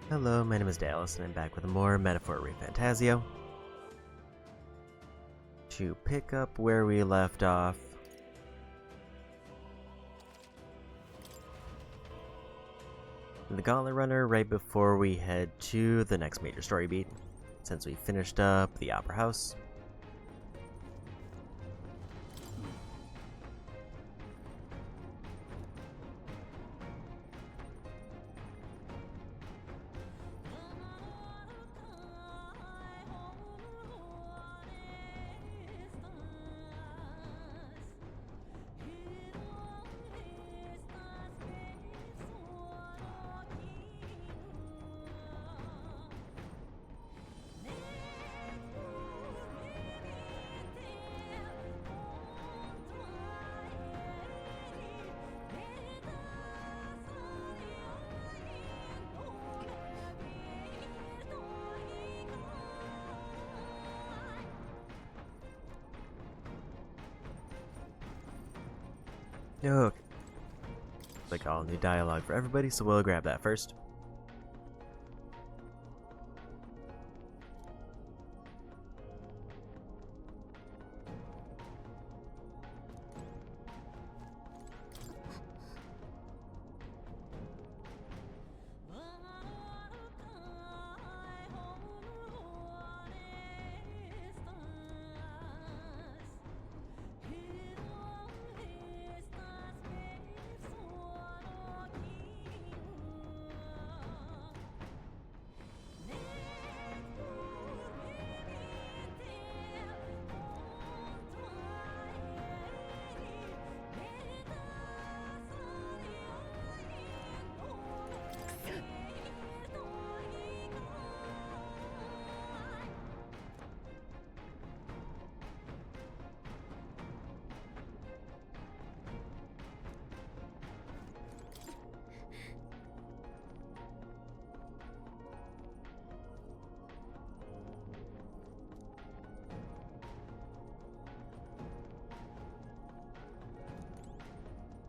Hello, my name is Dallas, and I'm back with more Metaphor ReFantazio. To pick up where we left off, the Gauntlet Runner right before we head to the next major story beat, since we finished up the Opera House. Okay. Like all new dialogue for everybody, so we'll grab that first.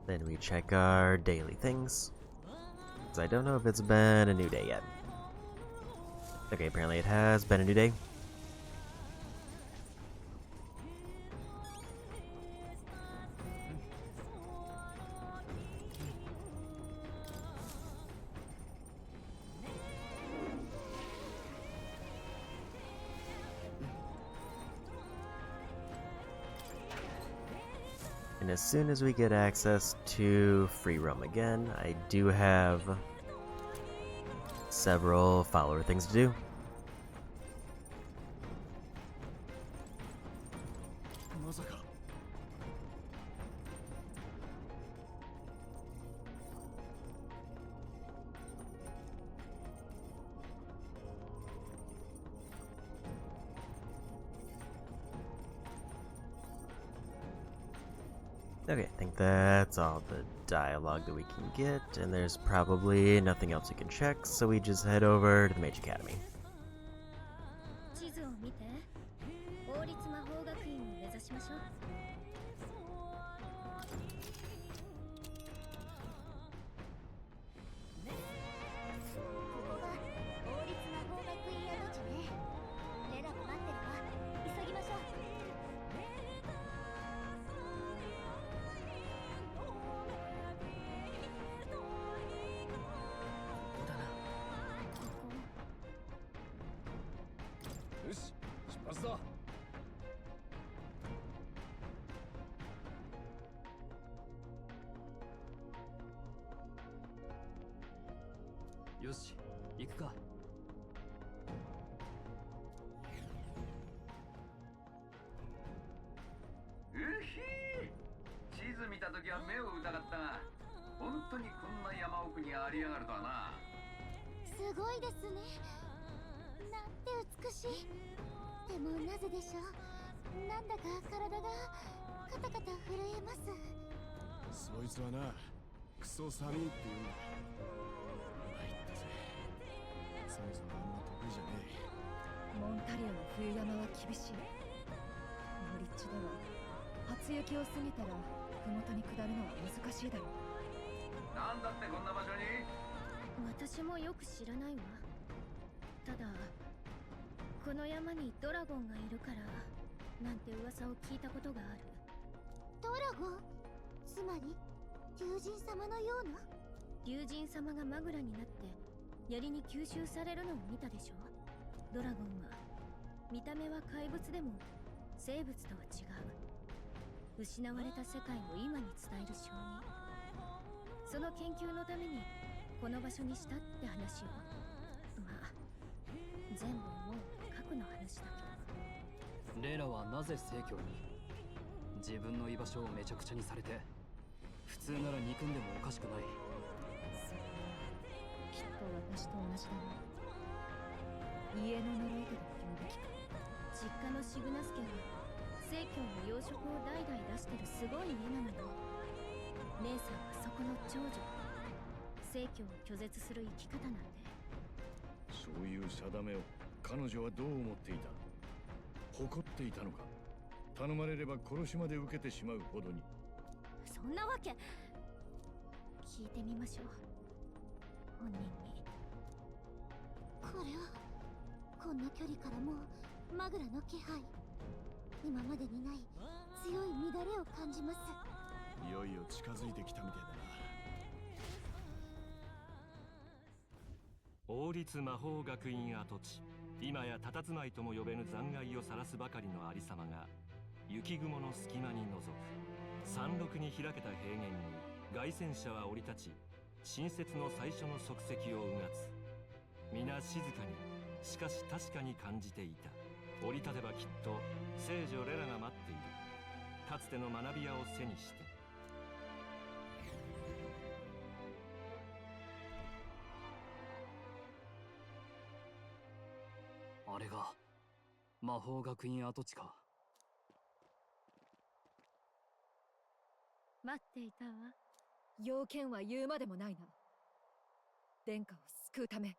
Then we check our daily things, because I don't know if it's been a new day yet. Okay, apparently it has been a new day. And as soon as we get access to free roam again, I do have several follower things to do. Okay, I think that's all the dialogue that we can get, and there's probably nothing else we can check, so we just head over to the Mage Academy.よし、行くか。うひー、地図見たときは目を疑ったが、本当にこんな山奥にありやがるとはな。すごいですね。なんて美しい。でもなぜでしょう。なんだか体がカタカタ震えます。そいつはな、クソ寒いって言うんだ。参ったぜ。寒さはあんま得意じゃねえ。モンタリオの冬山は厳しい。モリッジでは初雪を過ぎたら麓に下るのは難しいだろう。なんだってこんな場所に？私もよく知らないわ。ただこの山にドラゴンがいるからなんて噂を聞いたことがある。ドラゴン、つまり竜神様のような。竜神様がマグラになって槍に吸収されるのを見たでしょ。ドラゴンは見た目は怪物でも生物とは違う失われた世界を今に伝える証人。その研究のためにこの場所にしたって話を。まあ全部もう過去の話だけど。レイラはなぜ聖教に自分の居場所をめちゃくちゃにされて、普通なら憎んでもおかしくない。それはきっと私と同じだな。家の呪いとでも言うべきか。実家のシグナス家は聖教の養殖を代々出してるすごい家なのよ。姉さんはそこの長女。聖教を拒絶する生き方なんて。そういう定めを彼女はどう思っていた？誇っていたのか？頼まれれば殺しまで受けてしまうほどに。そんなわけ。聞いてみましょう、本人に。これはこんな距離からもうマグラの気配、今までにない強い乱れを感じます。いよいよ近づいてきたみたいだな。王立魔法学院跡地、今や佇まいとも呼べぬ残骸を晒すばかりのありさまが雪雲の隙間に覗く。山麓に開けた平原に凱旋者は降り立ち、新雪の最初の足跡をうがつ。皆静かに、しかし確かに感じていた。降り立てばきっと聖女レラが待っている。かつての学び屋を背にして。あれが魔法学院跡地か。待っていたわ。要件は言うまでもないな。殿下を救うため、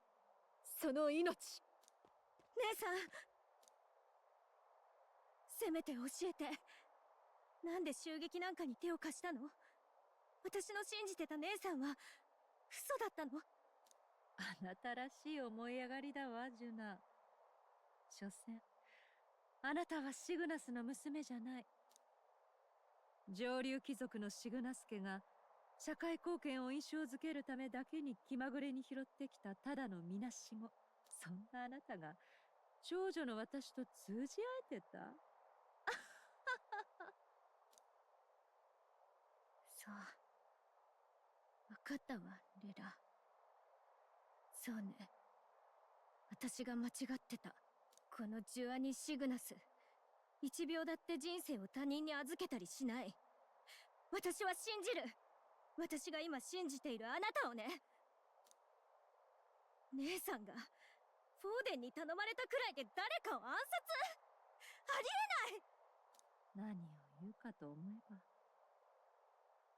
その命。姉さん、せめて教えて。なんで襲撃なんかに手を貸したの？私の信じてた姉さんは嘘だったの？あなたらしい思い上がりだわ、ジュナ。所詮あなたはシグナスの娘じゃない。上流貴族のシグナス家が社会貢献を印象づけるためだけに気まぐれに拾ってきたただのみなしご。そんなあなたが長女の私と通じ合えてた？そう、分かったわ、レラ。そうね、私が間違ってた。このジュアニ・シグナス、1秒だって人生を他人に預けたりしない。私は信じる。私が今信じているあなたをね。姉さんがフォーデンに頼まれたくらいで誰かを暗殺？ありえない。何を言うかと思えば、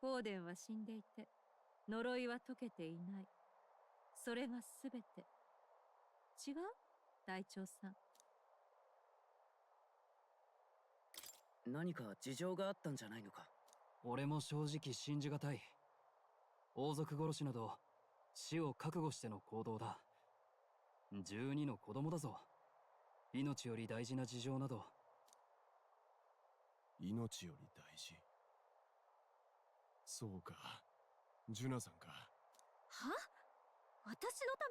フォーデンは死んでいて呪いは解けていない。それが全て。違う？隊長さん。何か事情があったんじゃないのか？俺も正直信じがたい。王族殺しなど死を覚悟しての行動だ。12の子供だぞ。命より大事な事情など。命より大事。そうか、ジュナさんか。は？私のた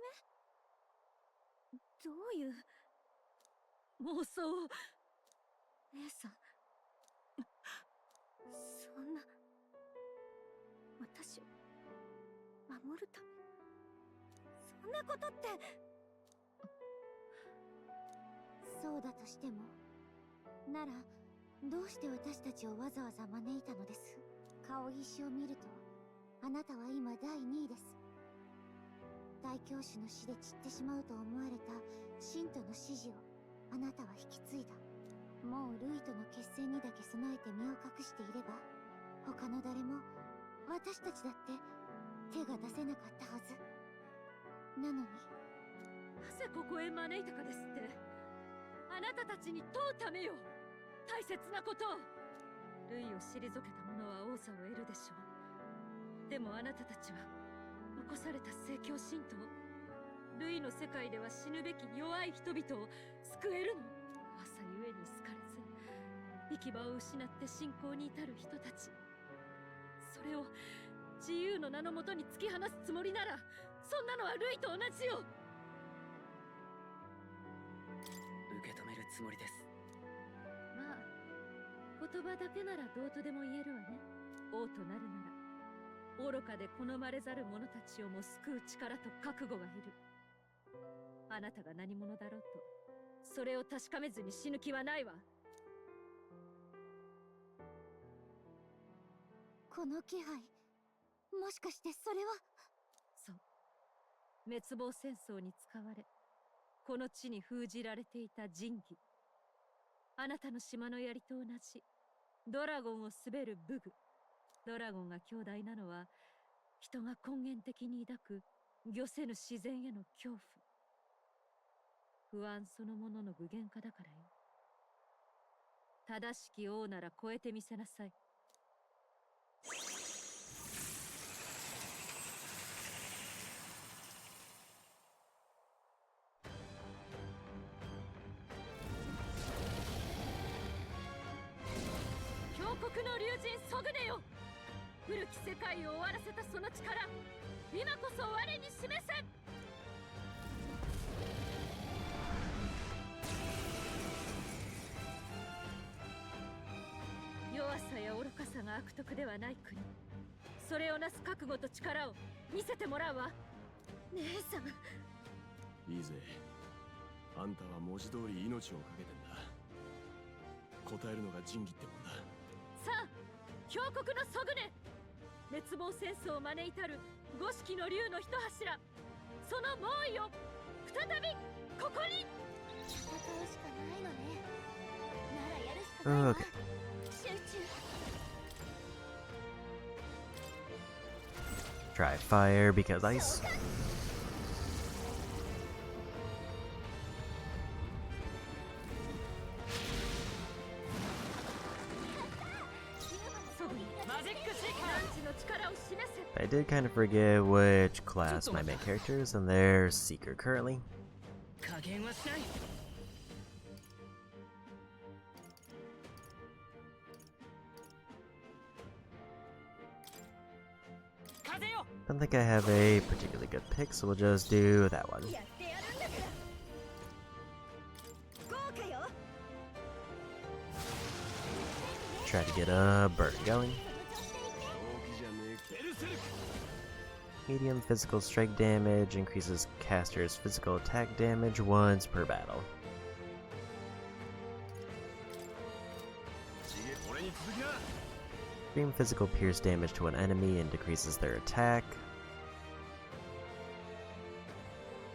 め？どういう妄想。姉さん、そんな、私を守るため、そんなことって。そうだとしても、ならどうして私たちをわざわざ招いたのです？顔岸を見るとあなたは今第2位です。大教主の死で散ってしまうと思われた信徒の支持をあなたは引き継いだ。もうルイとの決戦にだけ備えて身を隠していれば、他の誰も私たちだって手が出せなかったはず。なのになぜここへ招いたかですって。あなたたちに問うためよ。大切なことを。ルイを退けた者は王座を得るでしょう。でもあなたたちは残された聖教信徒をルイの世界では死ぬべき弱い人々を救えるの？朝ゆえに好かれず行き場を失って信仰に至る人たち、それを自由の名のもとに突き放すつもりなら、そんなのはルイと同じよ。受け止めるつもりです。まあ言葉だけならどうとでも言えるわね。王となるなら愚かで好まれざる者たちをも救う力と覚悟がいる。あなたが何者だろうとそれを確かめずに死ぬ気はないわ。この気配、もしかしてそれは。そう、滅亡戦争に使われこの地に封じられていた神器。あなたの島の槍と同じドラゴンを滑る武具。ドラゴンが強大なのは人が根源的に抱く御せぬ自然への恐怖、不安そのものの具現化だからよ。正しき王なら超えてみせなさい。強国の竜神ソグネよ、古き世界を終わらせたその力、今こそ我に示せ。弱さや愚かさが悪徳ではない国、それをなす覚悟と力を見せてもらうわ。姉さん、いいぜ。あんたは文字通り命をかけてんだ。答えるのが仁義ってもんだ。さあ、強国のソグネ、滅亡戦争を招いたる五色の竜の一柱、その猛威を再びここに。戦うしかないのね。ならやるしかないわ。Okay. 集中。 Try fire because ice. I did kind of forget which class my main character is, and they're Seeker currently. 加減はしない。風よ。 Don't think I have a particularly good pick, so we'll just do that one. やってやるんだから。豪華よ。 Try to get a burn going. Medium physical strike damage increases caster's physical attack damage once per battle. Extreme physical pierce damage to an enemy and decreases their attack.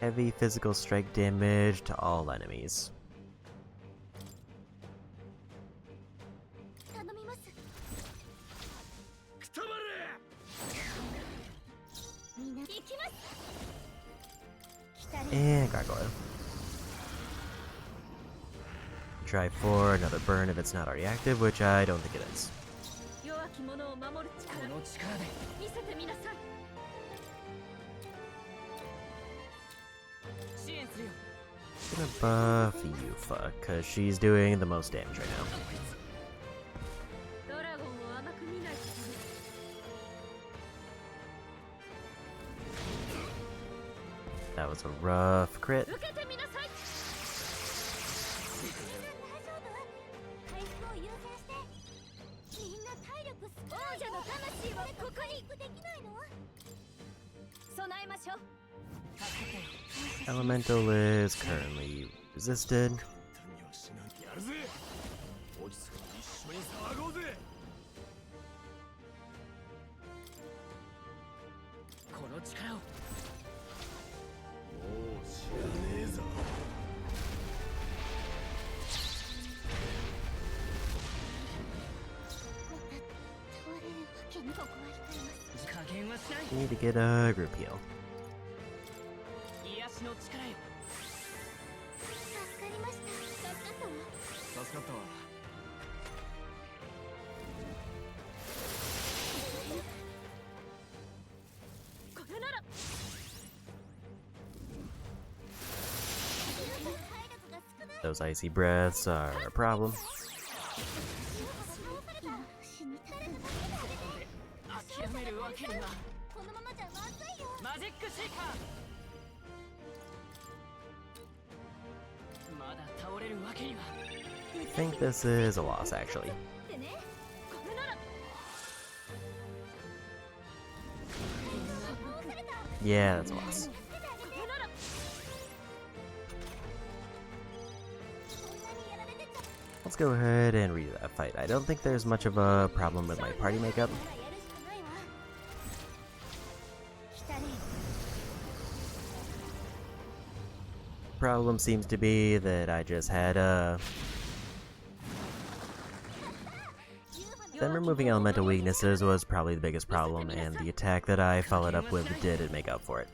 Heavy physical strike damage to all enemies. 頼みます。くたばれ。みんな行きます。来たね。 And gargoyle. Try for another burn if it's not already active, which I don't think it is. 弱き者を守る力、この力で見せてみなさい。支援するよ。 Gonna buff Yufa, cause she's doing the most damage right now. ドラゴンを甘く見ないことね。 That was a rough crit. 受けてみなさい。大丈夫？回復を優先して。みんな体力少ない。王者の魂はここにできないの？備えましょう。 Elemental is currently resisted. やるぜ。落ち着く一緒に騒ごうぜ。この力を。 もう知らねえぞ。 通れるわけにここは控えます。加減はしない。 Need to get a group heal. 癒しの力よ。 助かりました。助かったわ。助かったわ。 これなら。Those icy breaths are a problem. 諦めるわけには。このままじゃまずいよ。マジックシーカー。まだ倒れるわけには。 I think this is a loss, actually. ってね。これなら。 Yeah, that's a loss. Let's go ahead and redo that fight. I don't think there's much of a problem with my party makeup. Problem seems to be that I just had Them removing elemental weaknesses was probably the biggest problem, and the attack that I followed up with didn't make up for it.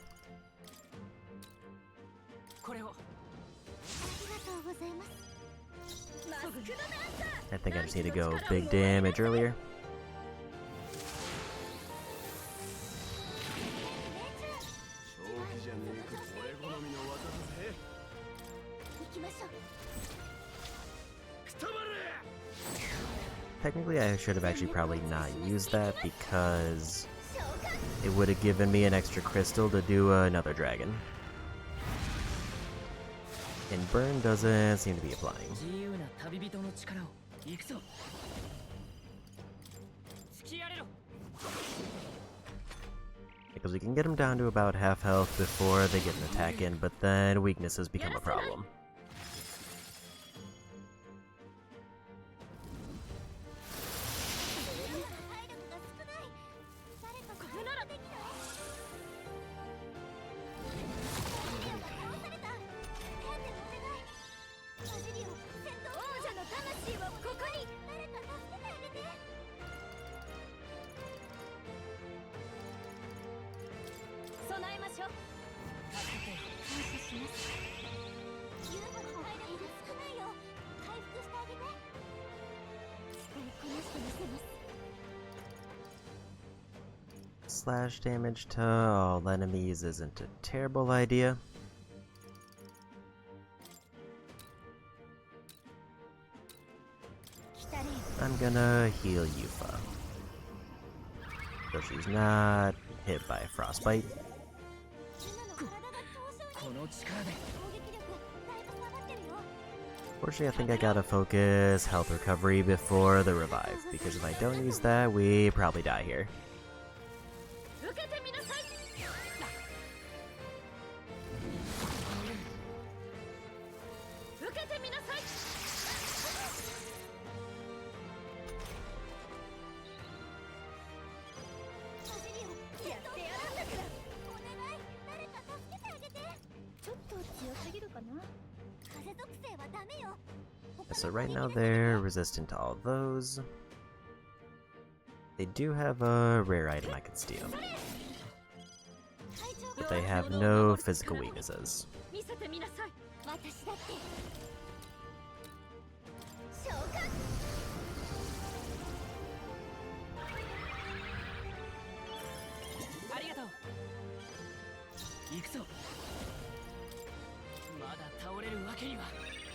I think I just need to go big damage earlier. Technically, I should have actually probably not used that because it would have given me an extra crystal to do another dragon. And burn doesn't seem to be applying. Because we can get them down to about half health before they get an attack in, but then weaknesses become a problem. Slash damage to all enemies isn't a terrible idea. I'm gonna heal Yufa, so she's not hit by frostbite. Fortunately, I think I gotta focus health recovery before the revive, because if I don't use that, we probably die here. So right now they're resistant to all those. They do have a rare item I could steal, but they have no physical weaknesses.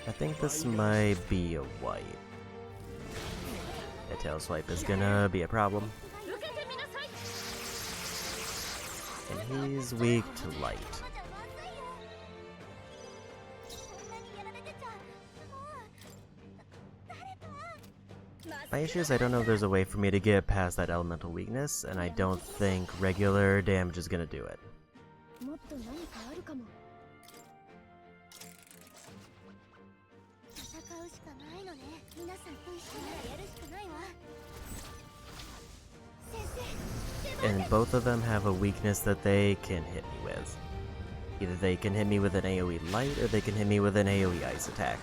I think this might be a wipe. A tail swipe is gonna be a problem. And he's weak to light. My issue is I don't know if there's a way for me to get past that elemental weakness, and I don't think regular damage is gonna do it. And both of them have a weakness that they can hit me with. Either they can hit me with an AoE light, or they can hit me with an AoE ice attack.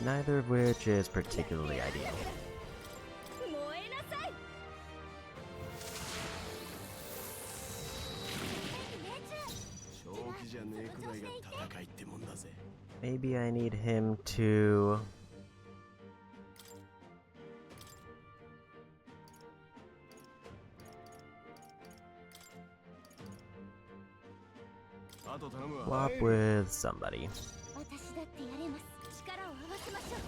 Neither of which is particularly ideal. Maybe I need him to swap with somebody. 私だってやれます。力を合わせましょう。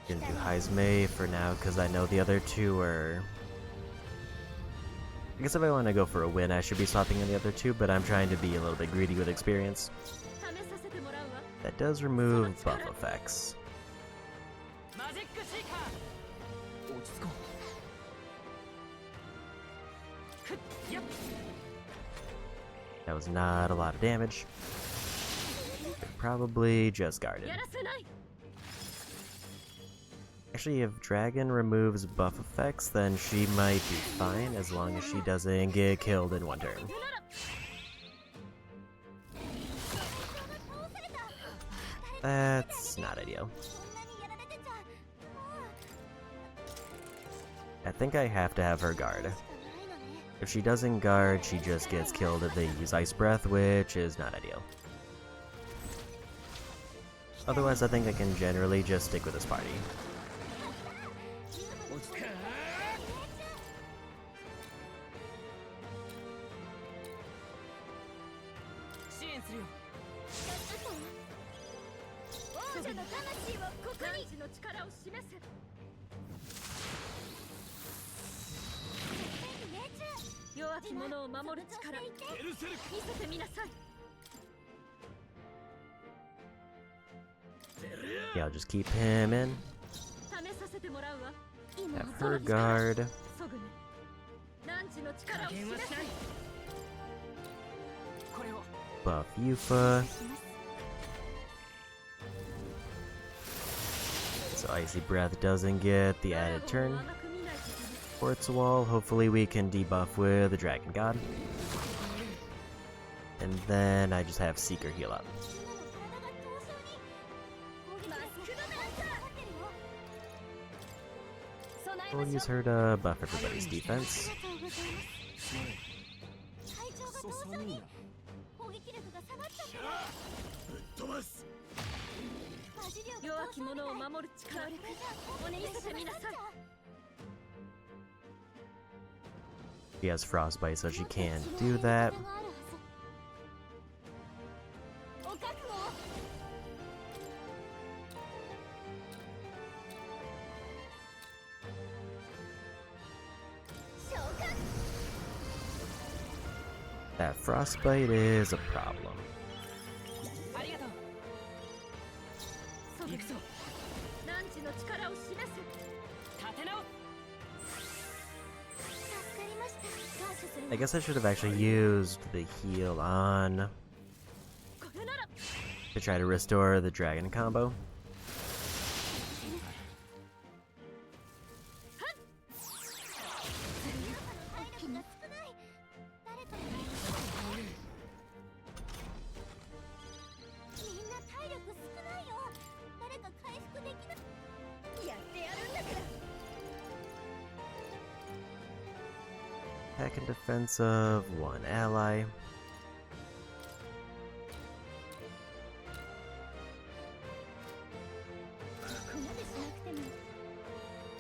Gonna do Heismei for now because I know the other two are. I guess if I want to go for a win, I should be swapping in the other two, but I'm trying to be a little bit greedy with experience. That does remove buff effects. That was not a lot of damage. Could probably just guard it. Actually, if Dragon removes buff effects, then she might be fine as long as she doesn't get killed in one turn. That's not ideal. I think I have to have her guard. If she doesn't guard, she just gets killed if they use Ice Breath, which is not ideal. Otherwise, I think I can generally just stick with this party. Yeah, I'll just keep him in. Have her guard. Buff Yufa. So Icy Breath doesn't get the added turn. Quartz Wall, hopefully we can debuff with the Dragon God. And then I just have Seeker heal up. We'll use her to buff everybody's defense. She has Frostbite, so she can't do that. That Frostbite is a problem. I guess I should have actually used the heal on to try to restore the dragon combo. Attack and defense of one ally.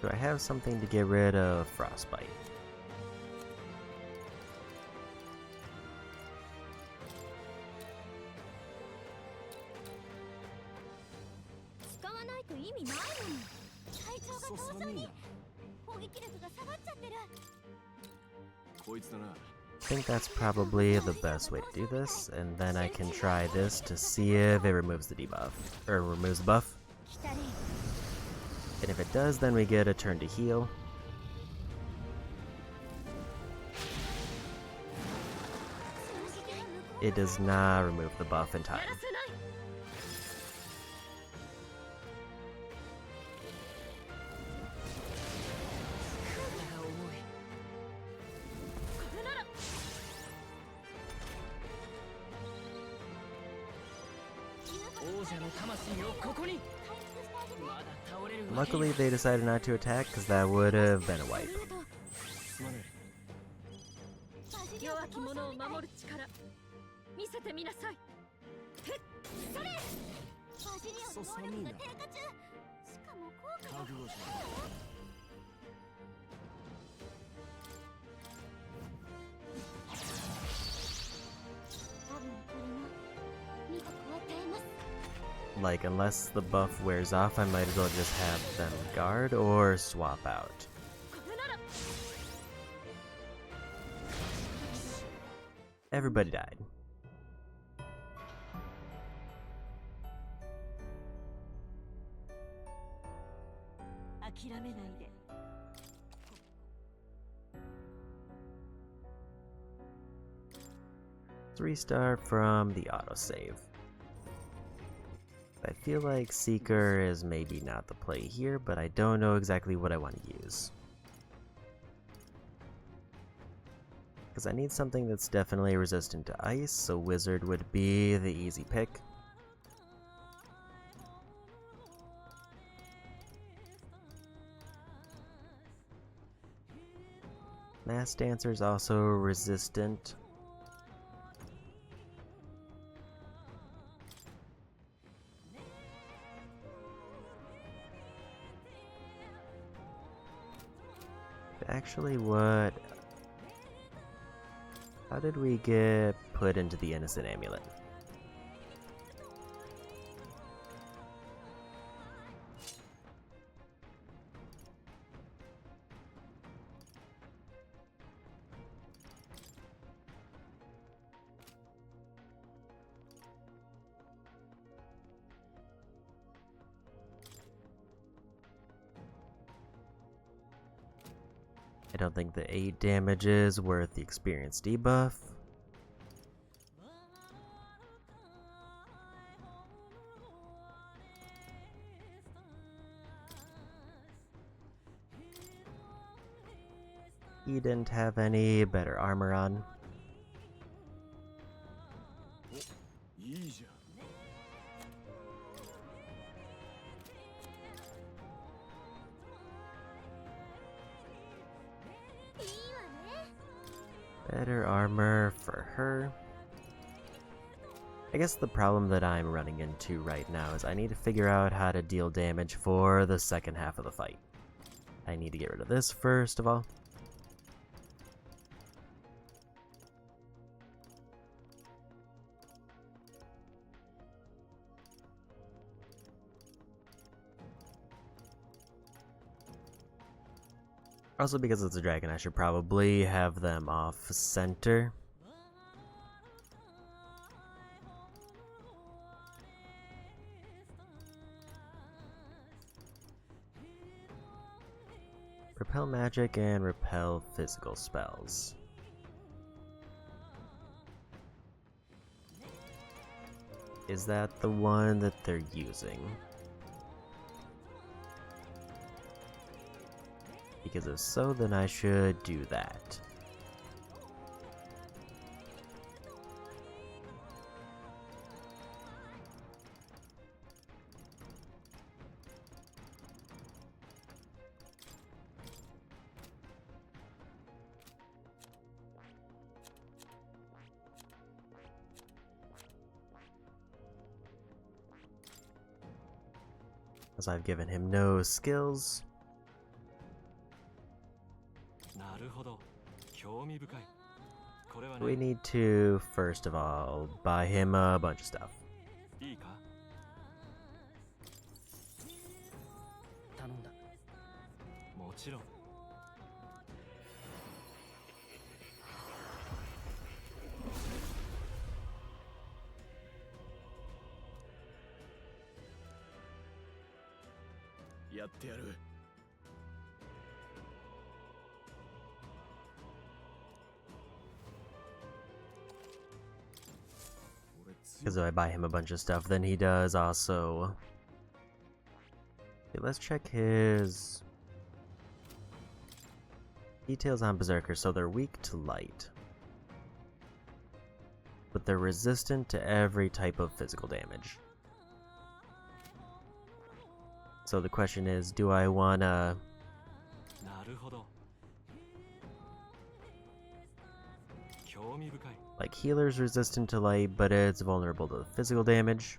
Do I have something to get rid of Frostbite? I think that's probably the best way to do this, and then I can try this to see if it removes the debuff, or removes the buff. And if it does, then we get a turn to heal. It does not remove the buff in time. Luckily, they decided not to attack, because that would have been a wipe. Like, unless the buff wears off, I might as well just have them guard or swap out. Everybody died. Restart from the autosave. I feel like Seeker is maybe not the play here, but I don't know exactly what I want to use. Because I need something that's definitely resistant to ice, so Wizard would be the easy pick. Mass Dancer's also resistant. Actually, what? How did we get put into the Innocent Amulet? I don't think the 8 damage is worth the experience debuff. He didn't have any better armor on. Better armor for her. I guess the problem that I'm running into right now is I need to figure out how to deal damage for the second half of the fight. I need to get rid of this first of all. Also, because it's a dragon, I should probably have them off center. Repel magic and repel physical spells. Is that the one that they're using? Because if so, then I should do that. As I've given him no skills. We need to, first of all, buy him a bunch of stuff. Because if I buy him a bunch of stuff, then he does also... Okay, let's check his... details on Berserker. So they're weak to light. But they're resistant to every type of physical damage. So the question is, do I wanna... Like, healer's resistant to light, but it's vulnerable to physical damage.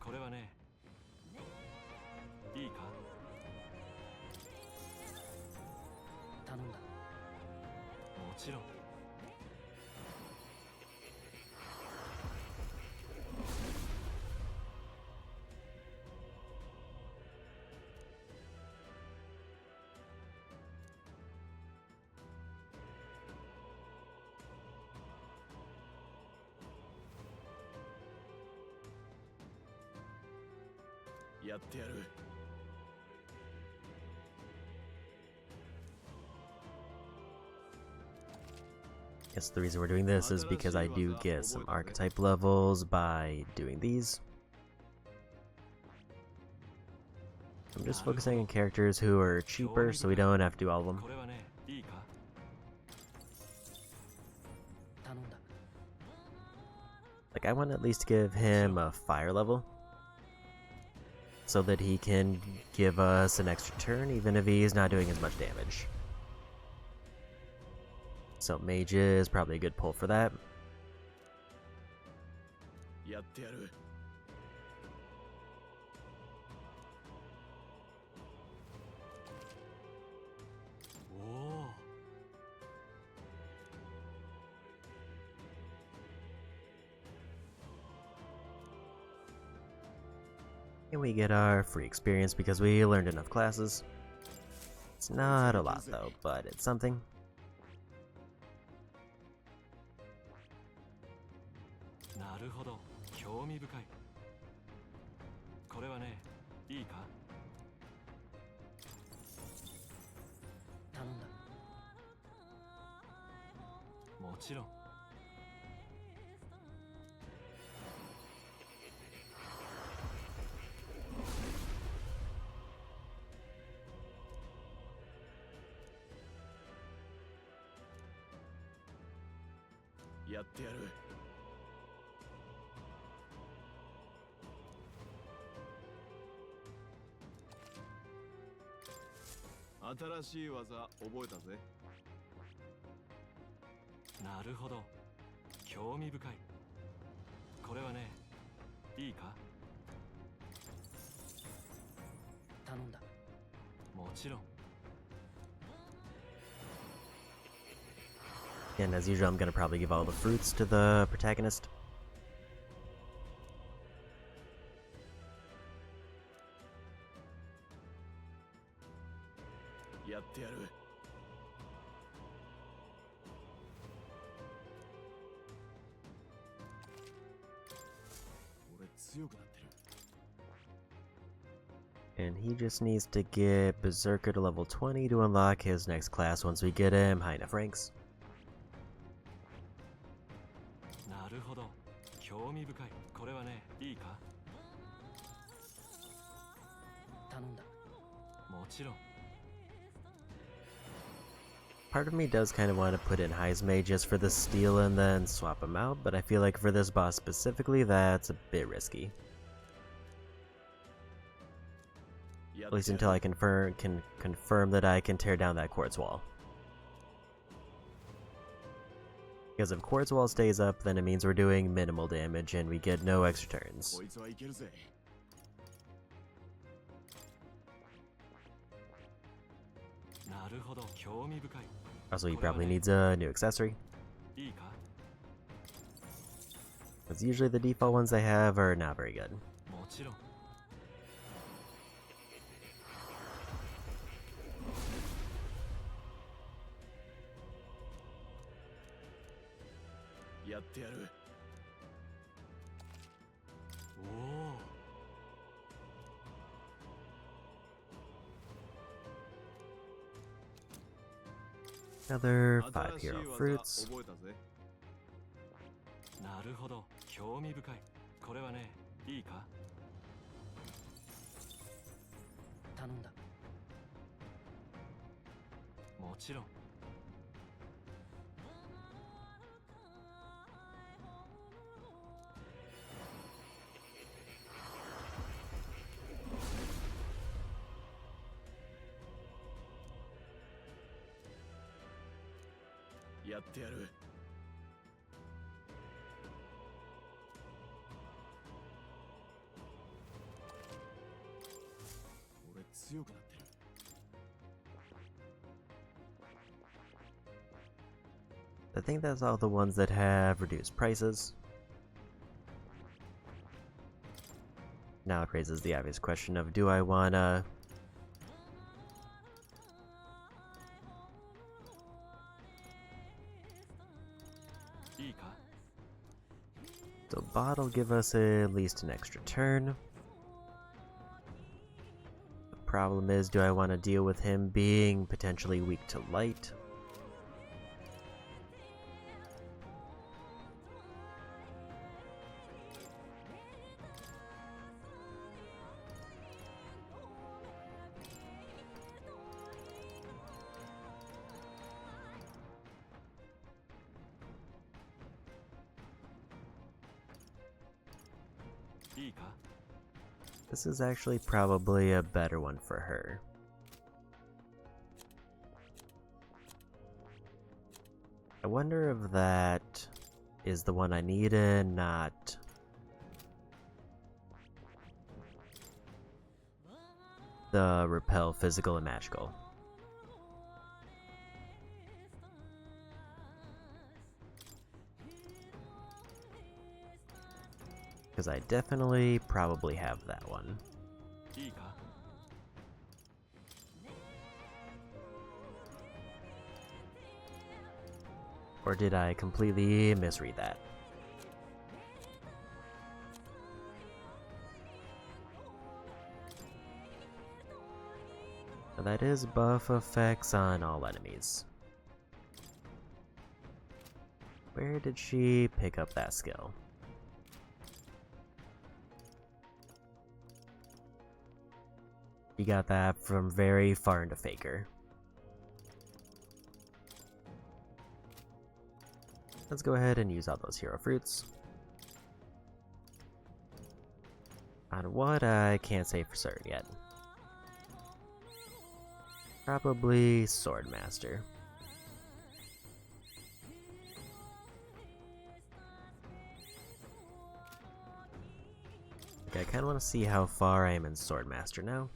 やってやる。Guess the reason we're doing this is because I do get some archetype levels by doing these. I'm just focusing on characters who are cheaper so we don't have to do all of them. Like, I want to at least give him a fire level so that he can give us an extra turn even if he's not doing as much damage. So mage is probably a good pull for that. やってやる。And we get our free experience because we learned enough classes. It's not a lot though, but it's something. なるほど、興味深い。これはね、いいか？頼んだ。もちろん。やってやる。新しい技覚えたぜ。なるほど、興味深い。これはね、いいか？頼んだ。もちろん。 And as usual, I'm gonna probably give all the fruits to the protagonist. And he just needs to get Berserker to level 20 to unlock his next class once we get him high enough ranks. なるほど、興味深い。これはね、いいか？頼んだ。もちろん。 Part of me does kind of want to put in Heise Mages for the steal and then swap them out, but I feel like for this boss specifically, that's a bit risky. At least until I can confirm that I can tear down that quartz wall. Because if quartz wall stays up, then it means we're doing minimal damage and we get no extra turns. Also, he probably needs a new accessory. Because usually the default ones they have are not very good. Another 5 hero fruits. なるほど、興味深い。これはね、いいか？頼んだ。もちろん。やってやる。俺強くなってる。I think that's all the ones that have reduced prices. Now it raises the obvious question of, do I wanna... So bot'll give us at least an extra turn. problem is, do I want to deal with him being potentially weak to light? This is actually probably a better one for her. I wonder if that is the one I needed, not the repel physical and magical. Because I definitely probably have that one. Or did I completely misread that? So that is buff effects on all enemies. Where did she pick up that skill? You got that from very far into Faker. Let's go ahead and use all those hero fruits. On what, I can't say for certain yet. Probably Swordmaster. Okay, I kind of want to see how far I am in Swordmaster now.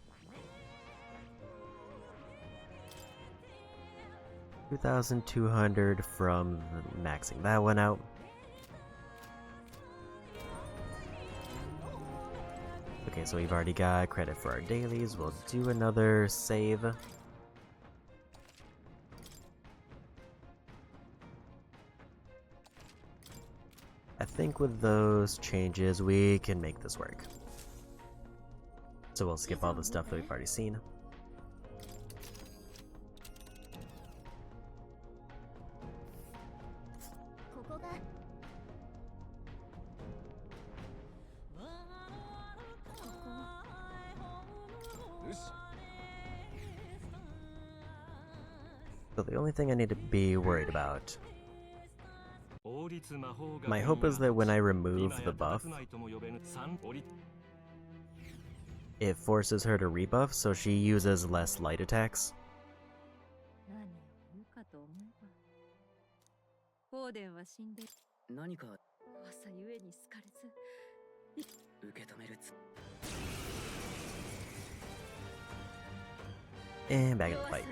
2,200 from maxing that one out. Okay, so we've already got credit for our dailies. We'll do another save. I think with those changes, we can make this work. So we'll skip all the stuff that we've already seen. So the only thing I need to be worried about, my hope is that when I remove the buff, it forces her to rebuff so she uses less light attacks. And back in the fight.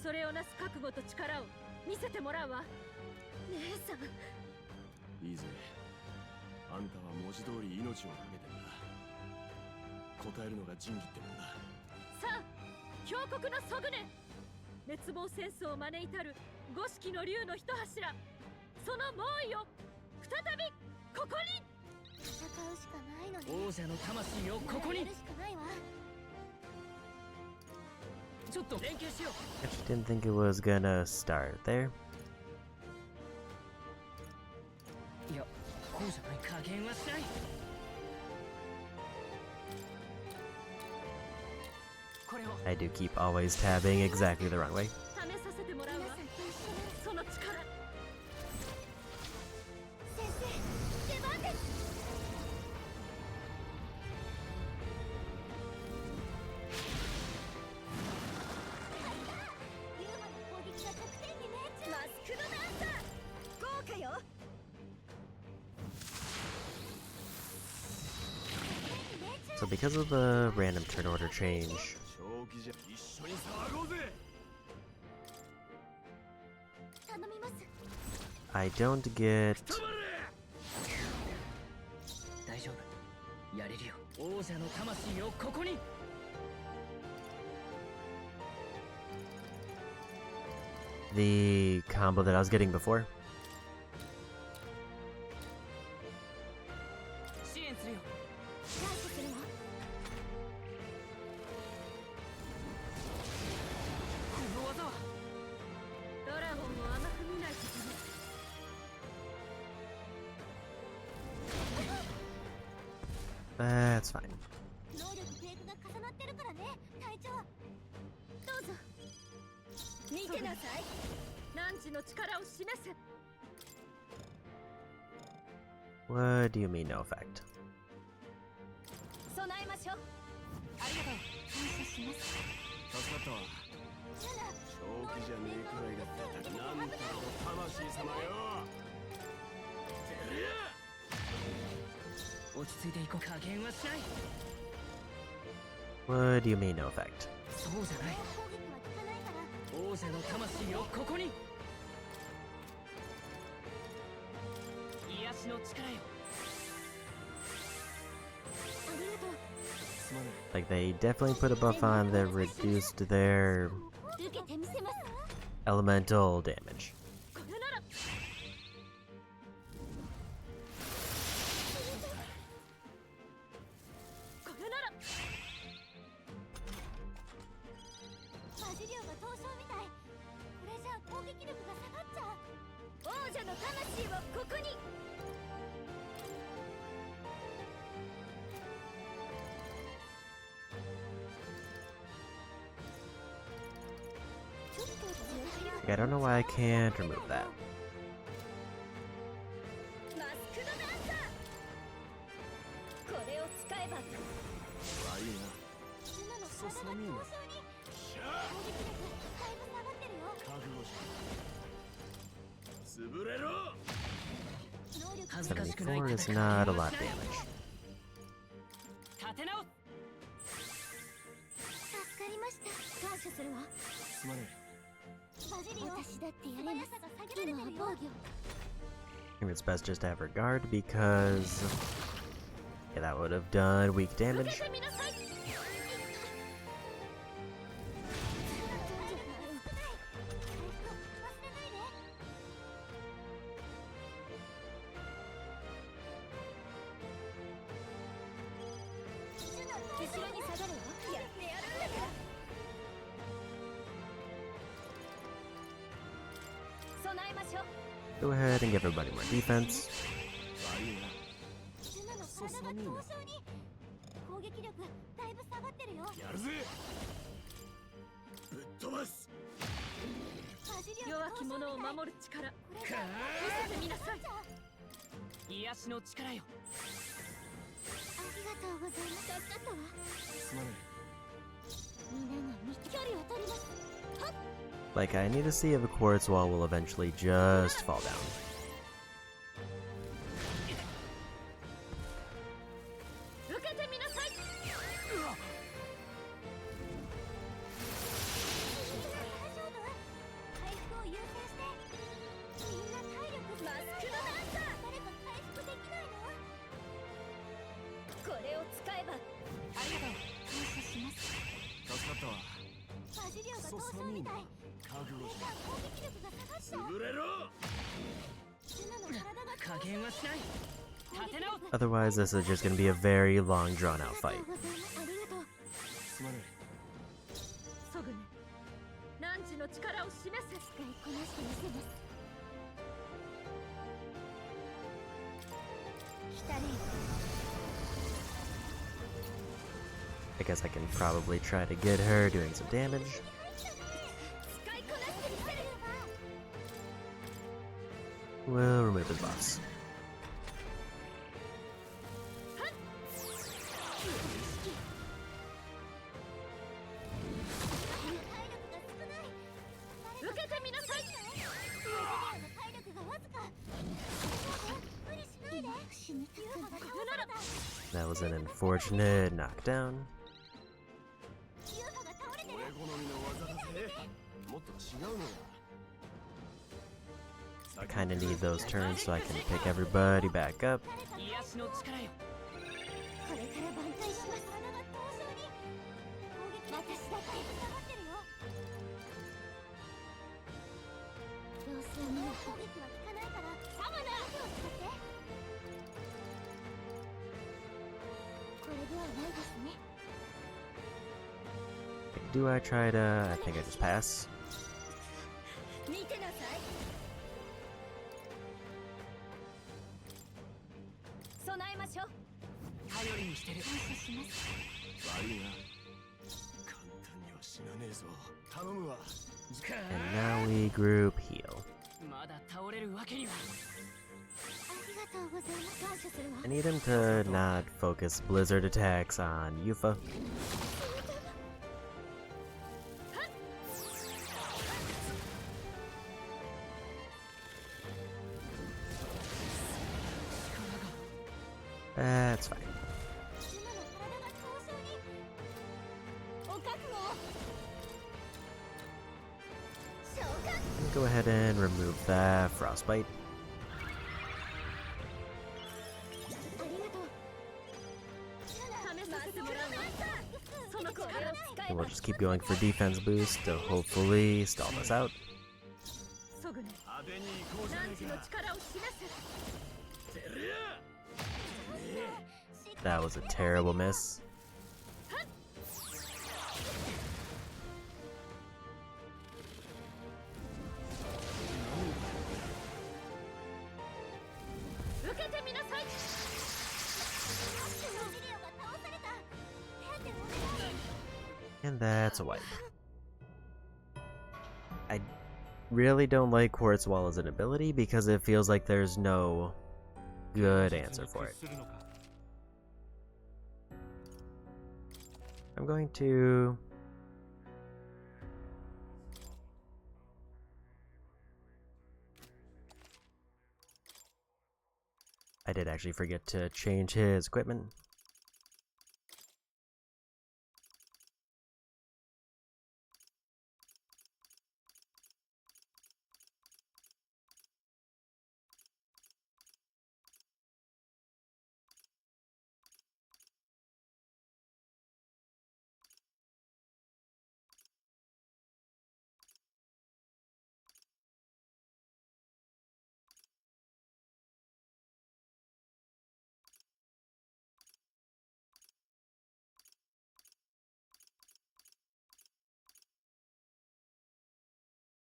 それをなす覚悟と力を見せてもらうわ。姉さん。いいぜ。あんたは文字通り命をかけてんだ。答えるのが仁義ってもんだ。さあ、強国のソグネ。滅亡戦争を招いたる五色の竜の一柱。その猛威を再びここに。戦うしかないのね。王者の魂をここに。 I just didn't think it was gonna start there. I do keep always tabbing exactly the wrong way. So because of the random turn order change, I don't get the combo that I was getting before. That's fine. 能力低下が重なってるからね、隊長。どうぞ。見てなさい。汝の力を示せ。 What do you mean no effect? 備えましょう。ありがとう。感謝します。助かったわ。ジュナ、正気じゃねえくらいだったらなんたらの魂様よ。てりゃ落ち着いていこう。加減はしない。 What do you mean no effect? そうじゃない。攻撃は効かないから。王者の魂をここに。癒しの力よ。ありがとう。すまない。 Like, they definitely put a buff on that reduced their 受けてみせます。 elemental damage. これなら。これなら。マジリオが凍傷みたい。これじゃ攻撃力が下がっちゃう。王者の魂をここに。 ちょっと強気な。 Like, I don't know why I can't remove that. マスクドダンサー。これを使えば。悪いな。ジュナの体が凍傷に。攻撃力だいぶ下がってるよ。覚悟しろ。潰れろ。能力恥ずかしくない。 74 is not a lot of damage. 立て直す。助かりました。感謝するわ。すまねバジリオ、私だってやれます。今は防御。 I think it's best just to have her guard because yeah, that would have done weak 受 damage. けてみなさい。 後ろに下がるわ。やってやるんだから。備えましょう。 Go ahead and give everybody more defense. 悪いな。ジュナの体が凍傷に。攻撃力だいぶ下がってるよ。やるぜ。ぶっ飛ばす。バジリオが弱き凍傷みたい。者を守る力。これじゃ見せてみなさい。癒しの力よ。ありがとうございます。助かったわ。すまね皆が見て距離を取ります。 Like, I need to see if a quartz wall will eventually just fall down. 受けてみなさい。大丈夫？回復を優先して。みんな体力マスクドダンサー。誰か回復できないの？これを使えば。ありがとう。感謝します。助かったわ。バジリオが凍傷みたい。覚悟しじゃあ攻撃力が下がっちゃう。潰れろ。ジュナの体が加減はしない。立て直す。 Otherwise, this is just gonna be a very long, drawn-out あり fight. がとうございます。ありがとう。すまねソグネ。汝の力を示せ。使いこなしてみせます。来たね。 I guess I can probably try to get her doing some damage. 使いこなしてみせる。 We'll remove his buffs. 受けてみなさい。 体力がわずか。無理しないで。死にたくない。 That was an unfortunate knockdown. ユーファが倒れてる。俺好みの技だぜ。もっと違うのだ。 I kinda need those turns so I can pick everybody back up. 癒しの力よ。これから挽回します。体が凍傷に。攻撃私だって下がってるよ。様子を見ない。攻撃は効かないから。サマナーを使って。これではないですね。 Do I try to... I think I just pass. 見てなさい。備えましょう。悪いな。簡単には死なねえぞ。頼むわ。 And now we group heal. まだ倒れるわけには。 I need him to not focus blizzard attacks on Yufa. That's fine. Go ahead and remove that frostbite. And we'll just keep going for defense boost to hopefully stall this out. That was a terrible miss. And that's a wipe. I really don't like Quartz Wall as an ability because it feels like there's no good answer for it. I'm going to... I did actually forget to change his equipment.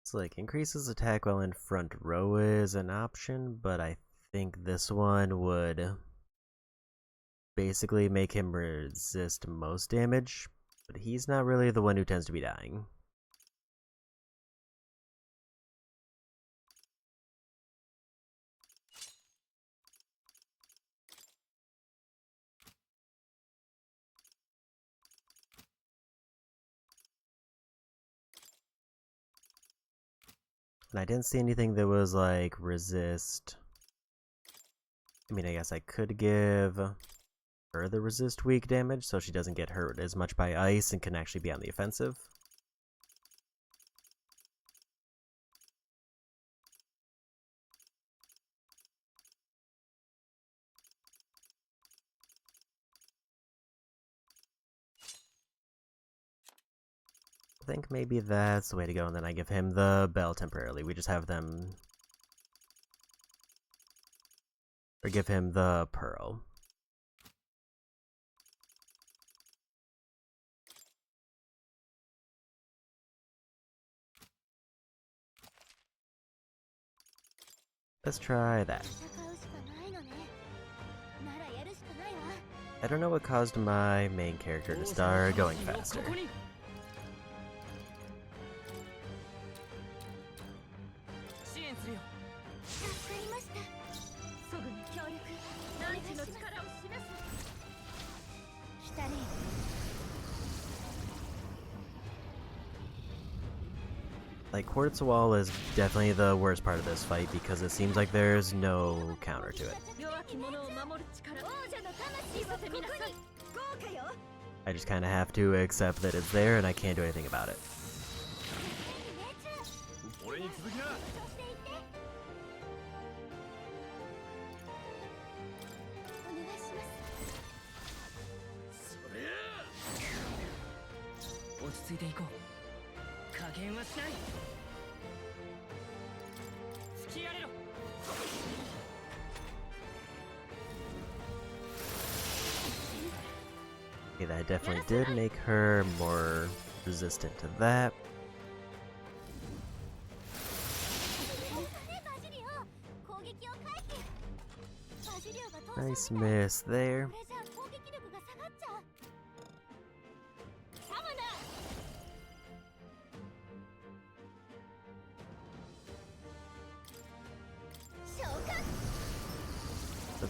It's like increases attack while in front row is an option, but I think this one would basically make him resist most damage, but he's not really the one who tends to be dying. And I didn't see anything that was like resist. I mean, I guess I could give her the resist weak damage so she doesn't get hurt as much by ice and can actually be on the offensive. I think maybe that's the way to go, and then I give him the bell temporarily. We just have them... Or give him the pearl. Let's try that. I don't know what caused my main character to start going faster. Like, Quartz Wall is definitely the worst part of this fight because it seems like there's no counter to it. I just kind of have to accept that it's there and I can't do anything about it. Okay, that definitely did make her more resistant to that. Nice miss there.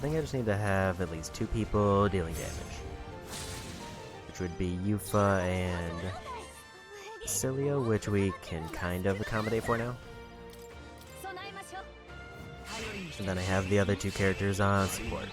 think I just need to have at least 2 people dealing damage. Which would be Yufa and Cilia, which we can kind of accommodate for now. And then I have the other 2 characters on support.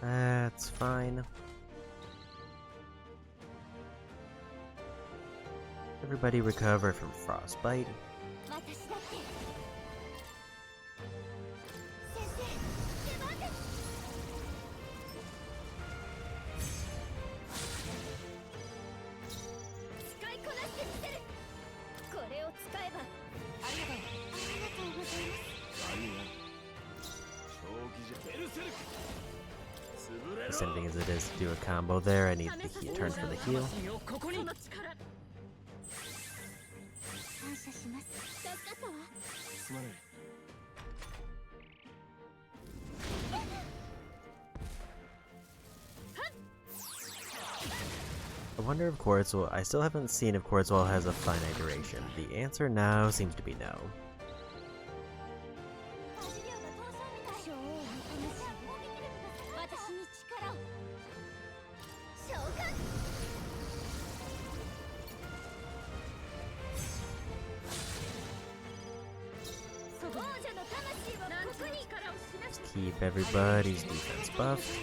That's fine. Everybody recover from frostbite. Sending as it is to do a combo there, I need the turn for the heal. I wonder if Quartzwell, I still haven't seen if Quartzwell has a finite duration. The answer now seems to be no. Just keep everybody's defense buffed.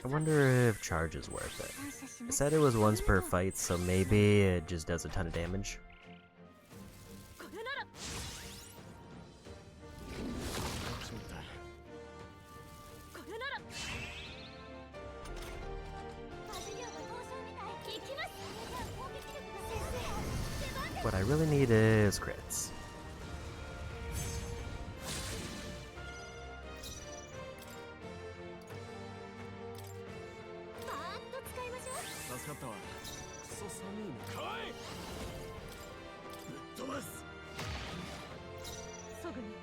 I wonder if charge is worth it. I said it was once per fight, so maybe it just does a ton of damage. What I really need is crits.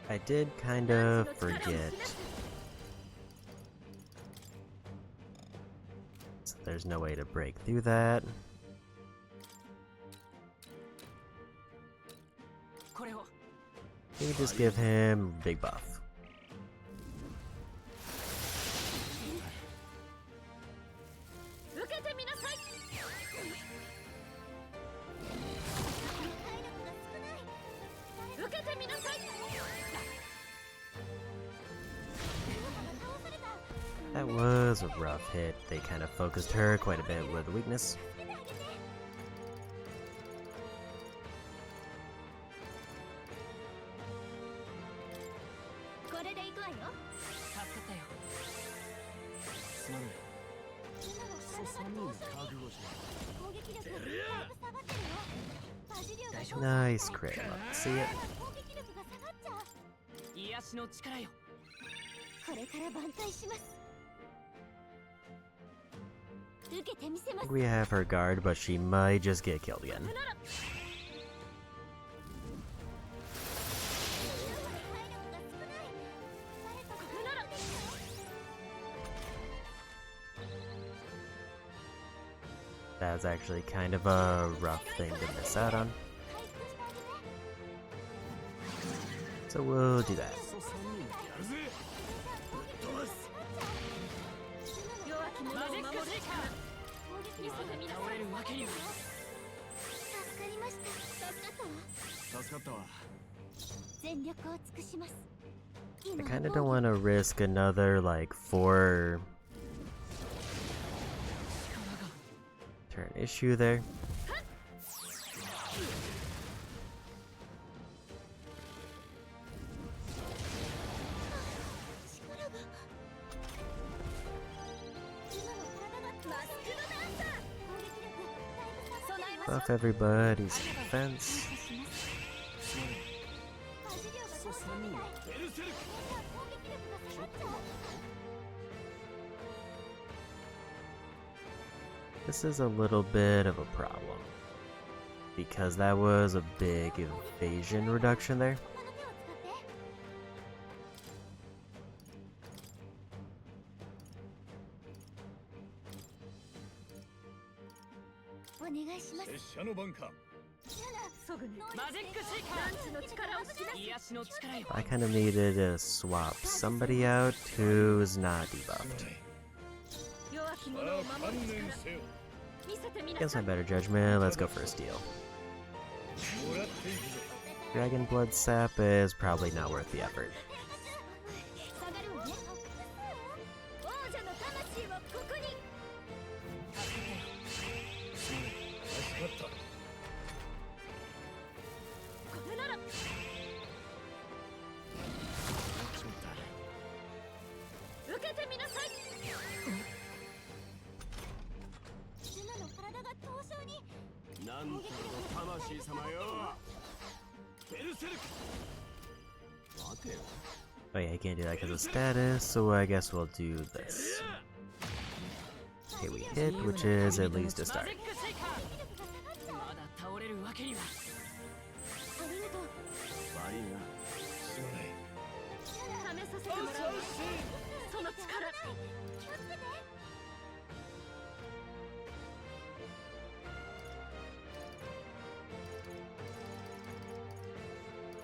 I did kind of forget. So there's no way to break through that. Maybe just give him big buff. That was a rough hit. They kind of focused her quite a bit with weakness. Nice crit. See it? We have her guard, but she might just get killed again. That's actually kind of a rough thing to miss out on. So we'll do that. I kinda don't want to risk another, like, 4 turn issue there. Buff everybody's defense. This is a little bit of a problem, because that was a big evasion reduction there. I kind of needed to swap somebody out who's not debuffed. Against my better judgment, let's go for a steal. Dragon Blood Sap is probably not worth the effort. Oh yeah, I can't do that because of status, so I guess we'll do this. Okay, we hit, which is at least a start.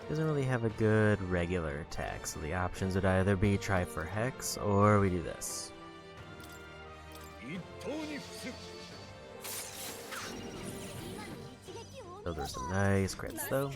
Doesn't really have a good regular attack, so the options would either be try for Hex or we do this. Those are some nice crits though.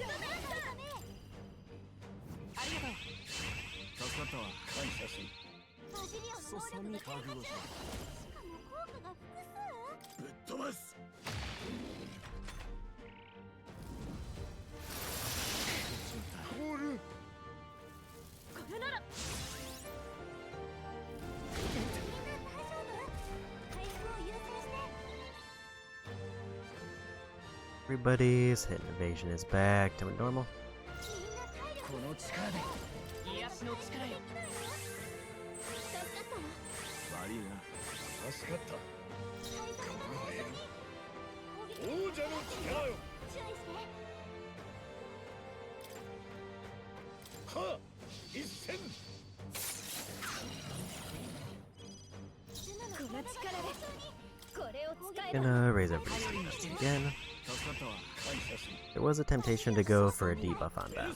Everybody's hit and evasion is back to normal. Gonna raise everybody's defense again. There was a temptation to go for a debuff on them.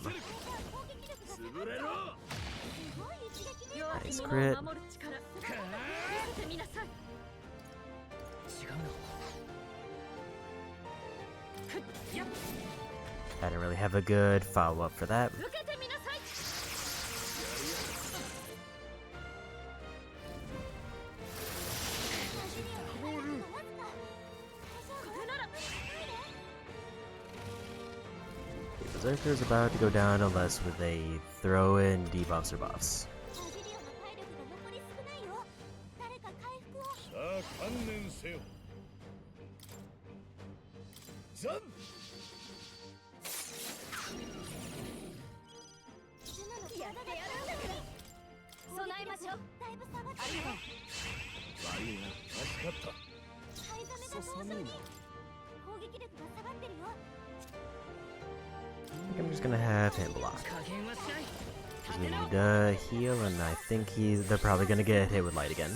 Nice crit. I didn't really have a good follow-up for that. Berserker's about to go down unless they throw in debuffs or buffs. I'm just gonna have him block. Because we need to heal, and I think they're probably gonna get hit with light again.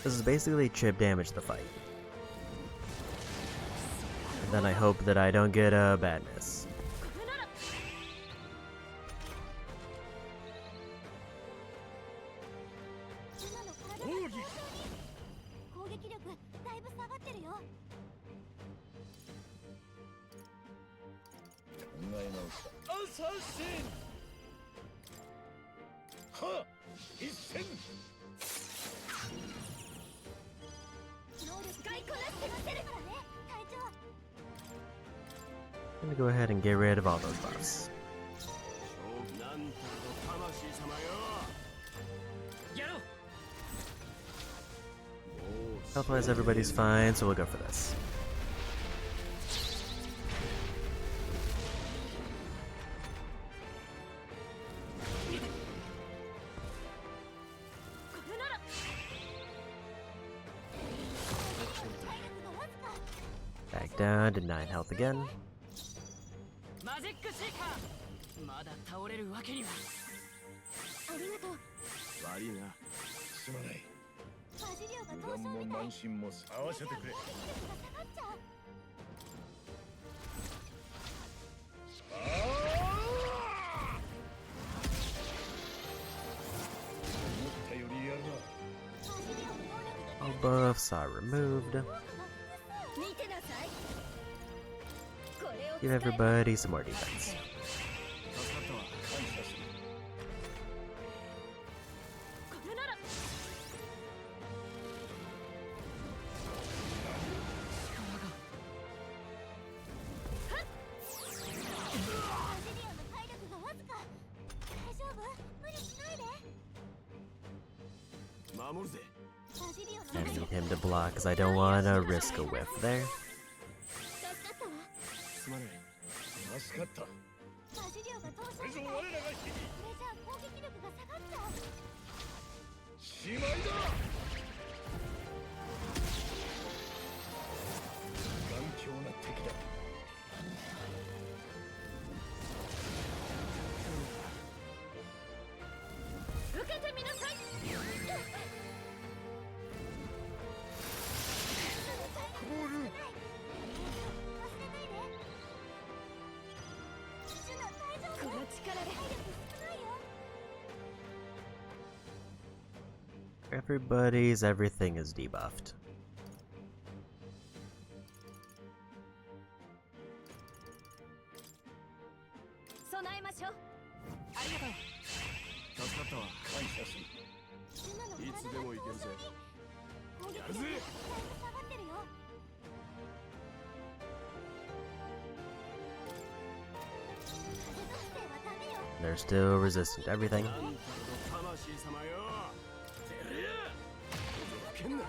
This is basically chip damage the fight. And then I hope that I don't get a bad miss. I'm gonna go ahead and get rid of all those buffs. Health-wise, everybody's fine, so we'll go for this. Back down to 9 health again. マジックシーカーまだ倒れるわけには。ありがとう。悪いな。すまない。バジリオが油断も慢心も合わせてくれ。攻撃力が下がっちゃう。思ったよりやるな。 All buffs are removed. 見てなさい。これを Give everybody some more defense. 助かったわ。感謝する。これなら。バジリオの体力がわずか。大丈夫？無理しないで。守るぜ。 バジリオの I 体 need 力 him to block because I don't want to risk a whiff there. 助かったわ。すまない。助かった。バジリオが逃走した。これぞ我らが日々。これじゃあ攻撃力が下がっちゃう。しまいだ。頑強な敵だ。 受けてみなさい。 Everybody's everything is debuffed. 備えましょう。ありがとう。助かったわ。感謝する。いつでも行けるぜ。やるぜ。 下がってるよ。 They're still resistant to everything. あんたの魂様よ。てりゃ。けんな。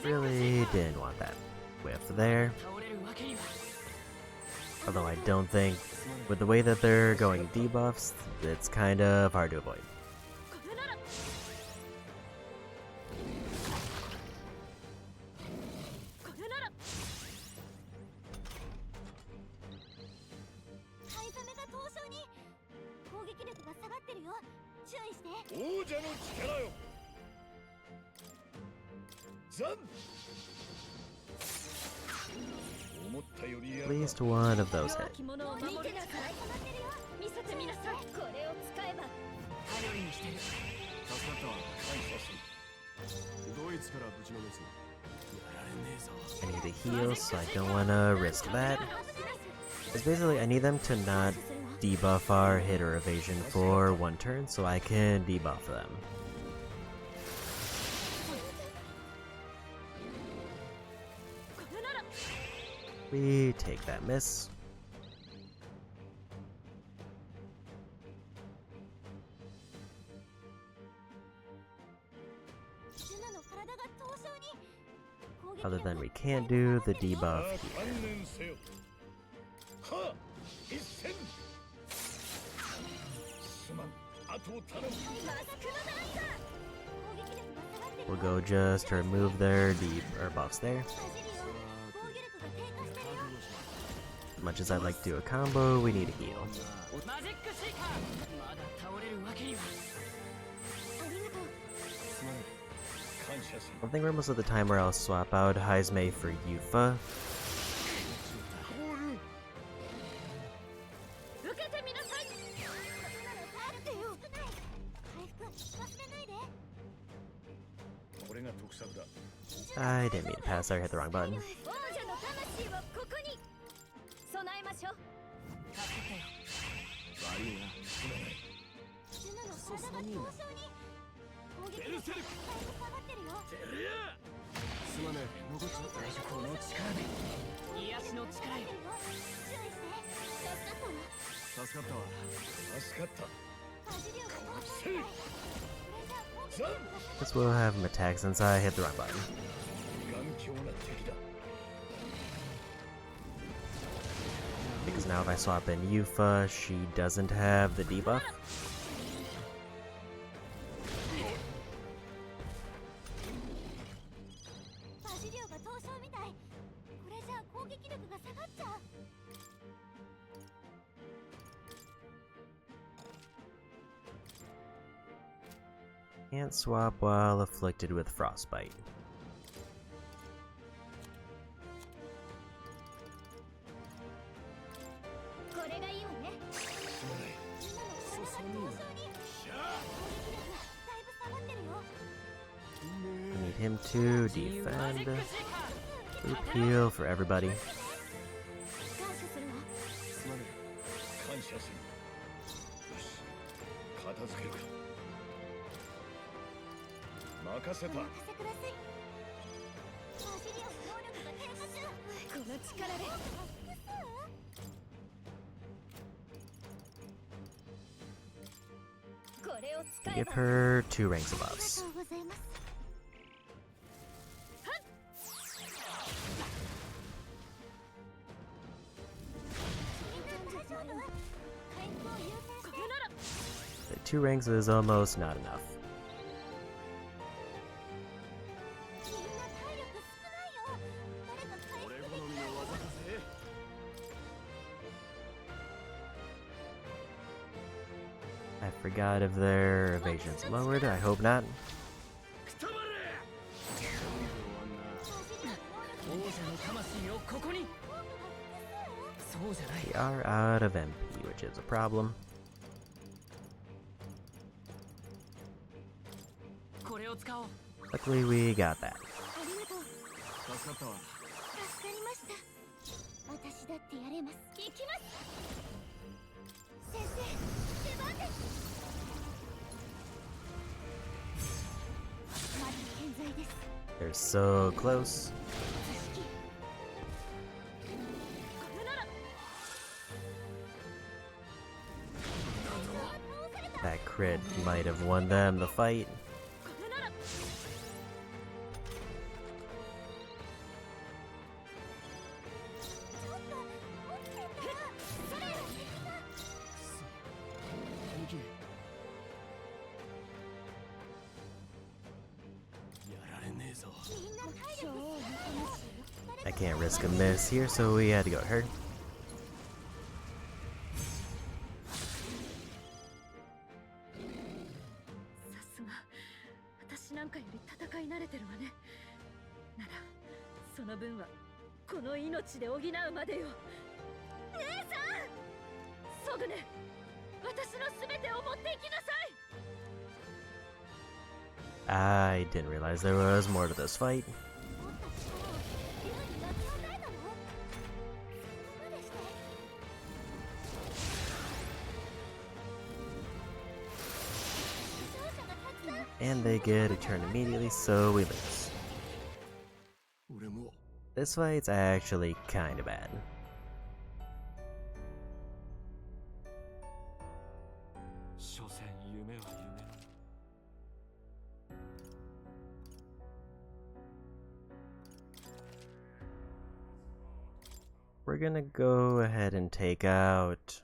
Really didn't want that whiff there. 倒れるわけには。 Although I don't think, with the way that they're going debuffs, it's kind of hard to avoid. これなら。これなら。ハイザメが凍傷に。攻撃力が下がってるよ。注意して。王者の力よ。ザン。思ったよりや At るな。 least one of those hit. 着物を守りなさい。見せてみなさい。これを使えば。頼りにしてる。助かったわ。感謝する。ドイツからぶちのめす。やられねえぞ。 I need to heal, so I don't want to risk that. It's basically, I need them to not debuff our hit or evasion for one turn, so I can debuff them. We take that miss. Other than we can't do the debuff here. 観念せよ。は一戦。すまん。後を頼む。 We'll go just to remove their buffs there. As much as I'd like to do a combo, we need a heal. マジックシーカーまだ倒れるわけには。感謝する。 I think we're most of the time where I'll swap out Heizmei for Yufa. 受けてみなさい。これが得策だ。 I didn't mean to pass there, I hit the wrong button. 王者の魂をここに備えましょう。助かったよ。悪いな。すまない。ジュナの体が凍傷に。攻撃力が下がってるよ。てりゃ。すまない。残っちゃった。この力で。癒しの力よ。注意して。助かったわ。助かったわ。助かった。バジリオが凍傷みたい。これじゃあ攻撃力が下がっちゃう。Guess we'll have him attack since I hit the wrong button. Because now if I swap in Yufa, she doesn't have the debuff. Can't swap while afflicted with frostbite. I need him to defend. Group heal for everybody. Give her 2 ranks above us. The 2 ranks is almost not enough. I forgot if their evasion's lowered. I hope not. We are out of MP, which is a problem. Luckily, we got that. They're so close. That crit might have won them the fight. I can't risk a miss here, so we had to go to her. I didn't realize there was more to this fight. And they get a turn immediately, so we lose. This fight's actually kinda bad. We're gonna go ahead and take out...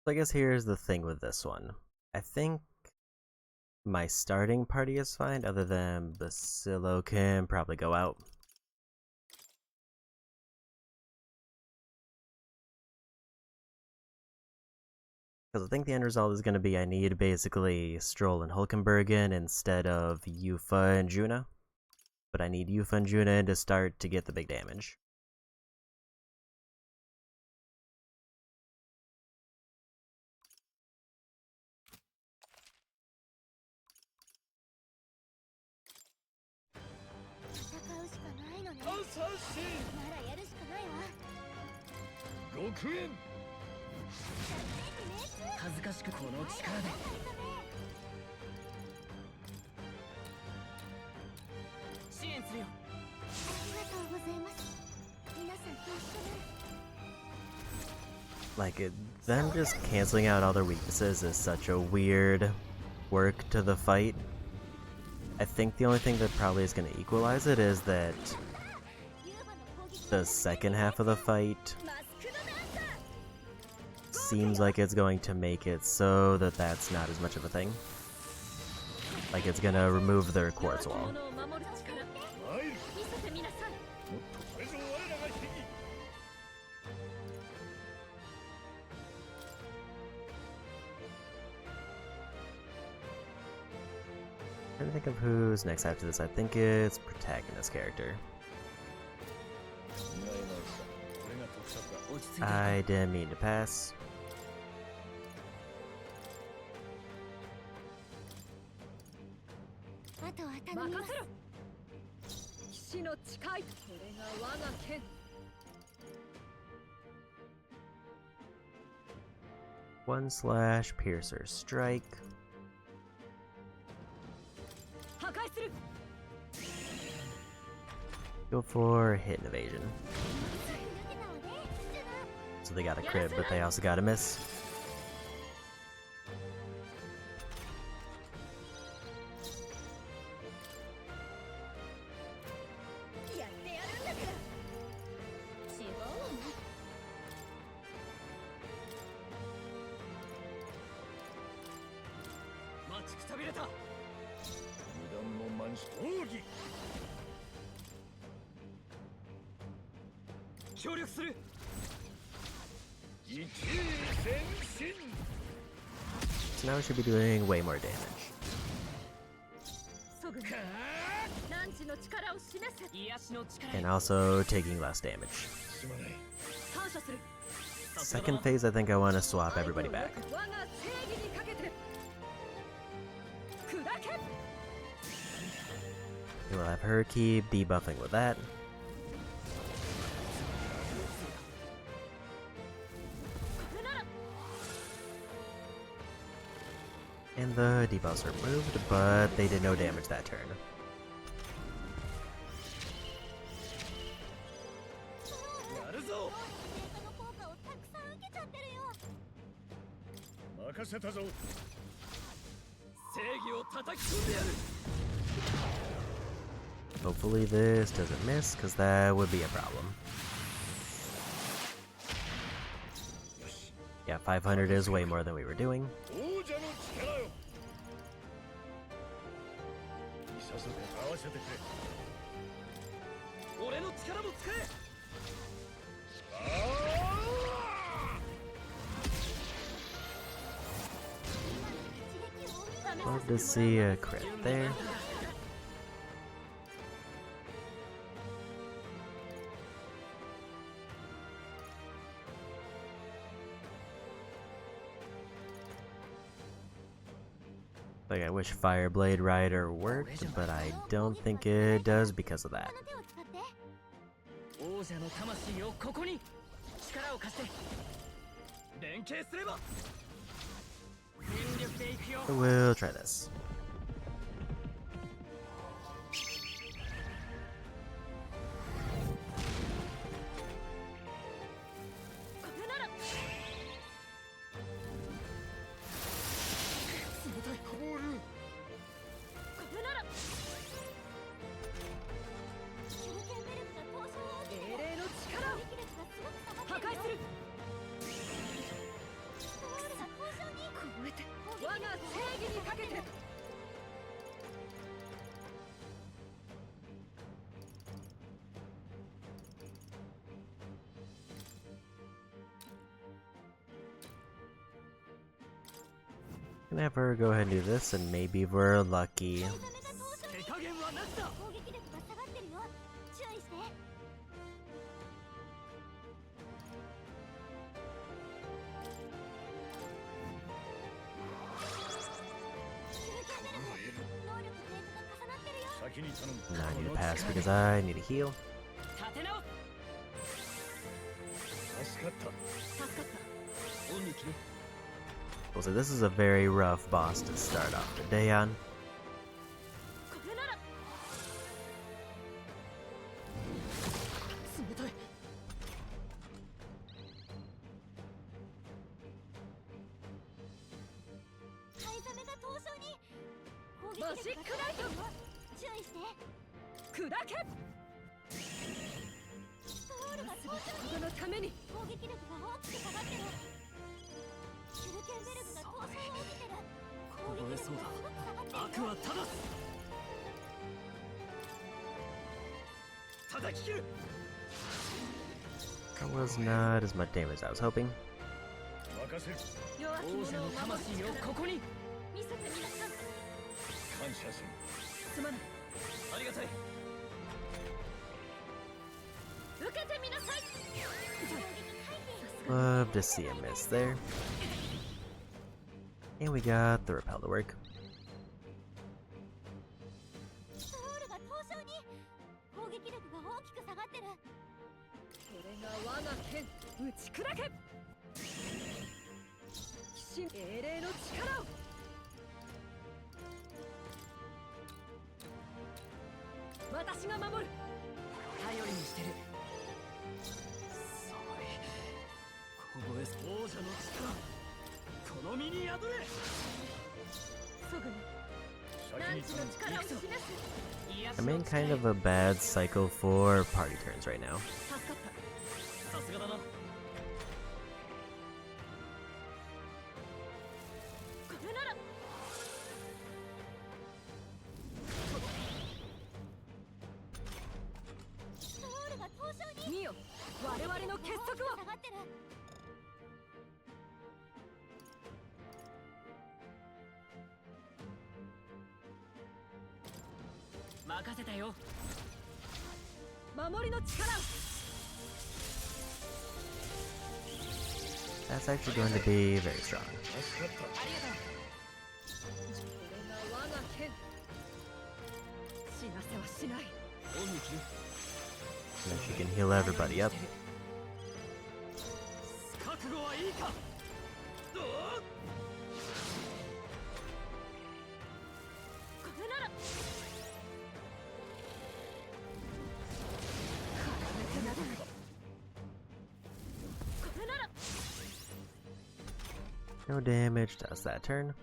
I guess here's the thing with this one. I think my starting party is fine, other than Basilo can probably go out. Because I think the end result is going to be I need basically Stroll and Hulkenbergen instead of Yufa and Juna. But I need Yufa and Juna to start to get the big damage. Like, them just canceling out all their weaknesses is such a weird work to the fight. I think the only thing that probably is going to equalize it is that the second half of the fight seems like it's going to make it so that that's not as much of a thing. Like, it's going to remove their quartz wall. I'm trying to think of who's next after this. I think it's protagonist character. I didn't mean to pass. / Piercer Strike. Go for hit and evasion. So they got a crit, but they also got a miss. So now we should be doing way more damage. And also taking less damage. Second phase, I think I want to swap everybody back. We'll have her keep debuffing with that. And the debuffs are removed, but they did no damage that turn. Hopefully this doesn't miss, because that would be a problem. Yeah, 500 is way more than we were doing. Love to see a crit there. Like, I wish Fireblade Rider worked, but I don't think it does because of that. We'll try this. Can have her go ahead and do this, and maybe we're lucky. Now I need to pass because I need a heal. So this is a very rough boss to start off the day on. マジックライト注意して砕けストロールが登場のために攻撃力が大きく下がってるシュルケンベルグが凍傷を受けてる攻撃力がすごく下がってる悪は正す叩き切る That was not as much damage as I was hoping. 任せる弱き王者の者を守る魂をここに見せてみなさい感謝するすまないありがたい受けてみなさい Love to see a miss there. And we got the repel to work. ストロールが凍傷に攻撃力が大きく下がってるこれが我が剣打ち砕け鬼神英霊の力を私が守る頼りにしてる寒い凍えす王者の力この身に宿れすぐに何地の力を示す I'm in kind of a bad cycle for party turns right now. 助かったさすがだなこれならストロールが凍傷に見よ我々の結束を下がってる任せたよ守りの力を That's actually going to be very strong. 助かったこれが我が剣死なせはしない恩に着る And then she can heal everybody up. 覚悟はいいかどうこれならこれなら No damage to us that turn.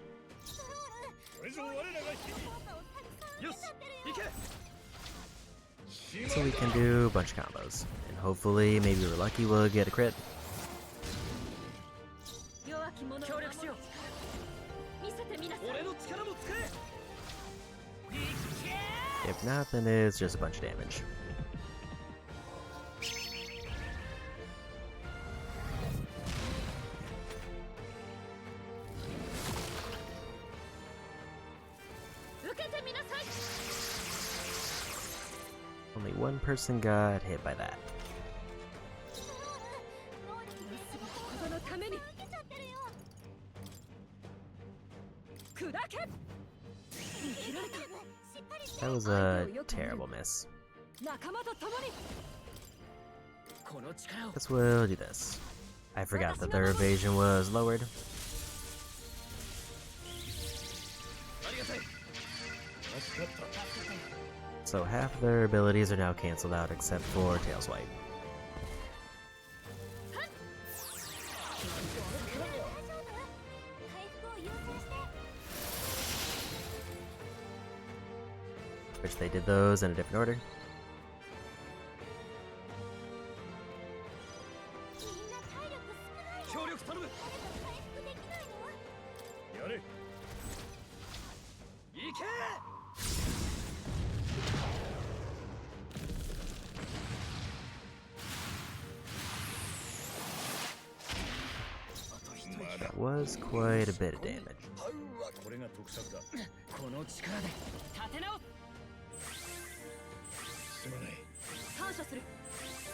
これぞ我らが日々よし行け So we can do a bunch of combos. And hopefully, maybe we're lucky, we'll get a crit. 弱き者を協力しよう見せてみなさい俺の力も使え If not, then it's just a bunch of damage. Only one person got hit by that. このために砕け見切られた That was a terrible miss. 仲間と共にこの力を Guess we'll do this. I forgot that their evasion was lowered. ありがたい 助かった So half their abilities are now cancelled out except for Tail Swipe. Which they did those in a different order. 協力頼むやれ行け That was quite a bit of damage. これが得策だこの力で立て直すすまない感謝する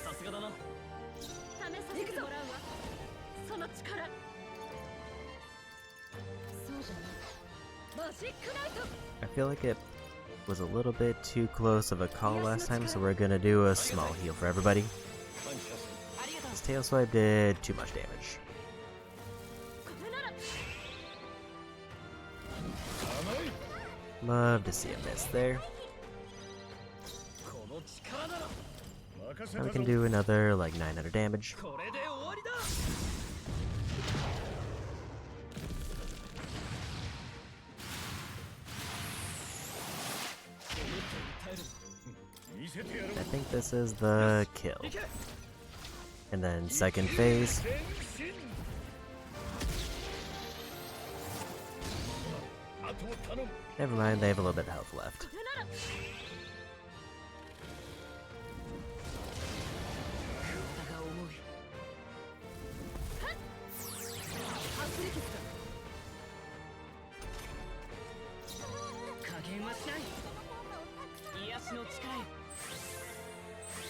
さすがだな試させてもらうわその力そうじゃないマジックナイト I feel like it was a little bit too close of a call last time, so we're gonna do a small heal for everybody. 感謝する This Tail Swipe did too much damage. これなら Love to see a miss there. この力なら任せ Now た we can ぞ do another like 900 damage. これで終わりだ 助 I think this is the kill. And then second phase. Never mind, they have a little bit of health left.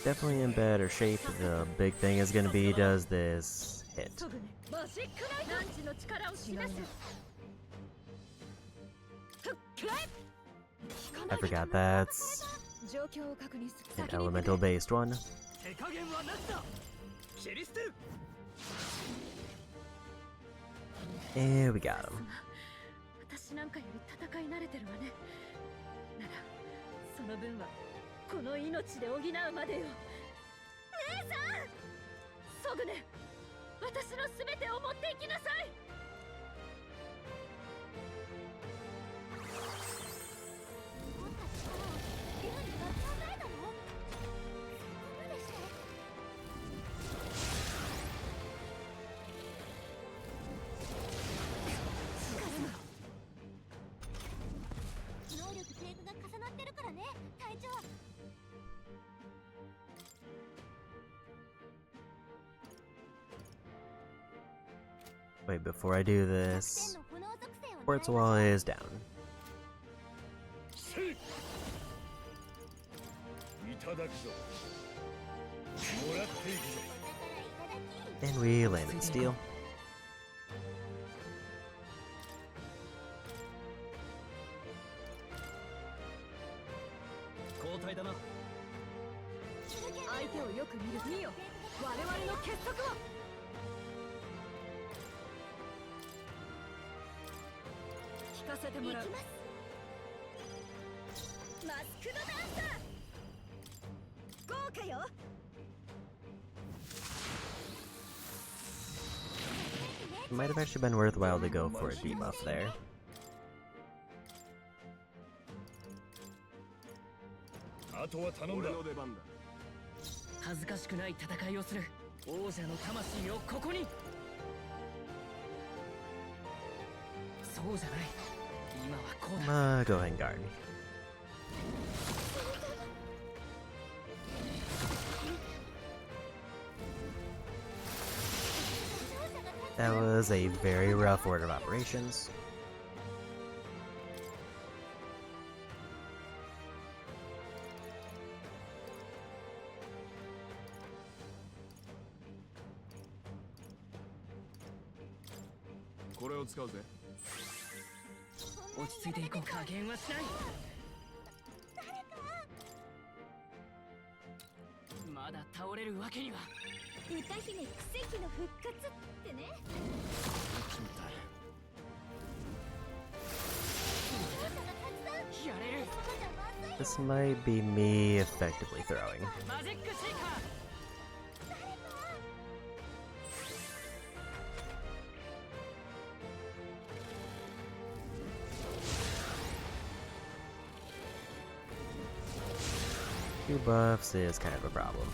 Definitely in better shape. The big thing is gonna be, does this hit? I forgot that's an elemental based one. And we got him. 私なんかより戦い慣れてるわね。ならその分はこの命で補うまでよ。姉さん、ソグネ、私のすべてを持っていきなさい。Wait, before I do this, Quartz Wall is down. And we landed steel. It might have actually been worthwhile to go for a debuff there. Go ahead and guard. That was a very rough order of operations. This might be me effectively throwing. Two buffs is kind of a problem.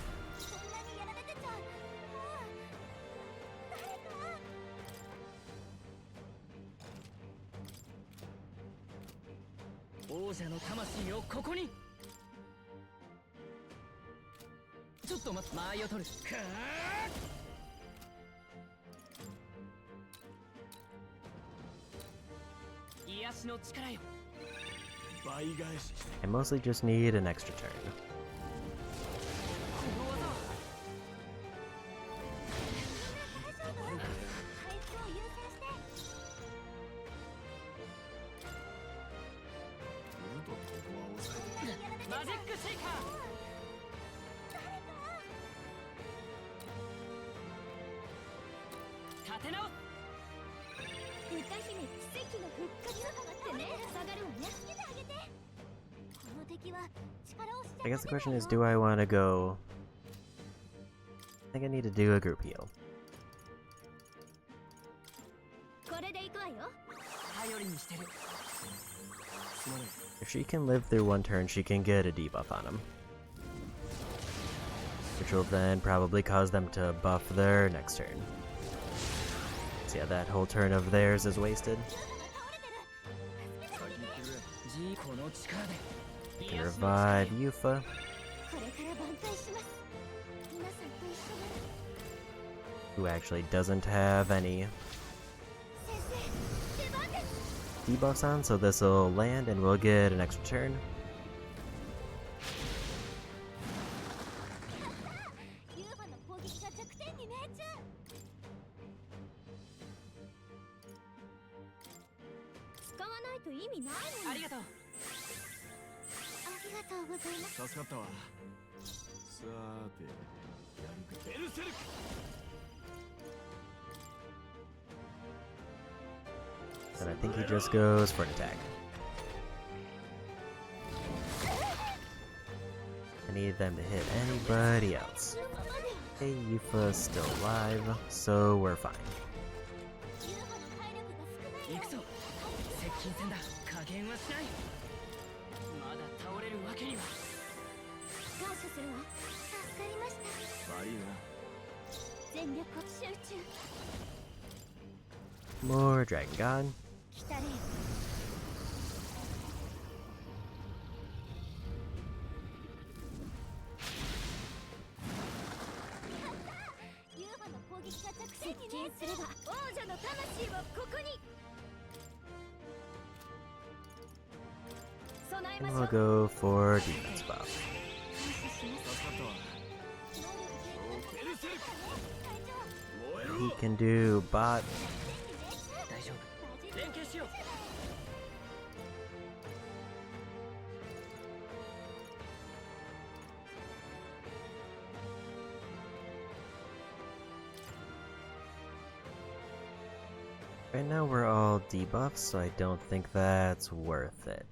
I mostly just need an extra turn. I guess the question is, do I want to go... I think I need to do a group heal. If she can live through one turn, she can get a debuff on him. which will then probably cause them to buff their next turn. So yeah, that whole turn of theirs is wasted. I can revive Yufa, who actually doesn't have any debuffs on, so this will land and we'll get an extra turn. And I think he just goes for an attack. I need them to hit anybody else. Hey, Yufa's still alive, so we're fine. More Dragon God. And we'll go for defense buff. He can do bot. Right now we're all debuffed, so I don't think that's worth it.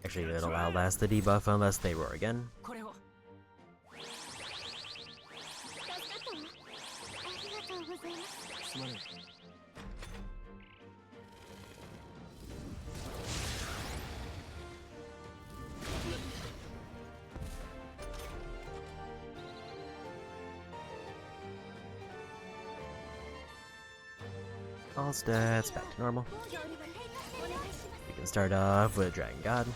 Actually, it'll outlast the debuff unless they roar again. All stats back to normal. We can start off with Dragon God.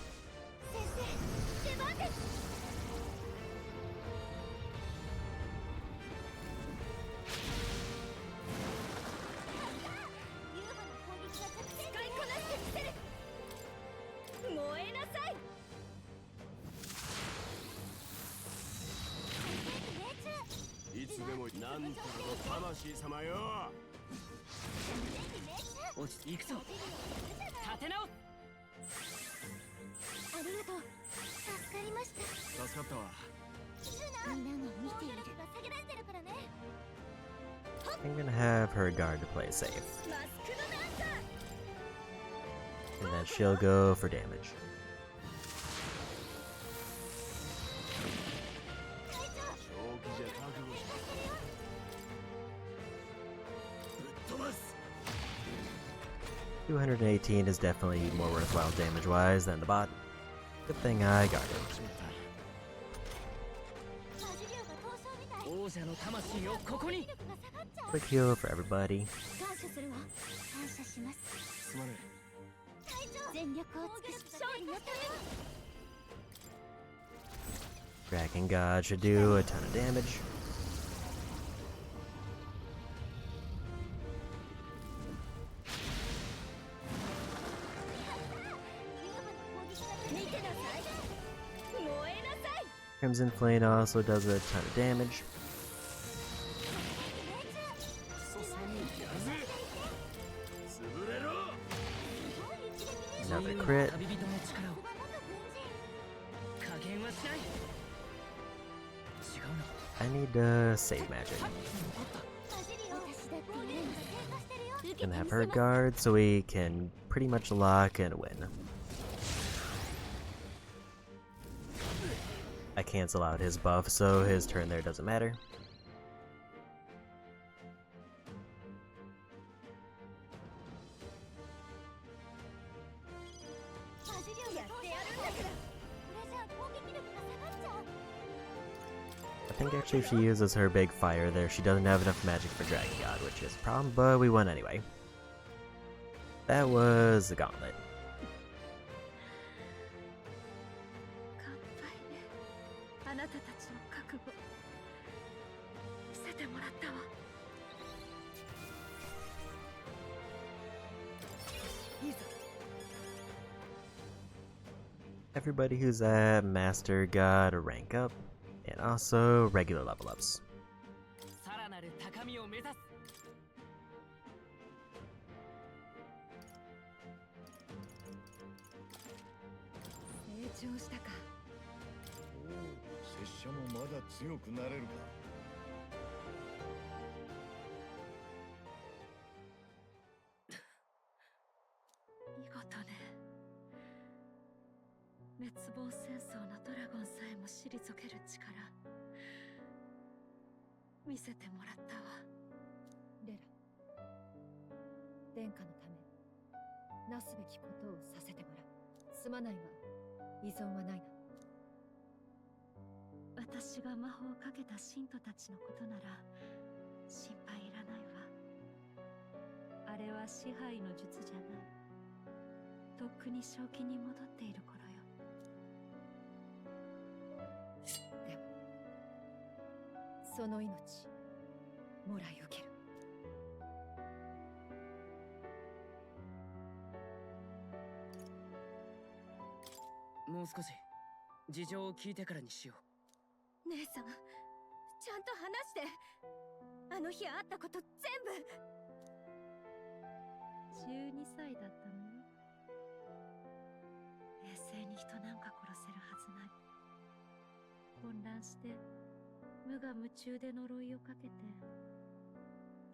I'm gonna have her guard to play safe. And then she'll go for damage. $218 is definitely more worthwhile damage-wise than the bot. Good thing I guarded. Quick heal for everybody. Dragon God should do a ton of damage. Crimson Flame also does a ton of damage. Another crit. I need to save magic. Gonna have her guard so we can pretty much lock and win. I cancel out his buff, so his turn there doesn't matter. I think actually if she uses her big fire there, she doesn't have enough magic for Dragon God, which is a problem, but we won anyway. That was the gauntlet. 乾杯ね。あなたたちの覚悟見せてもらったわ。いいぞ。 Everybody who's at Master got a rank up, and also regular level ups. さらなる高みを目指す。成長したか。おお、拙者もまだ強くなれるか。見事ね。滅亡戦争のドラゴンさえも退ける力見せてもらったわ。レラ、殿下のためなすべきことをさせてもらう。すまないが依存はないな。私が魔法をかけた信徒たちのことなら心配いらないわ。あれは支配の術じゃない。とっくに正気に戻っている頃よ。でもその命もらい受ける。もう少し事情を聞いてからにしよう。姉さん、ちゃんと話して。あの日あったこと全部。12歳だったのよ。冷静に人なんか殺せるはずない。混乱して無我夢中で呪いをかけて、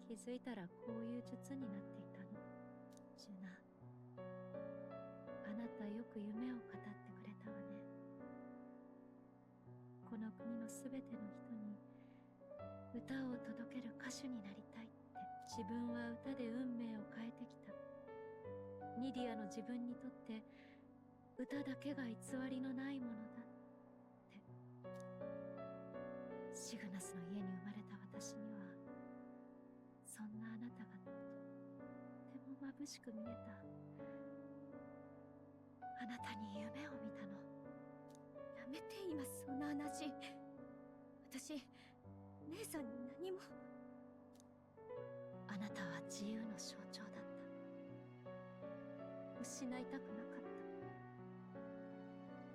気づいたらこういう術になっていたの。ジュナ、あなたよく夢を語ってくれたわね。この国のすべての人に歌を届ける歌手になりたいって。自分は歌で運命を変えてきた。ニディアの自分にとって歌だけが偽りのないものだって。シグナスの家に生まれた私にはそんなあなたがとても眩しく見えた。あなたに夢を見たの。やめて今そんな話。私姉さんに何も。あなたは自由の象徴だった。失いたくなかった。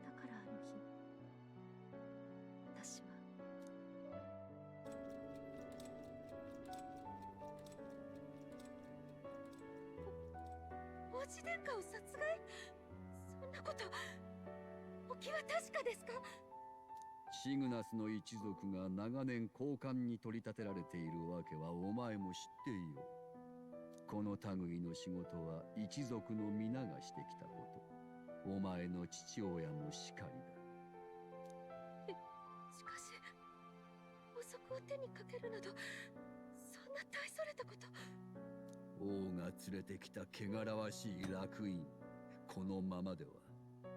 だからあの日私は王子殿下を殺害。そんなことお気は確かですか？シグナスの一族が長年交換に取り立てられているわけはお前も知っていよ。この類の仕事は一族の皆がしてきたこと。お前の父親もしかりだ。しかし王族を手にかけるなど、そんな大それたこと。王が連れてきた汚らわしい楽園。このままでは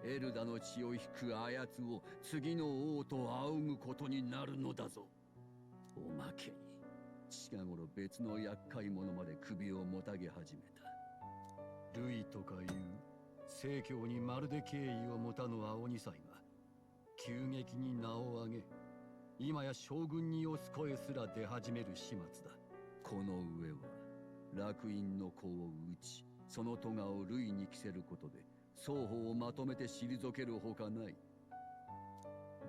エルダの血を引くあやつを次の王と仰ぐことになるのだぞ。おまけに近頃別の厄介者まで首をもたげ始めた。ルイとかいう正教にまるで敬意を持たぬ青二歳が急激に名を上げ、今や将軍に押す声すら出始める始末だ。この上は楽園の子を討ち、その咎をルイに着せることで双方をまとめて退けるほかない。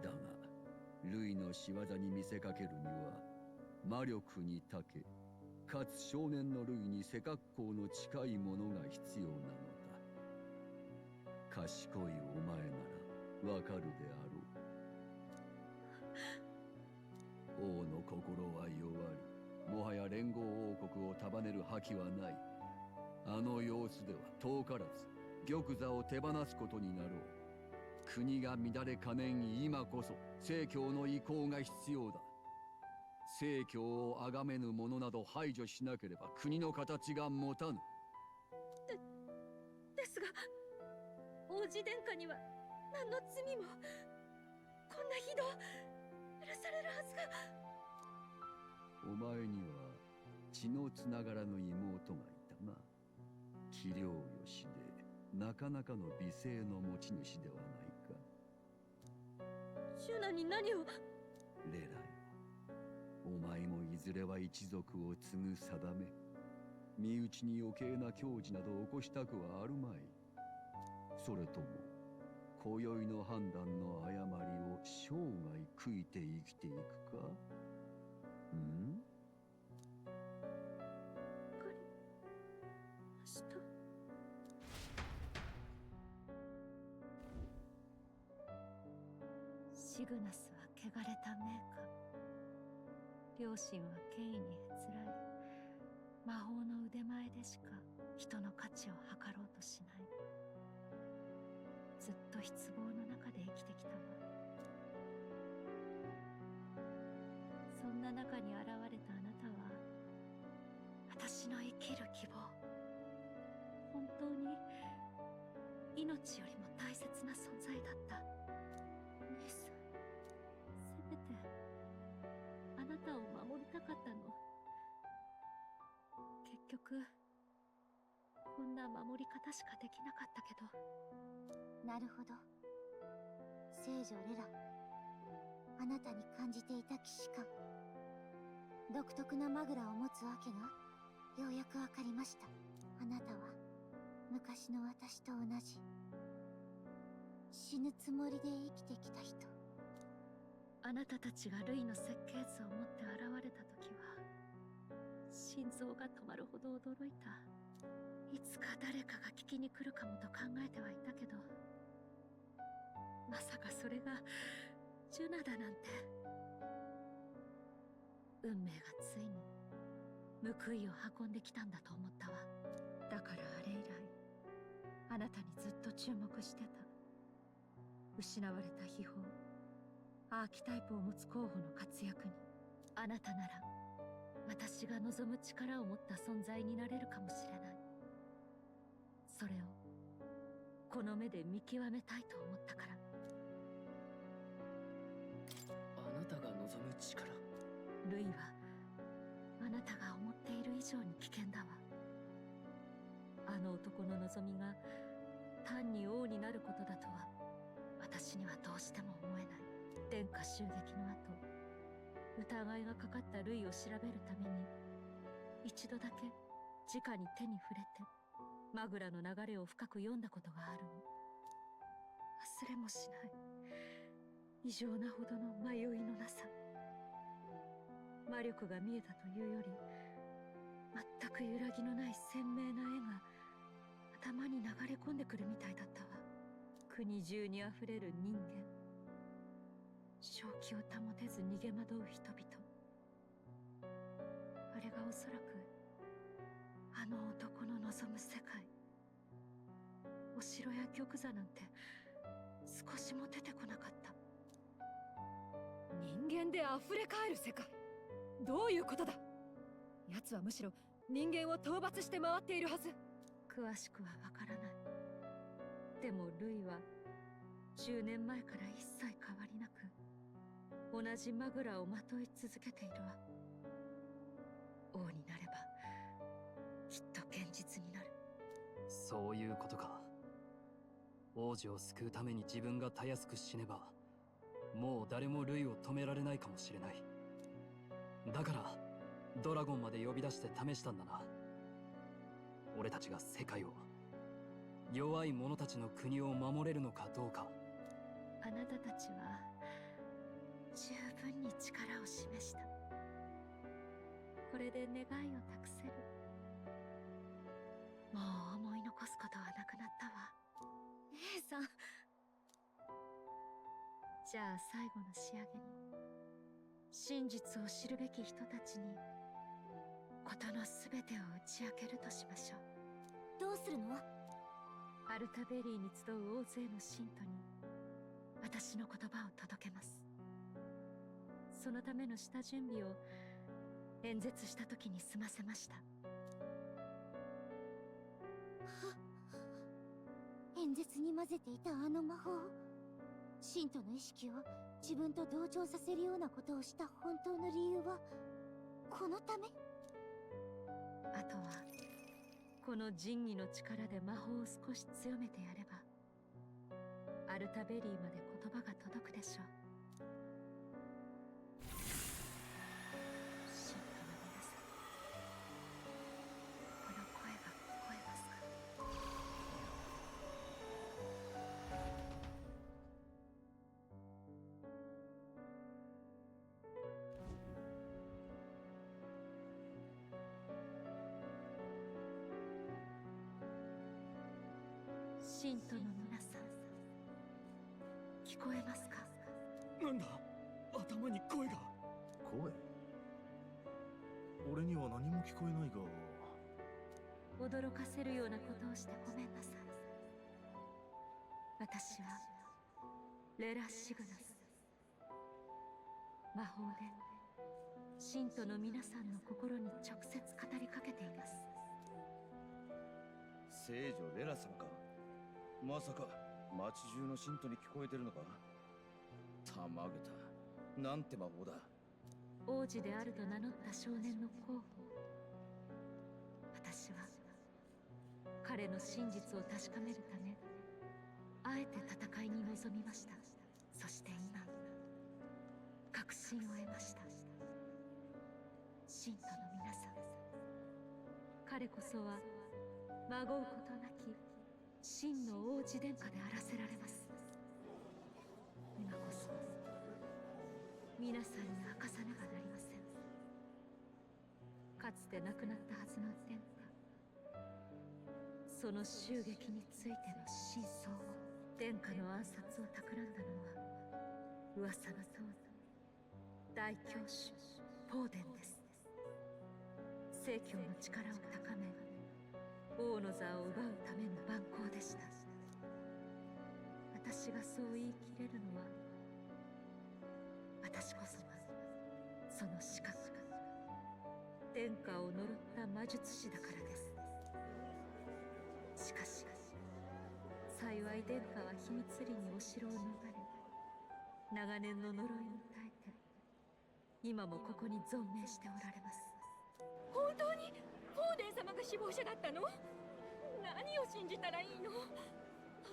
だがルイの仕業に見せかけるには魔力に長け、かつ少年のルイに背格好の近いものが必要なのだ。賢いお前ならわかるであろう。王の心は弱り、もはや連合王国を束ねる覇気はない。あの様子では遠からず玉座を手放すことになろう。国が乱れかねん今こそ正教の意向が必要だ。正教を崇めぬ者など排除しなければ国の形が持たぬ。ですが王子殿下には何の罪も。こんな非道許されるはずが。お前には血のつながらぬ妹がいたな。器量よしでなかなかの美声の持ち主ではないか。ジュナに何を。レラよ、お前もいずれは一族を継ぐ定め。身内に余計な矜持など起こしたくはあるまい。それとも今宵の判断の誤りを生涯悔いて生きていくか。うんわかりました。シグナスは汚れた名家。両親は権威にへつらい。魔法の腕前でしか人の価値を測ろうとしない。ずっと失望の中で生きてきたわ。そんな中に現れたあなたは私の生きる希望。本当に命よりも大切な存在だった。姉さん、せめてあなたを守りたかったの。結局こんな守り方しかできなかったけど。なるほど。聖女レラ、あなたに感じていた騎士感、独特なマグラを持つわけがようやくわかりました。あなたは昔の私と同じ死ぬつもりで生きてきた人。あなたたちがルイの設計図を持って現れた時は心臓が止まるほど驚いた。いつか誰かが聞きに来るかもと考えてはいたけど、まさかそれがジュナだなんて。運命がついに報いを運んできたんだと思ったわ。だからあれ以来あなたにずっと注目してた。失われた秘宝アーキタイプを持つ候補の活躍にあなたなら私が望む力を持った存在になれるかもしれない。それをこの目で見極めたいと思ったから。あなたが望む力。ルイはあなたが思っている以上に危険だわ。あの男の望みが単に王になることだとは私にはどうしても思えない。殿下襲撃の後、疑いがかかったルイを調べるために一度だけ直に手に触れてマグラの流れを深く読んだことがあるの。忘れもしない異常なほどの迷いのなさ。魔力が見えたというより全く揺らぎのない鮮明な絵が頭に流れ込んでくるみたいだったわ。国中にあふれる人間、正気を保てず逃げ惑う人々。あれがおそらくあの男の望む世界。お城や玉座なんて少しも出てこなかった。人間で溢れ返る世界、どういうことだ。奴はむしろ人間を討伐して回っているはず。詳しくはわからない。でもルイは10年前から一切変わりなく同じマグラをまとい続けているわ。王になればきっと現実になる。そういうことか。王子を救うために自分がたやすく死ねばもう誰もルイを止められないかもしれない。だからドラゴンまで呼び出して試したんだな。俺たちが世界を、弱い者たちの国を守れるのかどうか。あなたたちは十分に力を示した。これで願いを託せる。もう思い残すことはなくなったわ。姉さん。じゃあ最後の仕上げに真実を知るべき人たちに事のすべてを打ち明けるとしましょう。どうするの？アルタベリーに集う大勢の信徒に私の言葉を届けます。そのための下準備を演説した時に済ませました。演説に混ぜていたあの魔法、信徒の意識を自分と同調させるようなことをした本当の理由はこのため？あとはこの神器の力で魔法を少し強めてやればアルタベリーまで言葉が届くでしょう。神父の皆さん、この声が聞こえますか？信徒の皆さん、聞こえますか？なんだ、頭に声が。声？俺には何も聞こえないが。驚かせるようなことをしてごめんなさい。私はレラ・シグナス。魔法で信徒の皆さんの心に直接語りかけています。聖女レラ様か。まさか町中の信徒に聞こえてるのか。たまげた、なんて魔法だ。王子であると名乗った少年の候補。私は彼の真実を確かめるためあえて戦いに臨みました。そして今確信を得ました。信徒の皆さん、彼こそはまごうことなき真の王子殿下であらせられます。今こそ皆さんに明かさねばなりません。かつて亡くなったはずの殿下、その襲撃についての真相を、殿下の暗殺を企んだのは噂の通り大教主ポーデンです。聖教の力を高め王の座を奪うための蛮行でした。私がそう言い切れるのは、私こそがその資格、殿下を呪った魔術師だからです。しかし幸い殿下は秘密裏にお城を逃れ、長年の呪いに耐えて今もここに存命しておられます。本当にフォーデン様が死亡者だったの？何を信じたらいいの？ああ、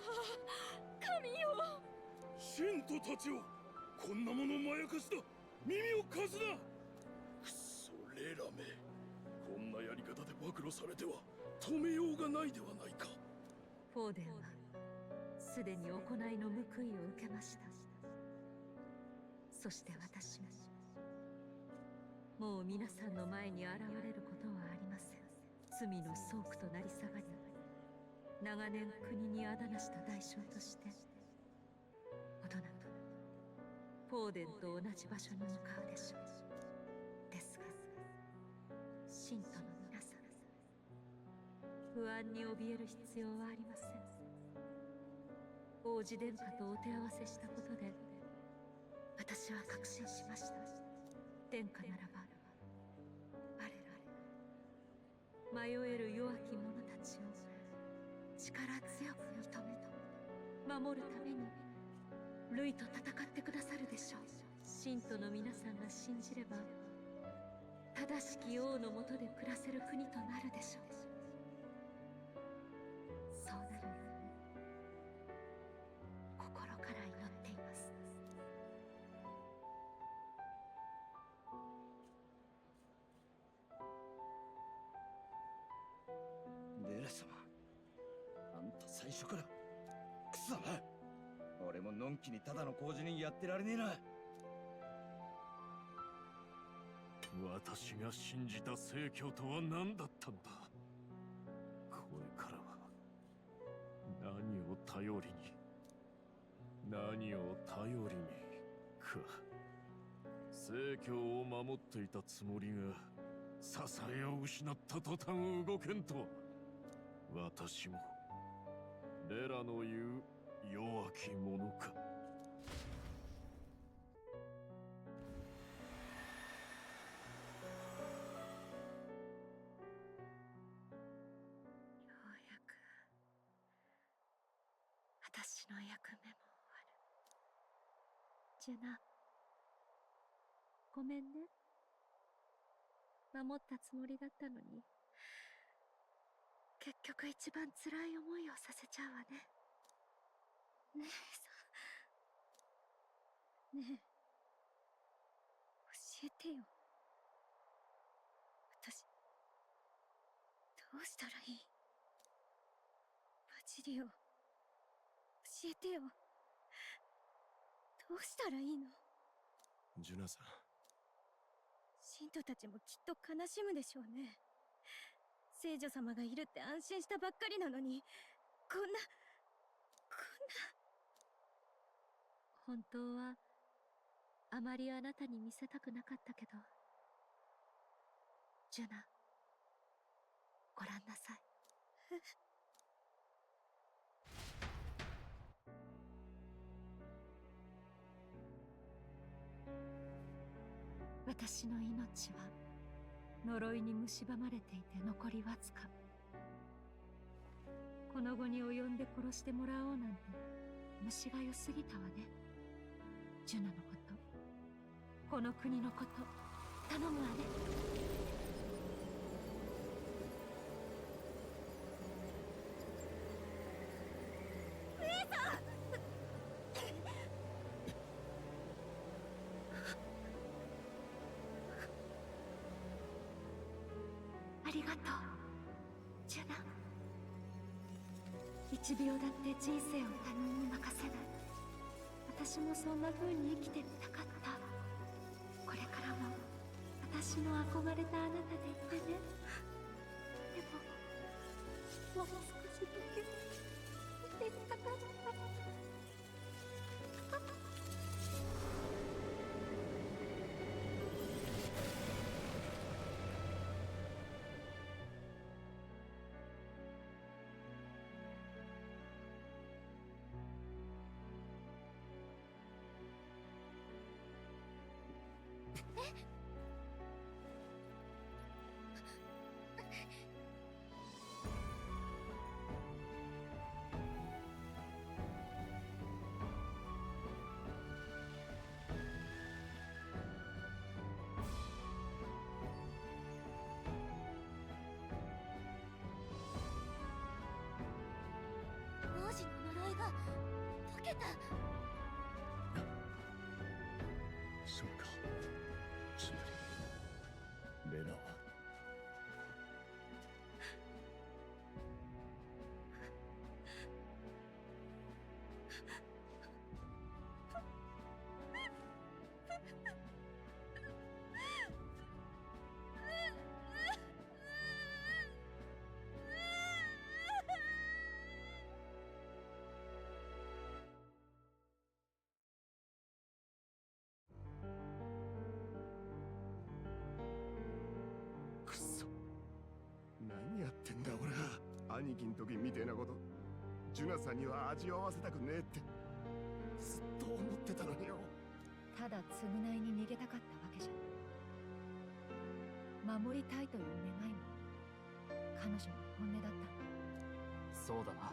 神よ。信徒たちを、こんなものまやかしだ。耳を貸すな。くそレラめ、こんなやり方で暴露されては止めようがないではないか。フォーデンはすでに行いの報いを受けました。そして私ももう皆さんの前に現れることはありません。罪の倉庫となり下がり、長年国にあだなした代償としてほどなくフォーデンと同じ場所に向かうでしょう。ですが信徒の皆さん、不安に怯える必要はありません。王子殿下とお手合わせしたことで私は確信しました。殿下ならば我ら迷える弱き者たちを力強く認め守るために類と戦ってくださるでしょう。信徒の皆さんが信じれば正しき王の下で暮らせる国となるでしょう。そうなるように心から祈っています。レラ様、あんた最初から。くそ、俺ものんきにただの工事人やってられねえな。私が信じた聖教とは何だったんだ。これからは何を頼りに、何を頼りにか。聖教を守っていたつもりが支えを失った途端動けんとは。私もレラの言う弱き者か。ようやく私の役目も終わる。ジュナ。ごめんね。守ったつもりだったのに、結局一番辛い思いをさせちゃうわね。姉さん。ねえ、教えてよ。私、どうしたらいい？バジリオ、教えてよ。どうしたらいいの？ジュナさん。信徒たちもきっと悲しむでしょうね。聖女様がいるって安心したばっかりなのに、こんな本当はあまりあなたに見せたくなかったけど、ジュナ、ご覧なさい。私の命は呪いに蝕まれていて残りわずか。この後に及んで殺してもらおうなんて虫が良すぎたわね。ジュナのこと、この国のこと、頼むわね。姉さんありがとう、ジュナ。1秒だって人生を他人に任せない。私もそんな風に生きてみたかった。これからも私の憧れたあなたでいてね。でも、もう少しだけ見てみたかった。王子の呪いが解けた。そうか。つまりレナはくそ。何やってんだ俺は。兄貴ん時みてえなことジュナさんには味わわせたくねえってずっと思ってたのによ。ただ償いに逃げたかったわけじゃ。守りたいという願いも彼女の本音だったんだ。そうだな。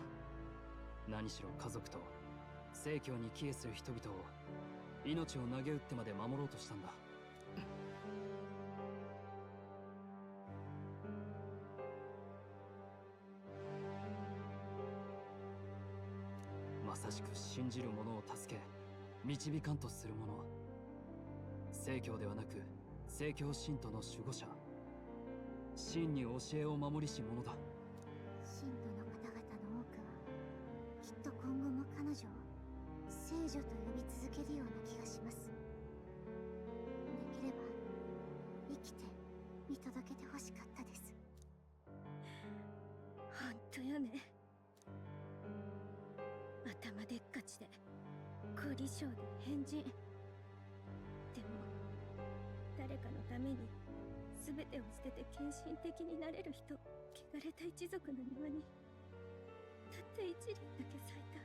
何しろ家族と聖教に帰依する人々を命を投げ打ってまで守ろうとしたんだ。まさしく信じる者を助け導かんとする者。聖教ではなく聖教信徒の守護者。真に教えを守りし者だ。信徒の方々の多くはきっと今後も彼女を聖女と呼び続けるような気がします。できれば生きて見届けてほしかったです。本当よね。頭でっかちで凝り性で変人。でも誰かのために全てを捨てて献身的になれる人。汚れた一族の庭にたった一輪だけ咲いた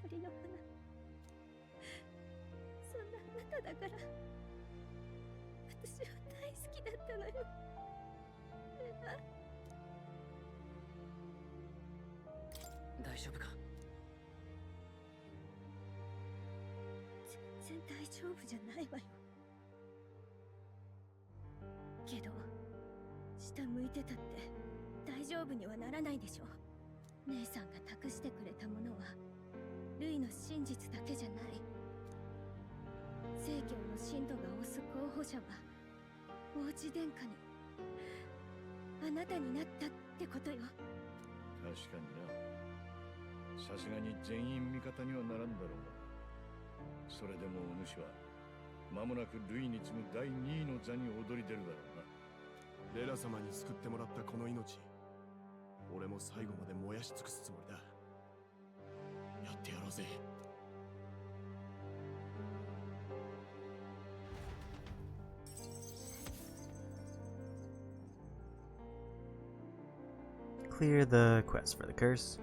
光の花。そんなあなただから私は大好きだったのよ。レナ。大丈夫か？全然大丈夫じゃないわよ。けど下向いてたって大丈夫にはならないでしょ。姉さんが託してくれたものはルイの真実だけじゃない。正教の信徒が推す候補者は王子殿下にあなたになったってことよ。確かにな。さすがに全員味方にはならんだろうが、それでもお主は間もなくルイに次ぐ第2位の座に躍り出るだろうな。レラ様に救ってもらったこの命、俺も最後まで燃やし尽くすつもりだ。やってやろうぜ。Clear the quest for the curse.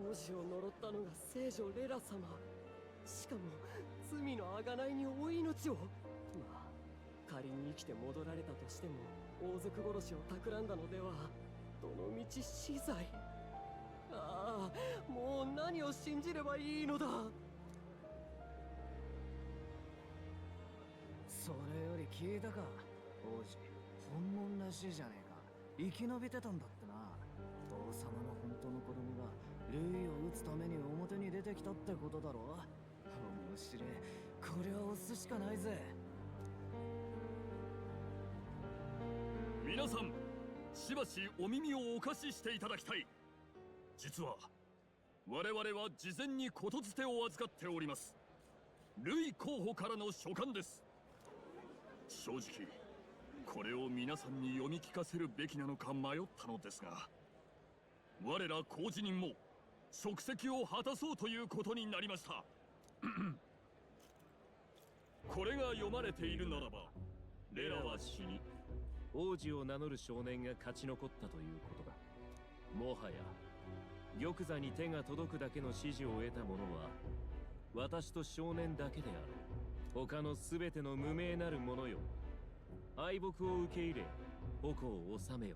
王子を呪ったのが聖女レラ様。しかも罪の贖いにお命を。まあ仮に生きて戻られたとしても王族殺しを企んだのでは。どのみち死罪。ああ、もう何を信じればいいのだ。それより聞いたか、王子。本物らしいじゃねえか。生き延びてたんだってな。王様の本当の子供がルイを撃つために表に出てきたってことだろ。面白い。これは押すしかないぜ。皆さん、しばしお耳をお貸ししていただきたい。実は我々は事前にことづてを預かっております。ルイ候補からの書簡です。正直これを皆さんに読み聞かせるべきなのか迷ったのですが、我ら工事人も職責を果たそうということになりました。これが読まれているならば、レラは死に王子を名乗る少年が勝ち残ったということだ。もはや玉座に手が届くだけの指示を得た者は私と少年だけである。他の全ての無名なる者よ、敗北を受け入れ矛を収めよ。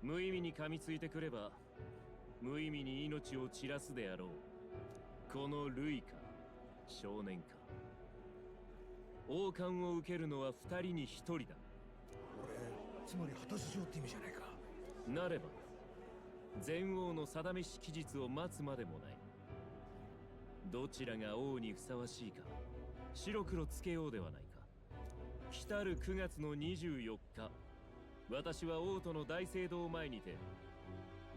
無意味に噛みついてくれば無意味に命を散らすであろう。このルイか少年か、王冠を受けるのは2人に1人だ。俺、つまり果たし状って意味じゃないか。なれば前王の定めし期日を待つまでもない。どちらが王にふさわしいか白黒つけようではないか。来たる9月の24日、私は王との大聖堂前にて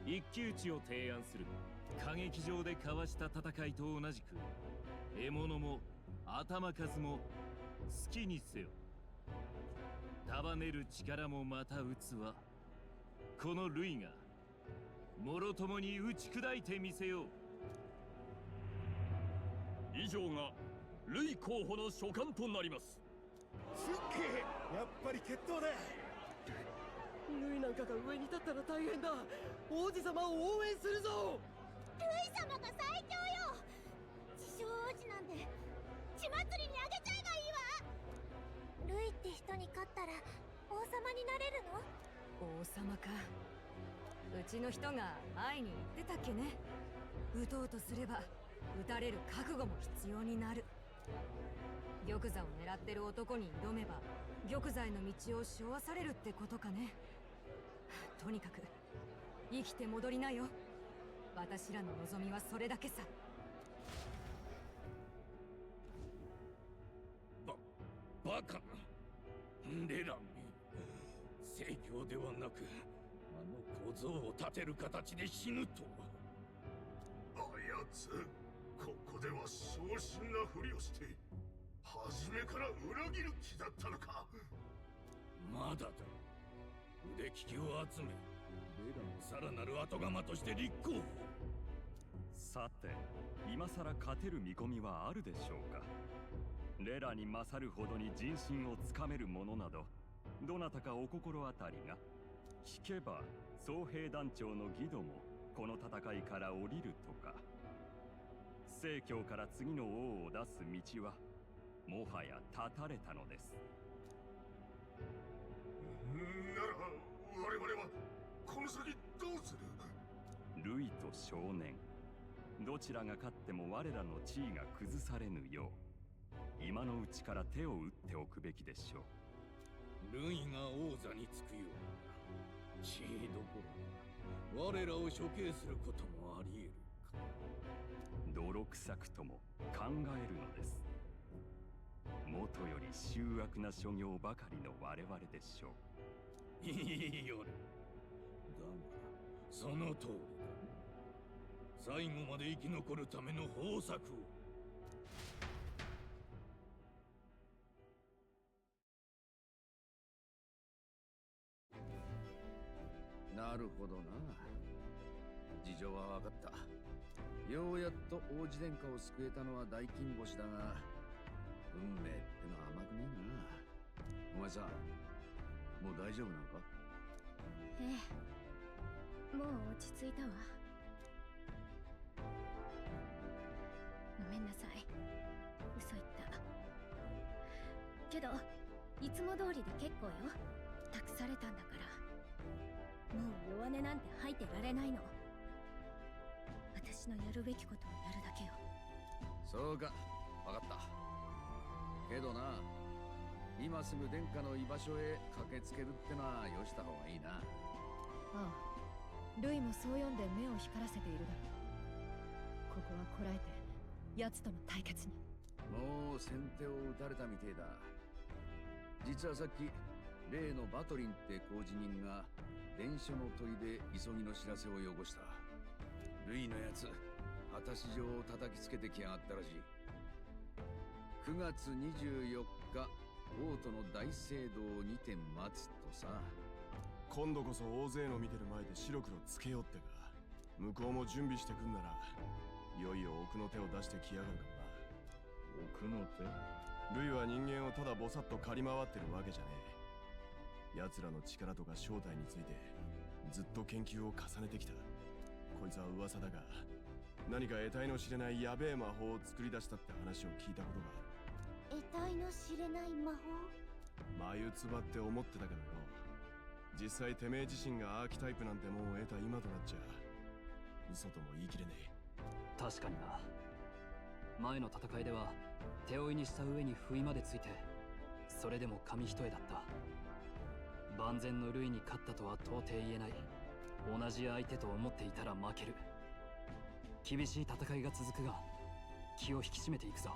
一騎打ちを提案する。歌劇場で交わした戦いと同じく獲物も頭数も好きにせよ。束ねる力もまた器。このルイがもろともに打ち砕いてみせよう。以上がルイ候補の書簡となります。すっげえ、やっぱり決闘だ。ルイなんかが上に立ったら大変だ。王子様を応援するぞ。ルイ様が最強よ。自称王子なんで血祭りにあげちゃえばいいわ。ルイって人に勝ったら王様になれるの？王様か。うちの人が会いに行ってたっけね。撃とうとすれば撃たれる覚悟も必要になる。玉座を狙ってる男に挑めば玉座への道を背負わされるってことかね。とにかく生きて戻りなよ。私らの望みはそれだけさ。バカなレラめ。正教ではなくあの小僧を立てる形で死ぬとは。あやつ、ここでは小心なふりをして初めから裏切る気だったのか。まだだ。腕利きを集めレラのさらなる後釜として立候補。さて、今さら勝てる見込みはあるでしょうか。レラに勝るほどに人心をつかめるものなどどなたかお心当たりが。聞けば総兵団長の義ドもこの戦いから降りるとか。正教から次の王を出す道はもはや断たれたのです。なら我々はこの先どうする？ルイと少年、どちらが勝っても我らの地位が崩されぬよう今のうちから手を打っておくべきでしょう。ルイが王座につくような地位どころか我らを処刑することもあり得る。泥臭くとも考えるのです。もとより醜悪な所業ばかりの我々でしょう。いいよ。だがその通りだ。最後まで生き残るための方策を。なるほどな。事情は分かった。ようやっと王子殿下を救えたのは大金星だが、運命ってのは甘くねえな。お前さ、もう大丈夫なのか？ええ、もう落ち着いたわ。ごめんなさい、嘘言った。けどいつも通りで結構よ。託されたんだから。もう弱音なんて吐いてられないの。私のやるべきことをやるだけよ。そうか、分かった。けどな、今すぐ殿下の居場所へ駆けつけるってのはよした方がいいな。ああ、ルイもそう読んで目を光らせているだろう。ここはこらえて奴との対決に。もう先手を打たれたみてえだ。実はさっき例のバトリンって工事人が伝書の問いで急ぎの知らせをよこした。ルイのやつ果たし状を叩きつけてきやがったらしい。9月24日王都の大聖堂にて待つとさ。今度こそ大勢の見てる前で白黒つけようってか。向こうも準備してくんならいよいよ奥の手を出してきやがるかもな。奥の手？ルイは人間をただボサッと狩り回ってるわけじゃねえ。奴らの力とか正体についてずっと研究を重ねてきた。こいつは噂だが何か得体の知れないやべえ魔法を作り出したって話を聞いたことがある。得体の知れない魔法？眉唾って思ってたけどよ、実際てめえ自身がアーキタイプなんてもんを得た今となっちゃ嘘とも言い切れねえ。確かにな。前の戦いでは手負いにした上に不意までついて、それでも紙一重だった。万全のルイに勝ったとは到底言えない。同じ相手と思っていたら負ける。厳しい戦いが続くが気を引き締めていくぞ。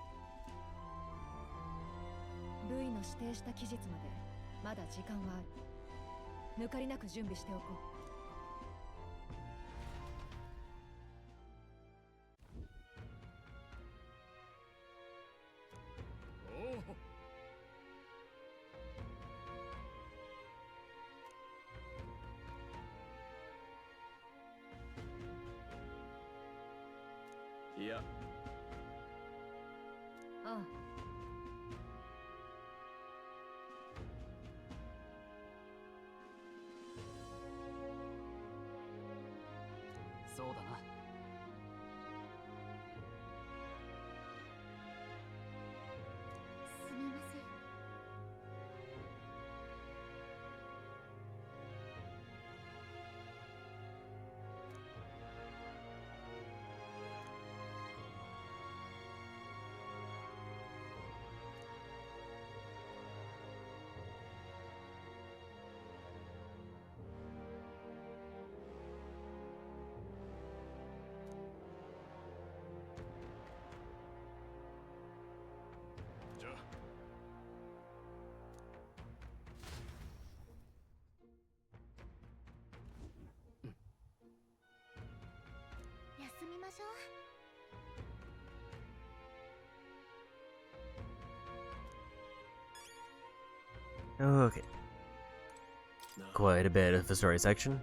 ルイの指定した期日までまだ時間はある。抜かりなく準備しておこう。いや、ああ、そうだな。すみません。じゃあ休みましょう。Okay. Quite a bit of the story section.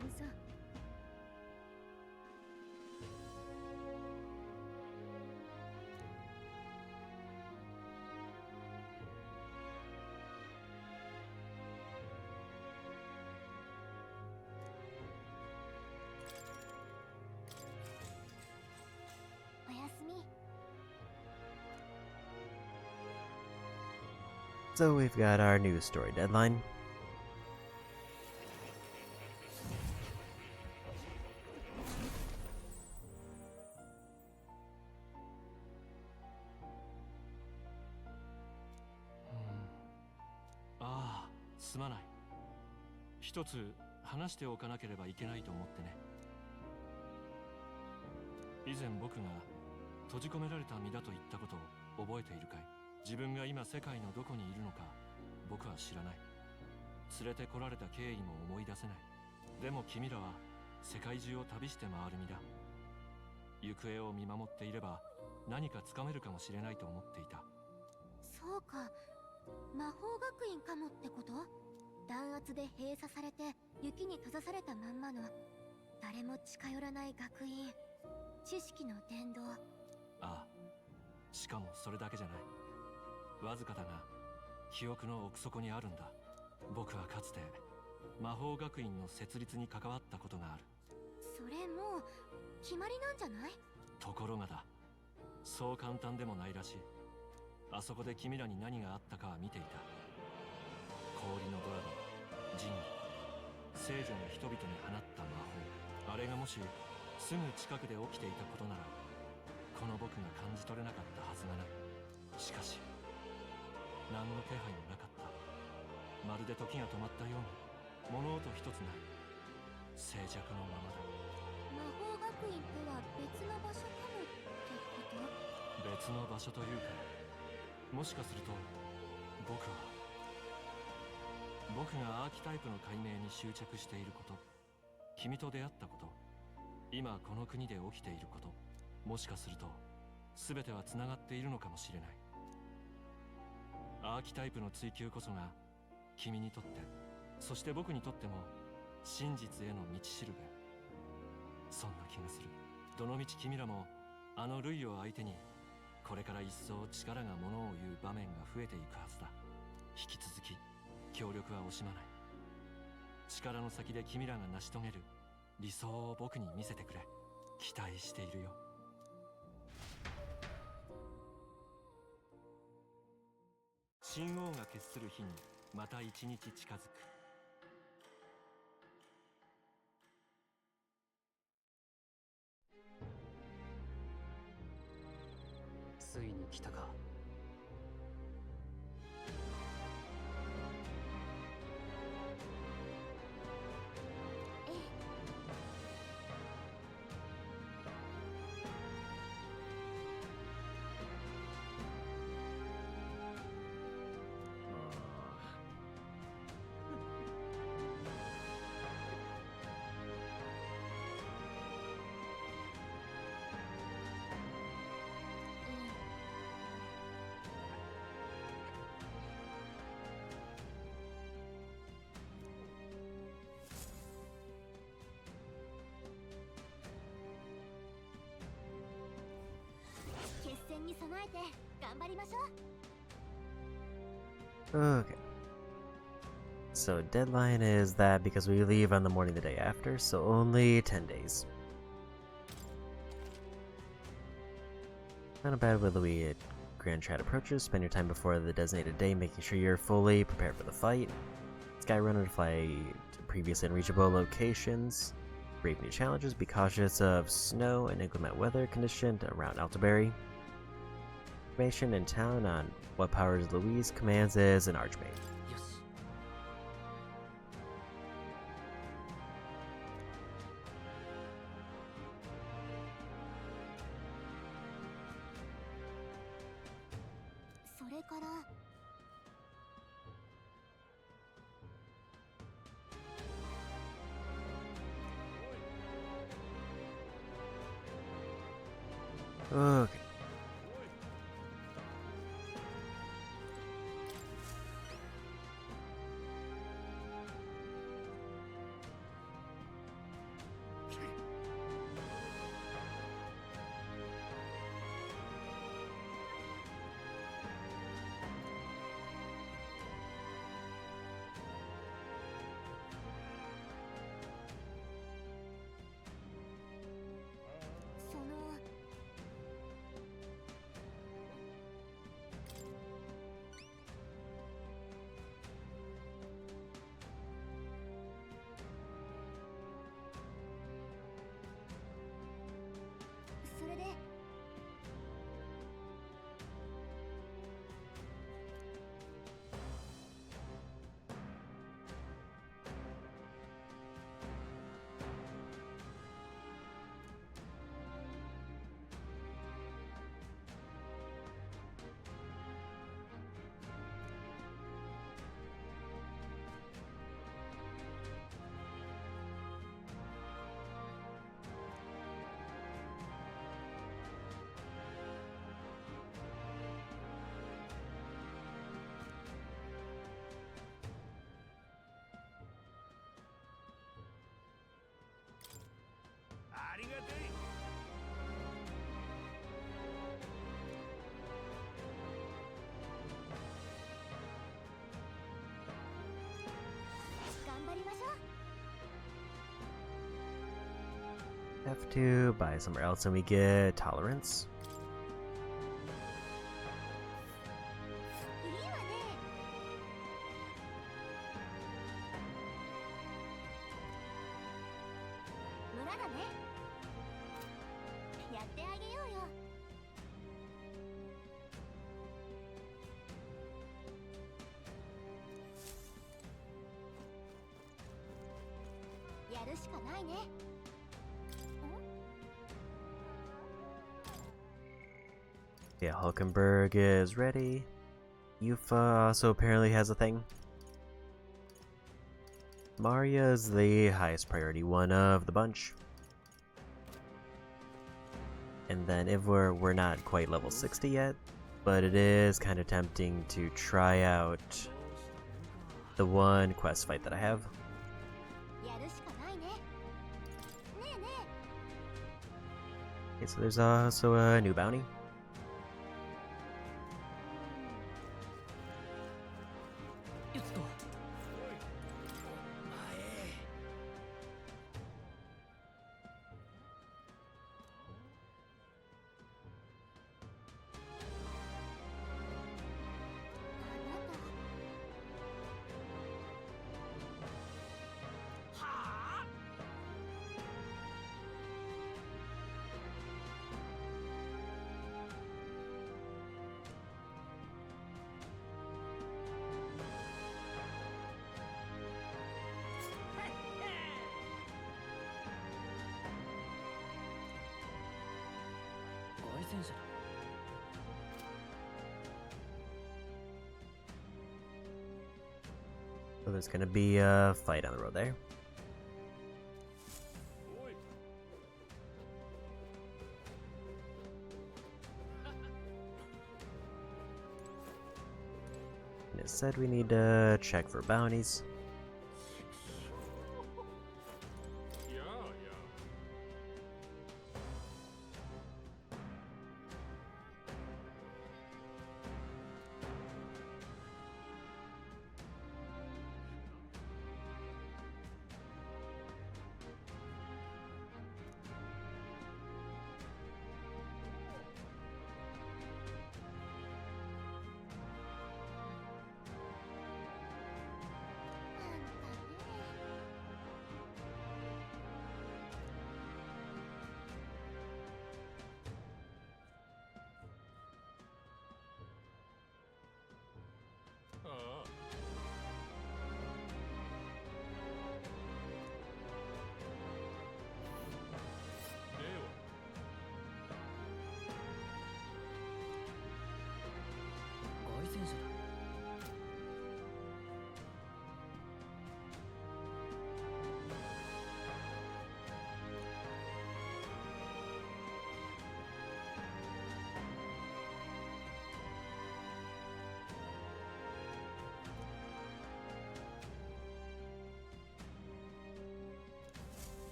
羽さん。おやすみ。 So we've got our news story deadline. Ah, すまない。一つ話しておかなければいけないと思ってね。以前僕が閉じ込められた身だと言ったことを覚えているかい？自分が今世界のどこにいるのか僕は知らない。連れてこられた経緯も思い出せない。でも君らは世界中を旅して回る身だ。行方を見守っていれば何かつかめるかもしれないと思っていた。そうか、魔法学院かもってこと？弾圧で閉鎖されて雪に閉ざされたまんまの誰も近寄らない学院、知識の伝道。ああ、しかもそれだけじゃない。わずかだが記憶の奥底にあるんだ。僕はかつて魔法学院の設立に関わったことがある。それもう決まりなんじゃない？ところがだ、そう簡単でもないらしい。あそこで君らに何があったかは見ていた。氷のドラゴン、神器、聖女の人々に放った魔法、あれがもしすぐ近くで起きていたことならこの僕が感じ取れなかったはずがない。しかし何の気配もなかった。まるで時が止まったように物音一つない。静寂のままだ。魔法学院とは別の場所かもってこと？別の場所というか、もしかすると僕がアーキタイプの解明に執着していること、君と出会ったこと、今この国で起きていること、もしかすると全てはつながっているのかもしれない。アーキタイプの追求こそが君にとって、そして僕にとっても真実への道しるべ。そんな気がする。どのみち君らもあのルイを相手にこれから一層力がものを言う場面が増えていくはずだ。引き続き協力は惜しまない。力の先で君らが成し遂げる理想を僕に見せてくれ。期待しているよ。神王が決する日にまた一日近づく。ついに来たか。決戦に備えて頑張りましょう。 Okay. So deadline is that because we leave on the morning the day after, so only 10 days. Not a bad with Louis. Grand Chat approaches. Spend your time before the designated day, making sure you're fully prepared for the fight. Skyrunner to fly to previously unreachable locations. Brave new challenges. Be cautious of snow and inclement weather conditioned around Altaberry. Information in town on what powers Louise commands is an Archmage. よし。それから Okay. Have to buy somewhere else and we get tolerance. いいわね。村だね。やってあげようよ。やるしかないね。Yeah, Hulkenberg is ready. Yufa also apparently has a thing. Maria is the highest priority one of the bunch. And then Ivor, we're not quite level 60 yet, but it is kind of tempting to try out the one quest fight that I have. やるしかないね。ねえね Okay, so there's also a new bounty. やつと凱旋者だ。 So there's gonna be a fight on the road there. And it said we need to check for bounties.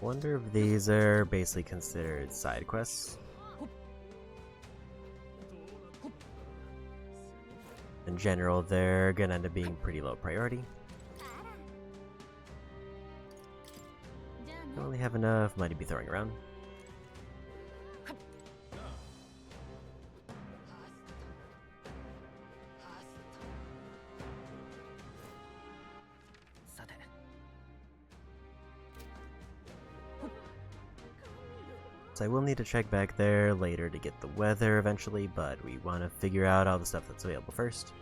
Wonder if these are basically considered side quests. In general, they're gonna end up being pretty low priority. Don't really have enough money to be throwing around. So I will need to check back there later to get the weather eventually, but we want to figure out all the stuff that's available first.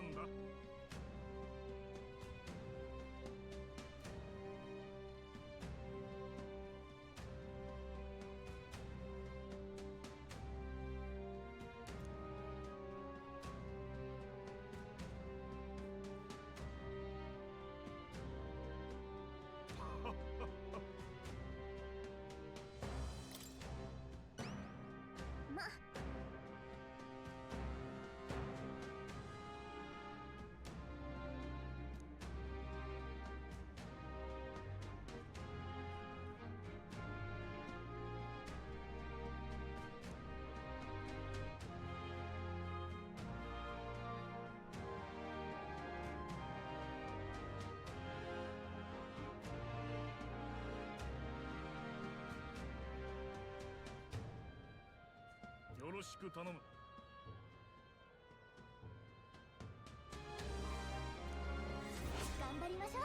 んだ。まよろしく頼む。頑張りましょう。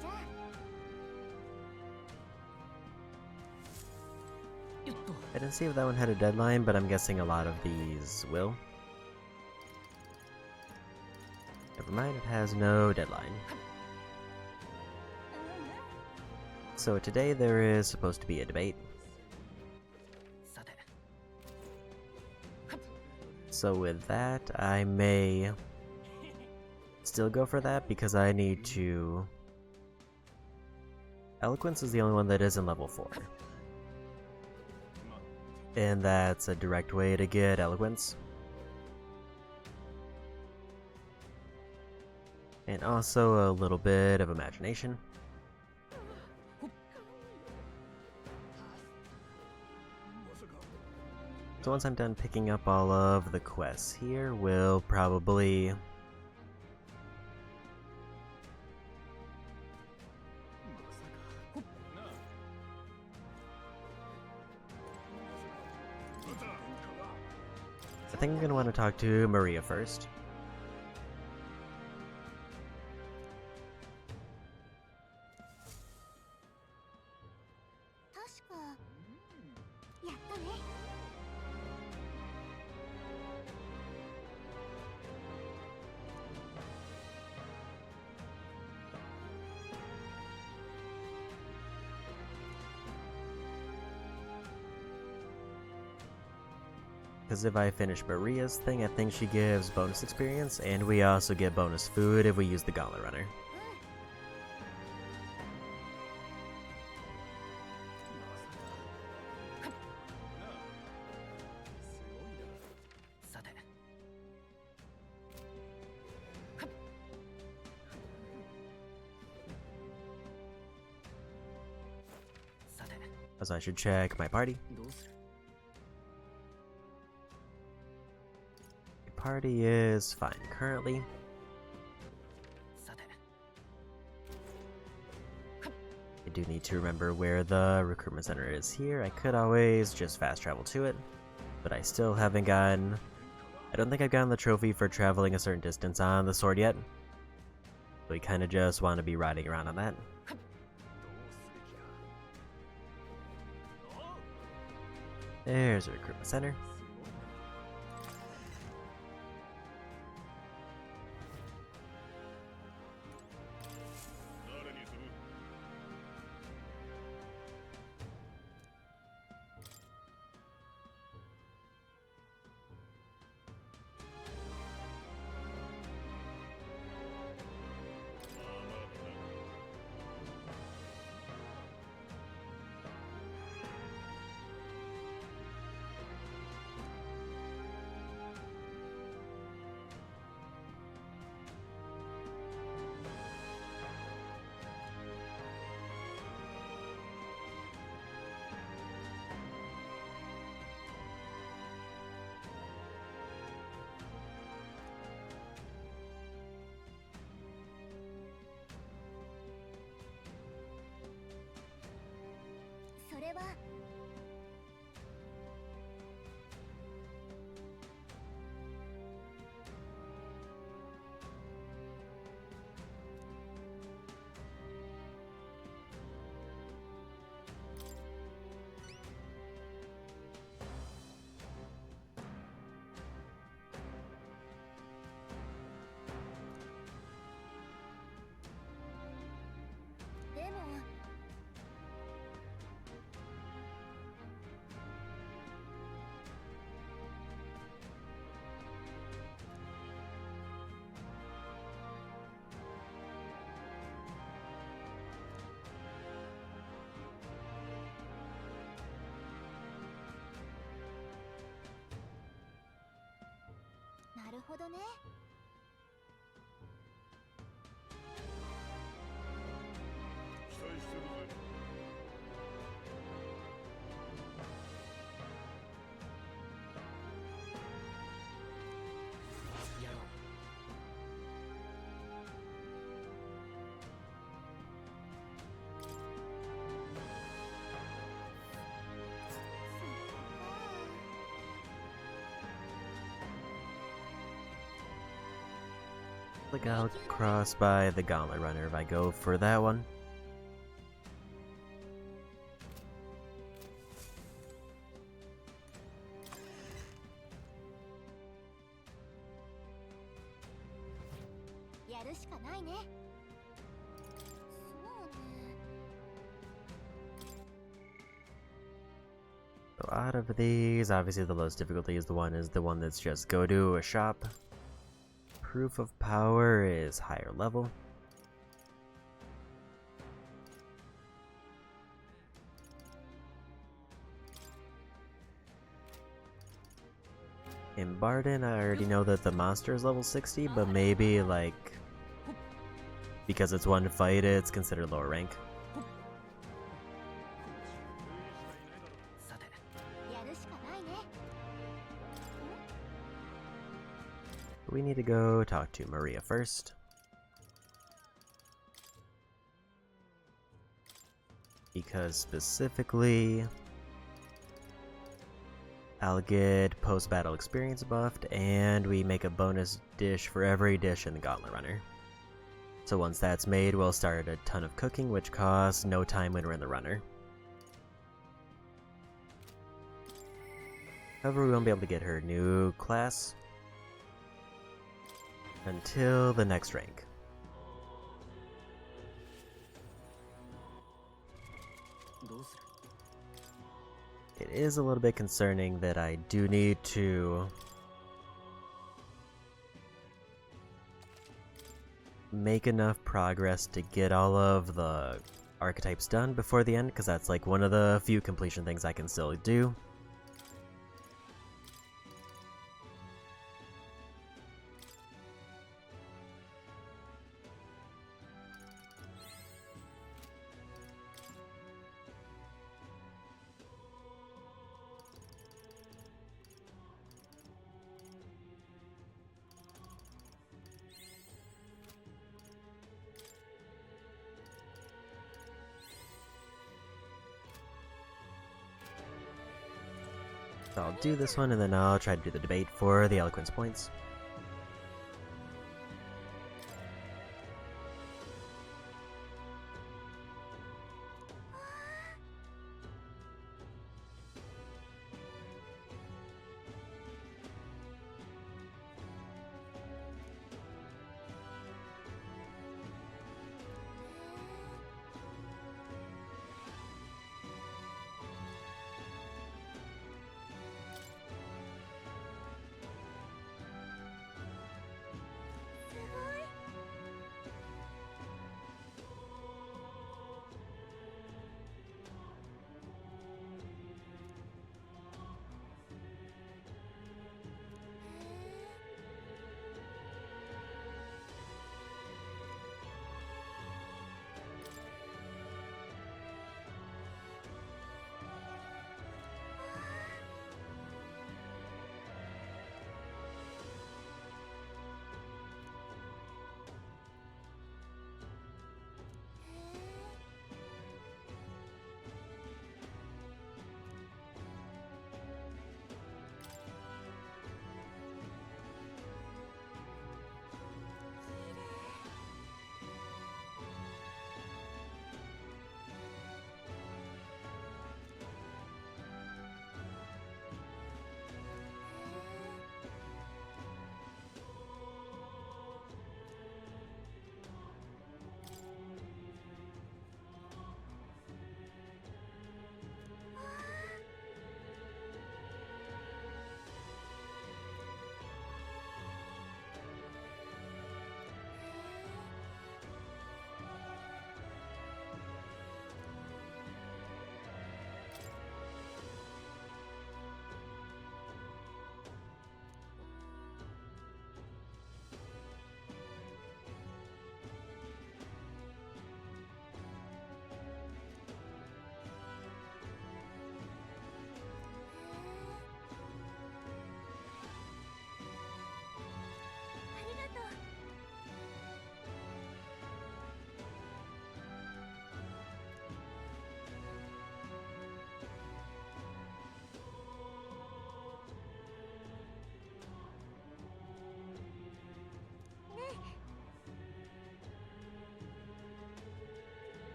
じゃあ I didn't see if that one had a deadline, but I'm guessing a lot of these will. Never mind, it has no deadline. So today there is supposed to be a debate. So with that, I may still go for that because I need to... Eloquence is the only one that isn't level 4. And that's a direct way to get Eloquence. And also a little bit of imagination. So once I'm done picking up all of the quests here, we'll probably... I think I'm going to want to talk to Maria first. Because if I finish Maria's thing, I think she gives bonus experience, and we also get bonus food if we use the Gauntlet Runner. As I should check my party. Party is fine currently. I do need to remember where the recruitment center is here. I could always just fast travel to it, but I still haven't gotten... I don't think I've gotten the trophy for traveling a certain distance on the sword yet. We kind of just want to be riding around on that. There's a recruitment center. ほどね。期待してるぜ。やろう。Like I'll cross by the Gauntlet Runner if I go for that one. So out of these, obviously the lowest difficulty is the one that's just go to a shop. Proof of Power is higher level. In Barden, I already know that the monster is level 60, but maybe, like, because it's one fight, it's considered lower rank. We need to go talk to Maria first. Because specifically, I'll get post-battle experience buffed, and we make a bonus dish for every dish in the Gauntlet Runner. So once that's made, we'll start a ton of cooking, which costs no time when we're in the runner. However, we won't be able to get her new class until the next rank. It is a little bit concerning that I do need to make enough progress to get all of the archetypes done before the end, because that's like one of the few completion things I can still do. So I'll do this one, and then I'll try to do the debate for the eloquence points.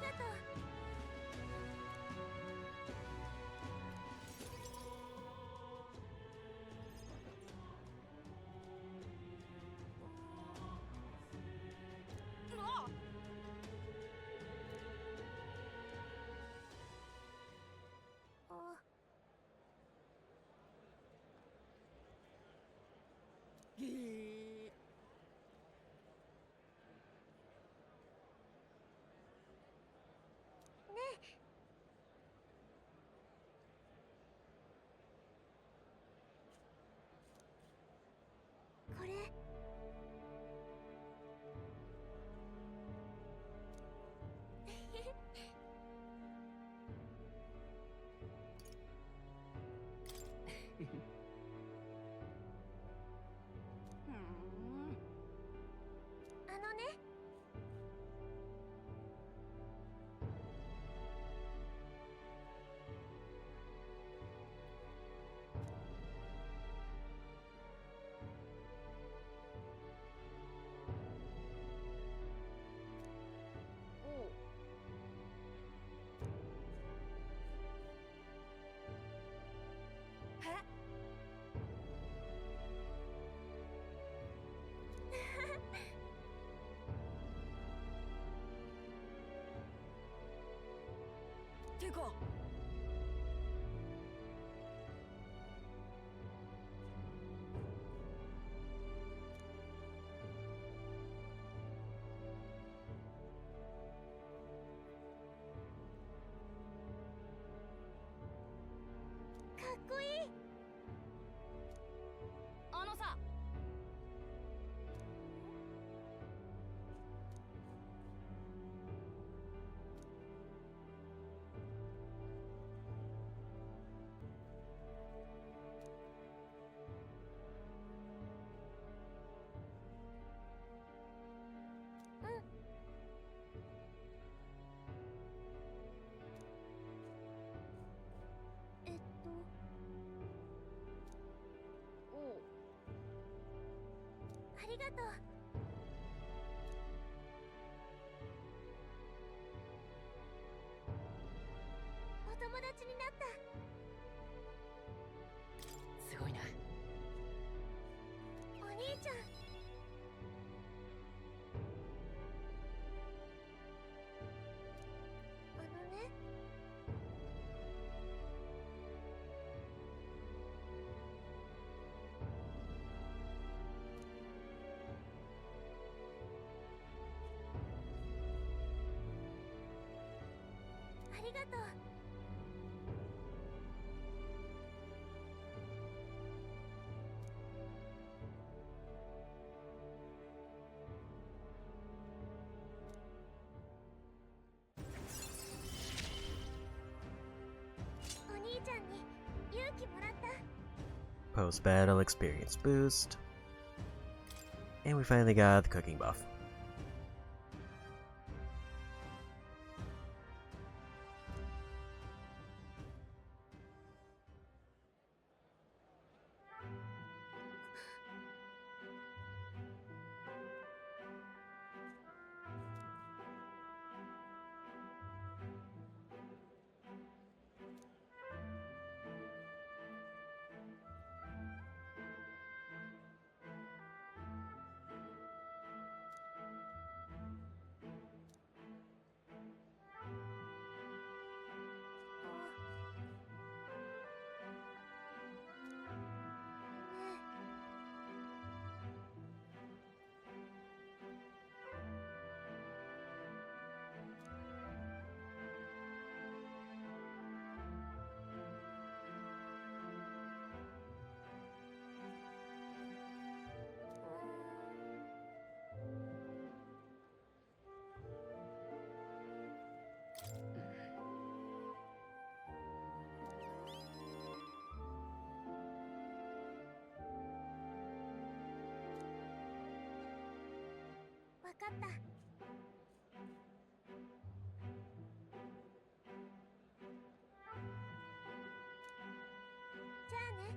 がとう。これあのね、てかかっこいい。あのさ、ありがとう。お友達になった。すごいな。お兄ちゃん。あのね、ありがとう。お兄ちゃんに勇気もらった。Post battle experience boost. And we finally got the cooking buff.わかった。じゃあね。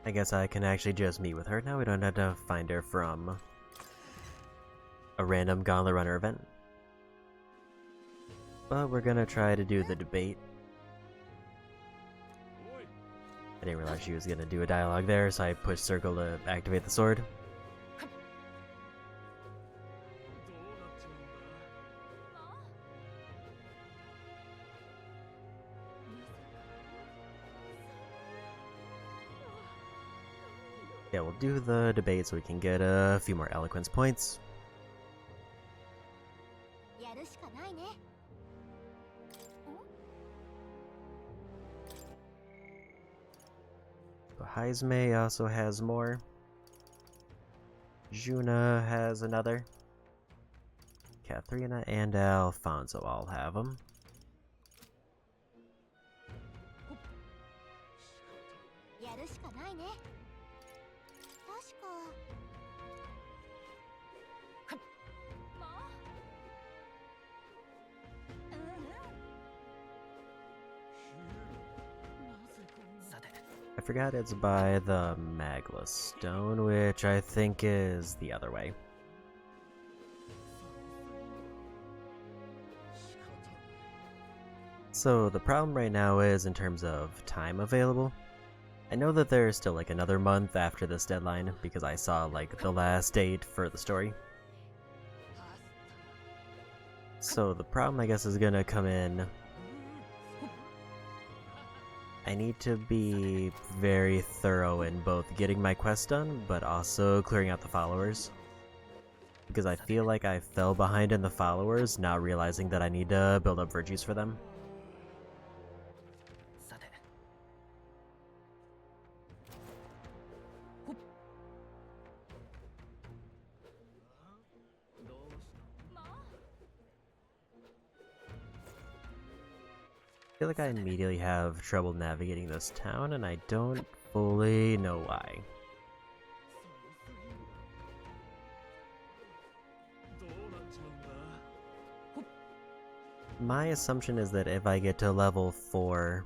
I guess I can actually just meet with her now. We don't have to find her from a random Gauntlet Runner event. But we're gonna try to do the debate. I didn't realize she was gonna do a dialogue there, so I pushed circle to activate the sword. Yeah, we'll do the debate so we can get a few more eloquence points. やるしかないね。So Heisme also has more. Juna has another. Katharina and Alfonso all have them. やるしかないね。確か。I forgot it's by the Magla Stone, which I think is the other way. So the problem right now is in terms of time available. I know that there's still like another month after this deadline because I saw like the last date for the story. So the problem I guess is gonna come in. I need to be very thorough in both getting my quest done, but also clearing out the followers. Because I feel like I fell behind in the followers, not realizing that I need to build up virtues for them. I feel like I immediately have trouble navigating this town, and I don't fully know why. My assumption is that if I get to level 4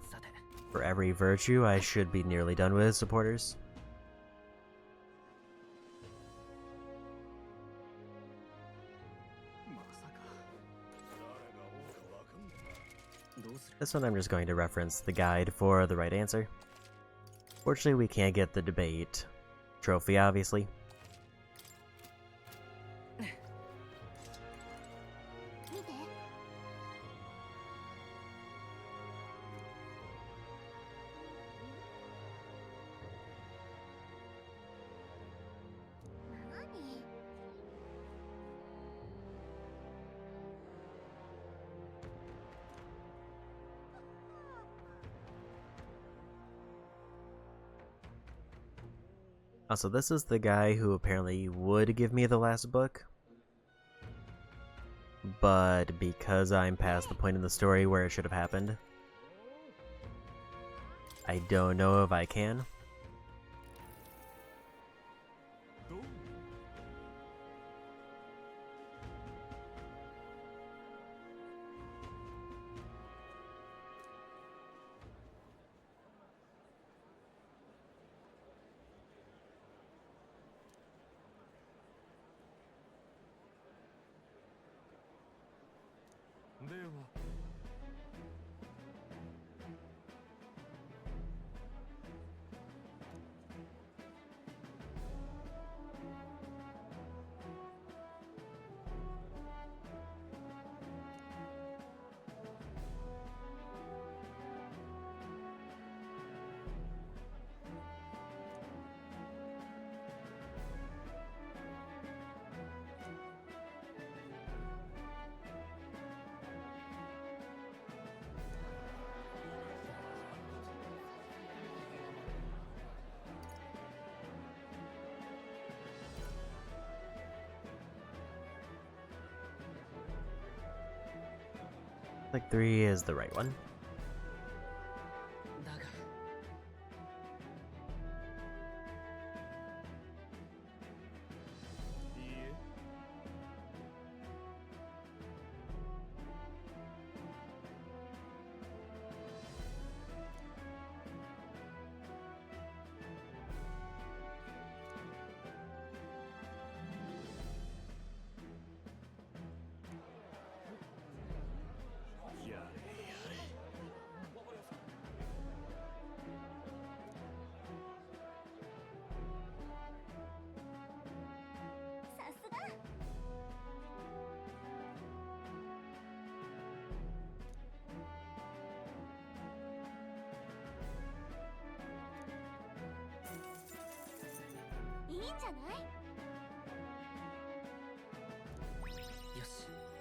for every virtue, I should be nearly done with supporters. This one I'm just going to reference the guide for the right answer. Fortunately, we can't get the debate trophy, obviously. Also, this is the guy who apparently would give me the last book. But because I'm past the point in the story where it should have happened, I don't know if I can. Like 3 is the right one.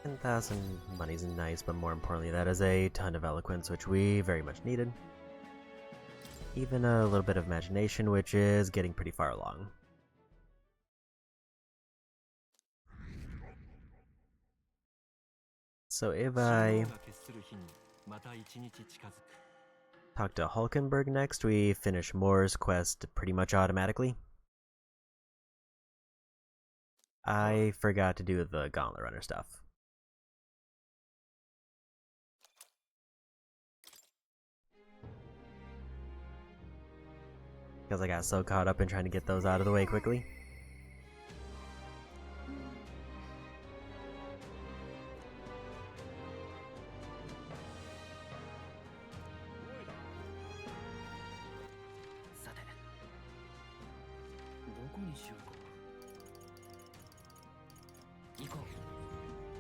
10,000 money's nice, but more importantly, that is a ton of eloquence, which we very much needed. Even a little bit of imagination, which is getting pretty far along. So if I talk to Hulkenberg next, we finish Moore's quest pretty much automatically. I forgot to do the Gauntlet Runner stuff. Because I got so caught up in trying to get those out of the way quickly.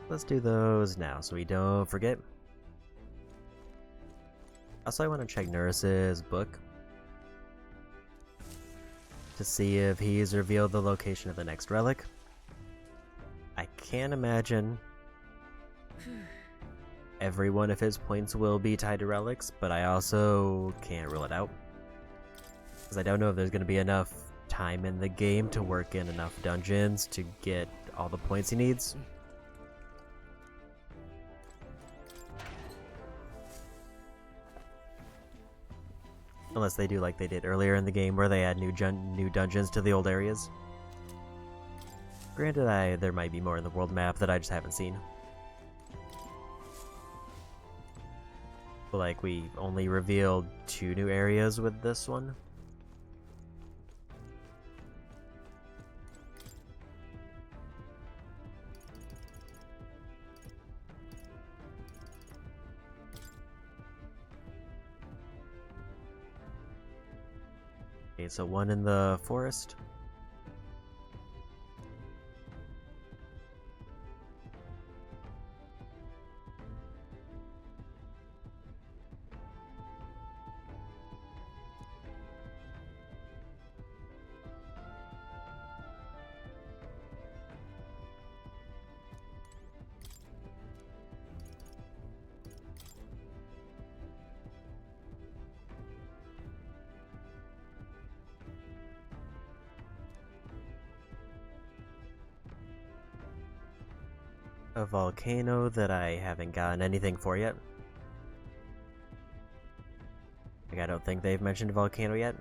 Let's do those now so we don't forget. Also, I want to check Nurse's book to see if he's revealed the location of the next relic. I can't imagine every one of his points will be tied to relics, but I also can't rule it out. Because I don't know if there's going to be enough time in the game to work in enough dungeons to get all the points he needs. Unless they do like they did earlier in the game where they add new dungeons to the old areas. Granted, there might be more in the world map that I just haven't seen. But like, we only revealed 2 new areas with this one. Okay, so 1 in the forest. A volcano that I haven't gotten anything for yet. Like, I don't think they've mentioned a volcano yet.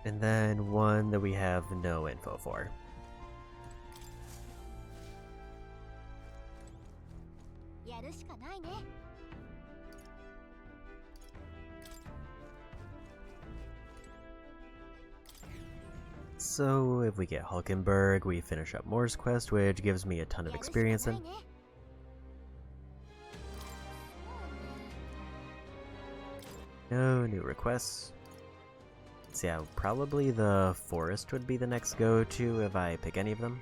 And then 1 that we have no info for. So if we get Hulkenberg, we finish up Moore's quest, which gives me a ton of experience in. No new requests. So yeah, probably the forest would be the next go-to if I pick any of them.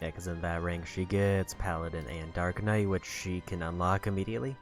Yeah, because in that rank she gets Paladin and Dark Knight, which she can unlock immediately.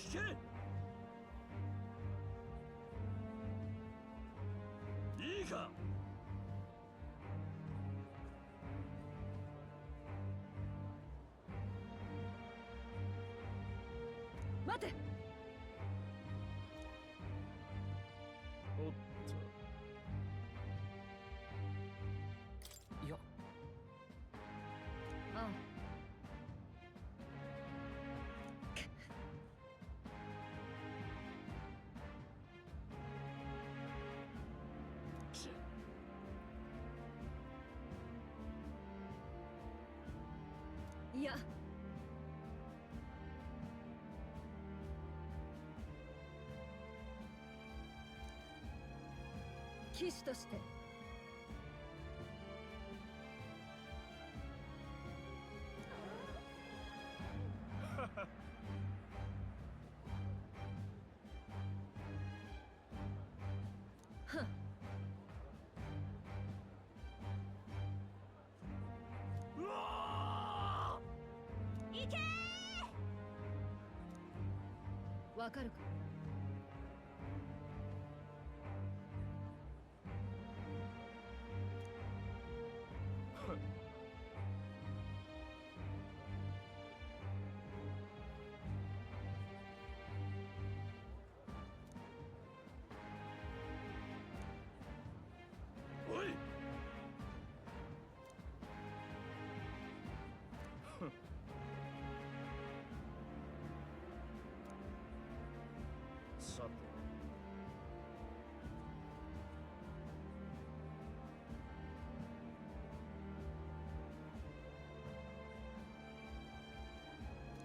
聞け。いいか。待て。おっいや、ああ。いや、騎士としてはっ。うわ行けー。わかるか。おい。さ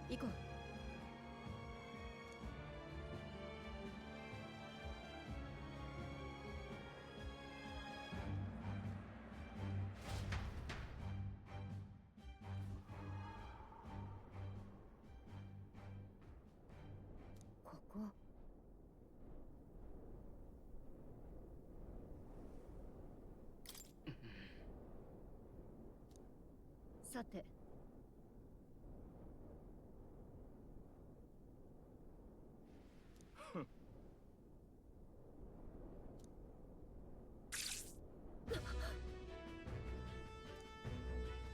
て、行こう。ここ。さて。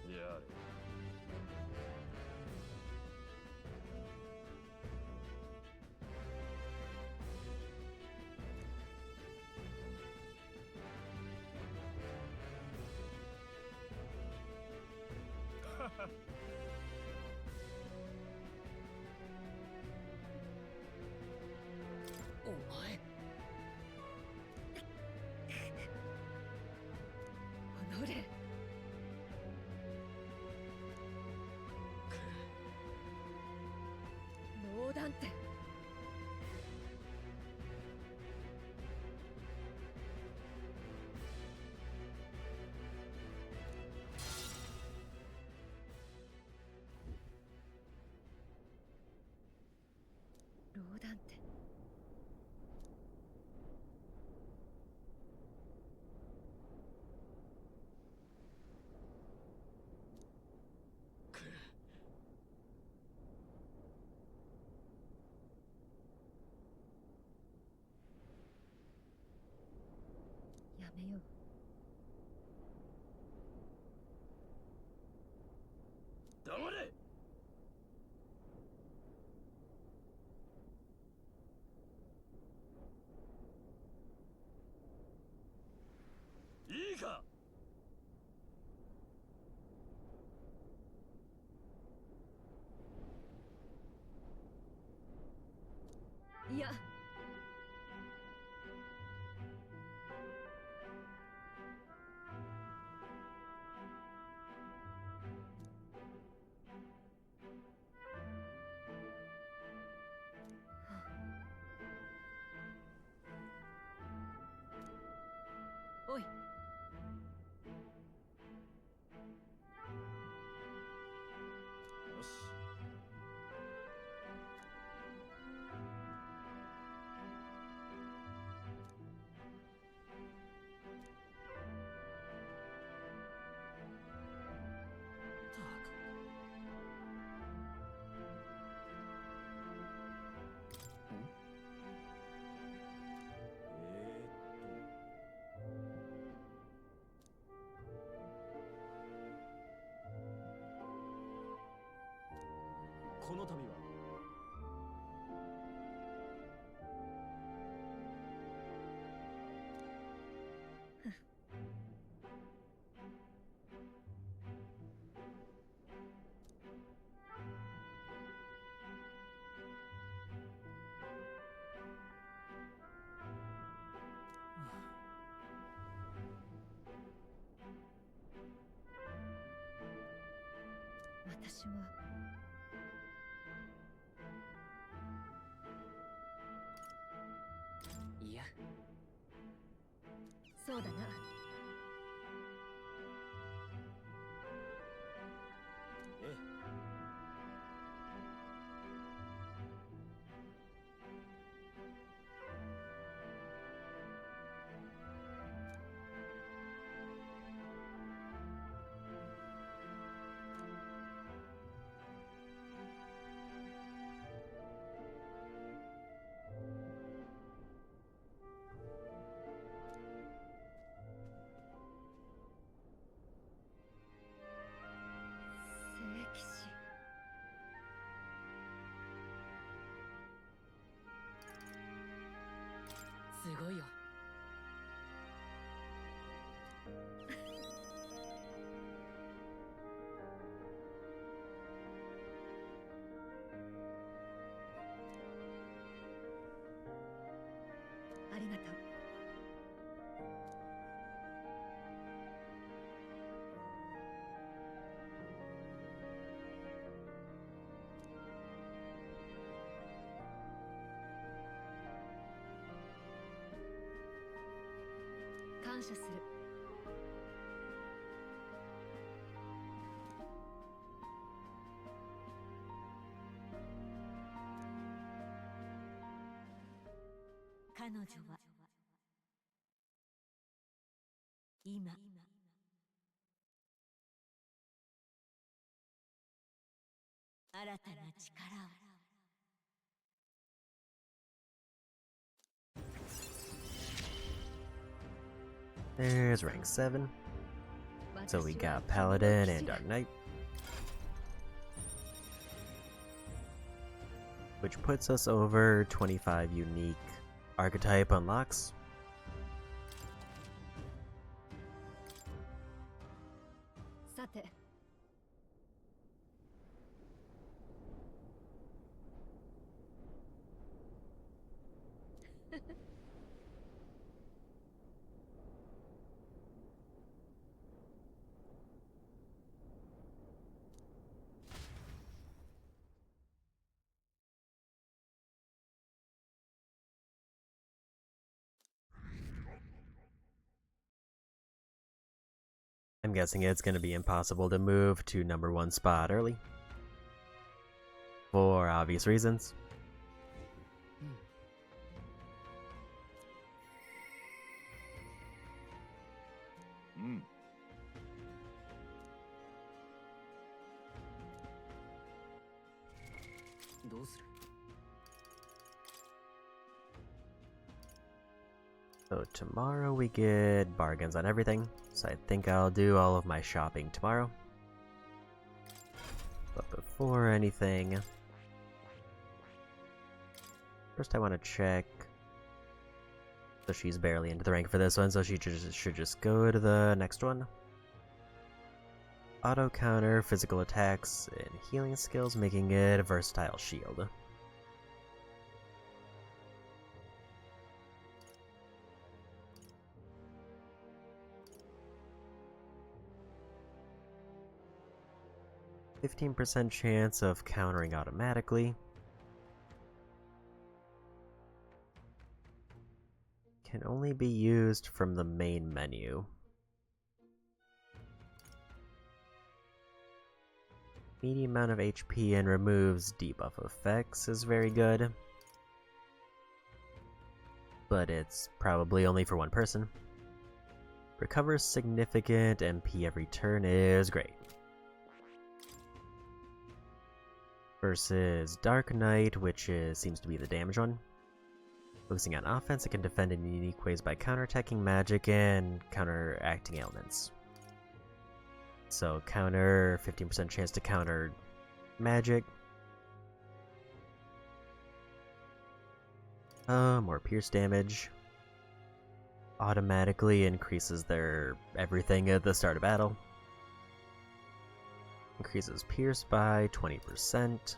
やれ。お前。おのれ。ノーダンテ。ローダンテ。やめよう。黙れ。いいか。いや。この度は私はいや、そうだな。ええ。聖騎士。すごいよ。ありがとう。感謝する。彼女は今新たな力をThere's rank 7. So we got Paladin and Dark Knight, which puts us over 25 unique archetype unlocks. Sate. I'm guessing it's going to be impossible to move to #1 spot early. For obvious reasons. Mm. どうする？ So tomorrow we get bargains on everything, so I think I'll do all of my shopping tomorrow. But before anything, first I want to check. So she's barely into the rank for this one, so she should just go to the next one. Auto counter physical attacks and healing skills, making it a versatile shield. %15% chance of countering automatically. Can only be used from the main menu. Medium amount of HP and removes debuff effects is very good. But it's probably only for one person. Recovers significant MP every turn is great. Versus Dark Knight, which seems to be the damage one. Focusing on offense, it can defend in unique ways by counterattacking magic and counteracting ailments. So counter, 15% chance to counter magic, More pierce damage. Automatically increases their everything at the start of battle. Increases pierce by 20%.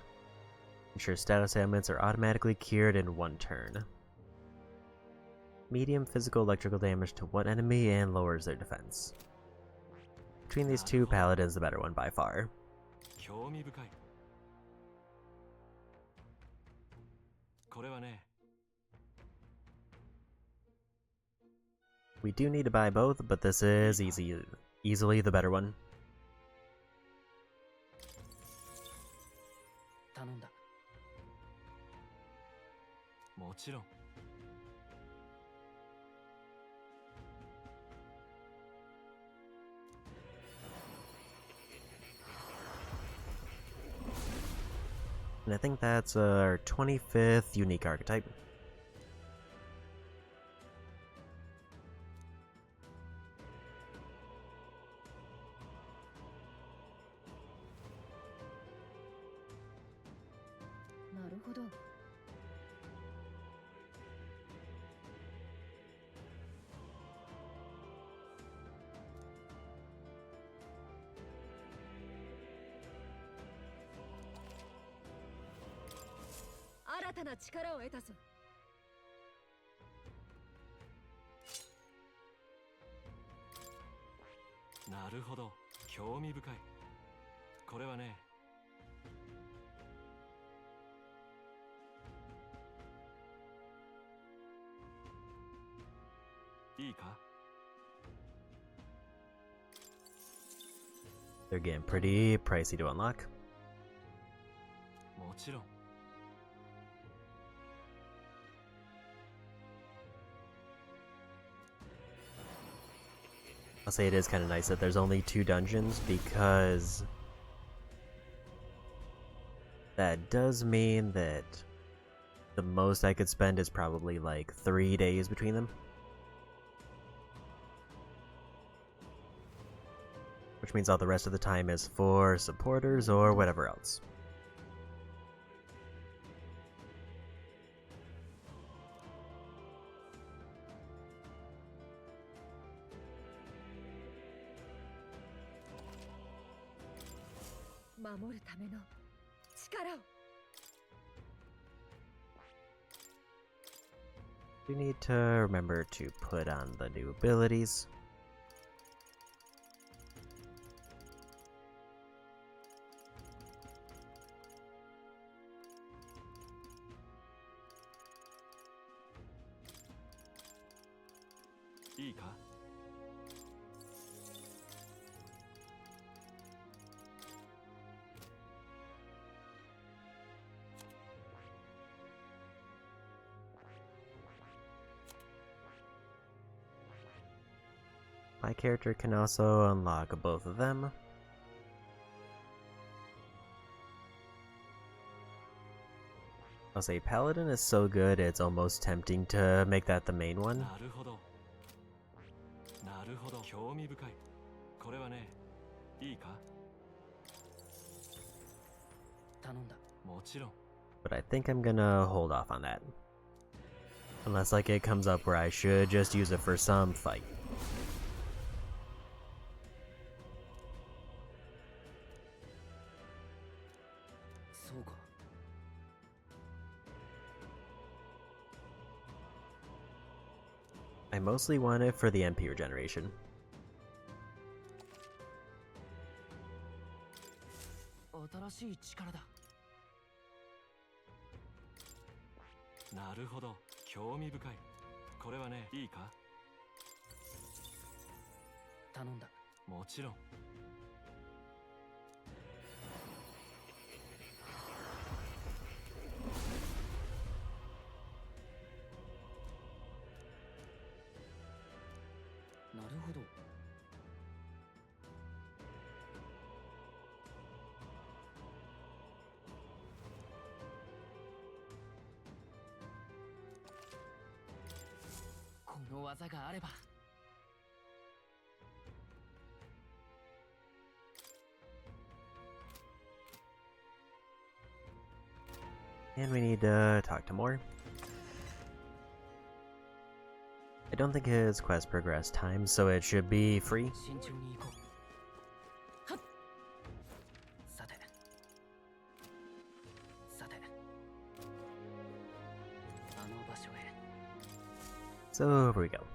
Ensure status ailments are automatically cured in 1 turn. Medium physical electrical damage to one enemy and lowers their defense. Between these two, Paladin's the better one by far. We do need to buy both, but this is easily the better one. 頼んだ。もちろん。And I think that's our 25th unique archetype. They're getting pretty pricey to unlock. I'll say it is kind of nice that there's only 2 dungeons, because that does mean that the most I could spend is probably like 3 days between them. Which means all the rest of the time is for supporters or whatever else. You need to remember to put on the new abilities. My character can also unlock both of them. I'll say Paladin is so good, it's almost tempting to make that the main one. But I think I'm gonna hold off on that. Unless like it comes up where I should just use it for some fight. I mostly want it for the MP regeneration. And we need to talk to more. don't think his quest progressed time, so it should be free. 慎重に行こう。はっ。さて。さて。あの場所へ。So over we go.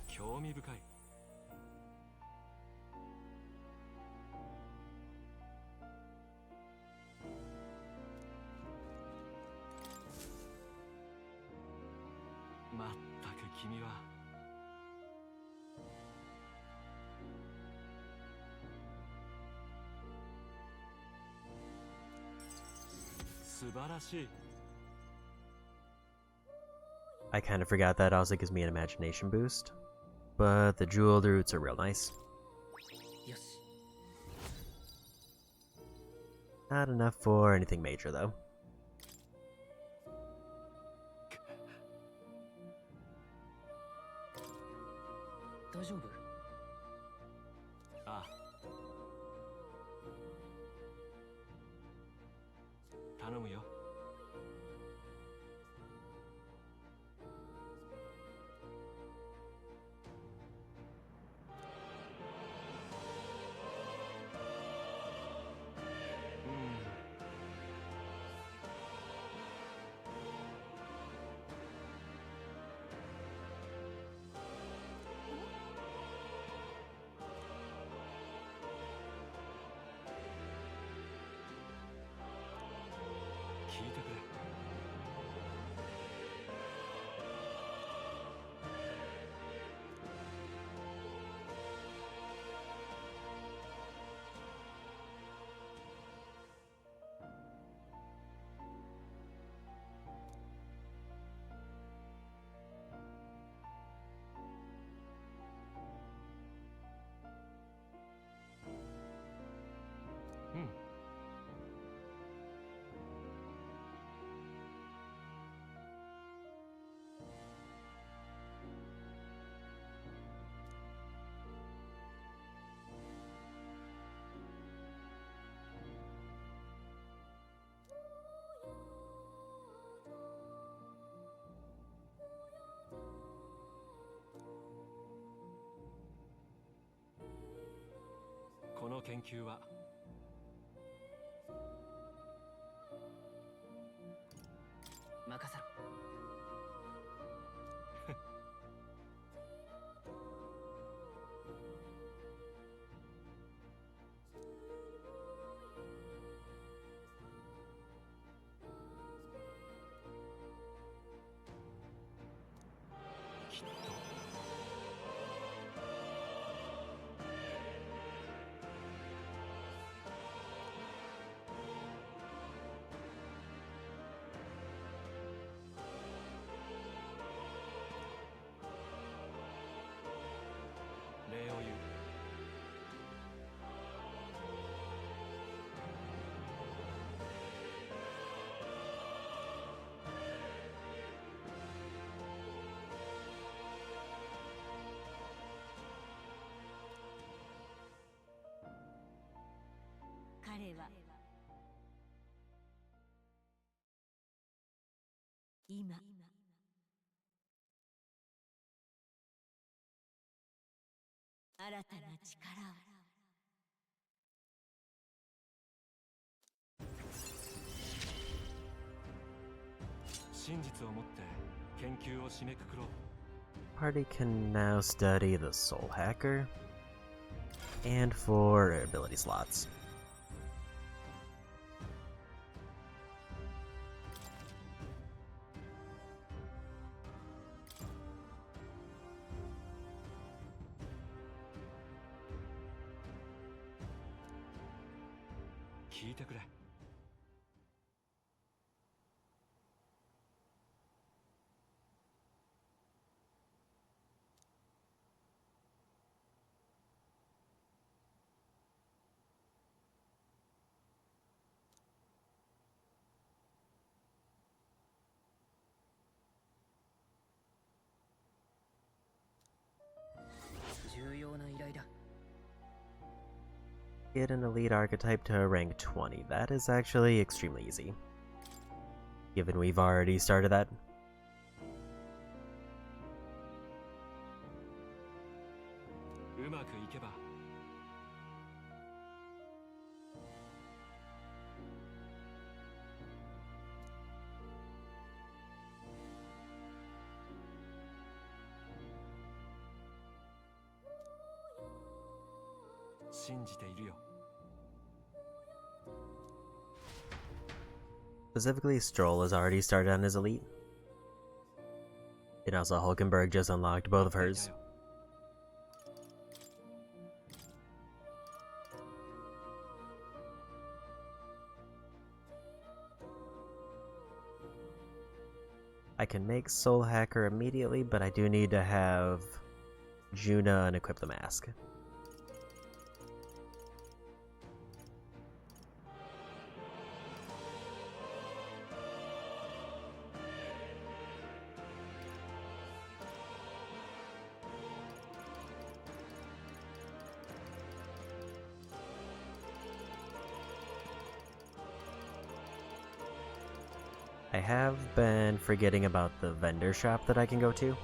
興味深い。まったく君は素晴らしい。 I kind of forgot that also gives me an imagination boost, but the jeweled roots are real nice. よし。 Not enough for anything major though. 大丈夫？ああ。頼むよ。聞いてくれ。うん。この研究は任せろ。きっと礼を言う。彼は今新たな力を真実をもって研究を締めくくろう。 Party can now study the Soul Hacker and 4 ability slots.聞いてくれ。重要な依頼だ。Get an elite archetype to rank 20. That is actually extremely easy, given we've already started that. Specifically, Stroll has already started on his elite. And also Hulkenberg just unlocked both of hers. I can make Soul Hacker immediately, but I do need to have Juna and equip the mask. I have been forgetting about the vendor shop that I can go to.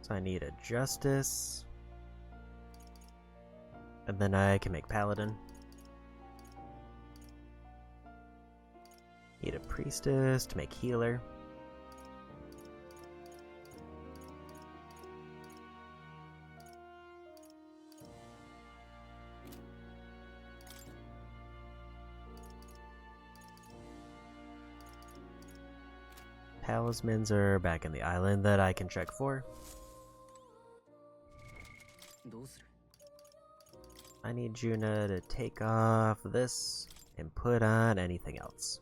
So I need a Justice. And then I can make Paladin. Need a Priestess to make Healer. Talismans are back in the island that I can check for. I need Juna to take off this and put on anything else.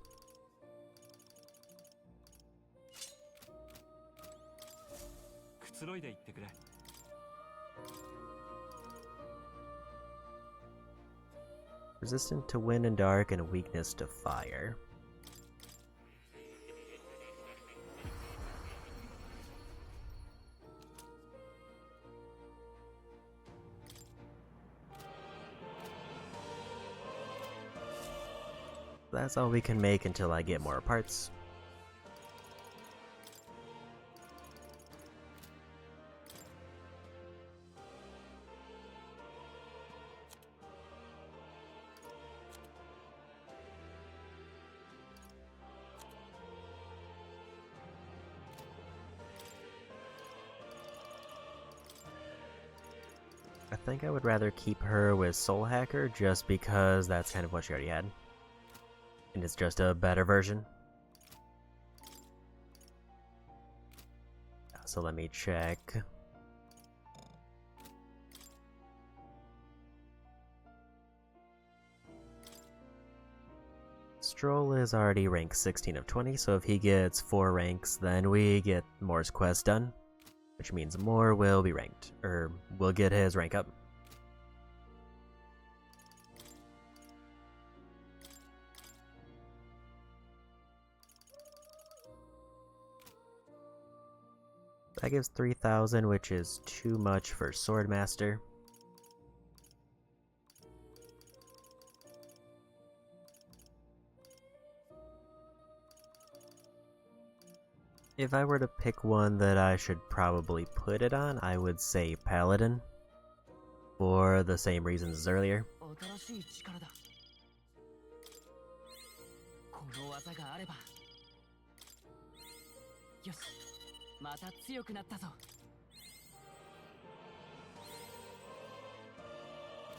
Resistant to wind and dark and weakness to fire. That's all we can make until I get more parts. I think I would rather keep her with Soul Hacker just because that's kind of what she already had. And it's just a better version. So let me check. Stroll is already rank 16 of 20, so if he gets 4 ranks, then we get Moore's quest done. Which means Moore will be ranked, or will get his rank up. That gives 3,000, which is too much for Swordmaster. If I were to pick one that I should probably put it on, I would say Paladin. For the same reasons as earlier.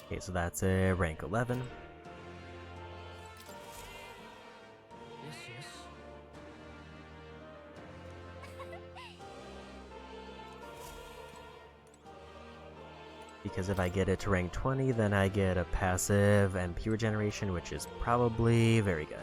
Okay, so that's a rank 11. Because if I get it to rank 20, then I get a passive MP regeneration, which is probably very good.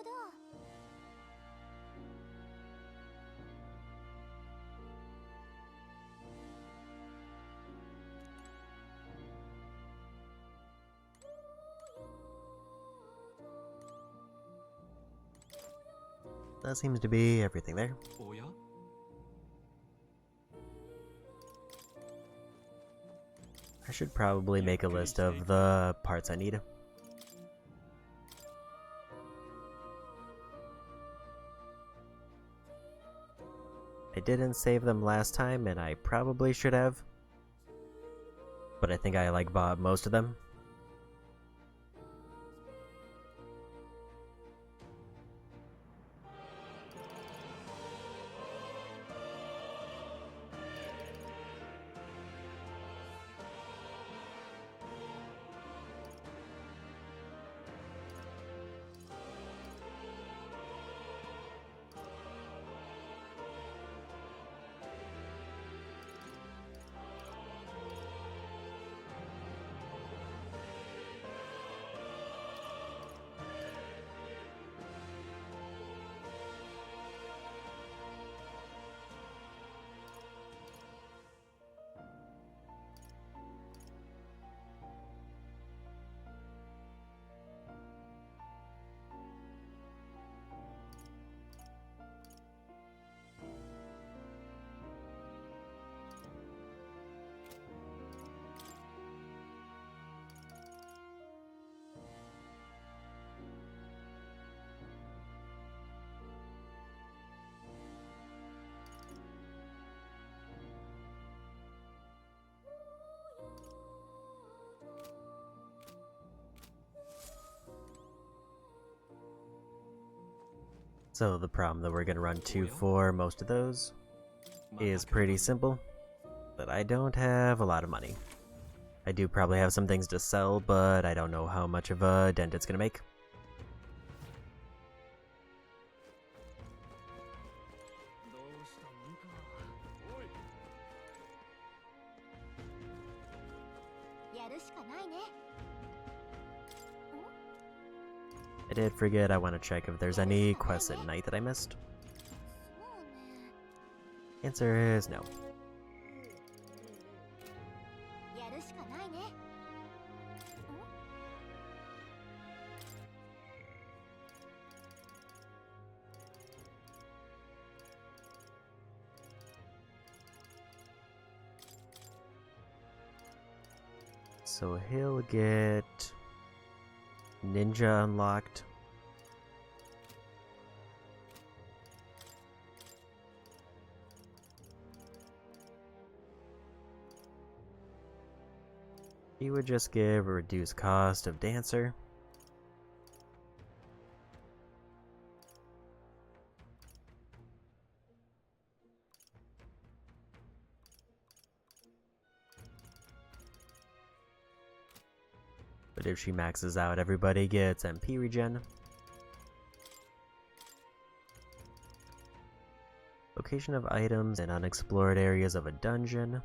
ほど。 That seems to be everything there. Oh yeah? I should probably make a list of the parts I need. I didn't save them last time, and I probably should have. But I think I bought most of them. So the problem that we're going to run to for most of those is pretty simple, that I don't have a lot of money. I do probably have some things to sell, but I don't know how much of a dent it's going to make. I did forget I want to check if there's any quests at night that I missed. Answer is no. So he'll get Ninja unlocked. He would just give a reduced cost of Dancer. But if she maxes out, everybody gets MP regen. Location of items in unexplored areas of a dungeon.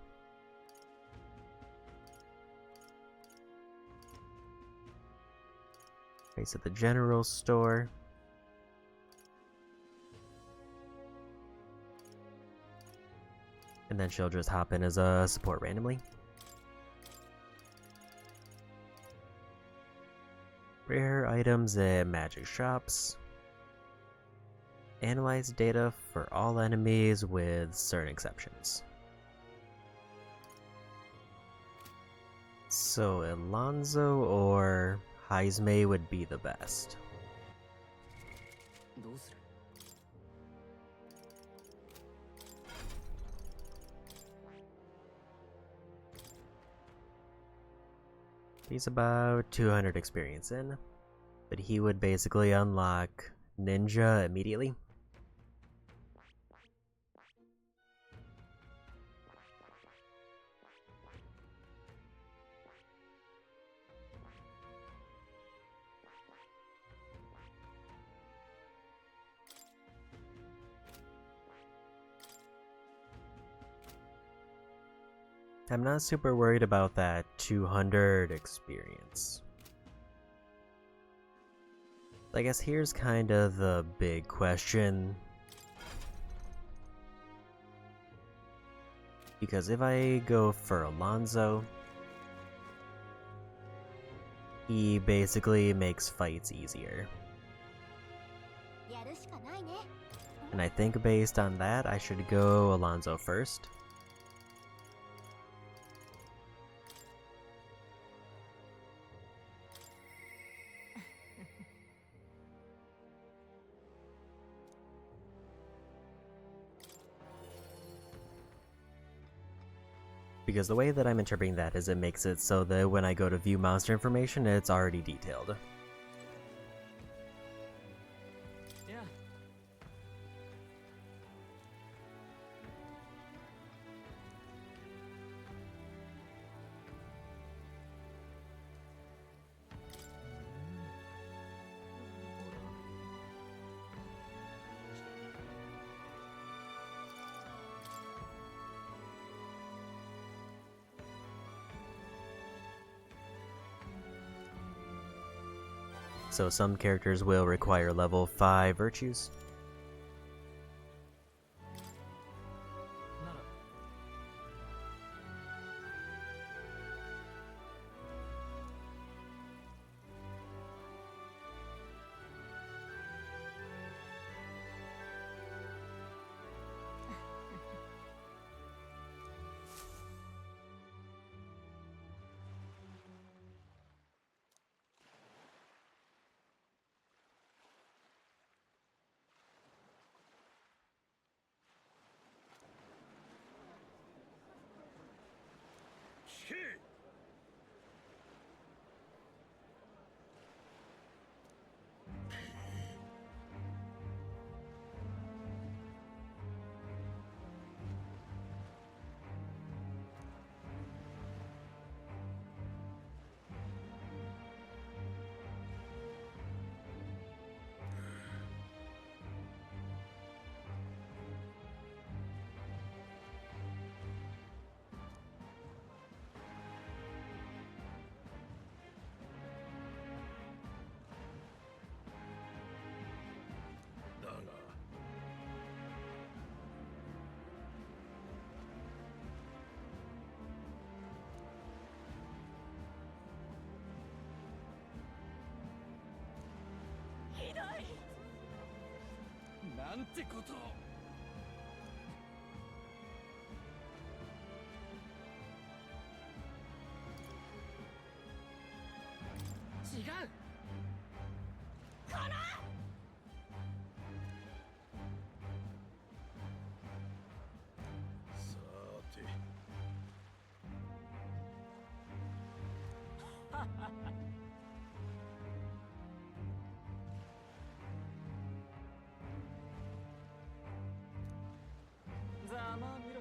Price at the general store. And then she'll just hop in as a support randomly. Rare items at magic shops. Analyze data for all enemies with certain exceptions. So Alonzo or Heismay would be the best. He's about 200 experience in, but he would basically unlock Ninja immediately. I'm not super worried about that 200 experience. I guess here's kind of the big question. Because if I go for Alonso, he basically makes fights easier. And I think based on that, I should go Alonso first. Because the way that I'm interpreting that is it makes it so that when I go to view monster information, it's already detailed. Yeah. So some characters will require level 5 virtues.なんてことを。違う。さて。ざまあみろ。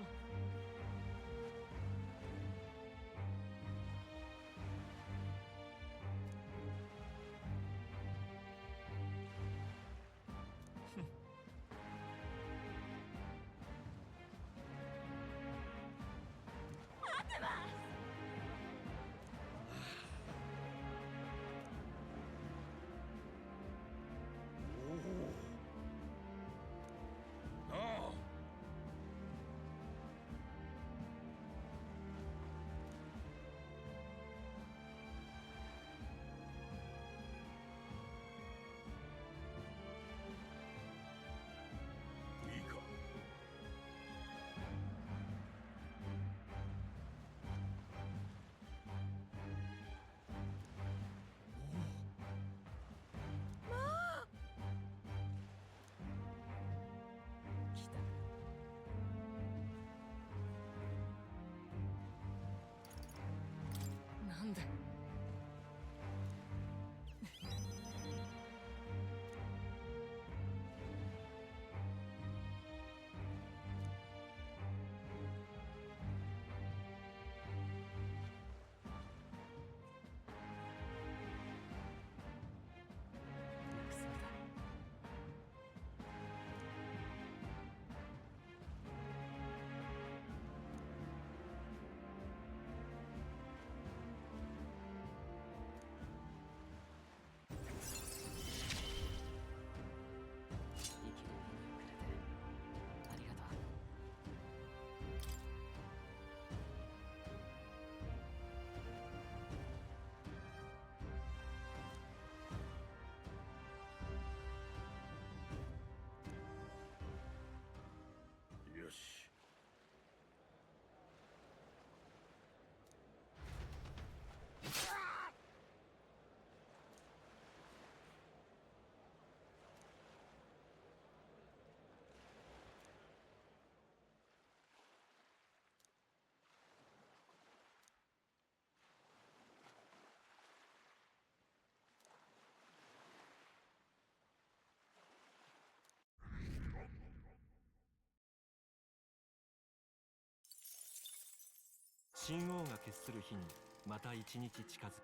神王が決する日にまた一日近づく。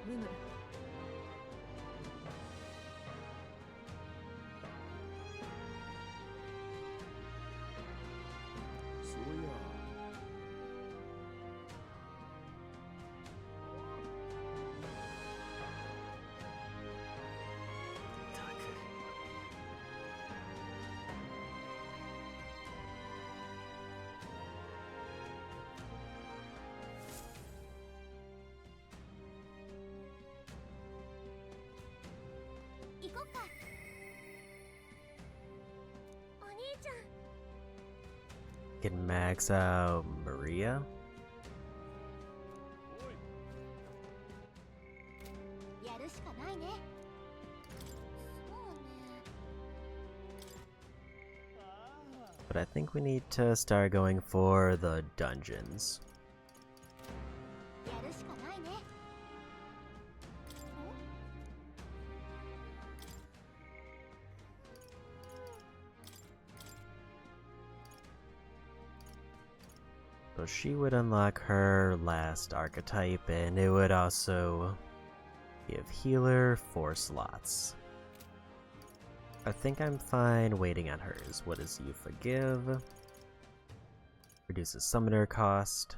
ムム。そういや行こっか。お兄ちゃん。 Can max out Maria? やるしかないね。そうね。 But I think we need to start going for the dungeons. やるしかないね。So she would unlock her last archetype, and it would also give healer 4 slots. I think I'm fine waiting on hers. What does you forgive? Reduces summoner cost.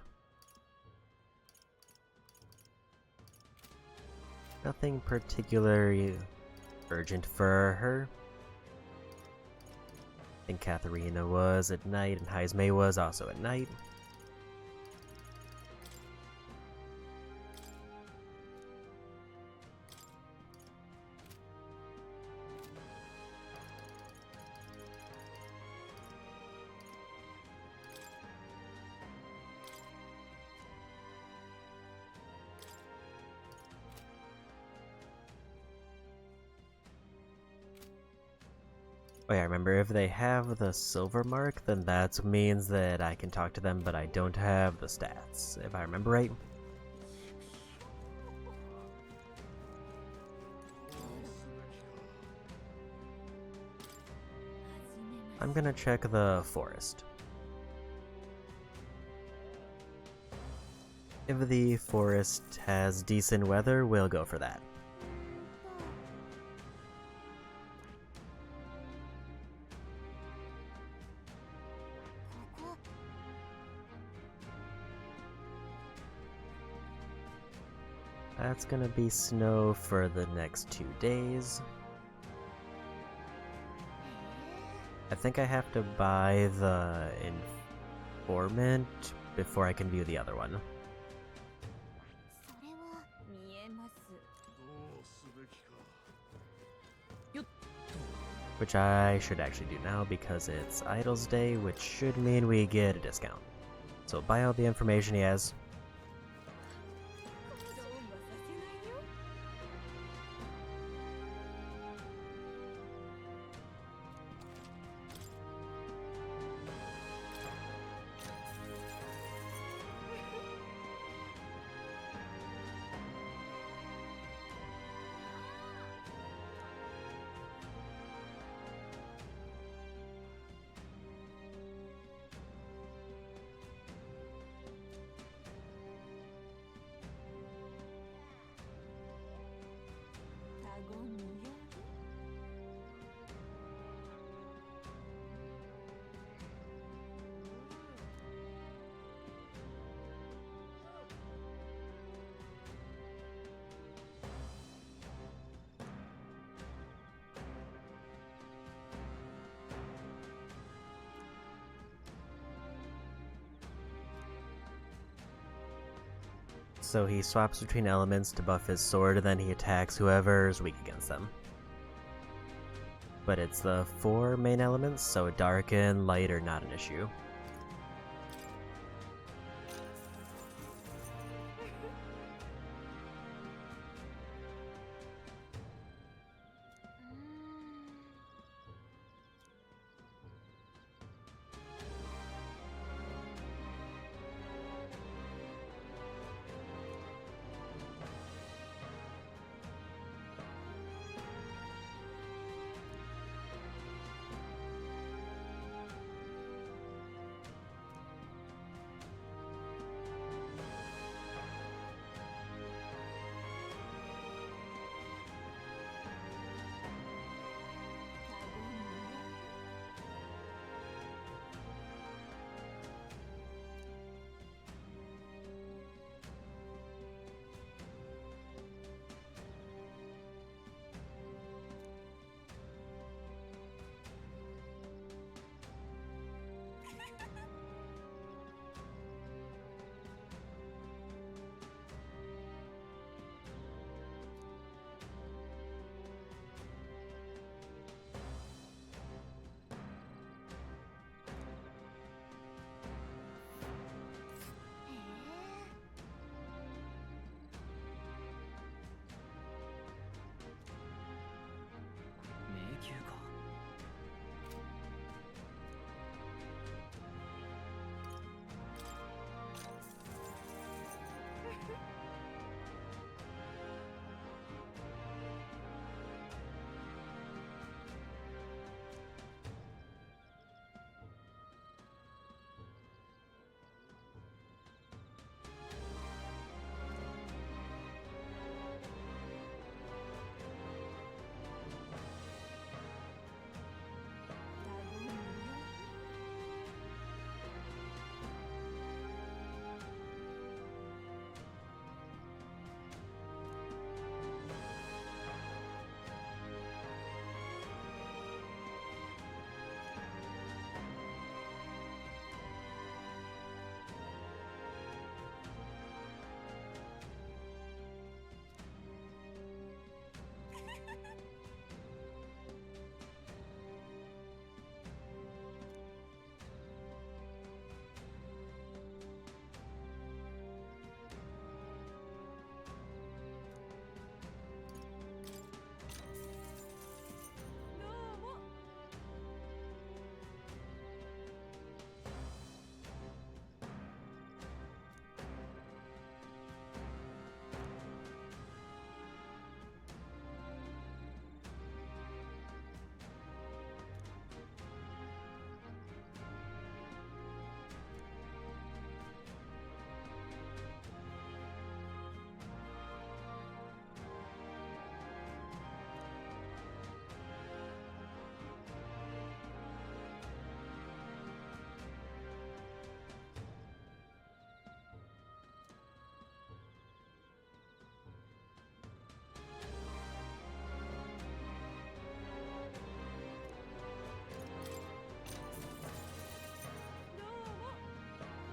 Nothing particularly urgent for her. I think Katharina was at night, and Heismay was also at night. Oh yeah, remember, if they have the silver mark, then that means that I can talk to them, but I don't have the stats, if I remember right. I'm gonna check the forest. If the forest has decent weather, we'll go for that. That's gonna be snow for the next 2 days. I think I have to buy the informant before I can view the other one. Which I should actually do now because it's Idol's Day, which should mean we get a discount. So buy all the information he has. So he swaps between elements to buff his sword, and then he attacks whoever's weak against them. But it's the 4 main elements, so dark and light are not an issue.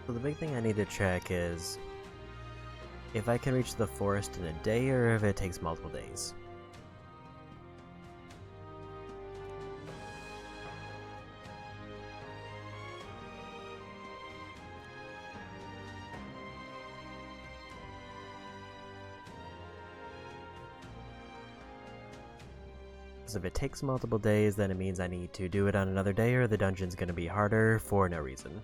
So the big thing I need to check is if I can reach the forest in a day or if it takes multiple days. Because if it takes multiple days, then it means I need to do it on another day or the dungeon's going to be harder for no reason.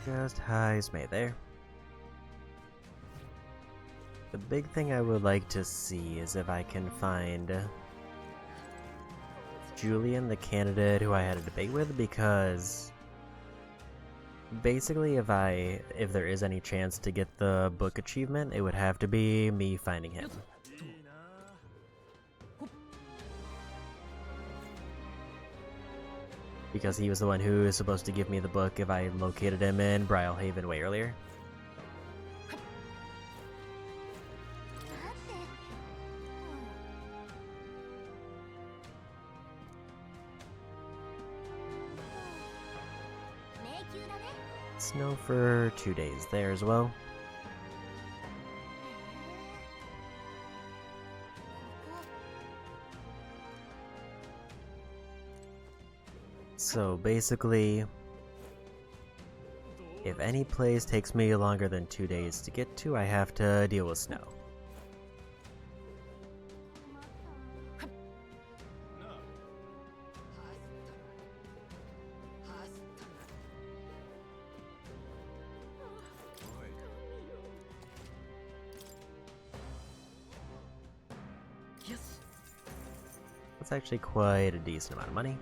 Just highs may there. The big thing I would like to see is if I can find Julian, the candidate who I had a debate with, because basically if there is any chance to get the book achievement, it would have to be me finding him. Because he was the one who was supposed to give me the book if I located him in Brylehaven way earlier. Snow for 2 days there as well. So basically, if any place takes me longer than 2 days to get to, I have to deal with snow. That's actually quite a decent amount of money.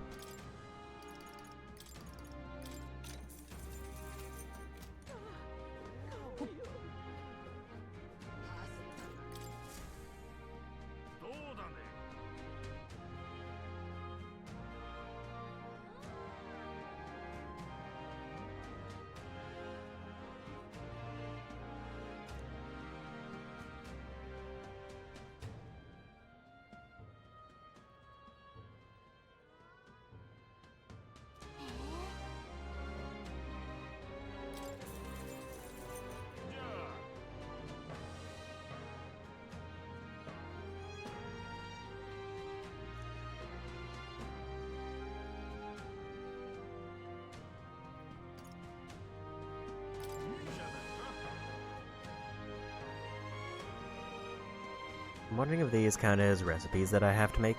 I'm wondering if these count as recipes that I have to make.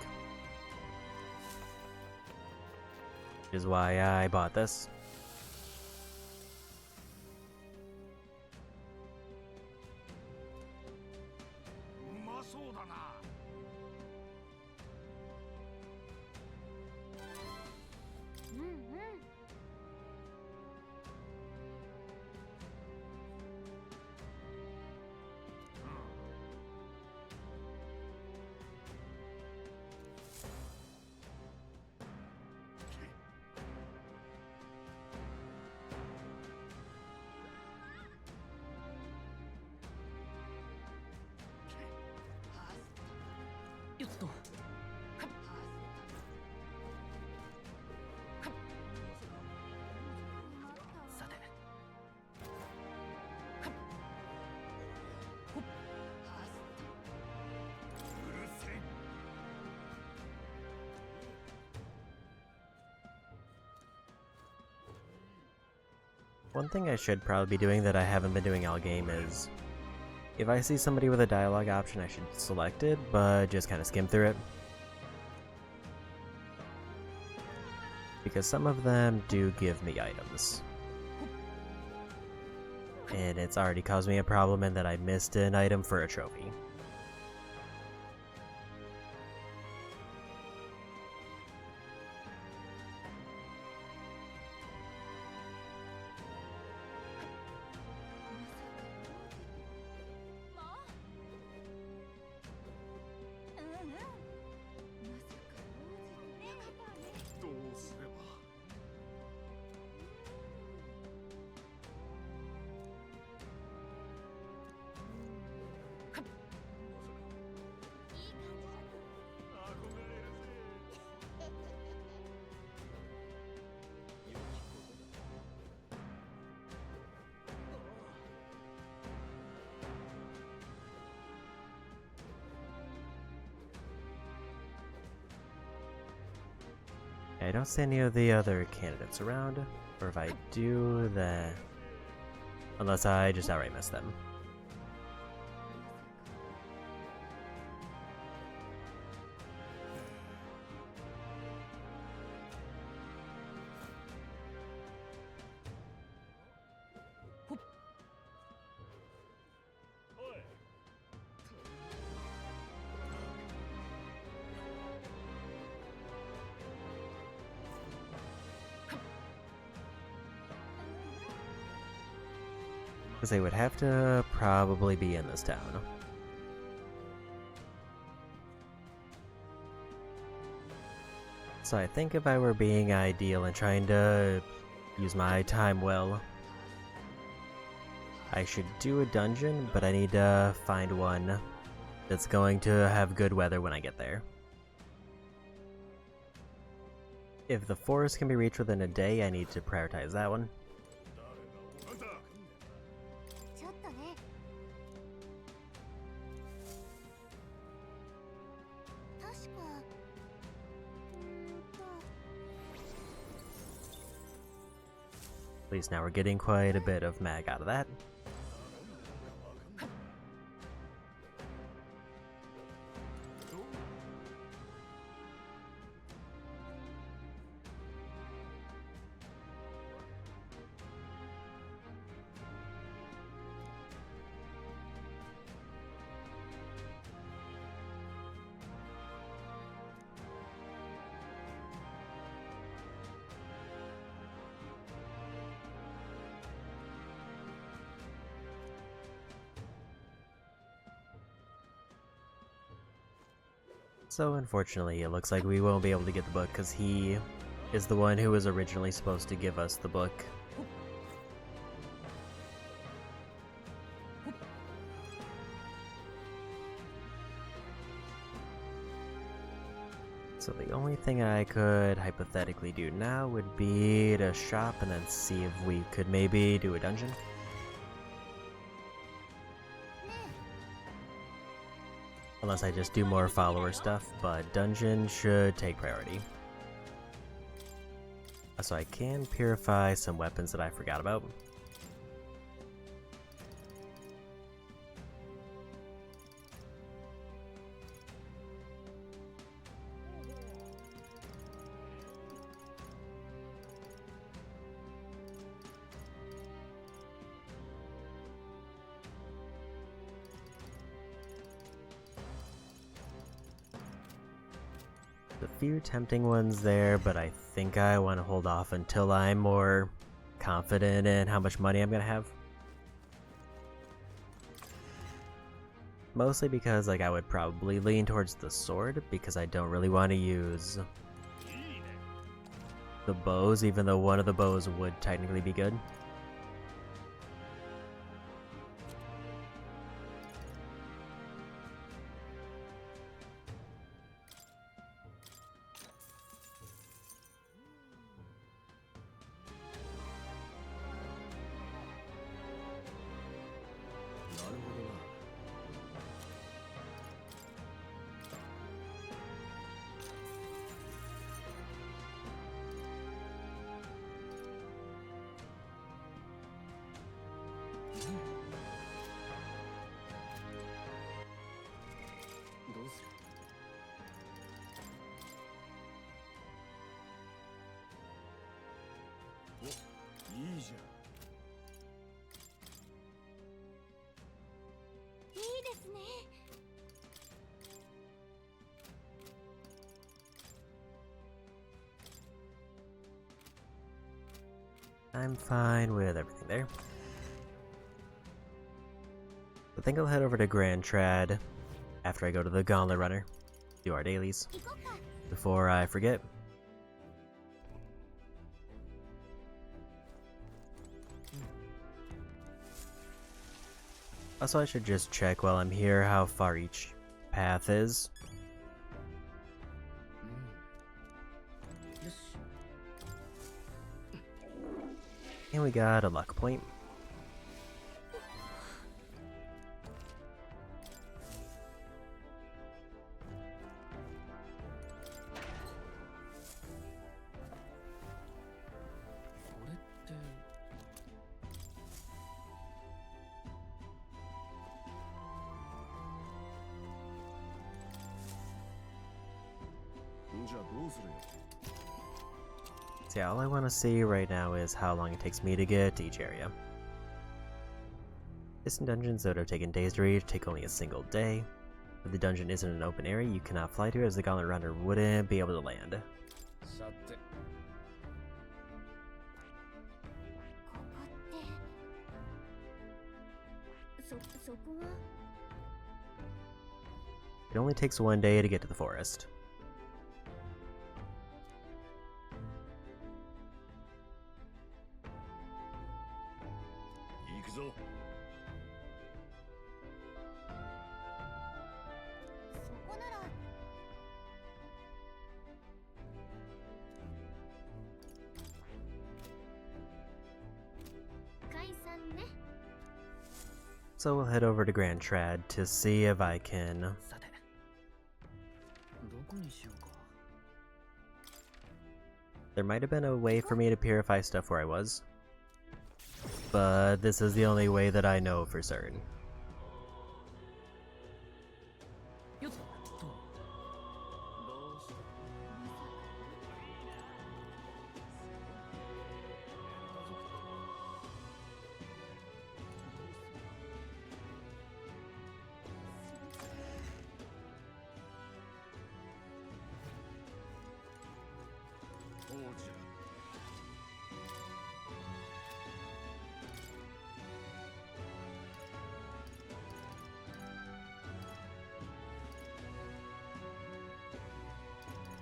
Which is why I bought this. One thing I should probably be doing that I haven't been doing all game is, if I see somebody with a dialogue option, I should select it, but just kind of skim through it. Because some of them do give me items. And it's already caused me a problem in that I missed an item for a trophy. I don't see any of the other candidates around, or if I do, then... Unless I just outright miss them. Because they would have to probably be in this town. So I think if I were being ideal and trying to use my time well, I should do a dungeon, but I need to find one that's going to have good weather when I get there. If the forest can be reached within a day, I need to prioritize that one. ちょっとね。確かAt least now we're getting quite a bit of mag out of that. So unfortunately, it looks like we won't be able to get the book because he is the one who was originally supposed to give us the book. So the only thing I could hypothetically do now would be to shop and then see if we could maybe do a dungeon. Unless I just do more follower stuff, but dungeon should take priority. So I can purify some weapons that I forgot about. A few tempting ones there, but I think I want to hold off until I'm more confident in how much money I'm going to have. Mostly because I would probably lean towards the sword, because I don't really want to use the bows, even though one of the bows would technically be good. I'm fine with everything there. I think I'll head over to Grand Trad after I go to the Gauntlet Runner, do our dailies, before I forget. Also, I should just check while I'm here how far each path is. And we got a luck point. So yeah, all I want to see right now is how long it takes me to get to each area. Distant dungeons that would have taken days to reach take only a single day. If the dungeon isn't an open area, you cannot fly to it, as the Gauntlet Runner wouldn't be able to land. It only takes one day to get to the forest. So we'll head over to Grand Trad to see if I can... There might have been a way for me to purify stuff where I was, but this is the only way that I know for certain.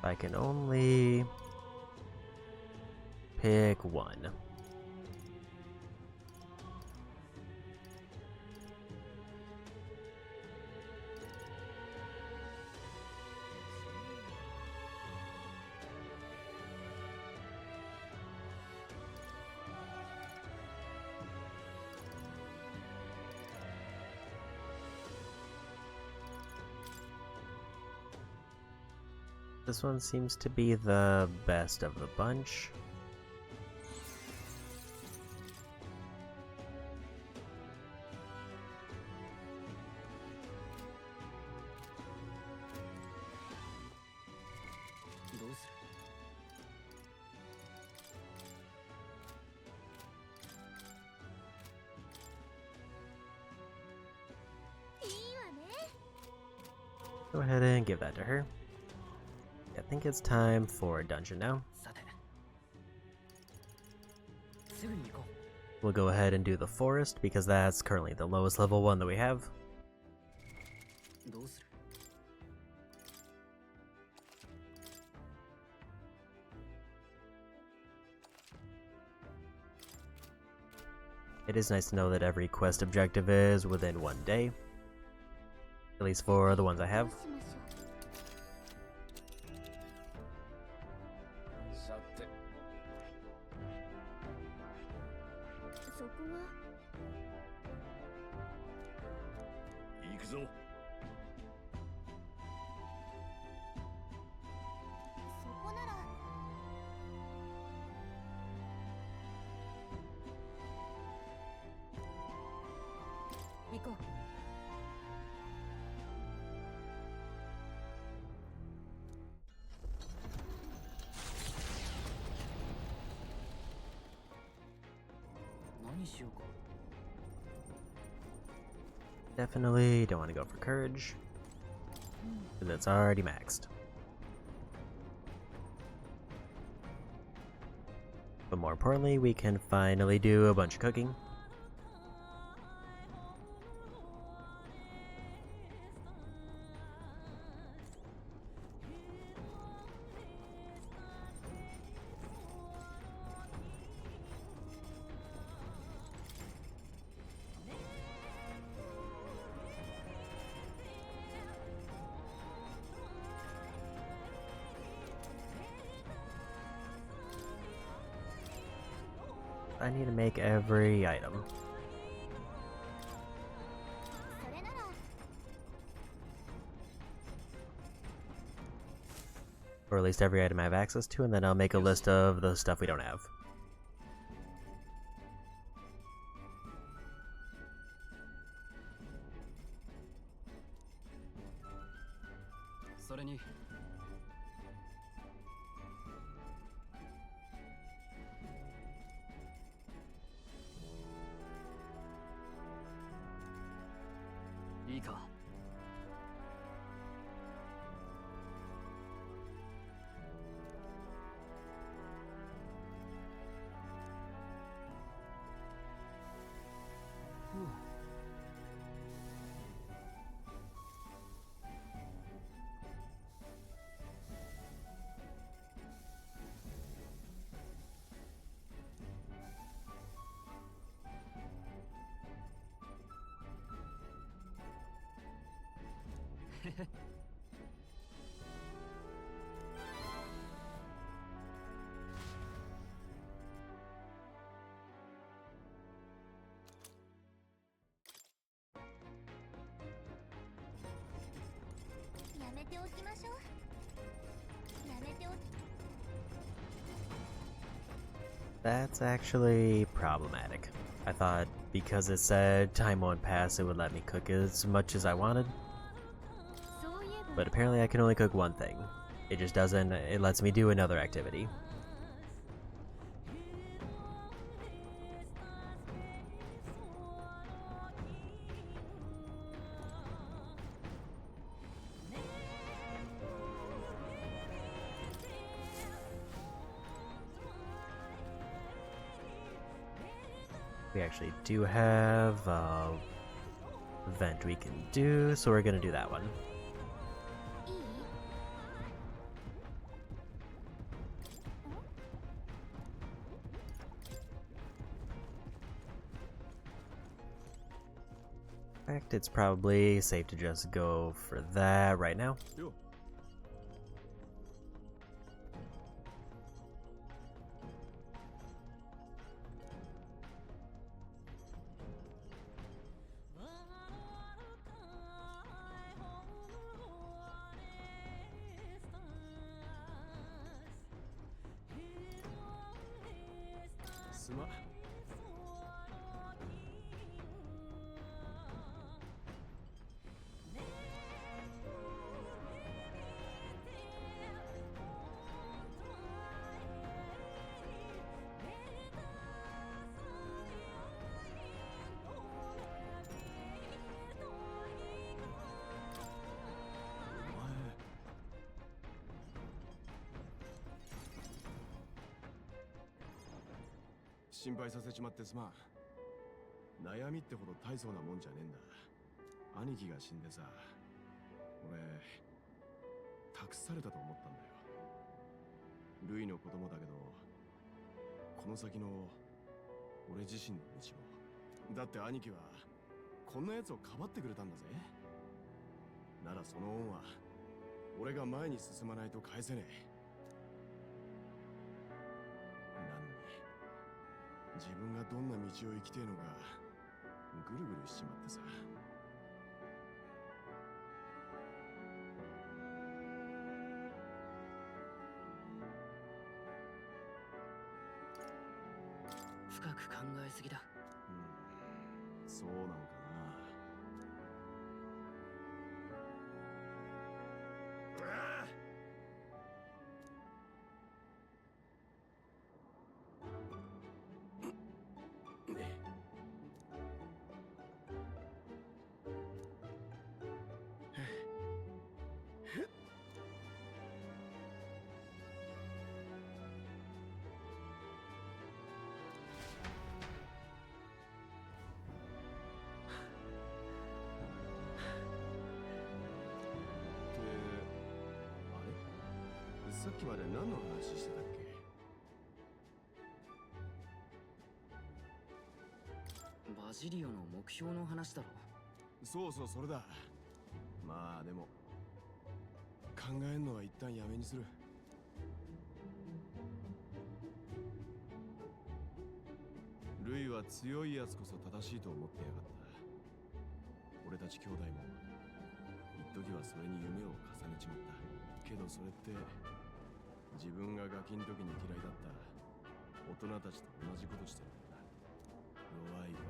I can only pick one. This one seems to be the best of the bunch. Go ahead and give that to her. I think it's time for a dungeon now. We'll go ahead and do the forest because that's currently the lowest level one that we have. It is nice to know that every quest objective is within one day. At least for the ones I have. Definitely don't want to go for courage, because it's already maxed. But more importantly, we can finally do a bunch of cooking. I need to make every item. Or at least every item I have access to, and then I'll make a list of the stuff we don't have. いか。やめておきましょう。やめておき That's actually problematic. I thought because it said time won't pass, it would let me cook as much as I wanted. But apparently I can only cook one thing. It just doesn't, it lets me do another activity. We actually do have an event we can do, so we're gonna do that one. In fact, it's probably safe to just go for that right now.心配させちまってすまん。悩みってほど大層なもんじゃねえんだ。兄貴が死んでさ、俺託されたと思ったんだよ。ルイの子供だけど、この先の俺自身の道を。だって兄貴はこんな奴をかばってくれたんだぜ。ならその恩は俺が前に進まないと返せねえ。自分がどんな道を生きてえのかぐるぐるしちまってさ。深く考えすぎだ。そうなんかな。さっきまで何の話してたっけ？バジリオの目標の話だろ。そうそう、それだ。まあでも考えんのは一旦やめにする。ルイは強いやつこそ正しいと思ってやがった。俺たち兄弟も一時はそれに夢を重ねちまった。けどそれって自分がガキの時に嫌いだった大人たちと同じことしてるんだ。弱いか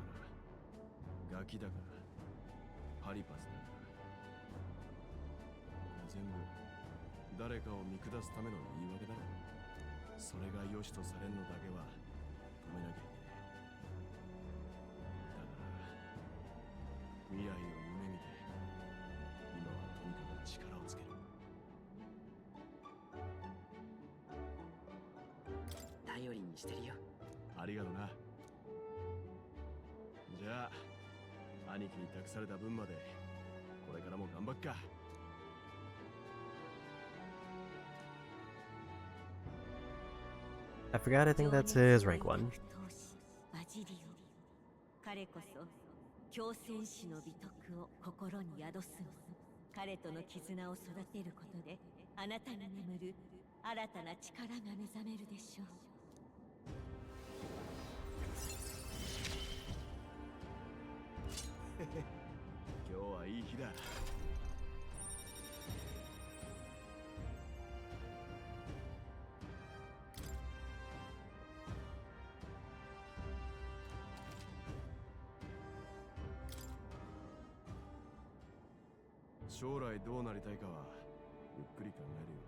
らガキだからハリパスだから全部誰かを見下すための言い訳だろ。それが良しとされんのだけは止めなきゃいけない。だから未来を夢見てしてるよ。ありがとな。じゃあ兄貴に託された分までこれからも頑張っか。I forgot, I think that's his rank 1. 彼こそ強戦士の美徳を心に宿すの。彼との絆を育てることであなたに眠る新たな力が目覚めるでしょう。今日はいい日だ。将来どうなりたいかはゆっくり考えるよ。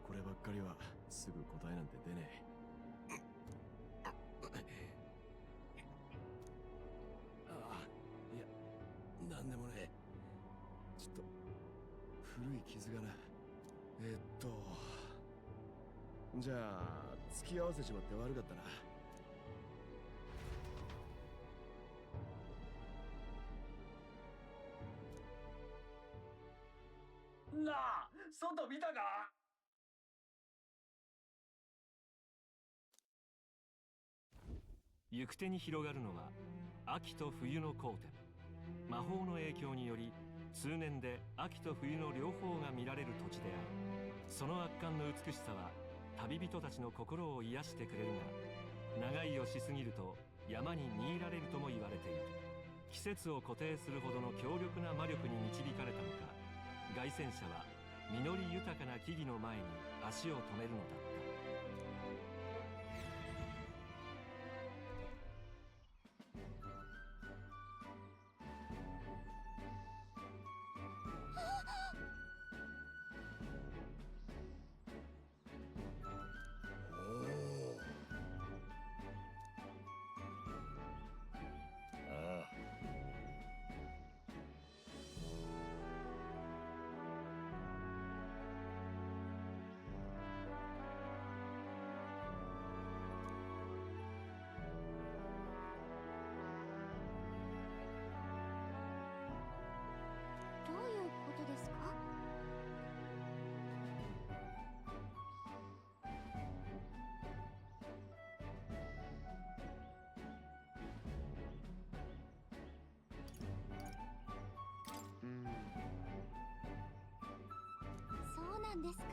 こればっかりはすぐ答えなんて出ねえ。ああ、いや、なんでもねえ。ちょっと古い傷がな。じゃあ付き合わせちまって悪かったな。なあ、外見たか？行く手に広がるのは秋と冬の交点。魔法の影響により通年で秋と冬の両方が見られる土地である。その圧巻の美しさは旅人たちの心を癒してくれるが、長居をしすぎると山に見入られるとも言われている。季節を固定するほどの強力な魔力に導かれたのか、凱旋者は実り豊かな木々の前に足を止めるのだった。どういうことですか？そうなんですか。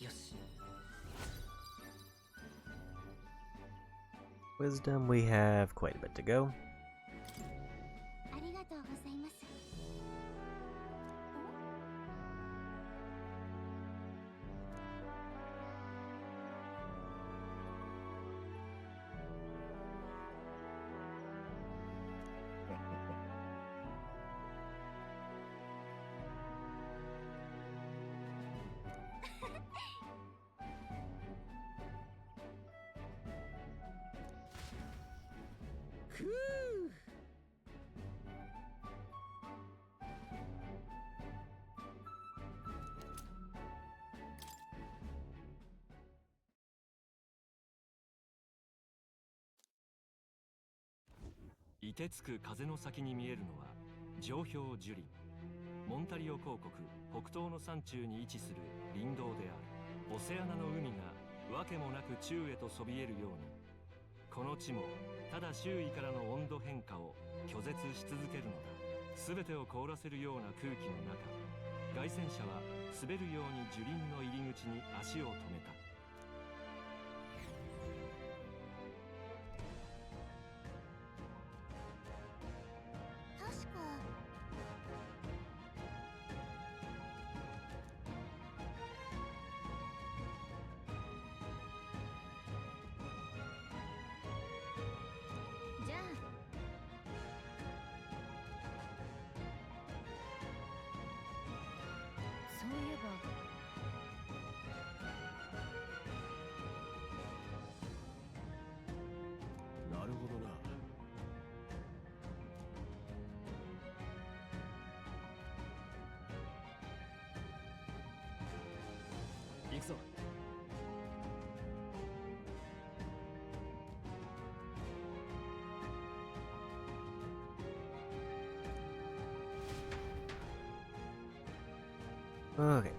よし。Wisdom, we have quite a bit to go. ありがとうございます。ふう。凍てつく風の先に見えるのは上氷樹林。モンタリオ公国北東の山中に位置する林道である。オセアナの海がわけもなく宙へとそびえるように、この地もただ周囲からの温度変化を拒絶し続けるのだ。全てを凍らせるような空気の中、凱旋者は滑るように樹林の入り口に足を止めた。確かいえばなるほどな。行くぞ。Okay,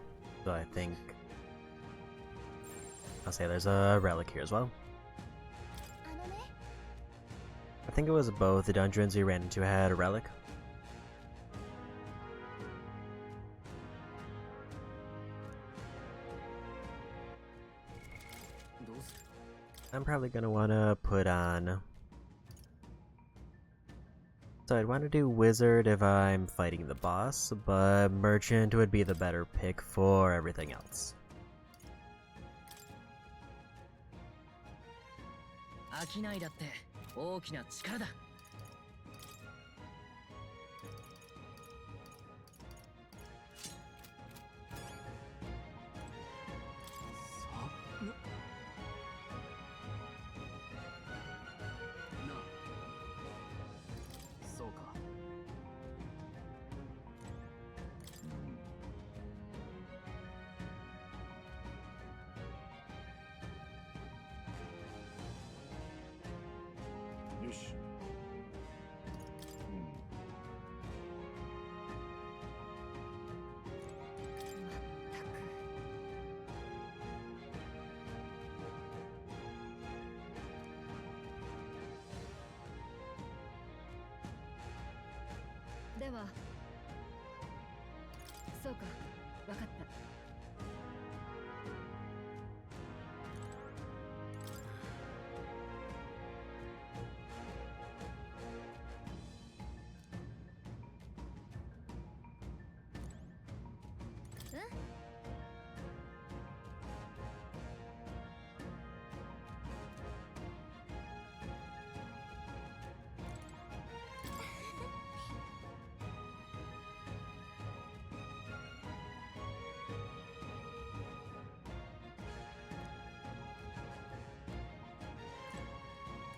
so I think I'll say there's a relic here as well. I think it was both the dungeons we ran into had a relic. I'm probably gonna wanna put on. So I'd want to do Wizard if I'm fighting the boss, but Merchant would be the better pick for everything else. 商いだって大きな力だ。そうか。よし。ではそうか、わかった。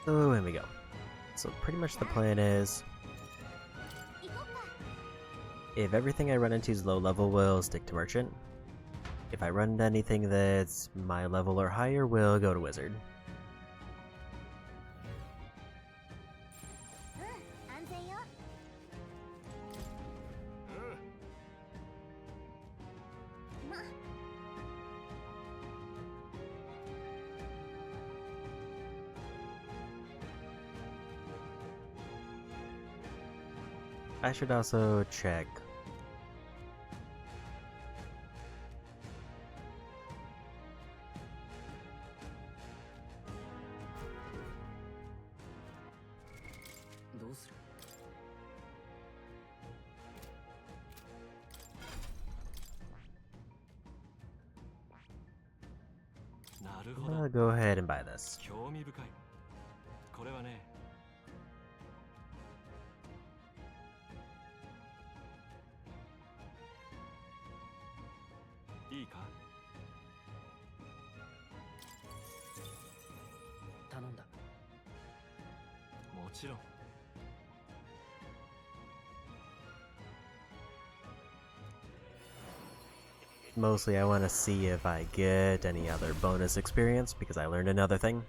So in we go. So pretty much the plan is, if everything I run into is low level, we'll stick to Merchant. If I run into anything that's my level or higher, we'll go to Wizard. I should also check. I'll go ahead and buy this. 興味深い。これはね。いいか？頼んだ。もちろん。Mostly I want to see if I get any other bonus experience because I learned another thing.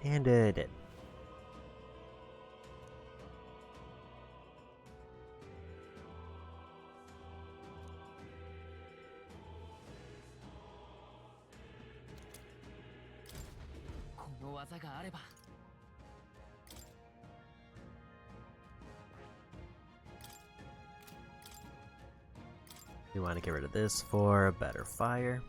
And it did. We want to get rid of this for a better fire.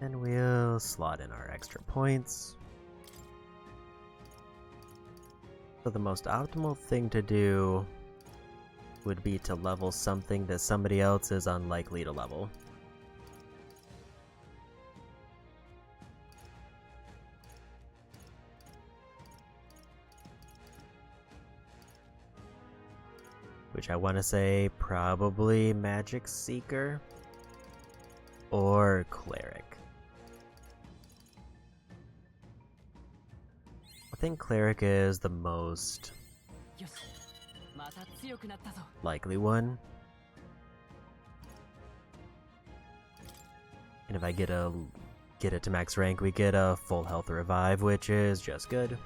And we'll slot in our extra points. So the most optimal thing to do would be to level something that somebody else is unlikely to level. Which I want to say probably Magic Seeker or Cleric. I think Cleric is the most likely one. And if I get it to max rank, we get a full health revive, which is just good.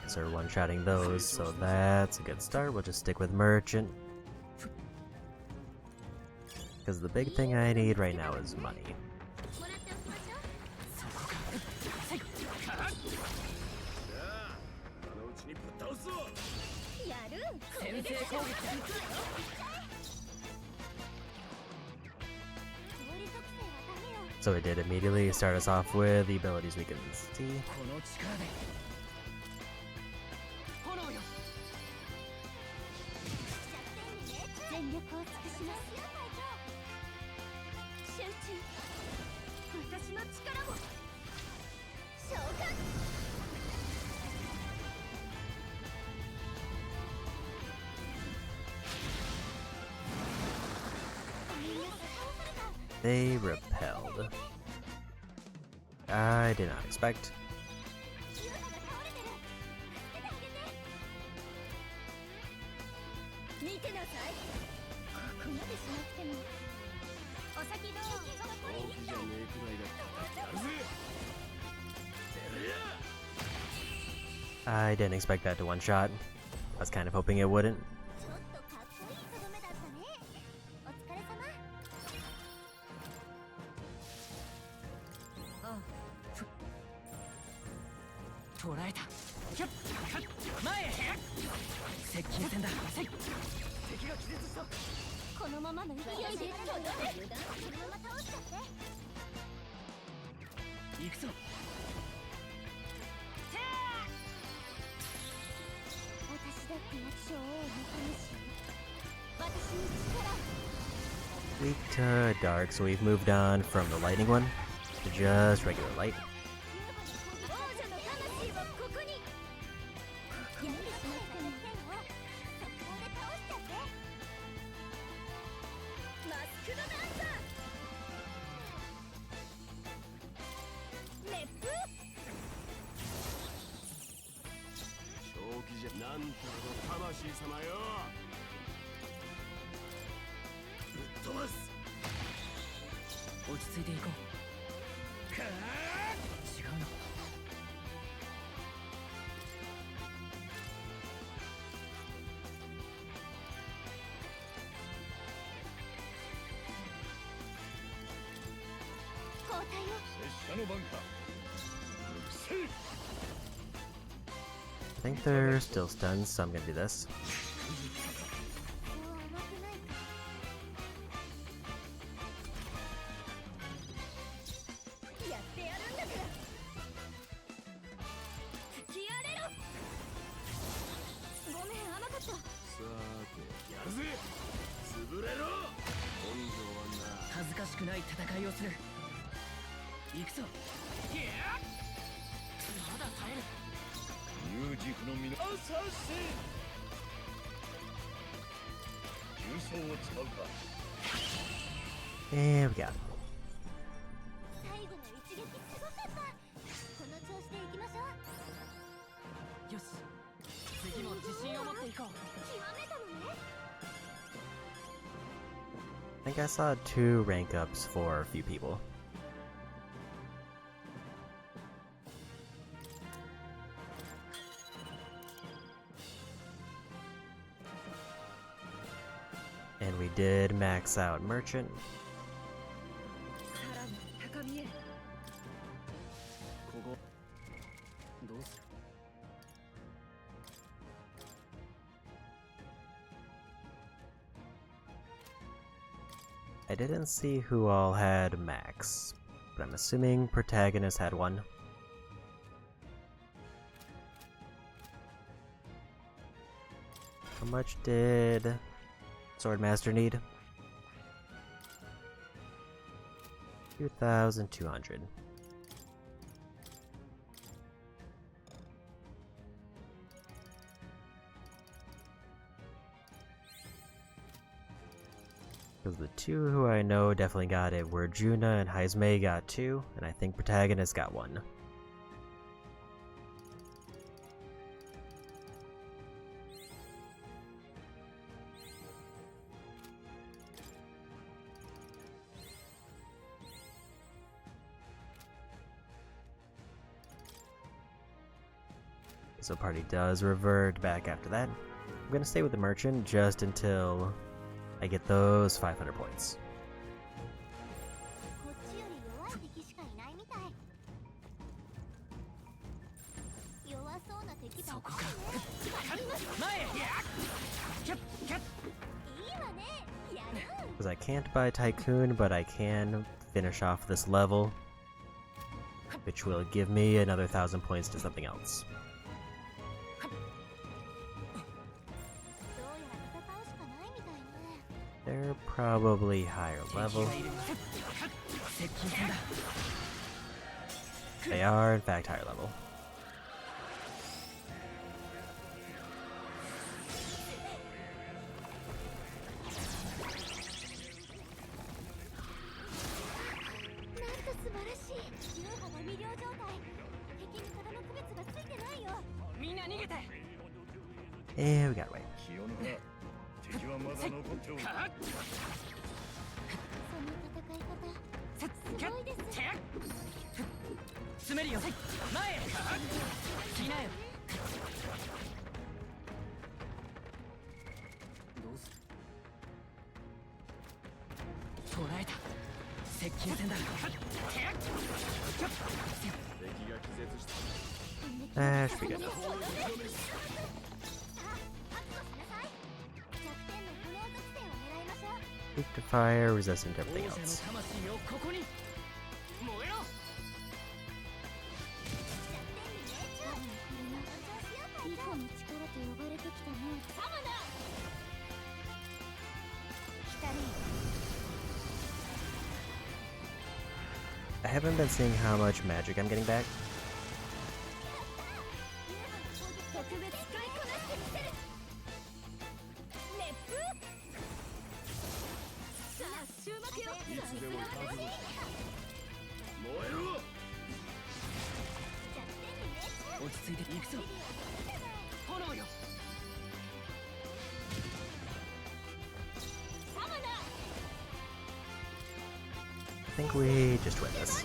So we're one-shotting those, so that's a good start. We'll just stick with Merchant. Because the big thing I need right now is money. So it did immediately start us off with the abilities we can see. They repelled. I did not expect. I didn't expect that to one-shot. I was kind of hoping it wouldn't. Weak to dark, so we've moved on from the lightning one to just regular light. I think they're still stunned, so I'm gonna do this. And we got it. I think I saw 2 rank ups for a few people. And we did max out Merchant. I didn't see who all had max, but I'm assuming protagonist had one. How much did Swordmaster need? 2,200. Because the two who I know definitely got it were Juna and Heismei got 2, and I think protagonist got 1. So party does revert back after that. I'm gonna stay with the merchant just until I get those 500 points. Because I can't buy Tycoon, but I can finish off this level, which will give me another 1,000 points to something else. They're probably higher level. They are, in fact, higher level. And we got away. That should be good enough. Weak to fire, resistant to everything else. I haven't been seeing how much magic I'm getting back. I think we just win this.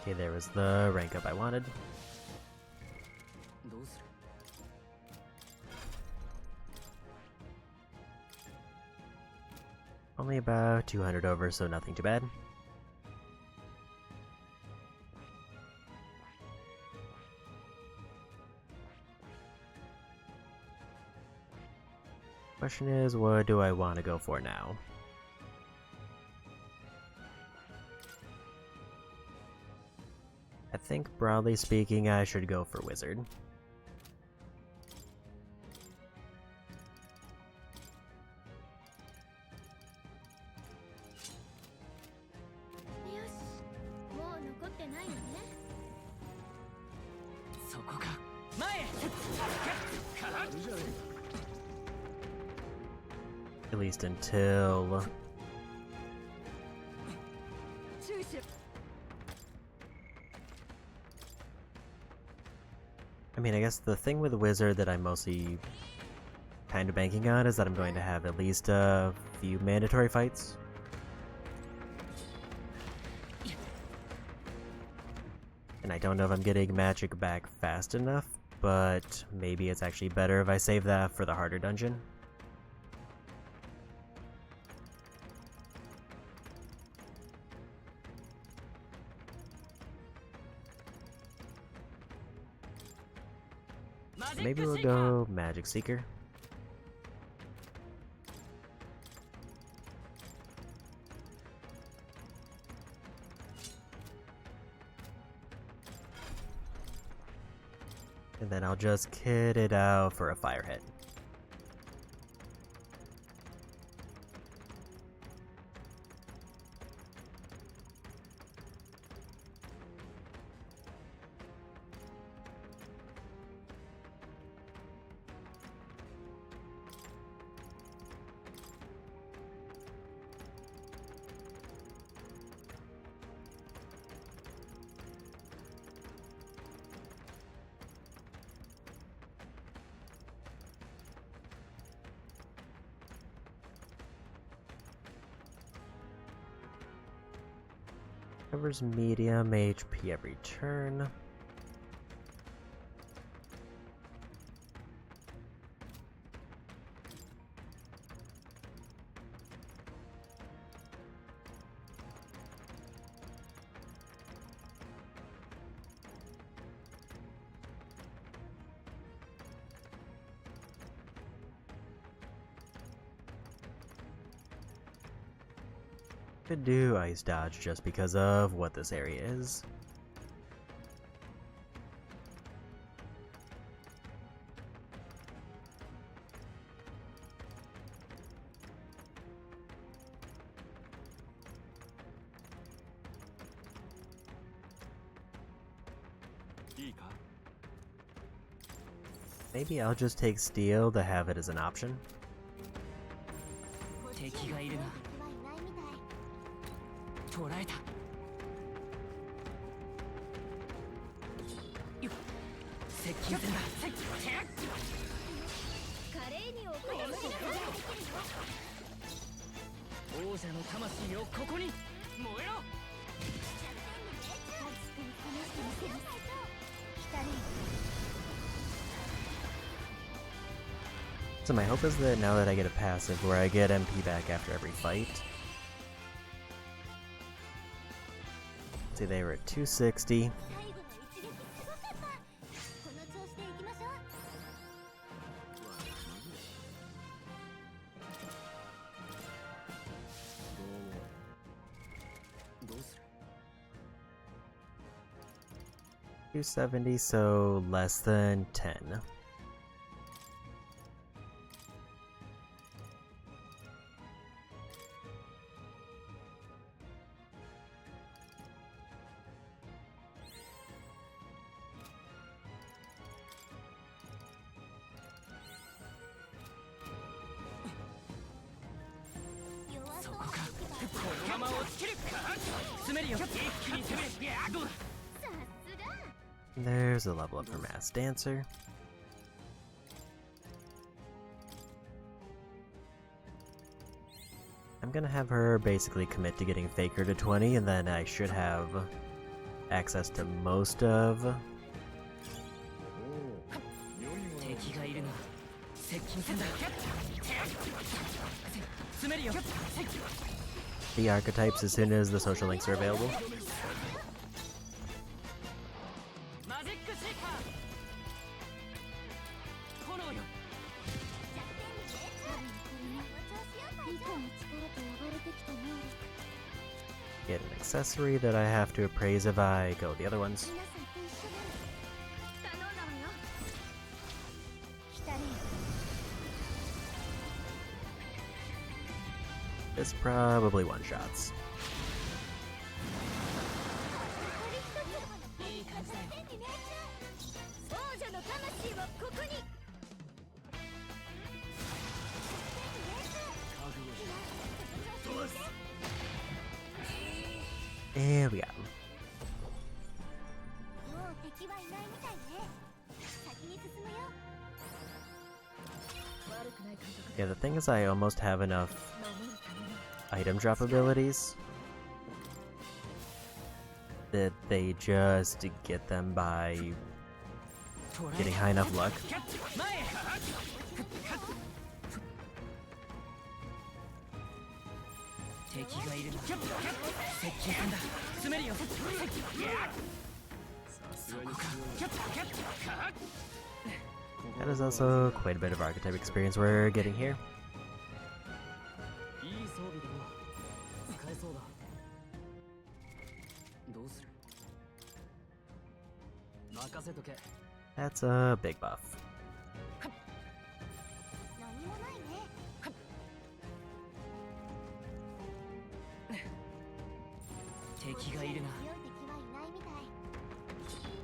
Okay, there was the rank up I wanted. Only about 200 over, so nothing too bad. Question is, what do I want to go for now? I think, broadly speaking, I should go for Wizard. At least until... I mean, I guess the thing with the Wizard that I'm mostly kind of banking on is that I'm going to have at least a few mandatory fights. And I don't know if I'm getting magic back fast enough, but maybe it's actually better if I save that for the harder dungeon. Maybe we'll go Magic Seeker. And then I'll just kit it out for a fire hit. Covers medium HP every turn. Could do Ice Dodge just because of what this area is. Maybe I'll just take Steel to have it as an option. So my hope is that now that I get a passive where I get MP back after every fight. See, they were at 260. $270, so less than 10. There's a level up for Mass Dancer. I'm gonna have her basically commit to getting Faker to 20, and then I should have access to most of the archetypes as soon as the social links are available. Get an accessory that I have to appraise if I go the other ones. This probably one-shots. There we go. Yeah, the thing is I almost have enough item drop abilities that they just get them by getting high enough luck. That is also quite a bit of archetype experience we're getting here. いい装備だな。使えそうだ。どうする？任せとけ。 That's a big buff. 何もないね。敵がいるな。強い敵はいないみた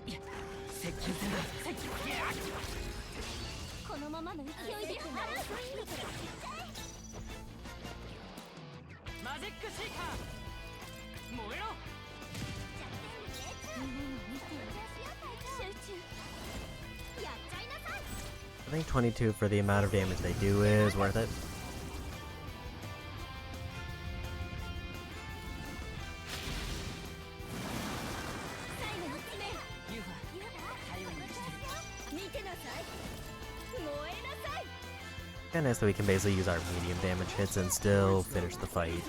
い。いや、接近戦だ。このままの勢いで迫る。マジックシーカー。燃えろ。集中。やっちゃいなさい。 I think 22 for the amount of damage they do is worth it. Kinda nice that we can basically use our medium damage hits and still finish the fight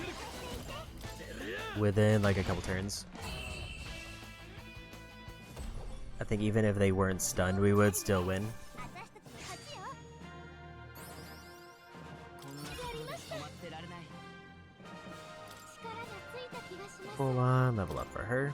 within like a couple turns. I think even if they weren't stunned, we would still win. Full on level up for her.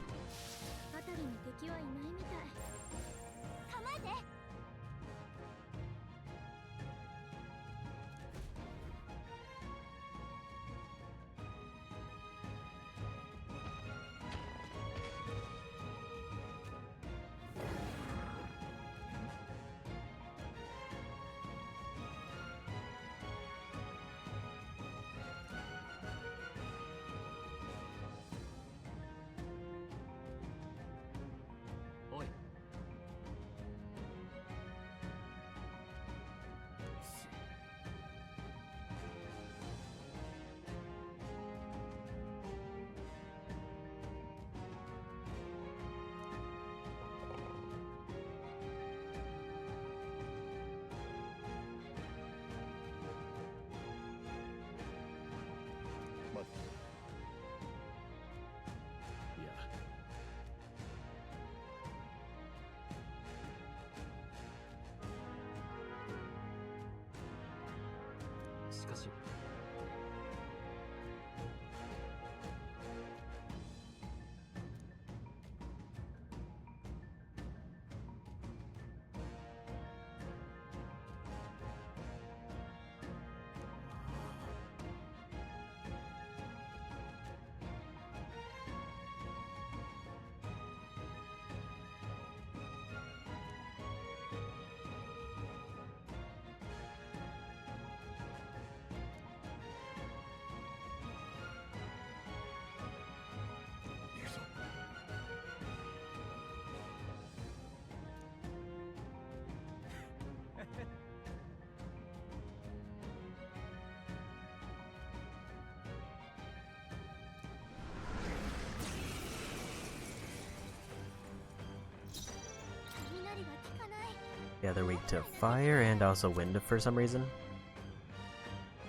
Yeah, they're weak to fire and also wind for some reason.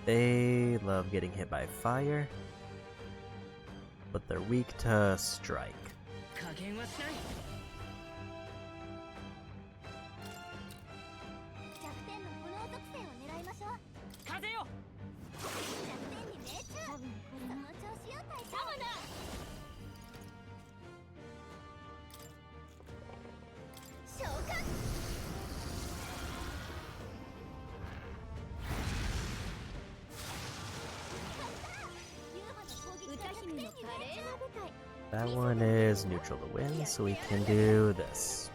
They love getting hit by fire, but they're weak to strike. That one is neutral to win, so we can do this.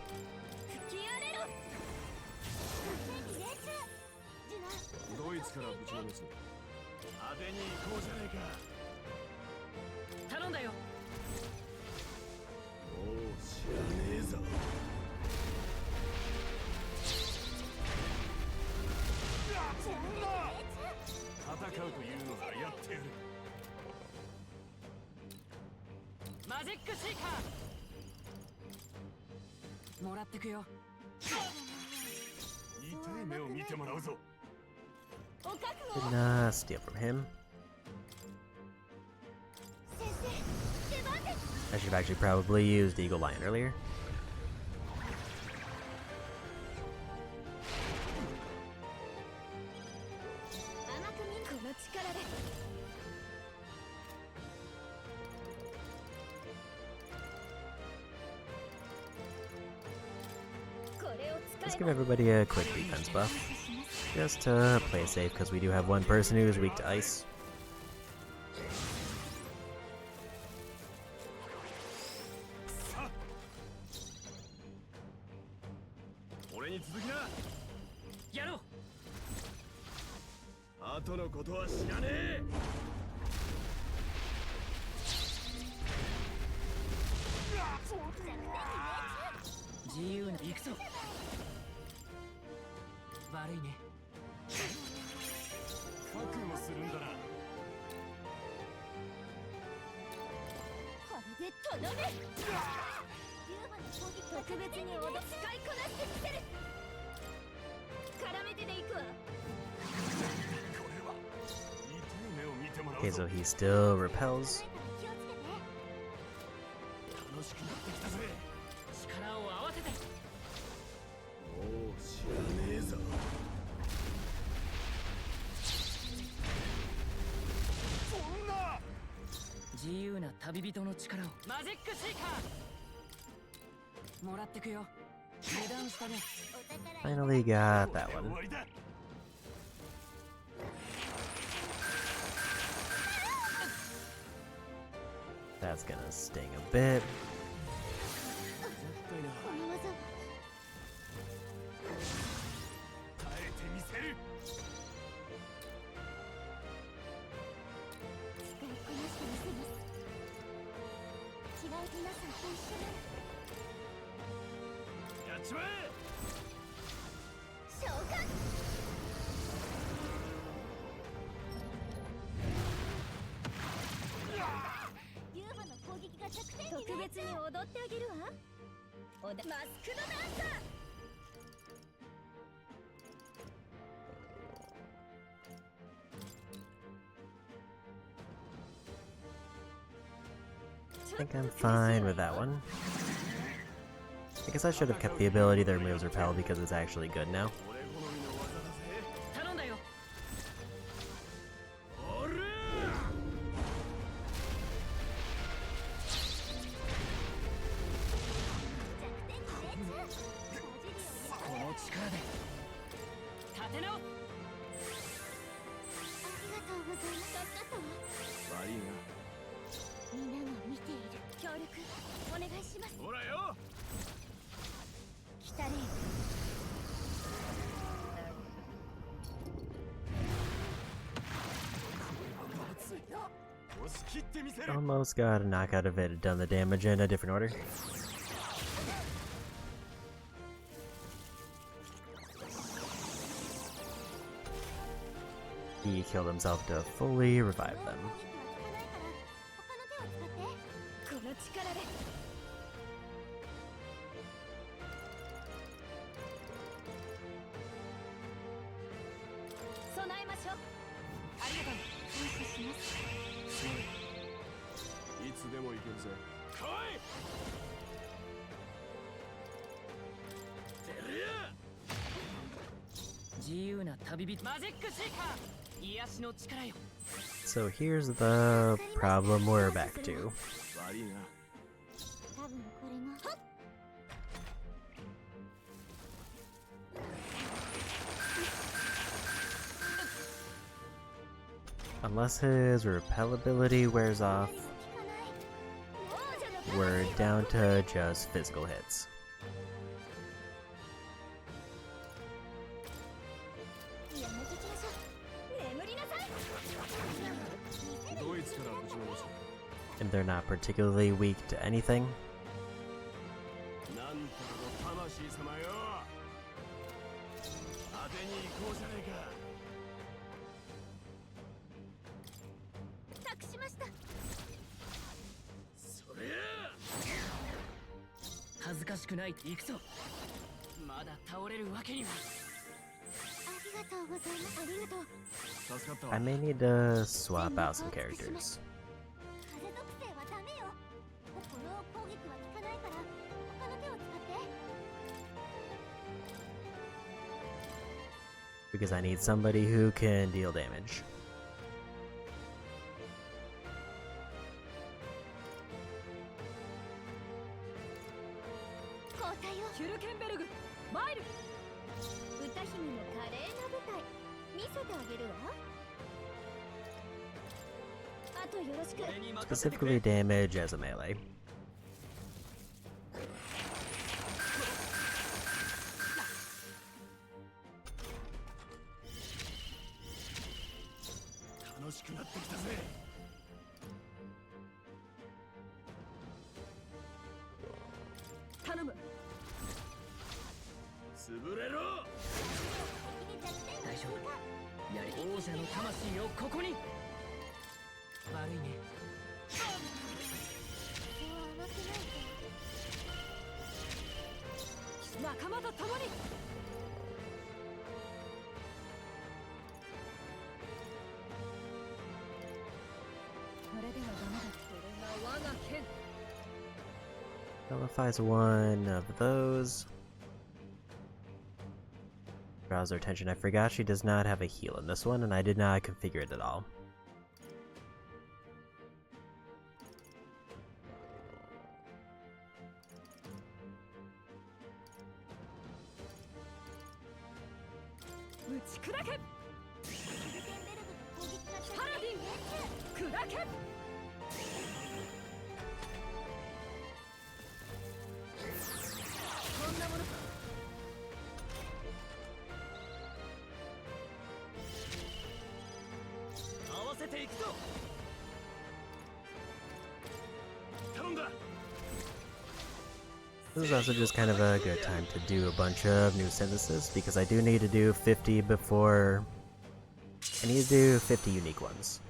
Didn't steal from him. I should have actually probably used Eagle Lion earlier. Let's give everybody a quick defense buff. Just to play safe, because we do have one person who is weak to ice. Okay, so he still repels. Finally got that one. That's gonna sting a bit. I think I'm fine with that one. I guess I should have kept the ability that removes repel because it's actually good now. Almost got a knockout if it had done the damage in a different order. He killed himself to fully revive them. So here's the problem we're back to. Unless his repel ability wears off, we're down to just physical hits. And they're not particularly weak to anything. I may need to swap out some characters. Because I need somebody who can deal damage. 態を。キュルケンベルグマイル。歌姫の華麗な舞台見せてあげるわ。あとよろしく。 Specifically damage as a melee. 楽しくなってきたぜ。頼む。潰れろ。大丈夫。やり王者の魂をここに。悪いね。仲間と共に。これではダメだ。これが我が剣。 Nullifies one of those. Draws her attention. I forgot she does not have a heal in this one, and I did not configure it at all. This is also just kind of a good time to do a bunch of new synthesis, because I do need to do 50 before... I need to do 50 unique ones.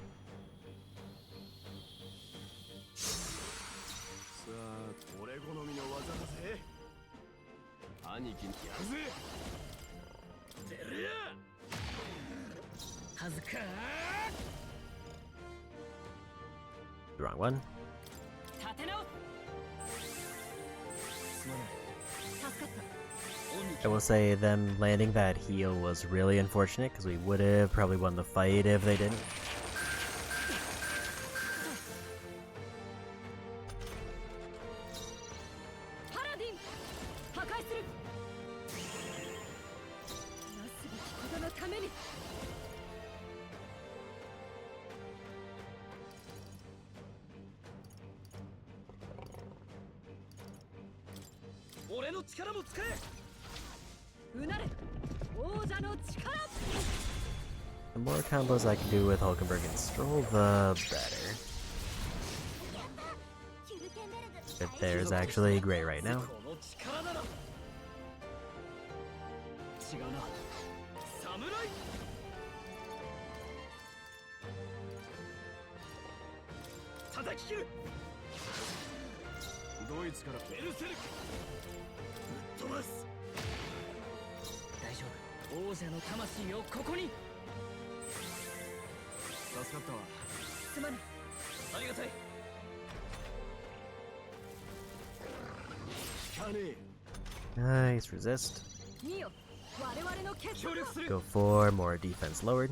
兄貴にやるぜ。出るや。はずか。 The wrong one. 立て直す。すまない。助かった。 I will say them landing that heal was really unfortunate, because we would have probably won the fight if they didn't. The more combos I can do with Hulkenberg and Stroll, the better. But there's actually great right now. Nice resist. Go for more defense lowered.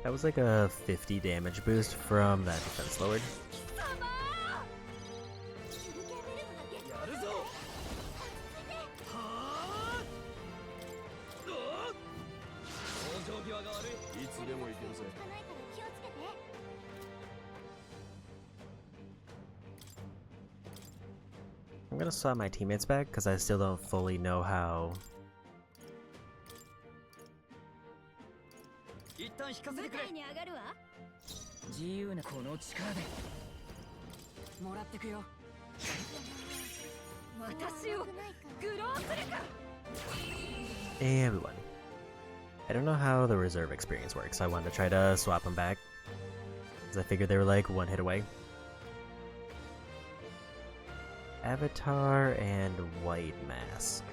That was like a 50 damage boost from that defense lowered. I'm gonna swap my teammates back because I still don't fully know how. Hey everyone. I don't know how the reserve experience works. I wanted to try to swap them back, because I figured they were like one hit away. Avatar and White Mask.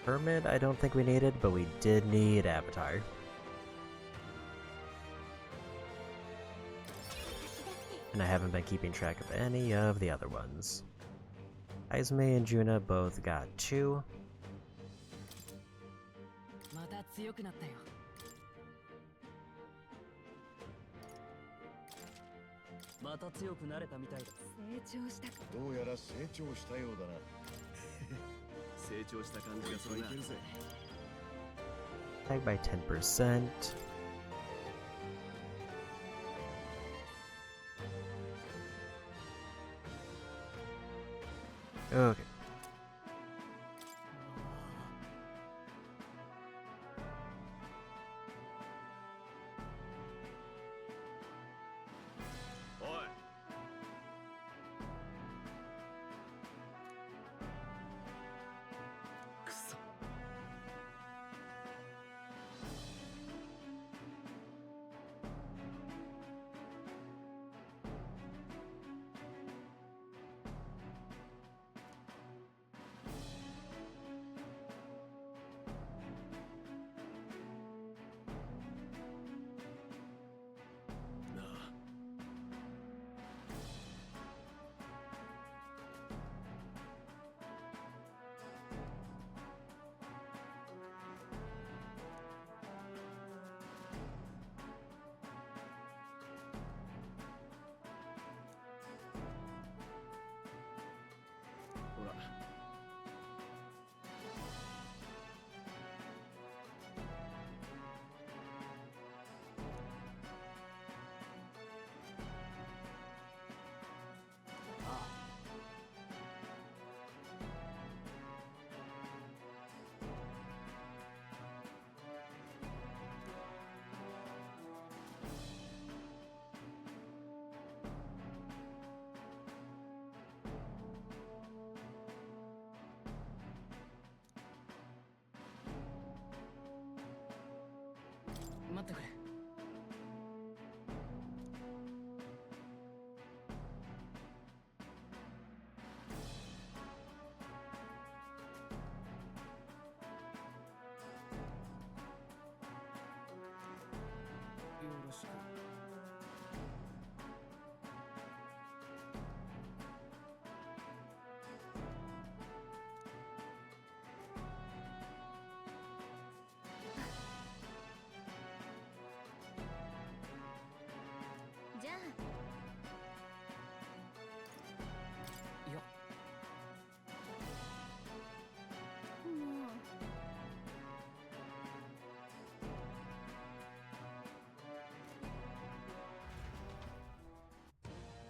Hermit, I don't think we needed, but we did need Avatar. And I haven't been keeping track of any of the other ones. Izme and Juna both got 2. また強くなったよ。また強くなれたみたいだ。成長したか。どうやら成長したようだな。成長した感じがするな。 Tag by 10%. Okay.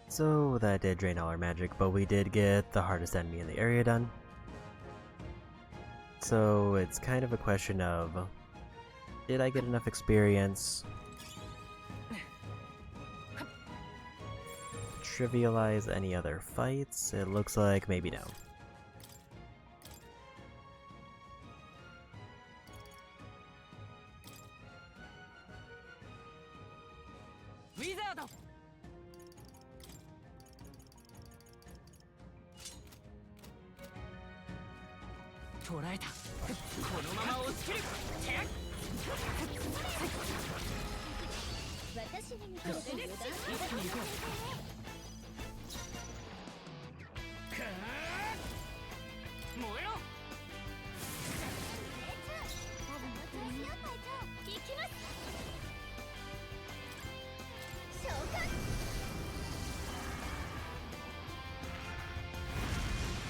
So that did drain all our magic, but we did get the hardest enemy in the area done. So it's kind of a question of, did I get enough experience? Trivialize any other fights? It looks like maybe no.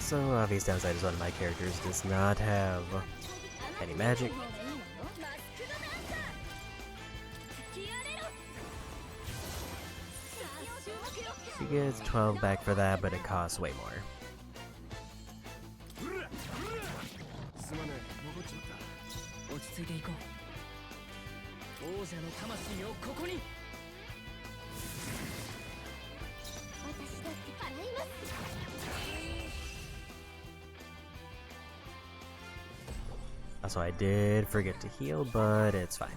So obvious downside is one of my characters does not have any magic. She gets 12 back for that, but it costs way more. Also, I did forget to heal, but it's fine.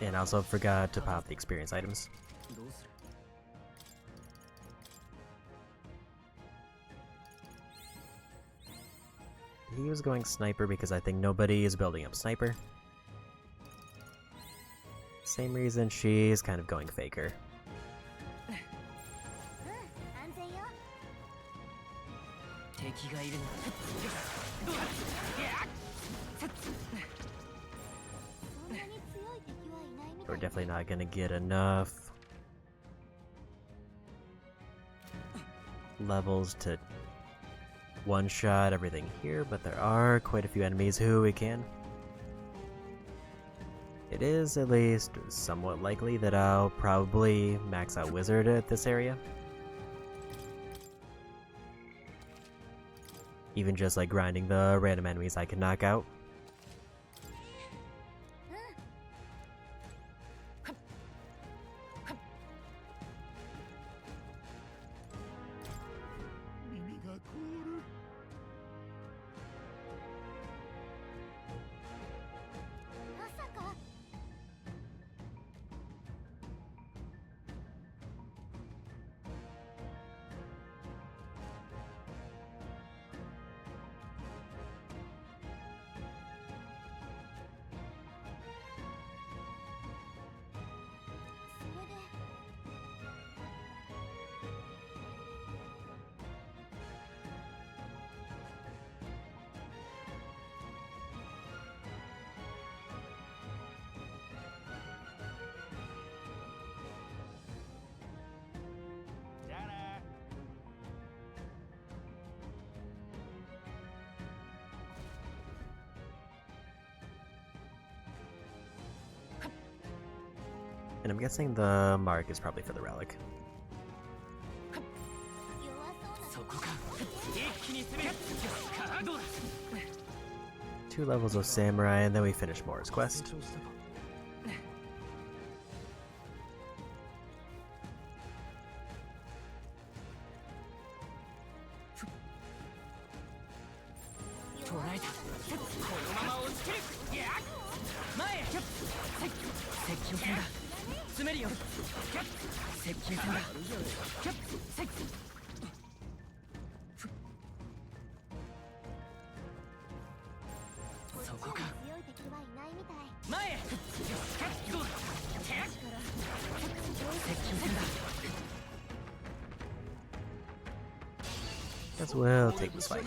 And also forgot to pop the experience items. He was going sniper because I think nobody is building up sniper. Same reason she's kind of going faker. We're definitely not gonna get enough levels to one-shot everything here, but there are quite a few enemies who we can. It is at least somewhat likely that I'll probably max out Wizard at this area. Even just like grinding the random enemies I can knock out. And I'm guessing the mark is probably for the relic. 2 levels of samurai, and then we finish Mora's quest. Guess we'll take this fight.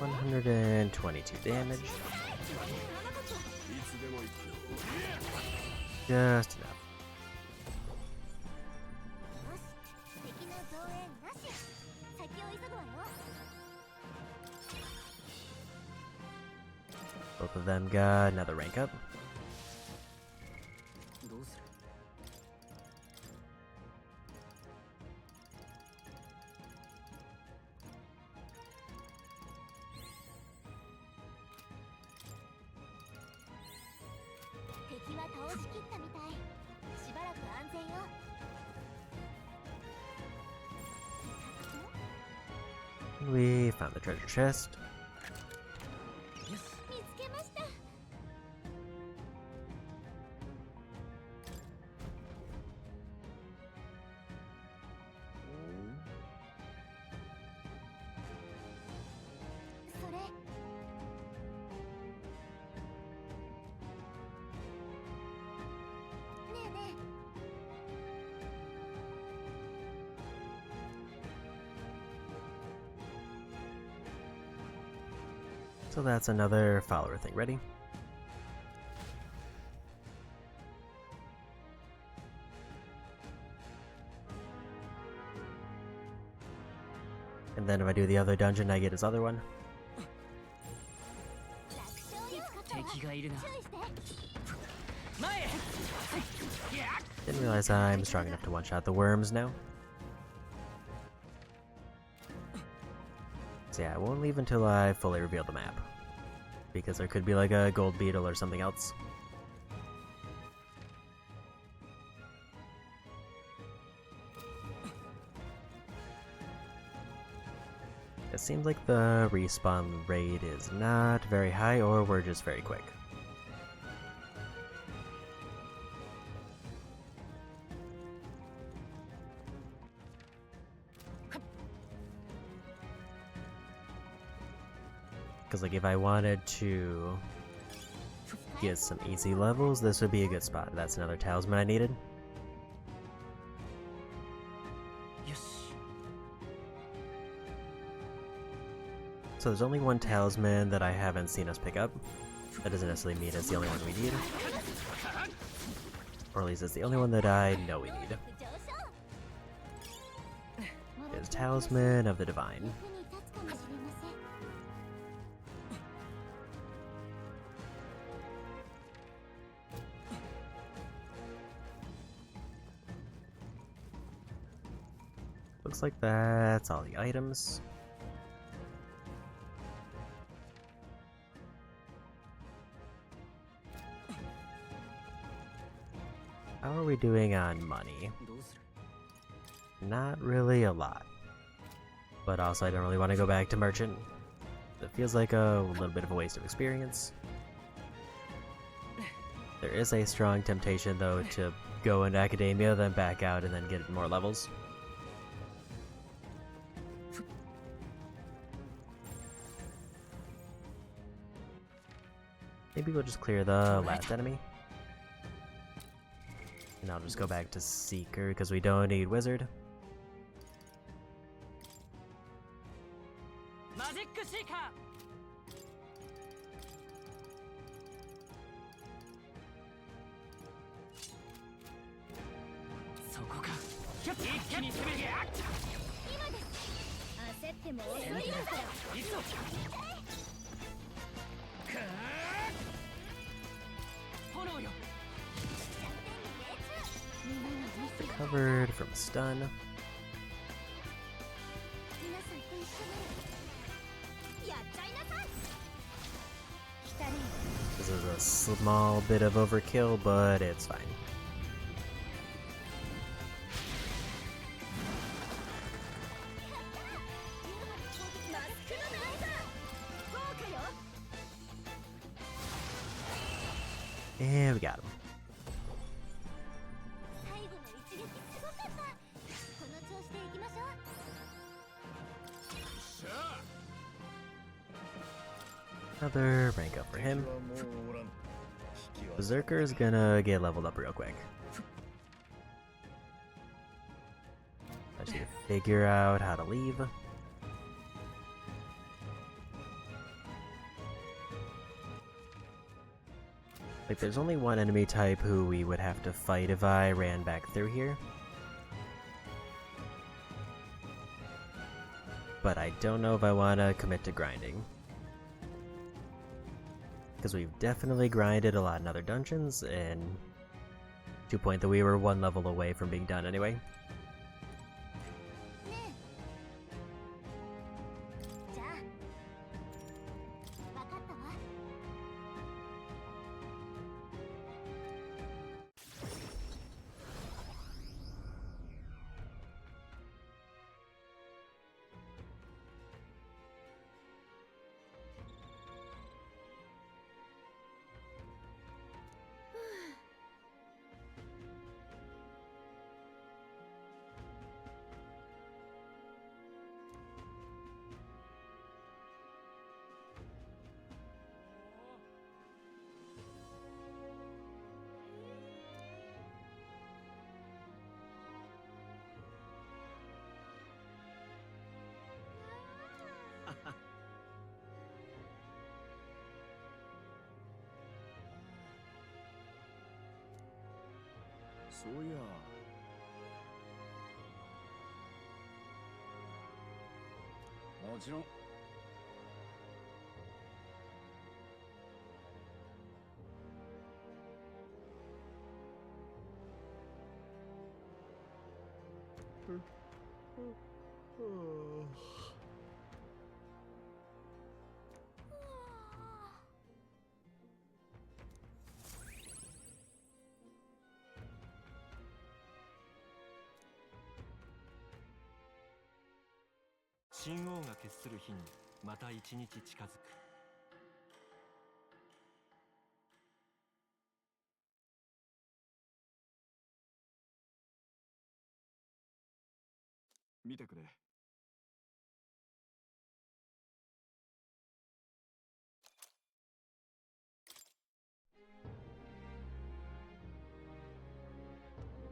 $122 damage. Just enough. Both of them got another rank up. We found the treasure chest. So that's another follower thing ready. And then if I do the other dungeon, I get his other one. Didn't realize I'm strong enough to one-shot the worms now. So yeah, I won't leave until I fully reveal the map. Because there could be like a gold beetle or something else. It seems like the respawn rate is not very high, or we're just very quick. Because like if I wanted to get some easy levels, this would be a good spot. That's another talisman I needed. So there's only one talisman that I haven't seen us pick up. That doesn't necessarily mean it's the only one we need. Or at least it's the only one that I know we need. It's Talisman of the Divine. Looks like that's all the items. How are we doing on money? Not really a lot. But also I don't really want to go back to Merchant. It feels like a little bit of a waste of experience. There is a strong temptation though to go into Academia, then back out, and then get more levels. Maybe we'll just clear the last enemy. And I'll just go back to Seeker because we don't need Wizard. Recovered from stun. This is a small bit of overkill, but it's fine. And we got him. Another rank up for him. Berserker is gonna get leveled up real quick. I just need to figure out how to leave. Like, there's only one enemy type who we would have to fight if I ran back through here. But I don't know if I want to commit to grinding. Because we've definitely grinded a lot in other dungeons, and to a point that we were one level away from being done anyway.そういやもちろん神王が決する日にまた一日近づく。見てくれ。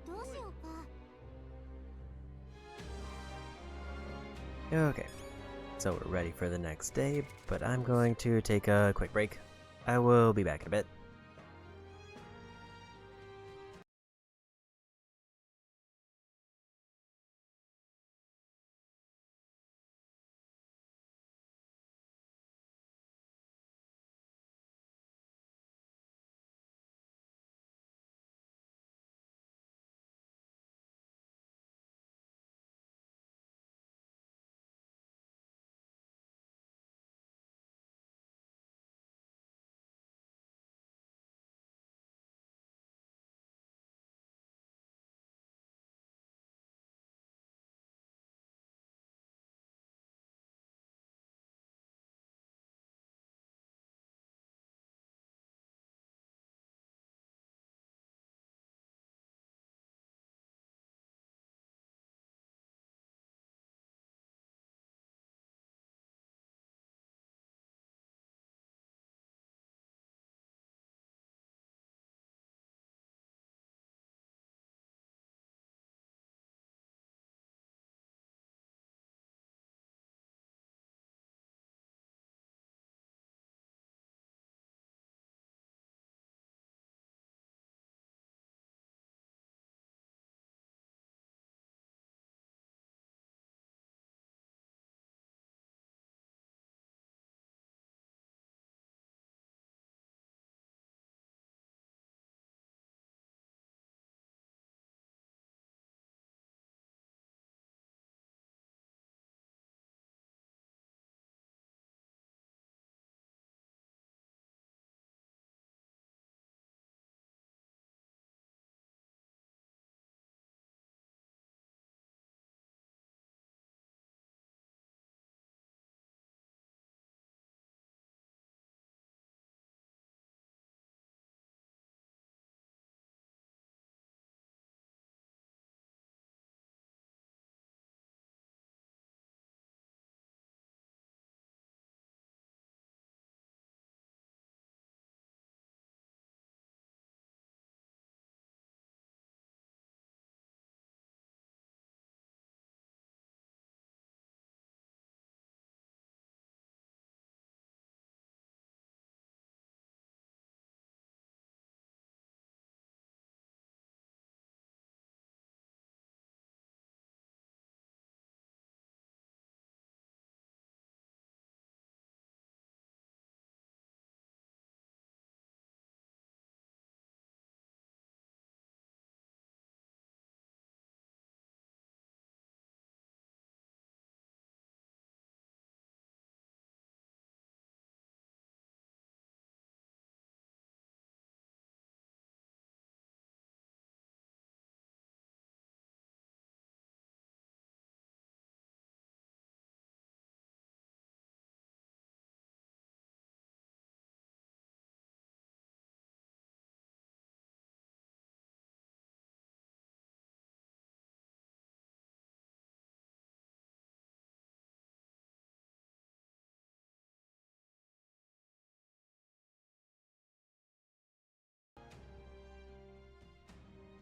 どうしようか。Okay, so we're ready for the next day, but I'm going to take a quick break. I will be back in a bit.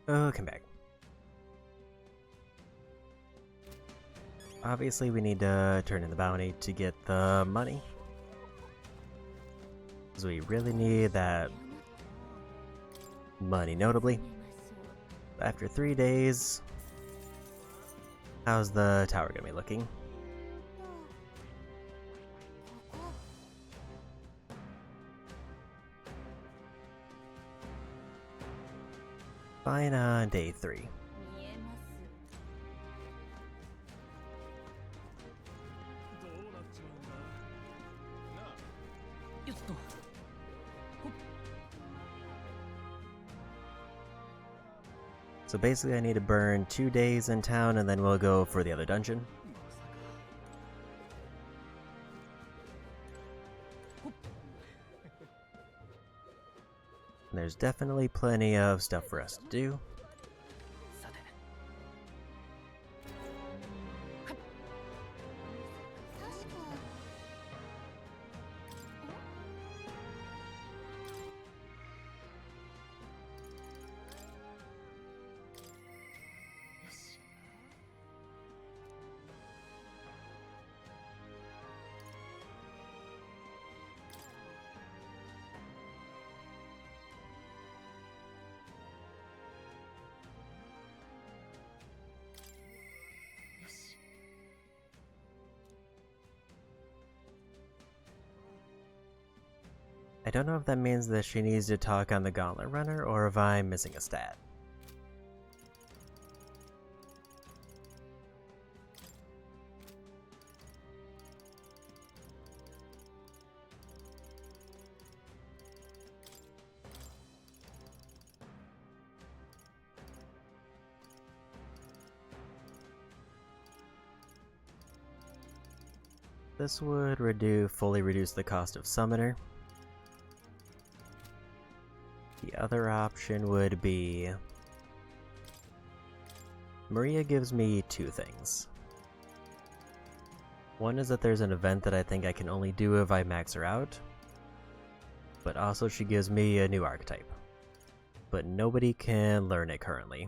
Come back. Obviously, we need to turn in the bounty to get the money. Because we really need that money, notably. After 3 days, how's the tower gonna be looking? Fine on day 3. よっと。 So basically I need to burn 2 days in town and then we'll go for the other dungeon. There's definitely plenty of stuff for us to do. I don't know if that means that she needs to talk on the Gauntlet Runner or if I'm missing a stat. This would fully reduce the cost of Summoner. The other option would be... Maria gives me 2 things. One is that there's an event that I think I can only do if I max her out, but also she gives me a new archetype. But nobody can learn it currently.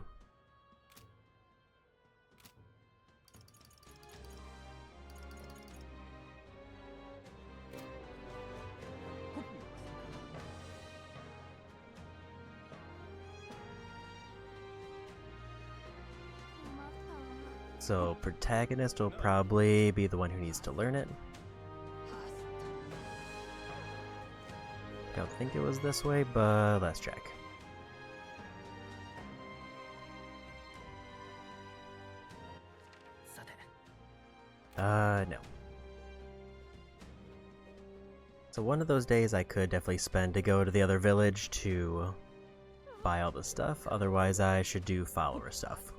So protagonist will probably be the one who needs to learn it. Don't think it was this way, but let's check. No. So one of those days I could definitely spend to go to the other village to buy all the stuff, otherwise I should do follower stuff.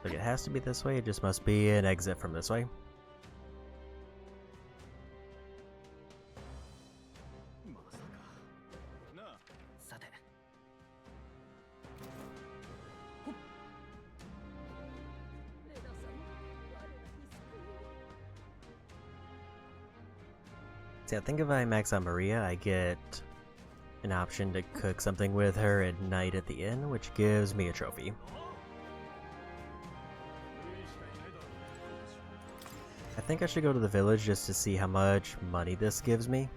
Look, it has to be this way, it just must be an exit from this way. See, I think if I max out Maria, I get an option to cook something with her at night at the inn, which gives me a trophy. I think I should go to the village just to see how much money this gives me.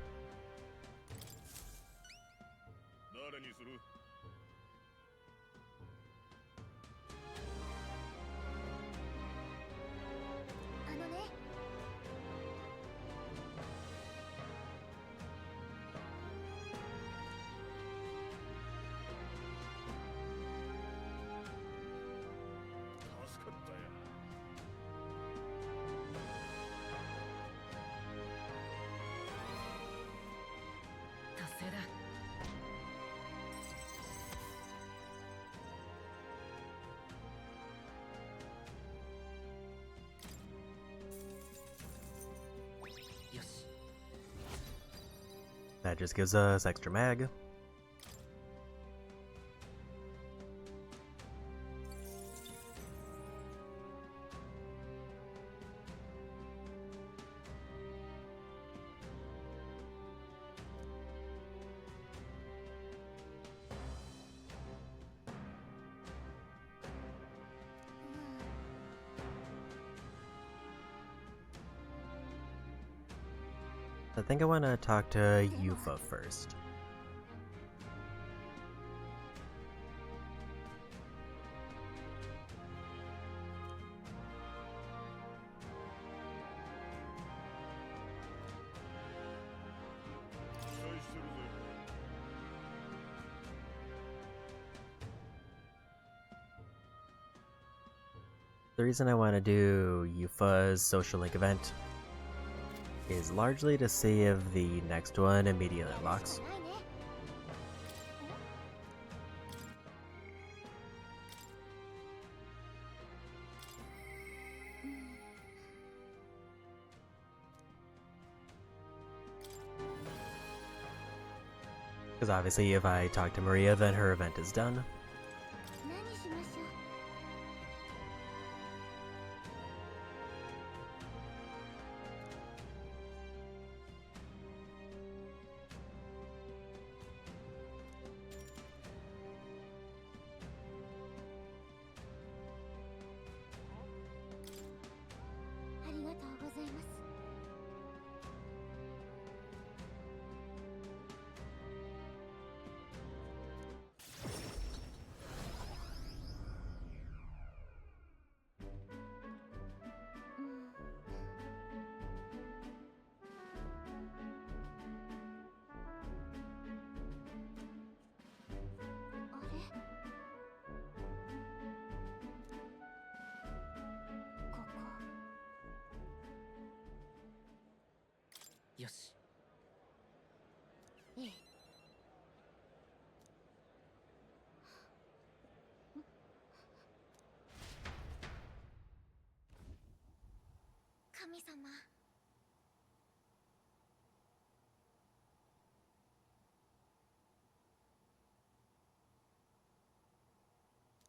That just gives us extra mag. I think I want to talk to Yufa first. The reason I want to do Yufa's social link event is largely to see if the next one immediately unlocks. Because obviously if I talk to Maria, then her event is done.よし。ええ。神様。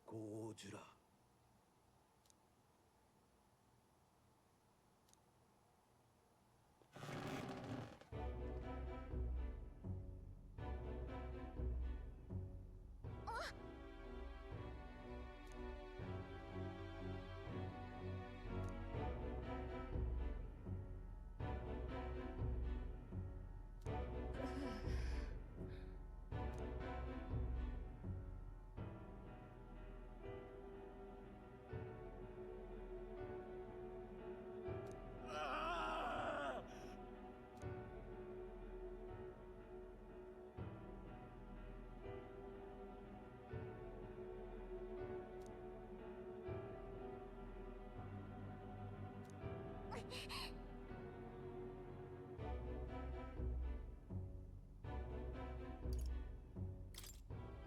ゴージュラ。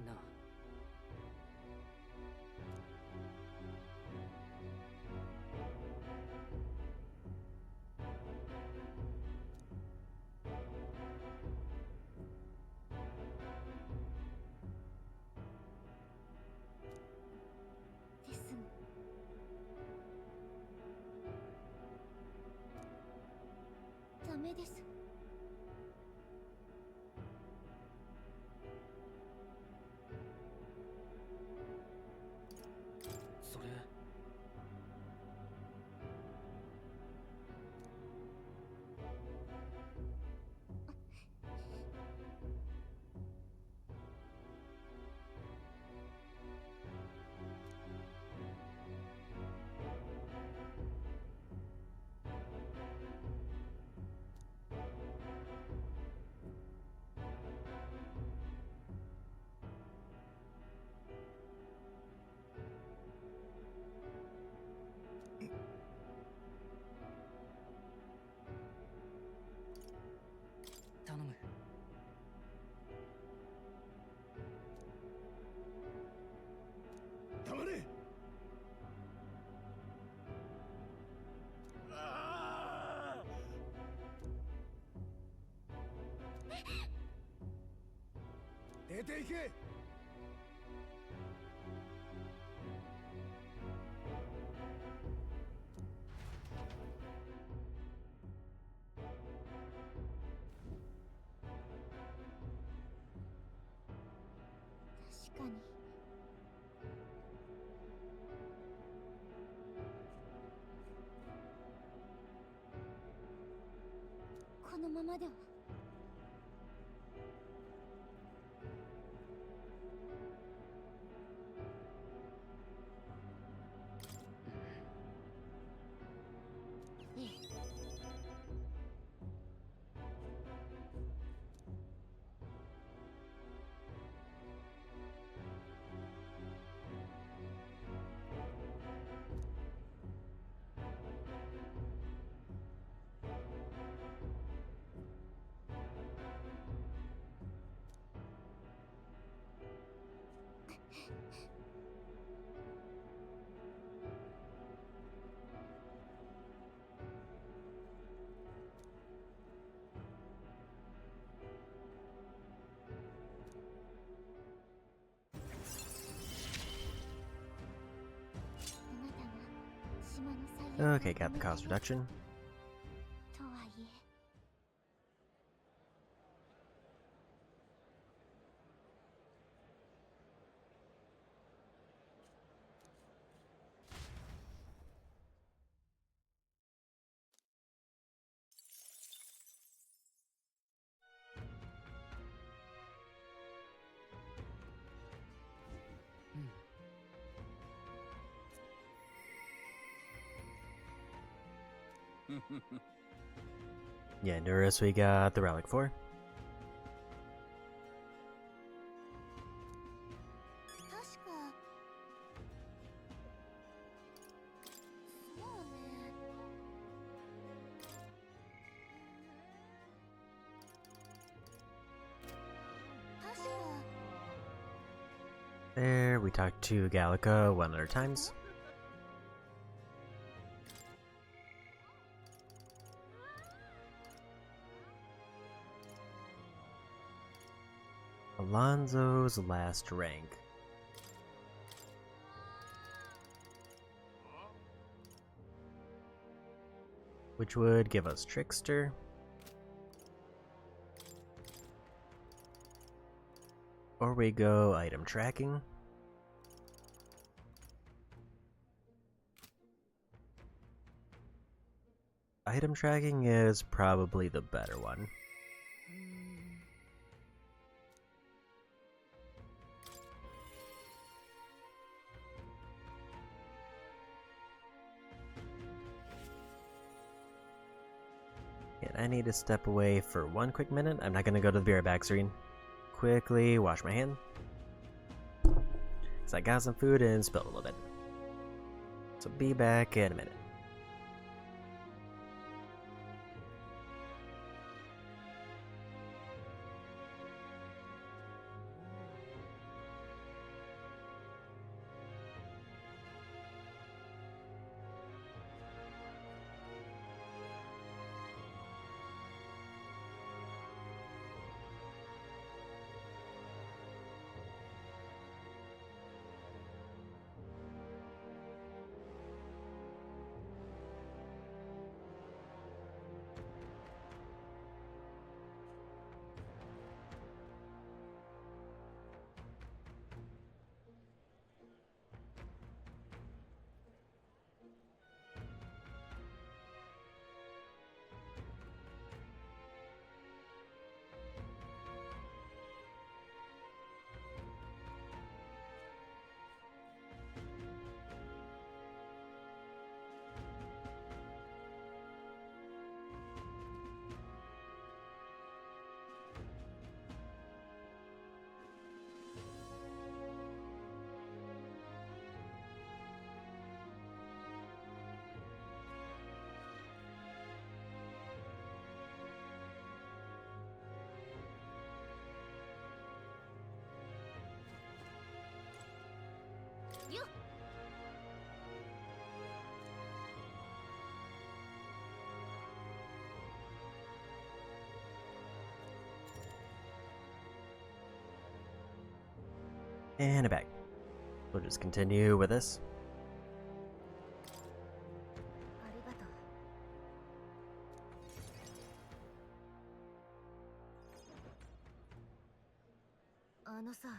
なあ。ですの。ダメです。それ。頼む。黙れ。出て行け。確かに。このままでは。ええ。Okay, got the cost reduction. とはいえ Yeah, Nurus, we got the Relic 4. 確かそうね 確か There, we talked to Gallica 100 times. Alonzo's last rank. Which would give us Trickster. Or we go item tracking. Item tracking is probably the better one. And I need to step away for one quick minute. I'm not gonna go to the beer back screen. Quickly wash my hand. Cause I got some food and spilled a little bit. So be back in a minute. And a bag. We'll just continue with this. ありがとうあのさ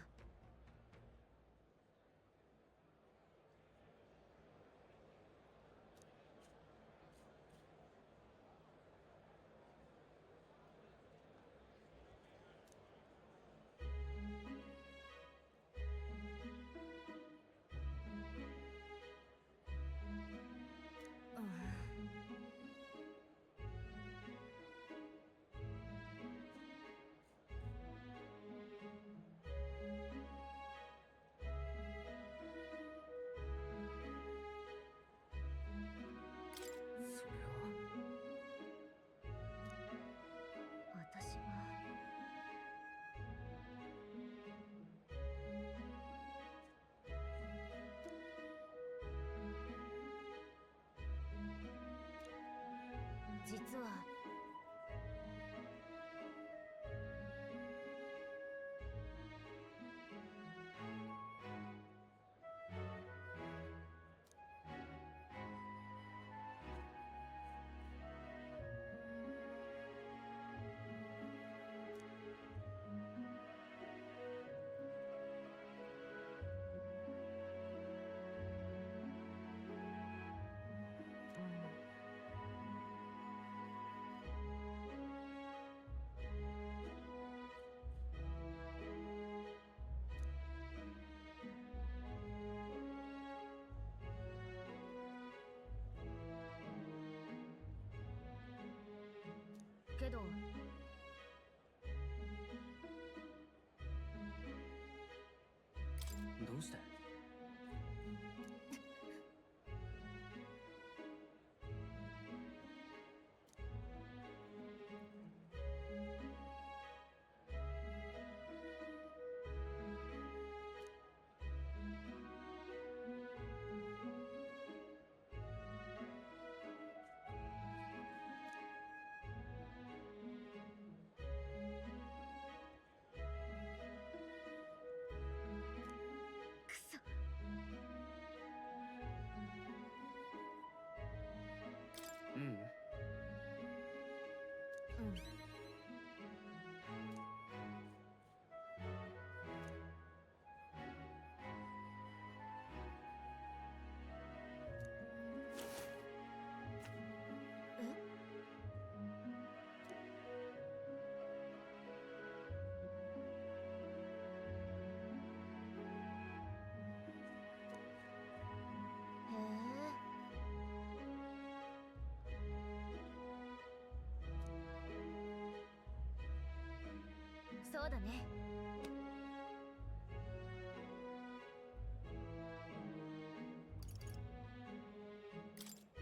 そうだね。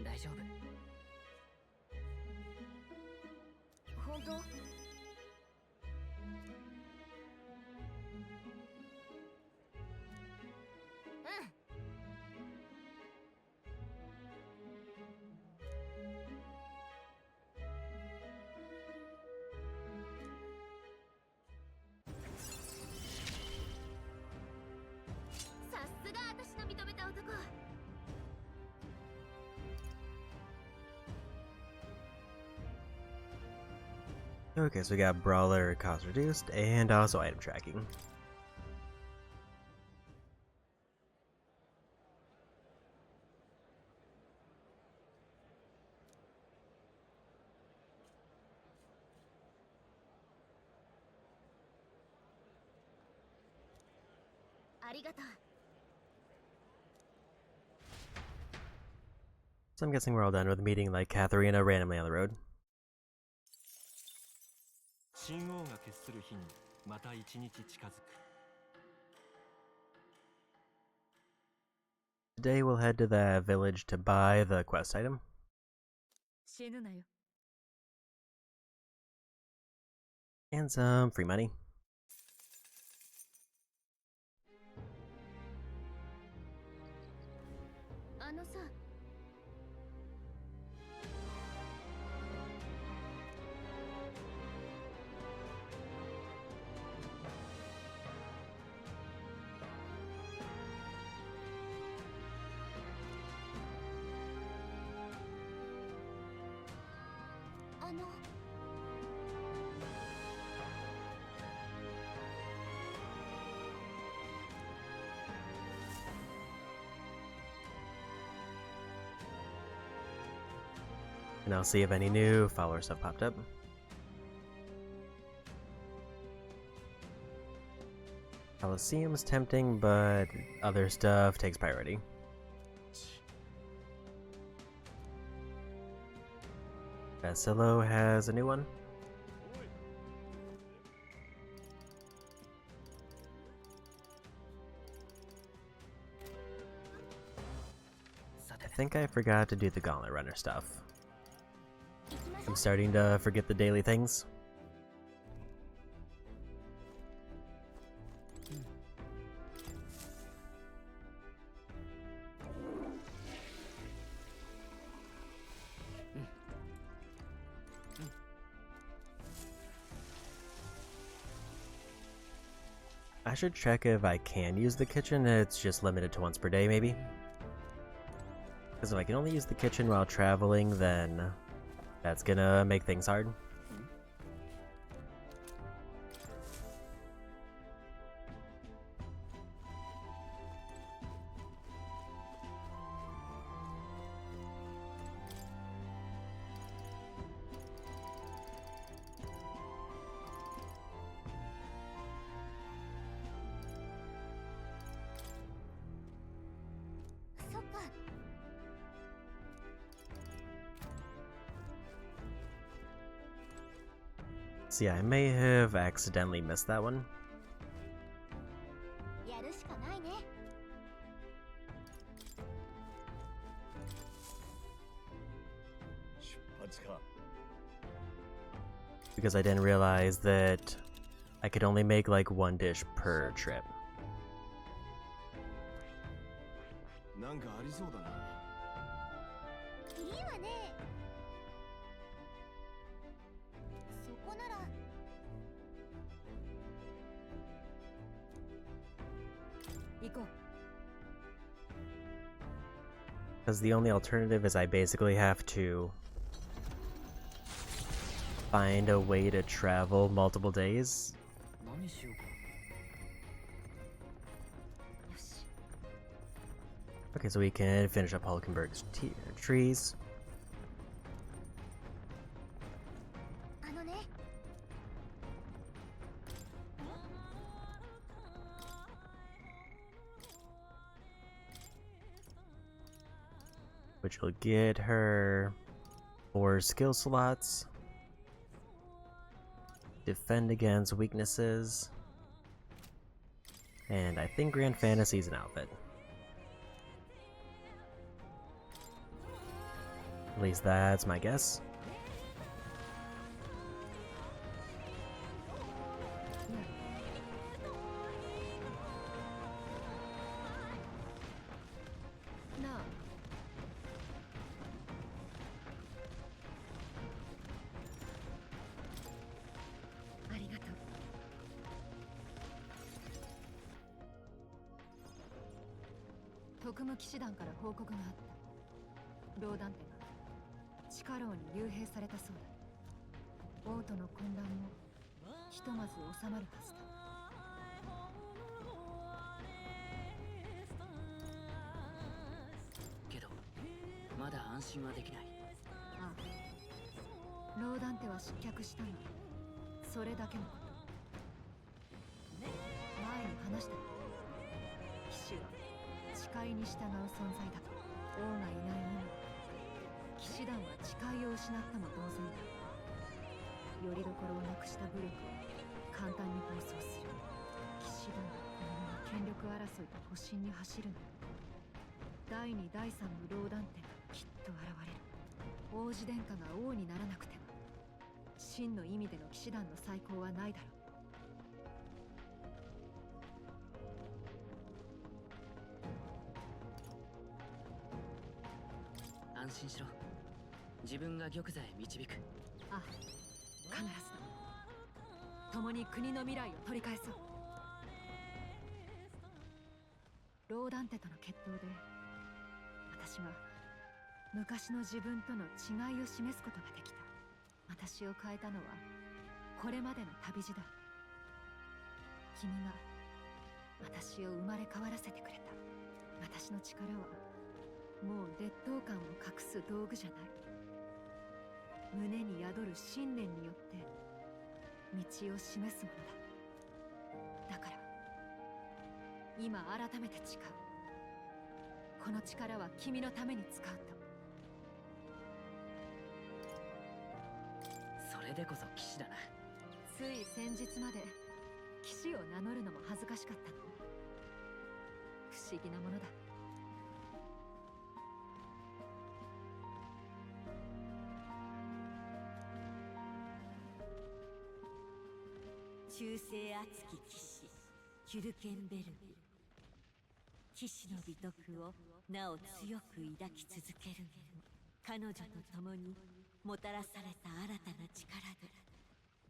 大丈夫。本当？さすが私の認めた男。Okay, so we got brawler cost reduced and also item tracking. So I'm guessing we're all done with meeting like Katharina randomly on the road. 神王が決する日にまた一日近づく。 Today we'll head to the village to buy the quest item. 死ぬなよ。 And some free money. あのさ。And I'll see if any new followers have popped up. Coliseum's tempting, but other stuff takes priority. Basillo has a new one. I think I forgot to do the Gauntlet Runner stuff. I'm starting to forget the daily things. I should check if I can use the kitchen. It's just limited to once per day, maybe. Because if I can only use the kitchen while traveling, then that's gonna make things hard. See, I may have accidentally missed that one. Because I didn't realize that I could only make like one dish per trip. Because the only alternative is I basically have to find a way to travel multiple days. Okay, so we can finish up Hulkenberg's trees. Which will get her 4 skill slots. defend against weaknesses. And I think Grand Fantasy is an outfit. At least that's my guess.特務騎士団から報告があった。ローダンテが地下牢に幽閉されたそうだ。王との混乱もひとまず収まるはずだ。けどまだ安心はできない。ああ、ローダンテは失脚したがそれだけのこと。前に話したよ。騎士は誓いに従う存在だと。王がいない今、騎士団は誓いを失ったも同然だ。拠り所をなくした武力は簡単に暴走する。騎士団はこのまま権力争いと保身に走るの。第2第3のローダンテがきっと現れる。王子殿下が王にならなくては真の意味での騎士団の再興はないだろう。安心しろ。自分が玉座へ導く。ああ、必ずだ。共に国の未来を取り返そう。ローダンテとの決闘で私は昔の自分との違いを示すことができた。私を変えたのはこれまでの旅路だ。君が私を生まれ変わらせてくれた。私の力はもう劣等感を隠す道具じゃない。胸に宿る信念によって道を示すものだ。だから今改めて誓う。この力は君のために使うと。それでこそ騎士だな。つい先日まで騎士を名乗るのも恥ずかしかったの。不思議なものだ。忠誠熱き騎士キュルケンベルグ。騎士の美徳をなお強く抱き続ける者。彼女と共にもたらされた新たな力で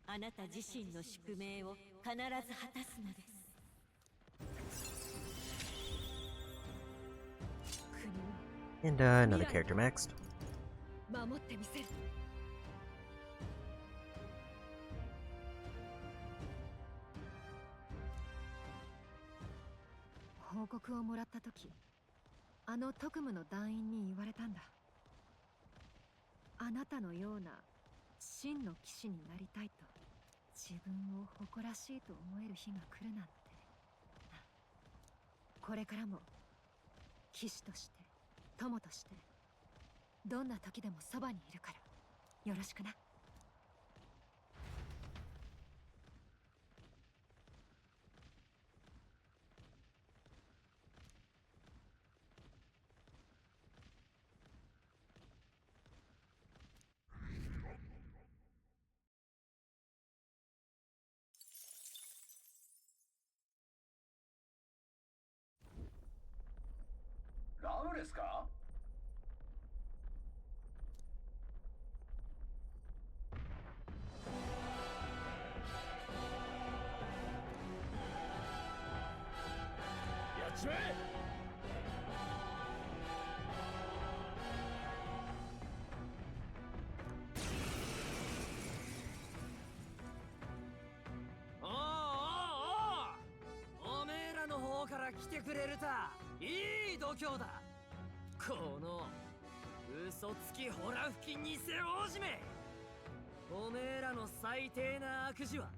あなた自身の宿命を必ず果たすのです。 And another character maxed. 守ってみせる。報告をもらった時、あの特務の団員に言われたんだ。あなたのような真の騎士になりたいと。自分を誇らしいと思える日が来るなんてな。これからも騎士として友としてどんな時でもそばにいるからよろしくな。ラムレスか？やっちまえ！おめえらの方から来てくれるた。いい度胸だ。この嘘つきホラ吹き偽王子め。おめえらの最低な悪事は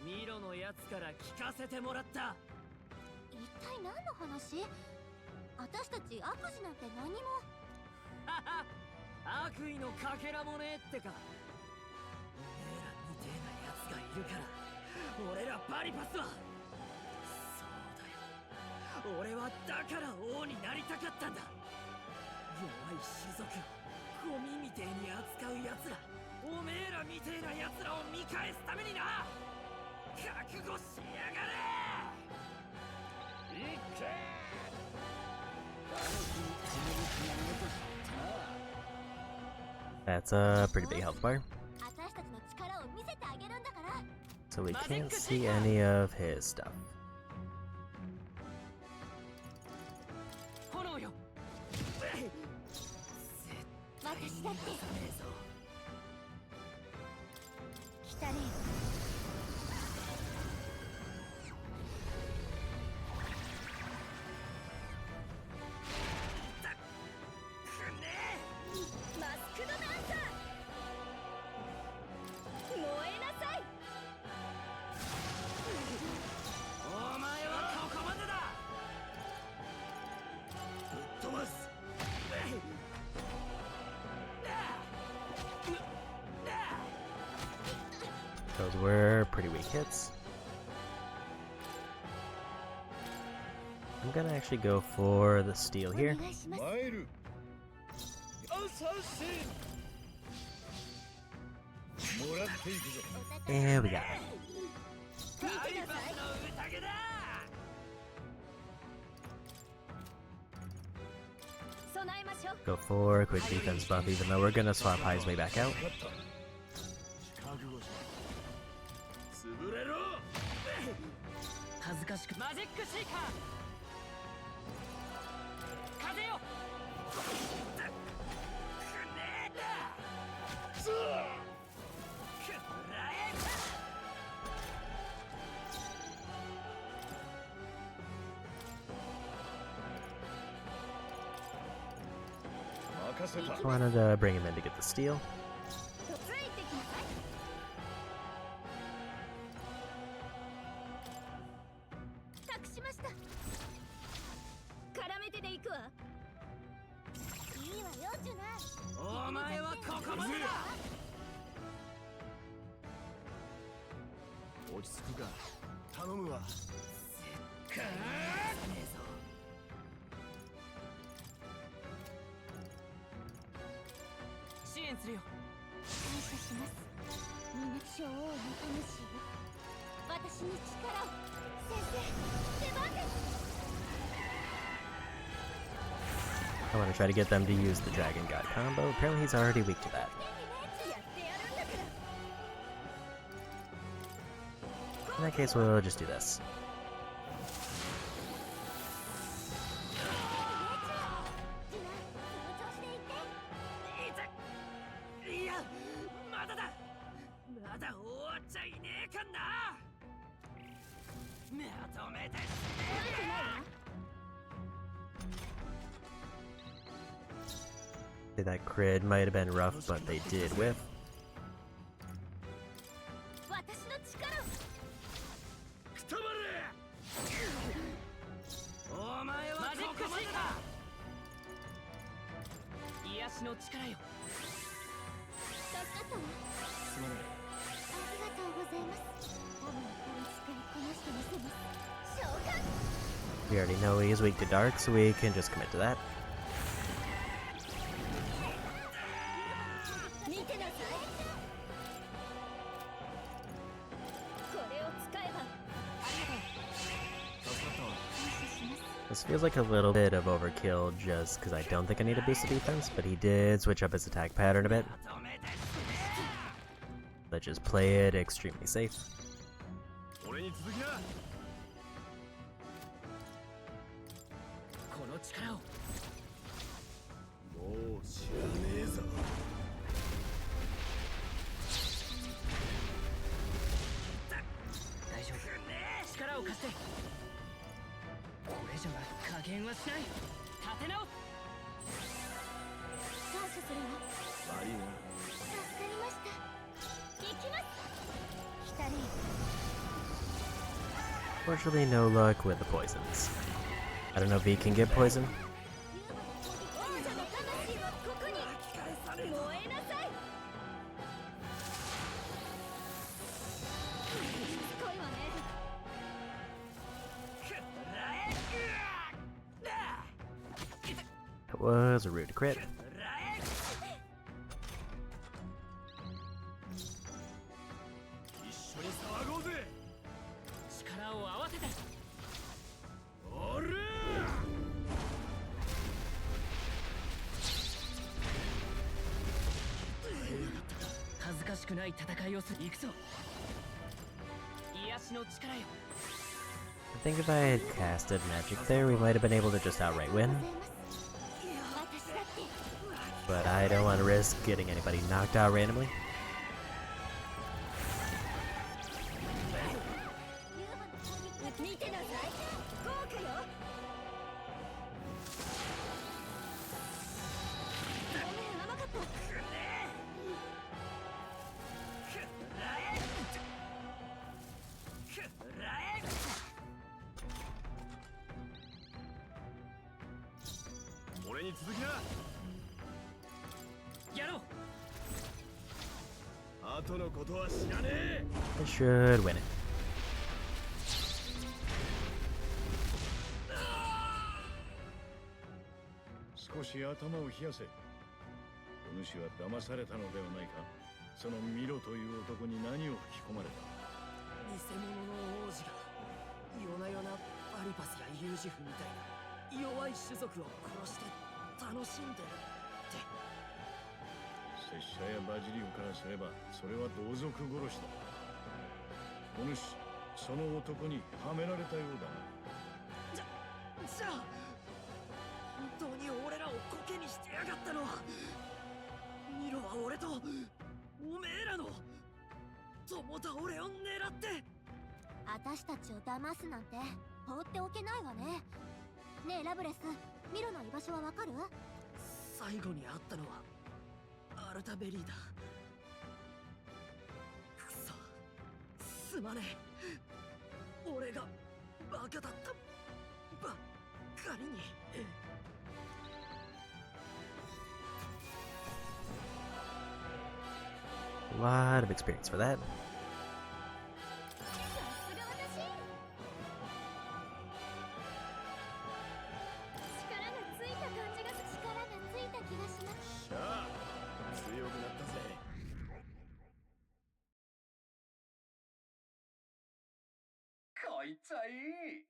ミロのやつから聞かせてもらった。一体何の話？私たち悪事なんて何も。悪意のかけらもねえってか。おめえらみてえなやつがいいるから俺らバリパスは。そうだよ、俺はだから王になりたかったんだ。弱い種族をゴミみてえに扱う奴ら、おめえらみてえな奴らを見返すためにな。覚悟しやがれ。いけ。That's a pretty big health bar. So we can't see any of his stuff. Those were pretty weak hits. I'm gonna actually go for the steal here. And we got it. Go for a quick defense buff, even though we're gonna swap highs way back out. Just wanted to bring him in to get the steal. I want to try to get them to use the Dragon God combo. Apparently he's already weak to that. In that case, we'll just do this. That crit might have been rough, but they did whiff. We already know he is weak to dark, so we can just commit to that. This feels like a little bit of overkill just because I don't think I need a boost of defense, but he did switch up his attack pattern a bit. Let's just play it extremely safe. Fortunately, no luck with the poisons. I don't know if he can get poison. was a rude crit. 恥ずかしくない戦いをする。行くぞ。癒しの力よ。 I think if I had casted magic there, we might have been able to just outright win. But I don't want to risk getting anybody knocked out randomly. I should win it. 少し頭を冷やせ。お主は騙されたのではないか。そのミロという男に何を吹き込まれた。偽物の王子が夜な夜なバリパスやユージフみたいな弱い種族を殺して楽しんでるって。拙者やバジリオからすればそれは同族殺しだ。お主、その男にはめられたようだな。じゃあ本当に俺らをコケにしてやがったのはミロは俺とおめえらの共倒れを狙って。私たちを騙すなんて放っておけないわね。ねえラブレス、ミロの居場所はわかる？最後に会ったのはアルタベリーだ。くそ、すまねえ。俺がバカだったばっかりに。A lot of experience for that. こいつはいい。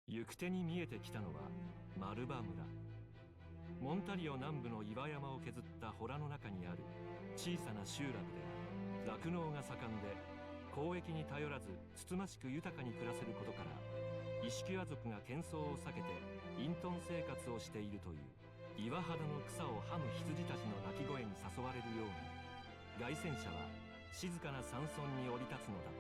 行く手に見えてきたのはマルバ村。モンタリオ南部の岩山を削った洞の中にある小さな集落では酪農が盛んで、交易に頼らずつつましく豊かに暮らせることからイシキュア族が喧騒を避けて隠遁生活をしているという。岩肌の草をはむ羊たちの鳴き声に誘われるように凱旋者は静かな山村に降り立つのだっ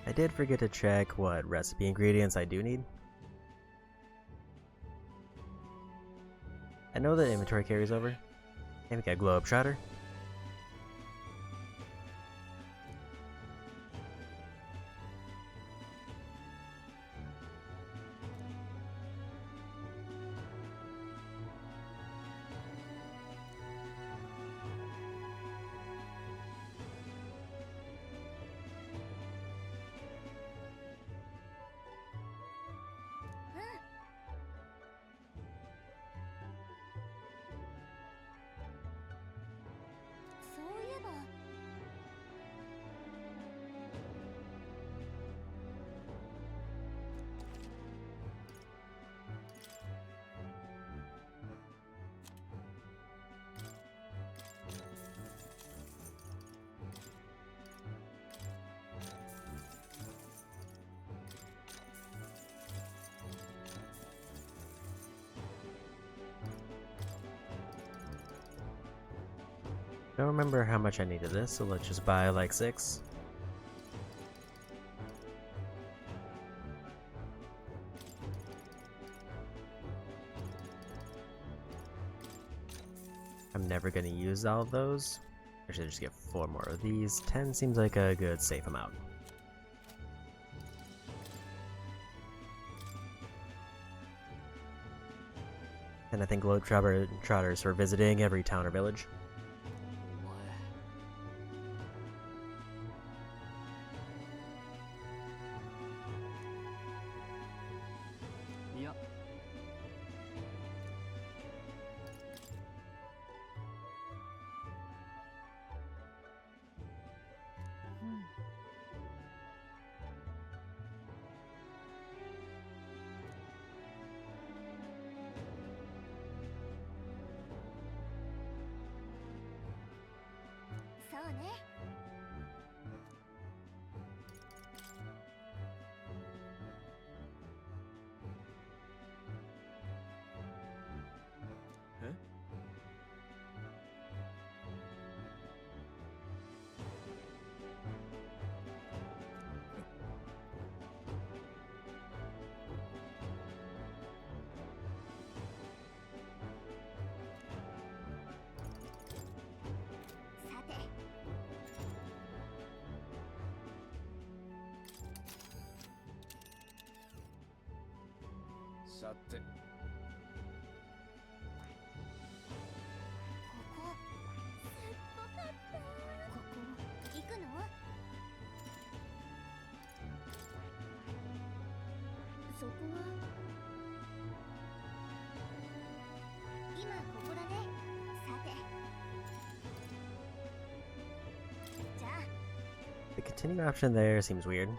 た。I did forget to check what recipe ingredients I do need. I know that inventory carries over. Maybe get a glow up shutter. Don't remember how much I needed this, so let's just buy like 6. I'm never gonna use all of those. I should just get 4 more of these. 10 seems like a good safe amount. And I think Globetrotters for visiting every town or village. いや、そうね。え？さて。さて。ここすっごかった。ここ行くの？そこは今ここだね。さて。じゃあ。 The continue option there seems weird.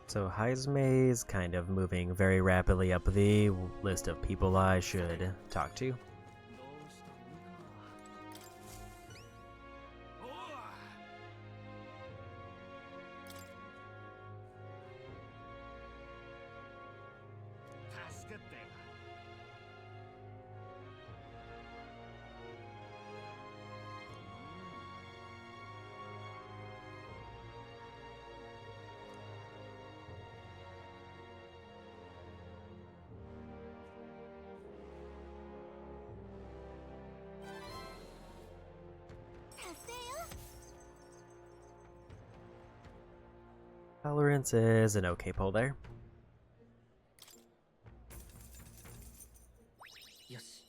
So Heisme is kind of moving very rapidly up the list of people I should talk to. Tolerance is an okay pull there. よし。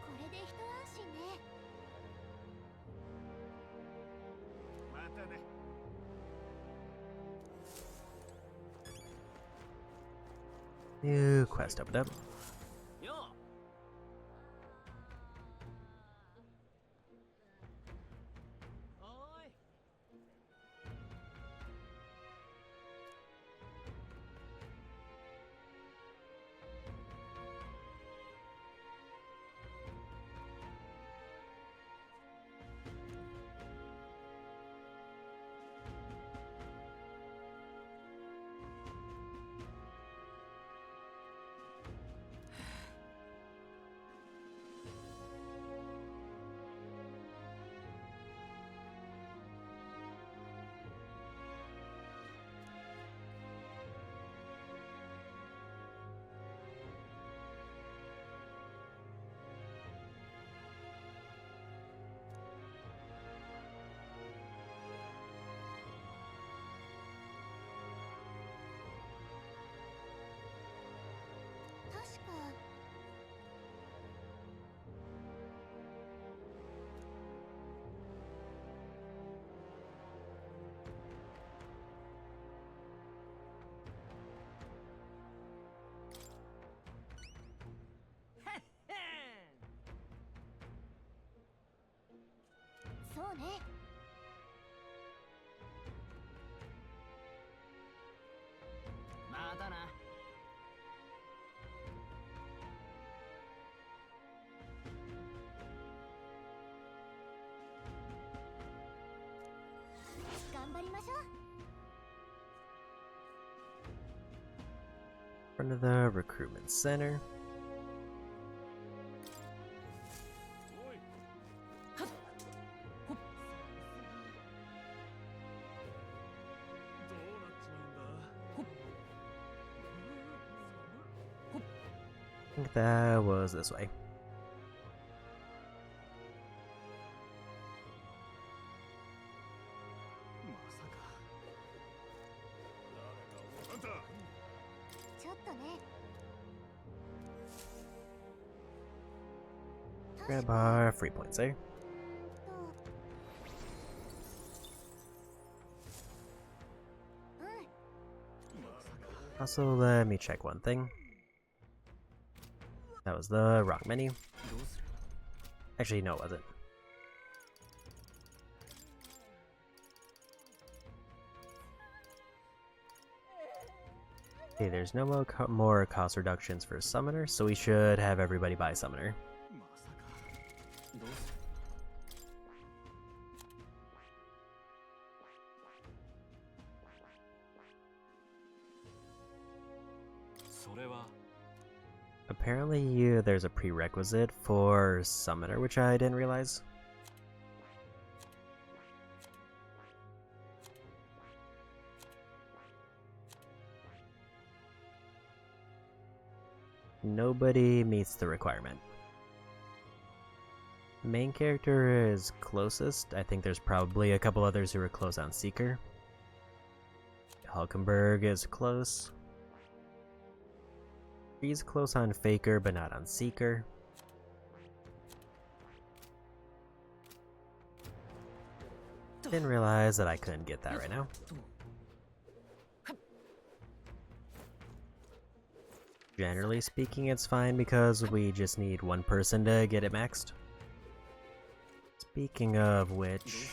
これで一安心ね。またね。 New quest opened up. よう。おーい。そうね。またな。頑張りましょう。 Front of the recruitment center. I think that was this way. Grab our free points there. Also, let me check one thing. That was the wrong menu. Actually, no, it wasn't. Okay, there's no more cost reductions for Summoner, so we should have everybody buy Summoner. Apparently, there's a prerequisite for Summoner, which I didn't realize. Nobody meets the requirement. Main character is closest. I think there's probably a couple others who are close on Seeker. Hulkenberg is close. He's close on Faker, but not on Seeker. Didn't realize that I couldn't get that right now. Generally speaking, it's fine because we just need one person to get it maxed. Speaking of which,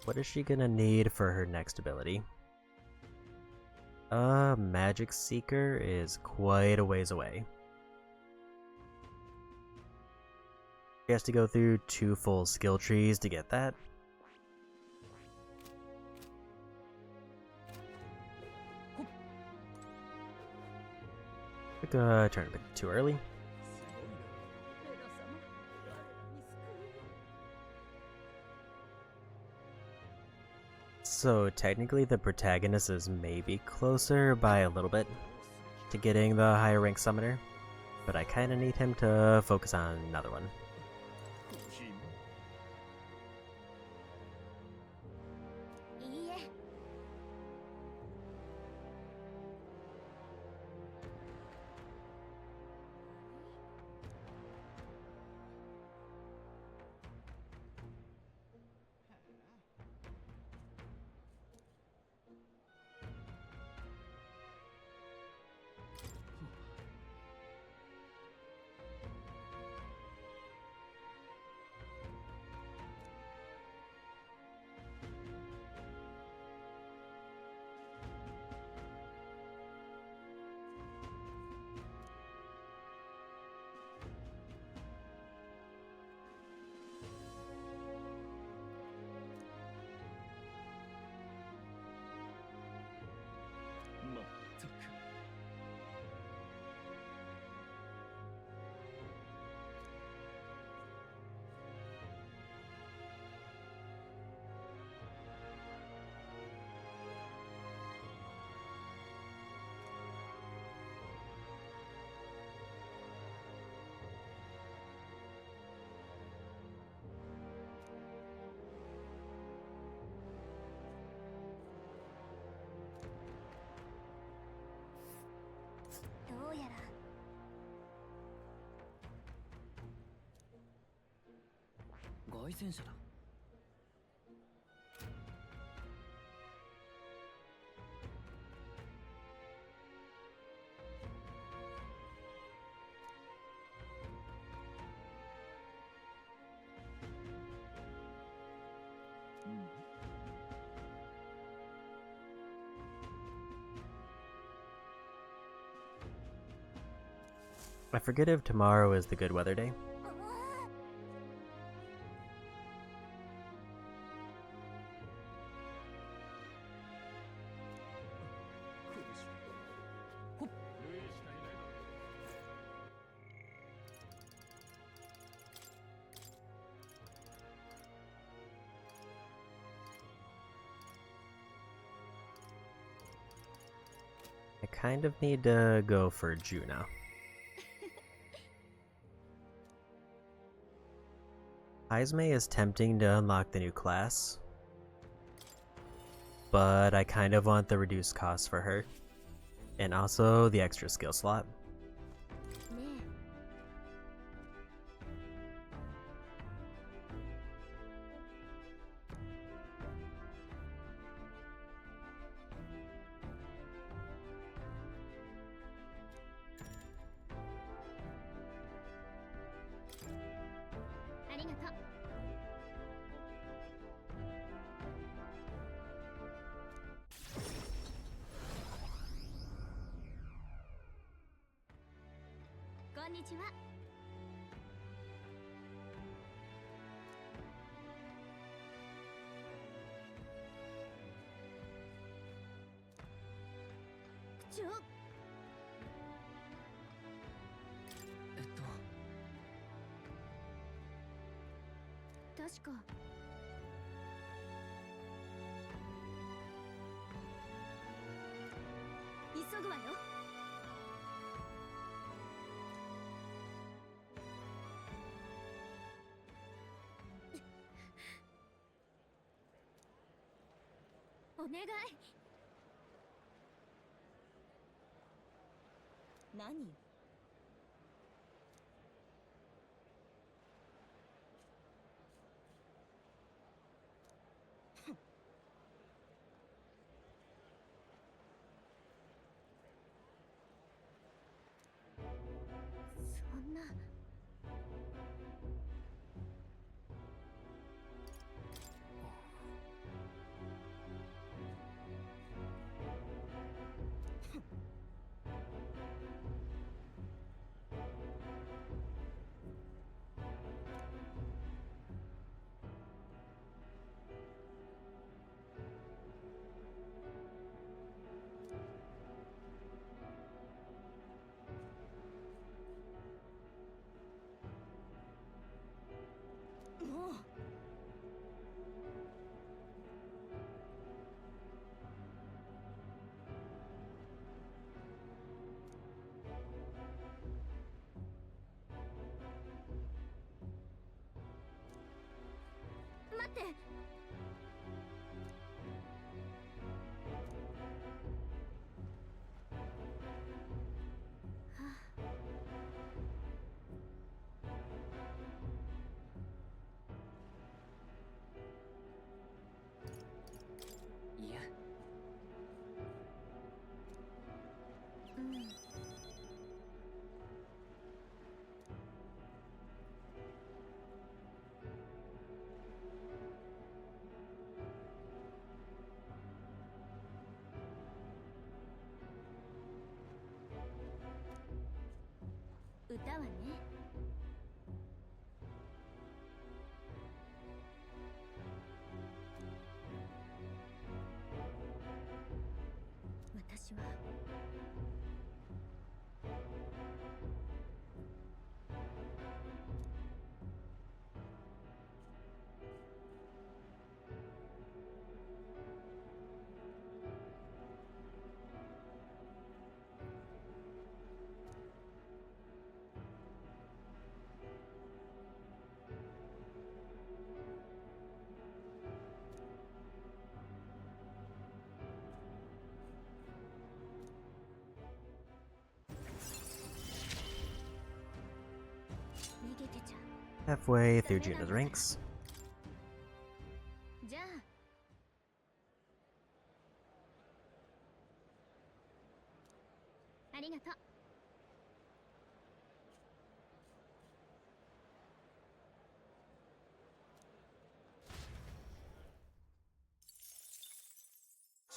what is she gonna need for her next ability? Magic Seeker is quite a ways away. She has to go through 2 full skill trees to get that. Took a turn a bit too early. So technically the protagonist is maybe closer by a little bit to getting the higher rank summoner, but I kinda need him to focus on another one. I forget if tomorrow is the good weather day. I kind of need to go for Juno. Izme is tempting to unlock the new class, but I kind of want the reduced cost for her, and also the extra skill slot.確か急ぐわよ。お願い。何？そんな。もう。待って。いや。うん。歌はね。私は逃げてちゃ Halfway through Juno's ranks. じゃあ。ありがとう。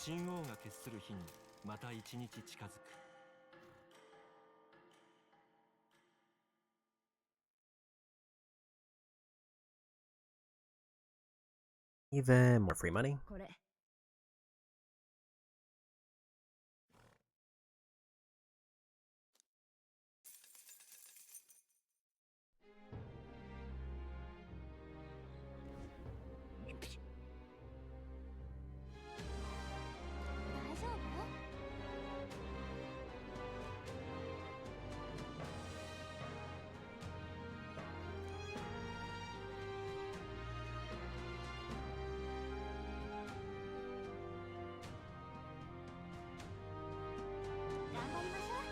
神王が決する日にまた一日近づく。even more free money. これ 大丈夫？ 頑張りましょう。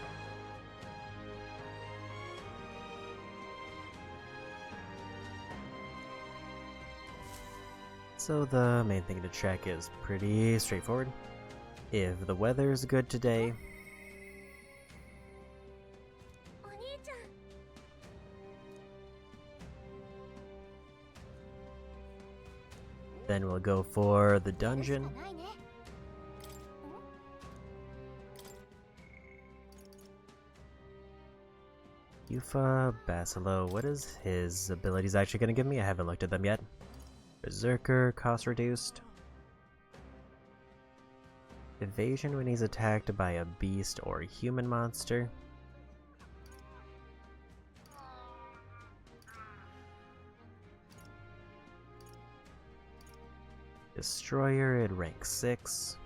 So the main thing to check is pretty straightforward. If the weather's good today, お兄ちゃん。 then we'll go for the dungeon. ないね。 Yufa, Basilo, what is his abilities actually going to give me? I haven't looked at them yet. Berserker, cost reduced. Evasion when he's attacked by a beast or a human monster. Destroyer at rank 6.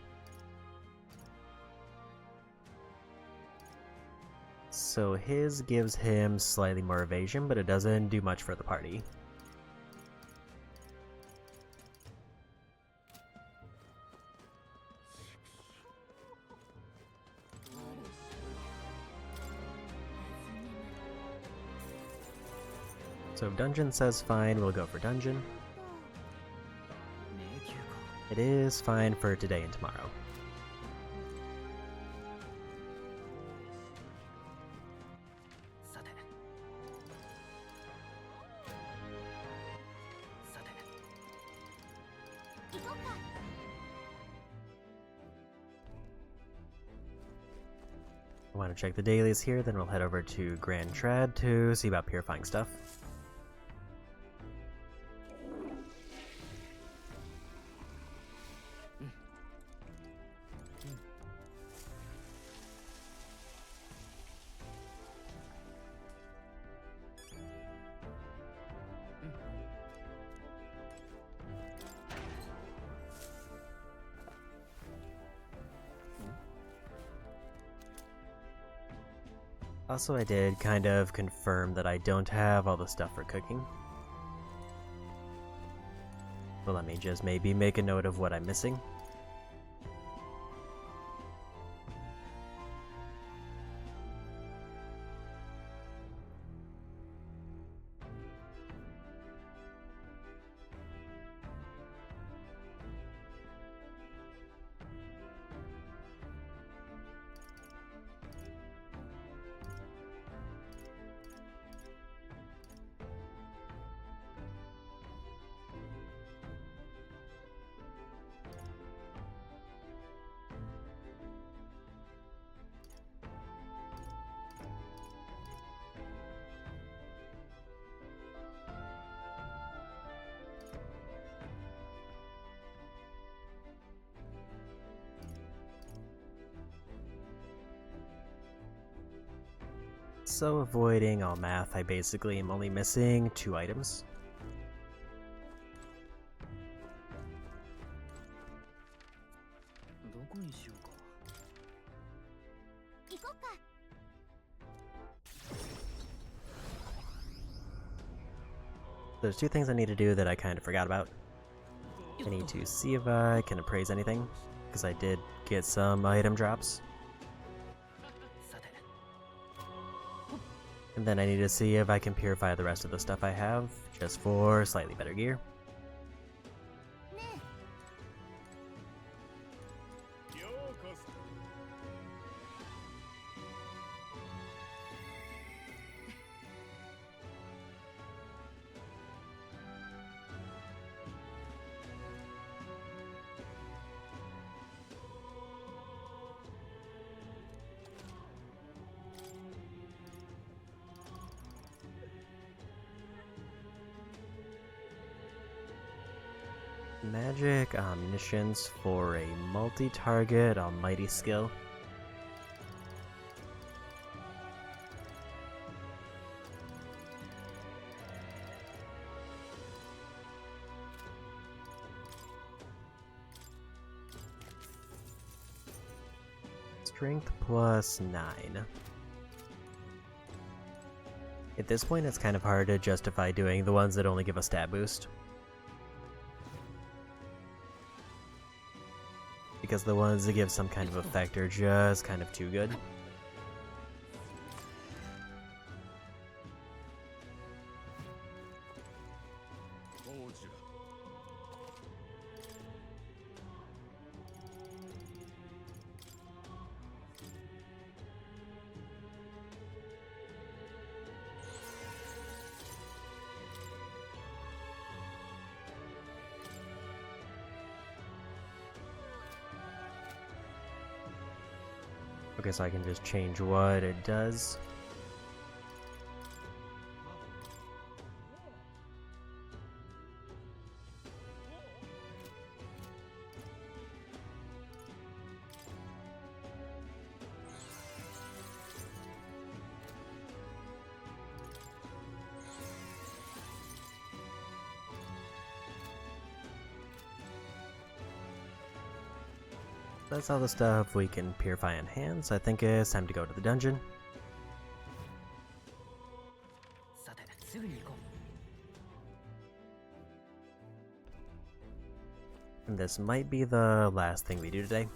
So his gives him slightly more evasion, but it doesn't do much for the party. So if dungeon says fine, we'll go for dungeon. It is fine for today and tomorrow. I want to check the dailies here, then we'll head over to Grand Trad to see about purifying stuff. Also, I did kind of confirm that I don't have all the stuff for cooking. But let me just maybe make a note of what I'm missing. So avoiding all math, I basically am only missing 2 items. There's 2 things I need to do that I kind of forgot about. I need to see if I can appraise anything, because I did get some item drops. And then I need to see if I can purify the rest of the stuff I have, just for slightly better gear. Magic Omniscience for a multi-target almighty skill. Strength plus 9. At this point, it's kind of hard to justify doing the ones that only give a stat boost. Because the ones that give some kind of effect are just kind of too good. Okay, so I can just change what it does. That's all the stuff we can purify on hand, so I think it's time to go to the dungeon. And this might be the last thing we do today.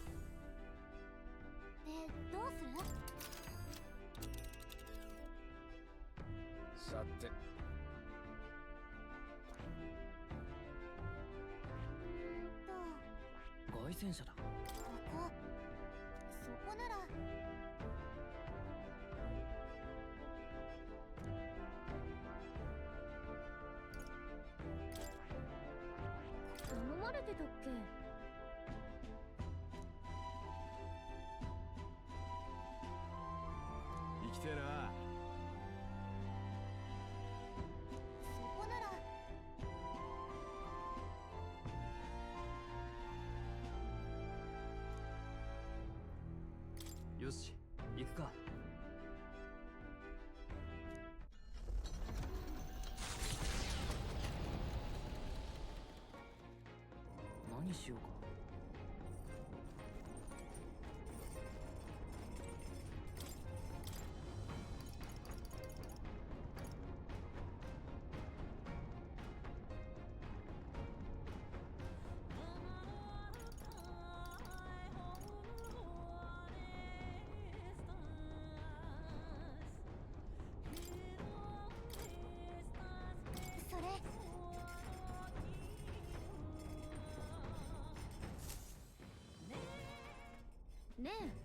よし、行くか。何しようか。ねえ。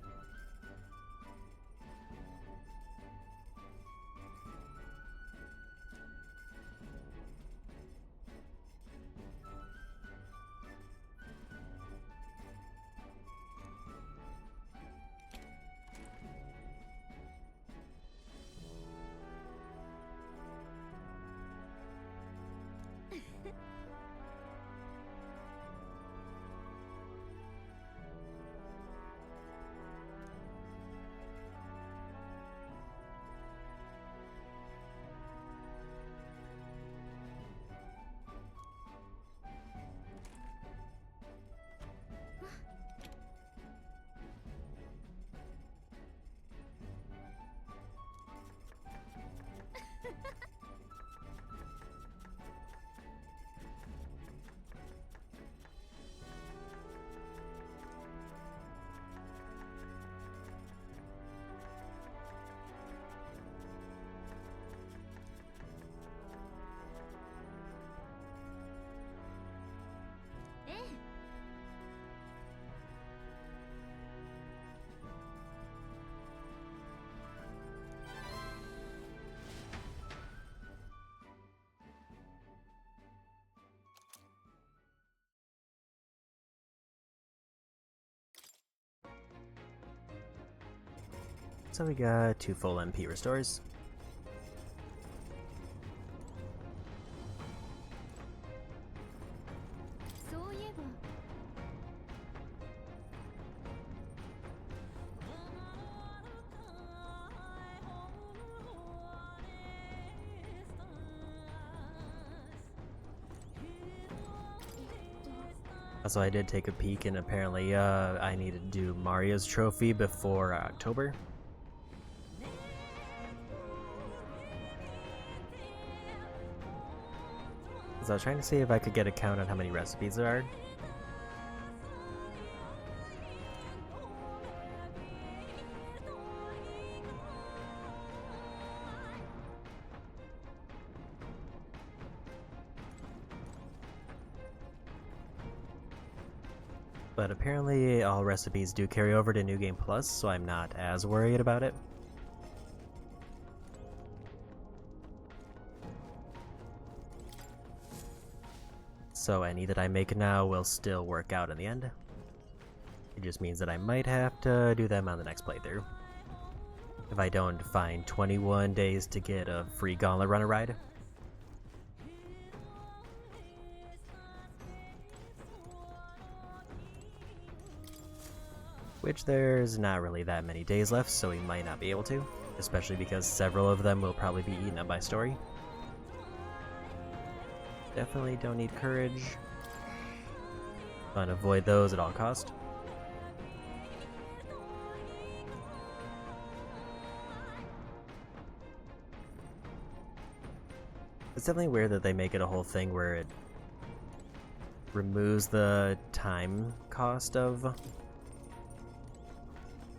So we got 2 full MP restores. So I did take a peek, and apparently I need to do Mario's trophy before October. So I was trying to see if I could get a count on how many recipes there are. But apparently all recipes do carry over to New Game Plus, so I'm not as worried about it. So any that I make now will still work out in the end. It just means that I might have to do them on the next playthrough, if I don't find 21 days to get a free Gauntlet Runner ride. Which there's not really that many days left, so we might not be able to, especially because several of them will probably be eaten up by story. Definitely don't need courage. Trying to avoid those at all cost. It's definitely weird that they make it a whole thing where it removes the time cost of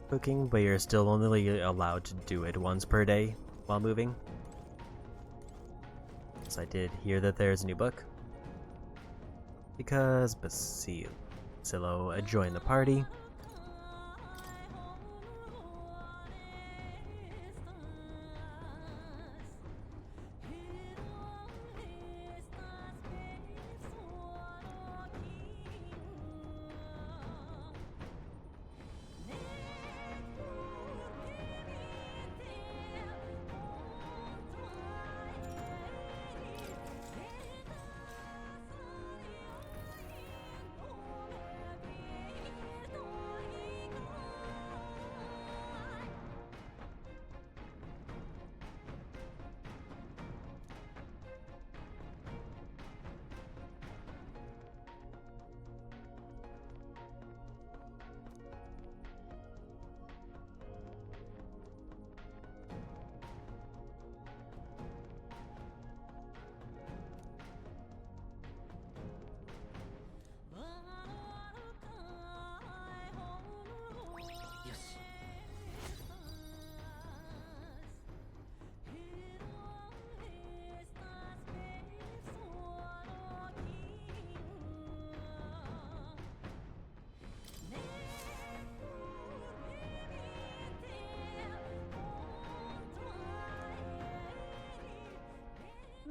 cooking, but you're still only allowed to do it once per day while moving. So I did hear that there's a new book, because Basilo joined the party.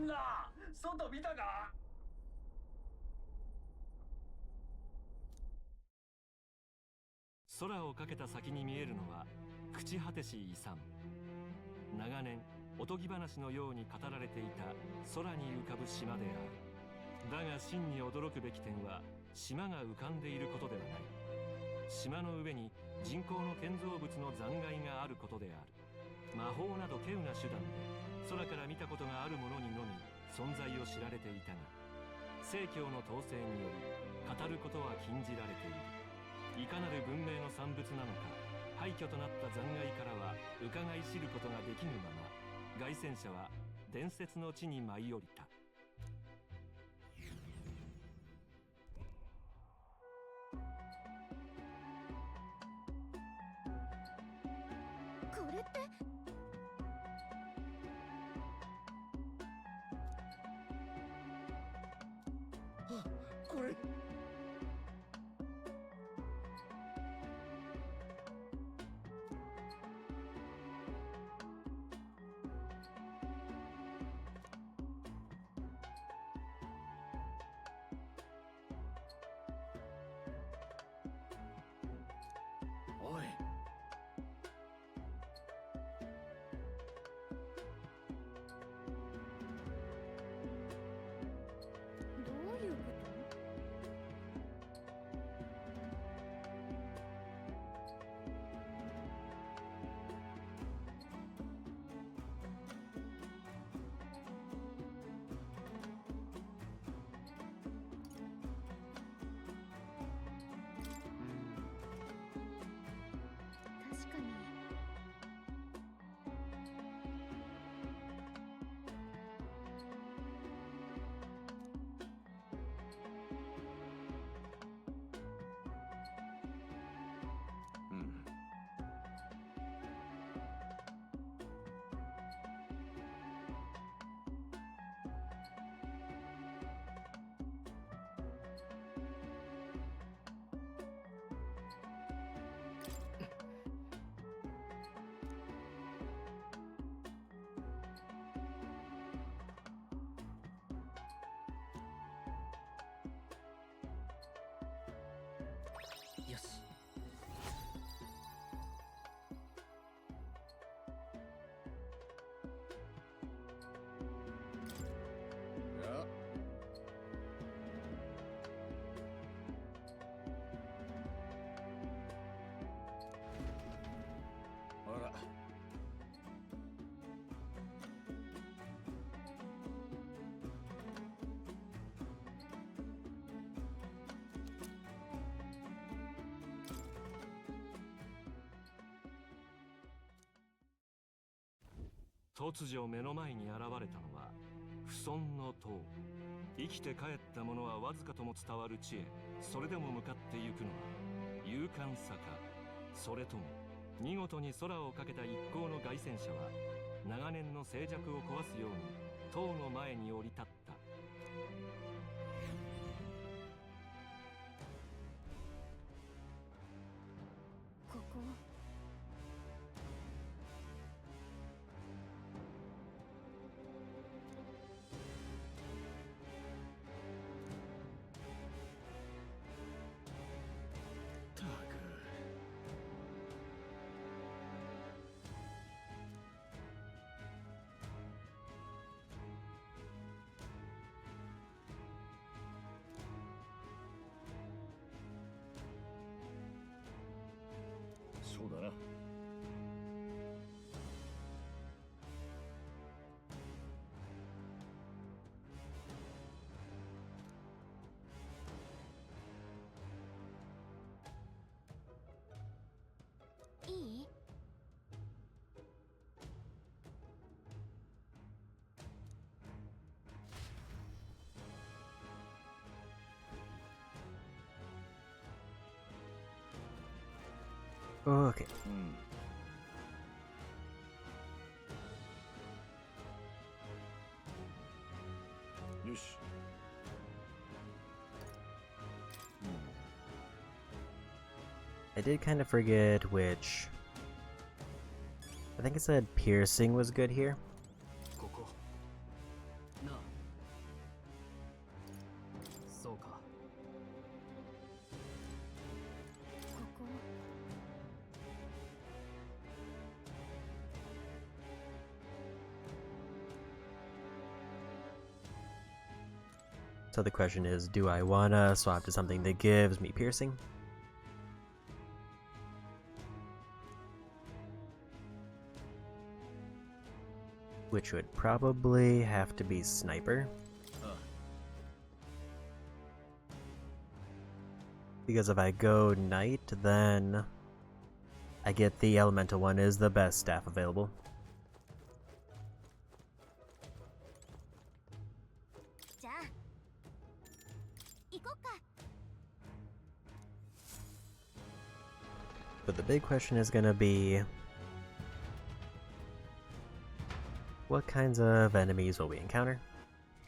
なあ、外見たか？空をかけた先に見えるのは朽ち果てし遺産。長年おとぎ話のように語られていた空に浮かぶ島である。だが真に驚くべき点は島が浮かんでいることではない。島の上に人工の建造物の残骸があることである。魔法など稀有な手段で空から見たことがある者にのみ存在を知られていたが、正教の統制により語ることは禁じられている。いかなる文明の産物なのか、廃墟となった残骸からは伺い知ることができぬまま、凱旋者は伝説の地に舞い降りた。これってこれおい、どういうこと？突如目の前に現れたのは不損の塔。生きて帰った者はわずかとも伝わる地へそれでも向かってゆくのは勇敢さか、それとも見事に空をかけた一行の凱旋者は長年の静寂を壊すように塔の前に降り立った。ここそうだな。いい？Okay. よし。I did kind of forget which. I think it said piercing was good here. ここなあ、そうか。ここ So the question is, do I wanna swap to something that gives me piercing? Which would probably have to be sniper. Because if I go knight, then I get the elemental one is the best staff available. But the big question is gonna be, what kinds of enemies will we encounter?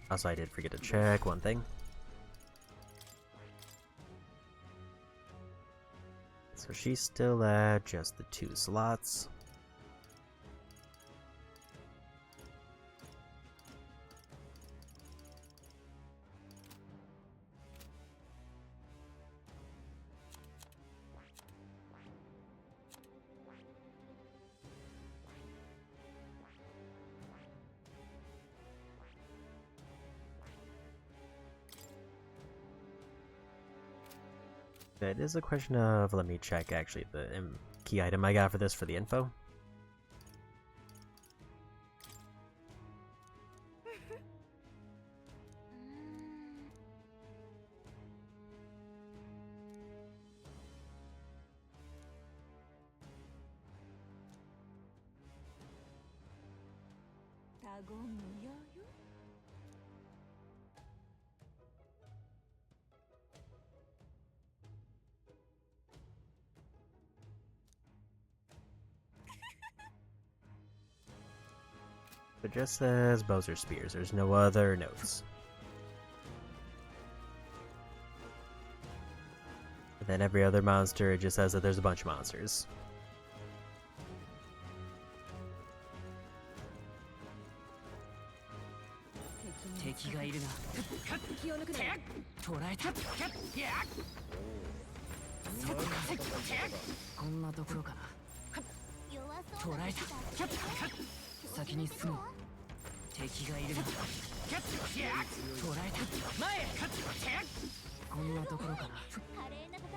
Also, I did forget to check one thing. So she's still at just the 2 slots. It is a question of, let me check actually the key item I got for this for the info. It just says bows or spears, there's no other notes. And then every other monster, it just says that there's a bunch of monsters.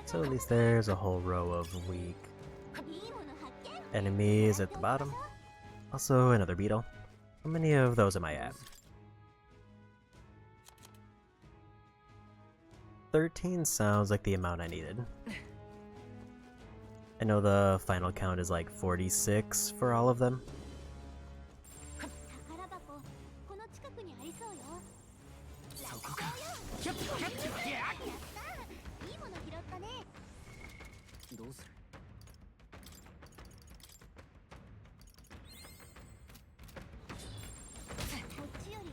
So at least there's a whole row of weak enemies at the bottom. Also another beetle. How many of those am I at? 13 sounds like the amount I needed. I know the final count is like 46 for all of them. いいもの拾ったね。どうす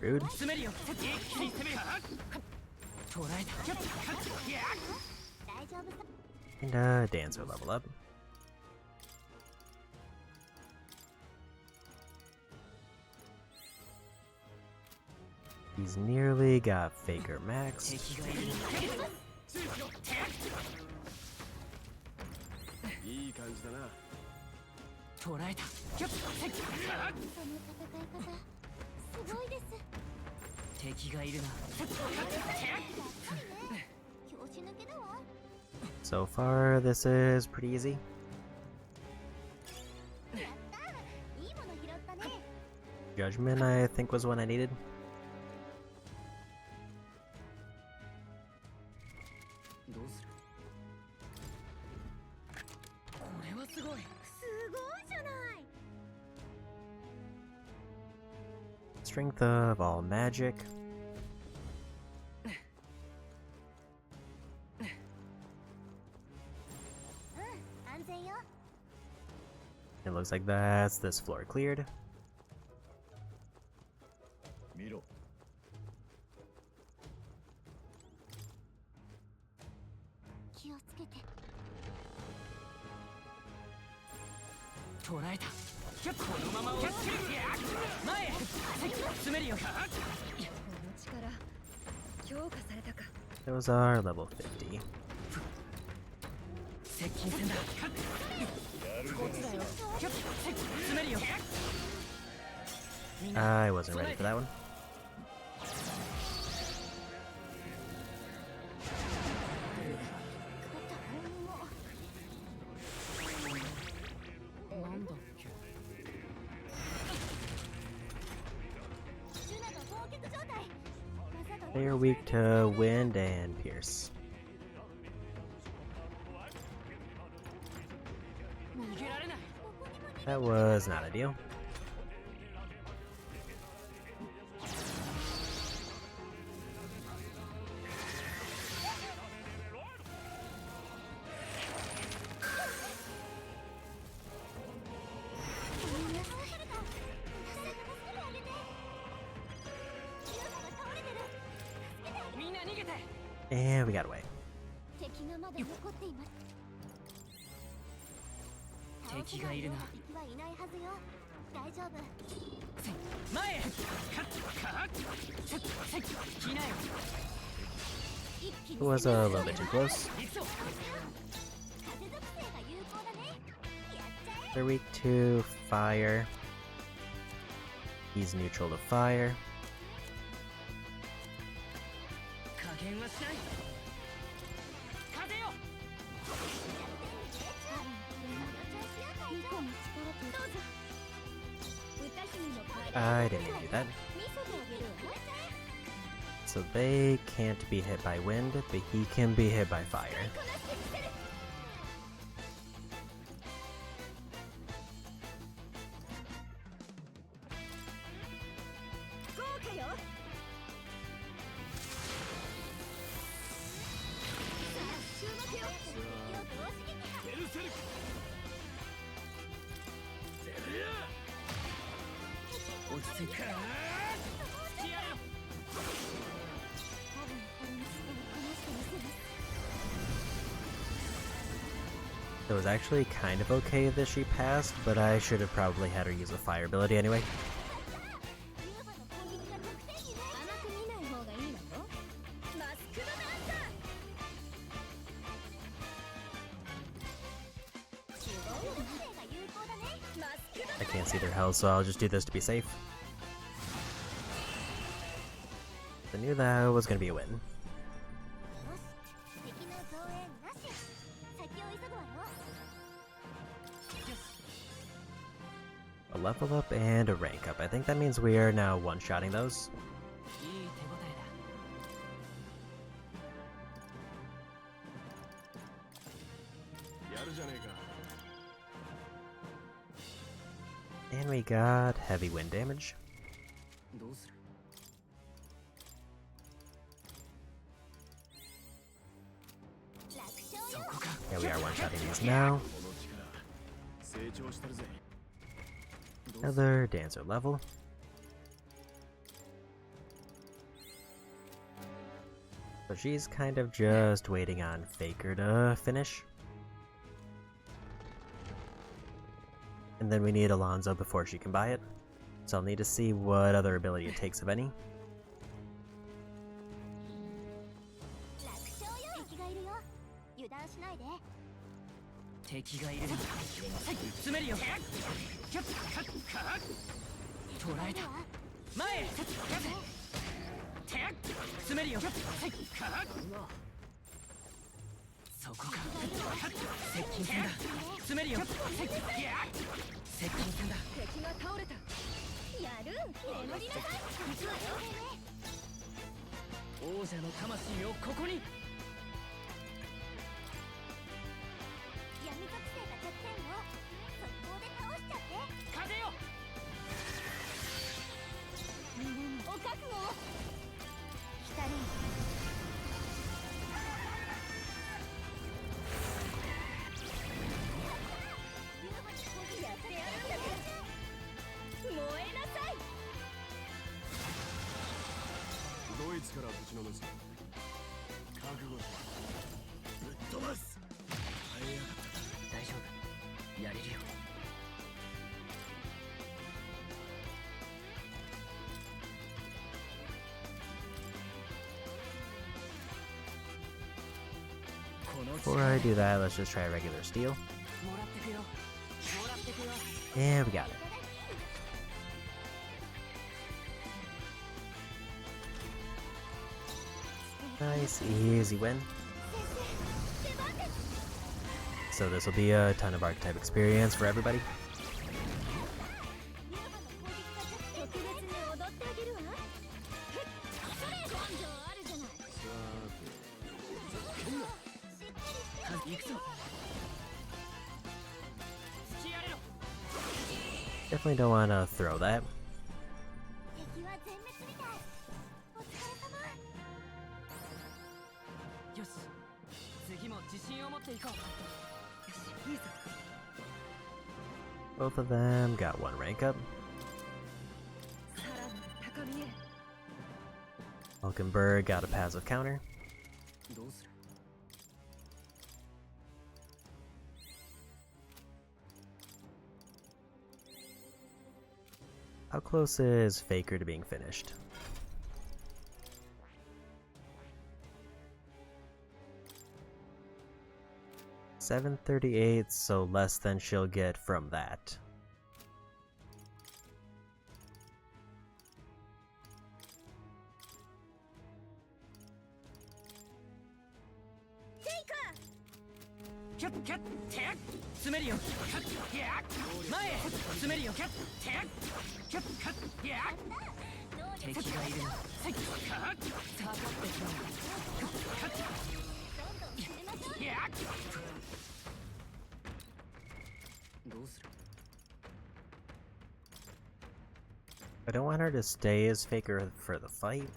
る？ Rude. 詰めるよ。一気に攻める。捉えた。 And Dancer level up. He's nearly got Faker Max. いい感じだな。捉えた。その戦い方、すごいです。敵がいるな。 拍子抜けだわ。 So far, this is pretty easy. やったー、いいもの拾ったね。 Judgment, I think, was one I needed. どうする？これはすごい。すごいじゃない。 Strength of all magic. It looks like that's this floor cleared. 見ろ。気をつけて。捉えた。このまま押し切る。前へ。詰めるよ。この力強化されたか。 Those are level 50. 接近戦だ。こっちだよ。詰めるよ。 I wasn't ready for that one. なんだっけ。 They are weak to wind and pierce. That was not ideal. And we got away. 敵がまだ残っています。敵がいるな。敵はいないはずよ。大丈夫。前へ。来なよ。 It was a little bit too close. They're weak to fire. He's neutral to fire. 加減はしない。風よ。 I didn't do that. So they can't be hit by wind, but he can be hit by fire. It was actually kind of okay that she passed, but I should have probably had her use a fire ability anyway. I can't see their health, so I'll just do this to be safe. I knew that was gonna be a win. A level up and a rank up. I think that means we are now one-shotting those. And we got heavy wind damage. Cutting these now. Another dancer level. So she's kind of just waiting on Faker to finish. And then we need Alonzo before she can buy it. So I'll need to see what other ability it takes, if any. Before I do that, let's just try a regular steal. And we got it. Nice, easy win. So this will be a ton of archetype experience for everybody. Definitely don't want to throw that. Both of them got one rank up. Hulkenberg got a passive counter. How close is Faker to being finished? $738, so less than she'll get from that. I don't want her to stay as Faker for the fight.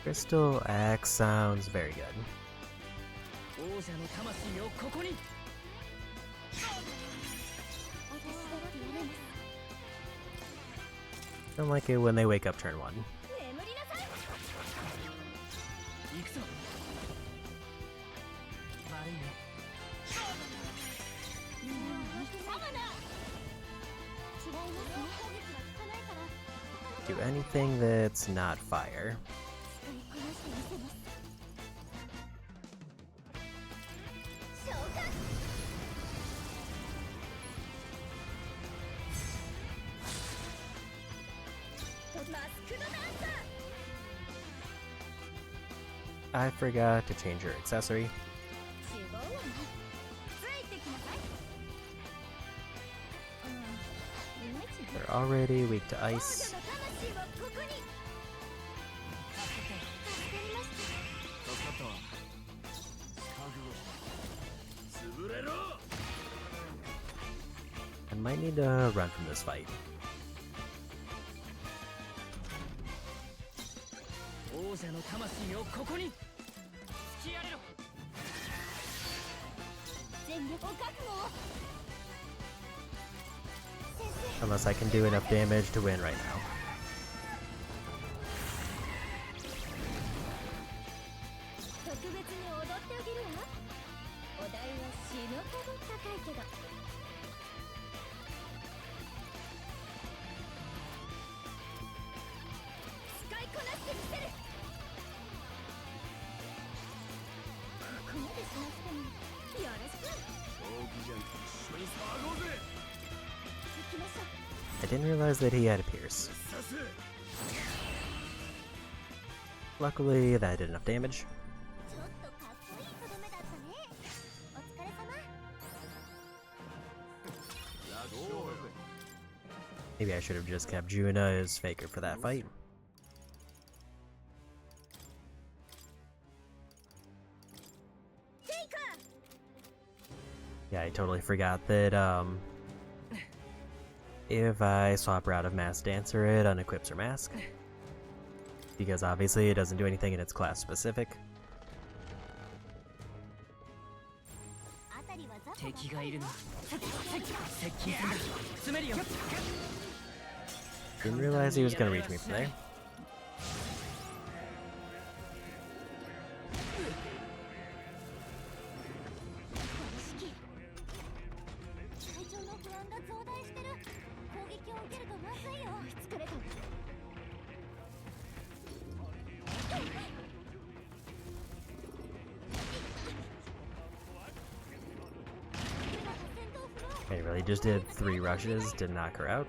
Crystal Axe sounds very good. Don't like it when they wake up turn 1. Do anything that's not fire. I forgot to change her accessory. They're already weak to ice. might need to run from this fight. 王者の魂をここに突きやれろ。全力を覚悟を。 Unless I can do enough damage to win right now. 特別に踊ってあげるわ。お題は死ぬほど高いけど。使いこなしてみせる。ここまでしなくてもよろしく。正気じゃんと一緒に騒ごうぜ。 行きましょう。 I didn't realize that he had a pierce. Luckily, that did enough damage. ちょっとかっこいいとどめだったね。お疲れ様。 Maybe I should have just kept Juna as Faker for that fight. Yeah, I totally forgot that, if I swap her out of Masked Dancer, it unequips her mask. Because obviously it doesn't do anything and it's class specific. 敵がいるな。接近戦だ。詰めるよ。 Didn't realize he was gonna reach me from there. I really just did 3 rushes to knock her out.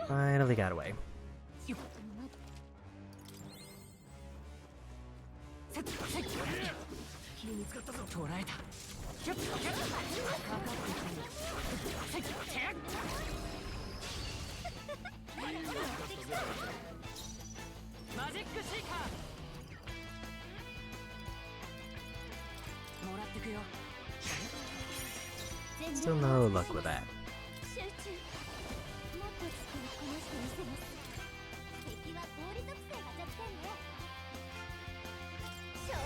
Finally got away. 捕らえた。マジックシーカー。もらってくよ。 Still no luck with that. 集中。もっと使いこなしてみせます。敵は氷属性が弱点ね。召喚。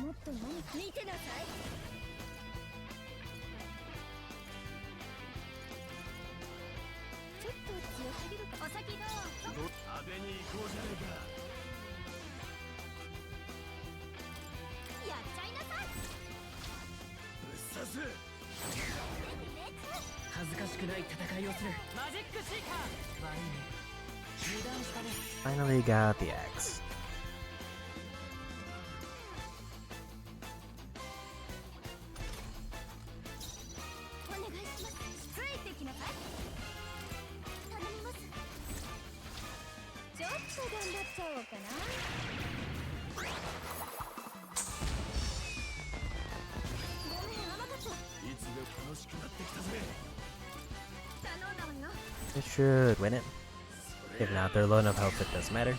もっと何か見てなさい。ちょっと強すぎるか。お先どうぞ。派手に行こうじゃねえか。やっちゃいなさい。ぶっ刺す。恥ずかしくない戦いをする。マジックシーカー。悪いね。油断したね。 Finally got the axe. いつでも楽しくなってきたぜ。 It should win it. If not, they're low enough health it doesn't matter.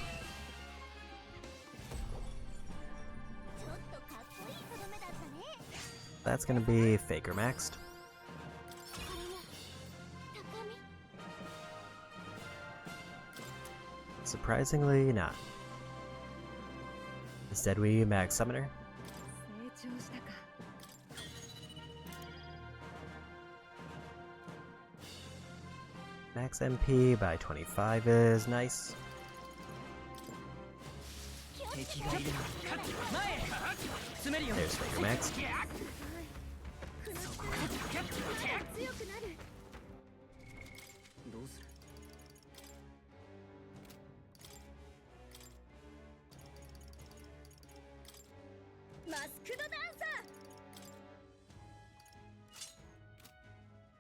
That's gonna be Faker maxed. Surprisingly not. Instead we max Summoner. 成長したか。 Max MP by 25 is nice. 敵がいるな。前へ。詰めるよ。 There's Faker maxed. そこから強くなる。どうする。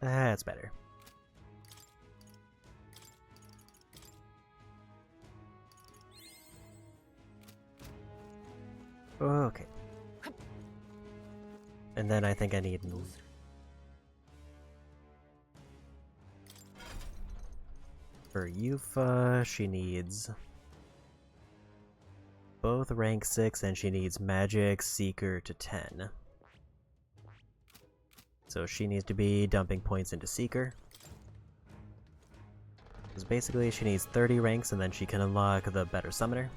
That's better. Okay. And then I think I need... For Yufa, she needs... both rank 6, and she needs Magic Seeker to 10. So she needs to be dumping points into Seeker. Because basically she needs 30 ranks and then she can unlock the Better Summoner.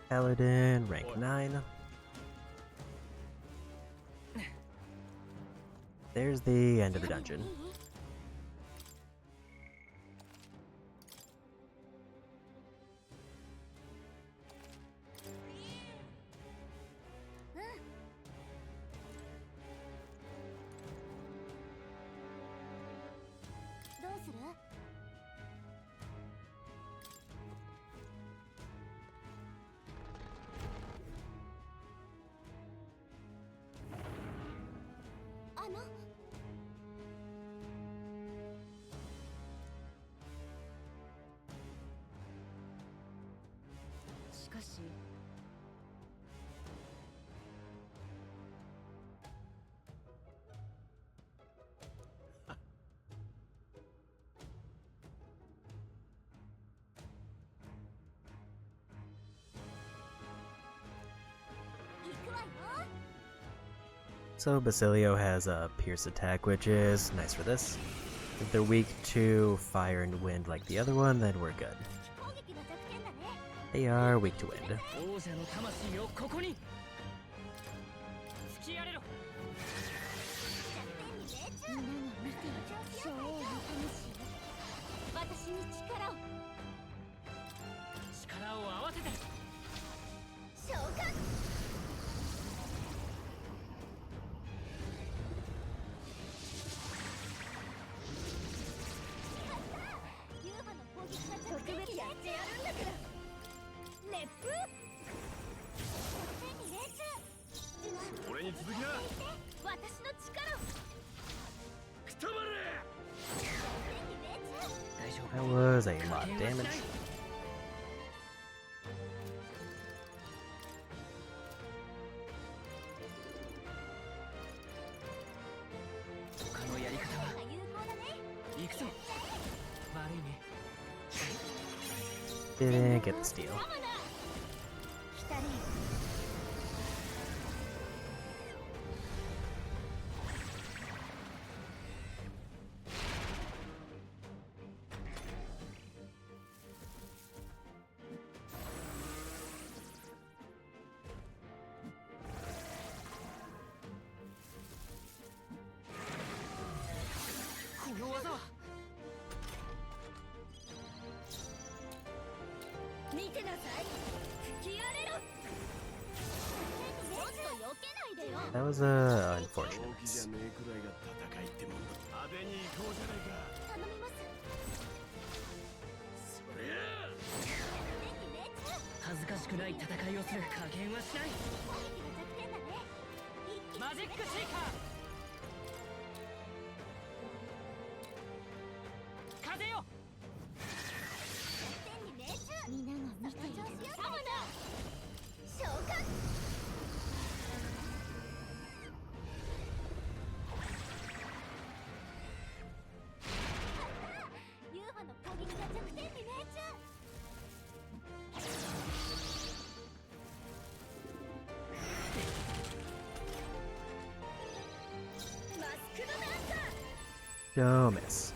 Paladin, rank 9. There's the end of the dungeon. So Basilio has a Pierce attack, which is nice for this. If they're weak to fire and wind like the other one, then we're good. They are weak to wind. That was a lot of damage. Didn't get the steal. That was unfortunate. No miss.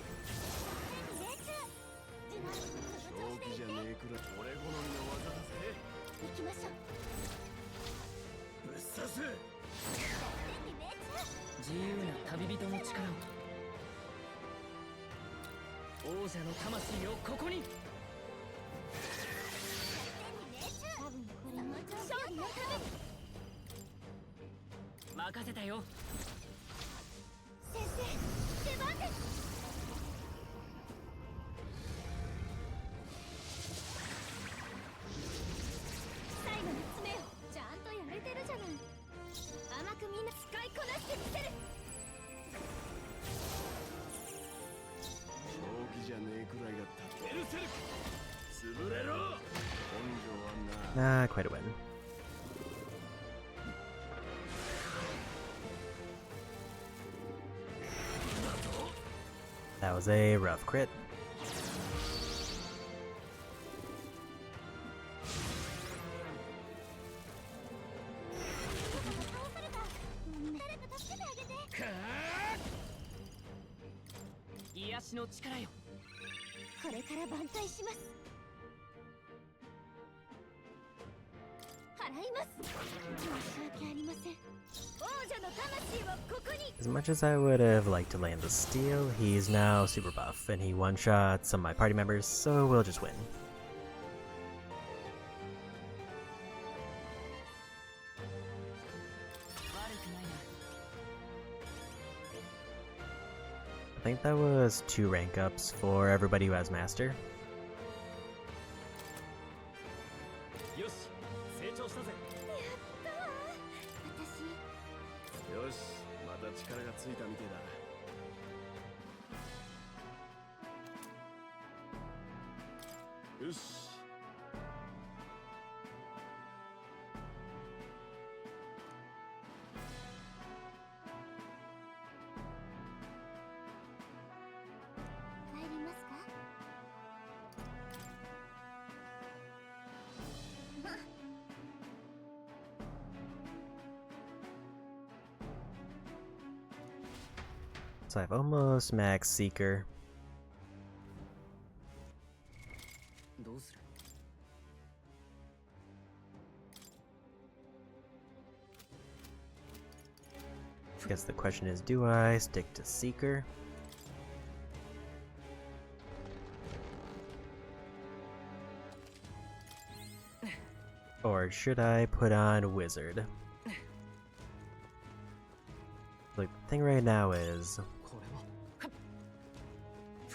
Nah, quite a win. That was a rough crit. As much as I would have liked to land the steal, he's now super buff, and he one-shots some of my party members, so we'll just win. I think that was 2 rank ups for everybody who has Master. So I've almost maxed Seeker. I guess the question is, do I stick to Seeker? Or should I put on Wizard? Like, the thing right now is...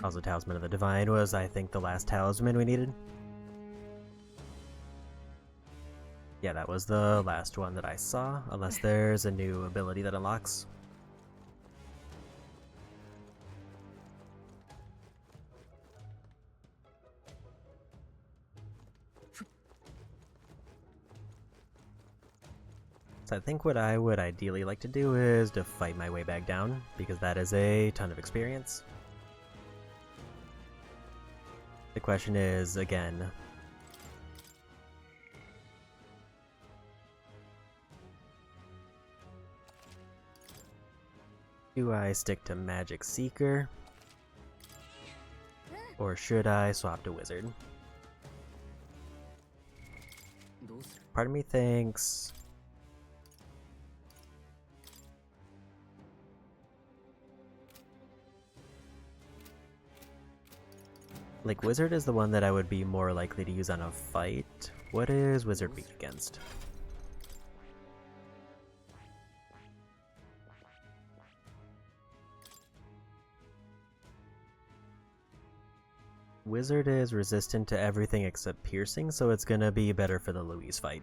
Also, Talisman of the Divine was, I think, the last talisman we needed. Yeah, that was the last one that I saw, unless there's a new ability that unlocks. So I think what I would ideally like to do is to fight my way back down, because that is a ton of experience. The question is, again, do I stick to Magic Seeker, or should I swap to Wizard? Part of me thinks... like, Wizard is the one that I would be more likely to use on a fight. What is Wizard weak against? Wizard is resistant to everything except piercing, so it's gonna be better for the Louise fight.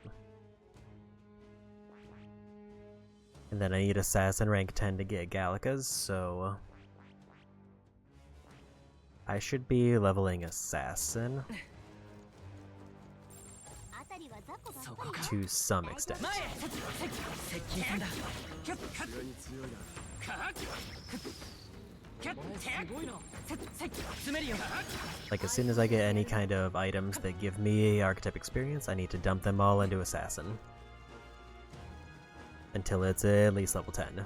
And then I need Assassin rank 10 to get Gallicas, so... I should be leveling Assassin. To some extent. Like, as soon as I get any kind of items that give me archetype experience, I need to dump them all into Assassin. Until it's at least level 10.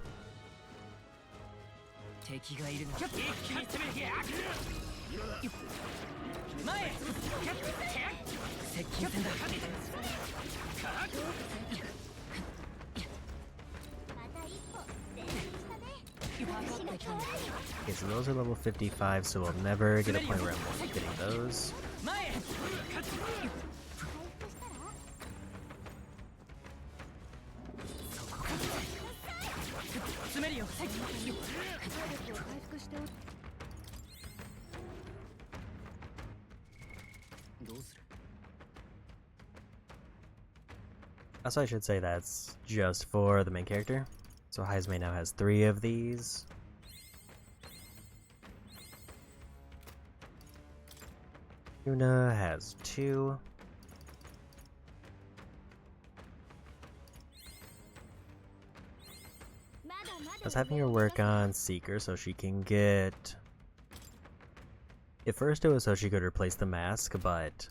Okay, so those are level 55, so we'll never get a point where I'm getting those. Also, I should say that's just for the main character. So Heisme now has 3 of these. Yuna has 2. I was having her work on Seeker so she can get... At first it was so she could replace the mask, but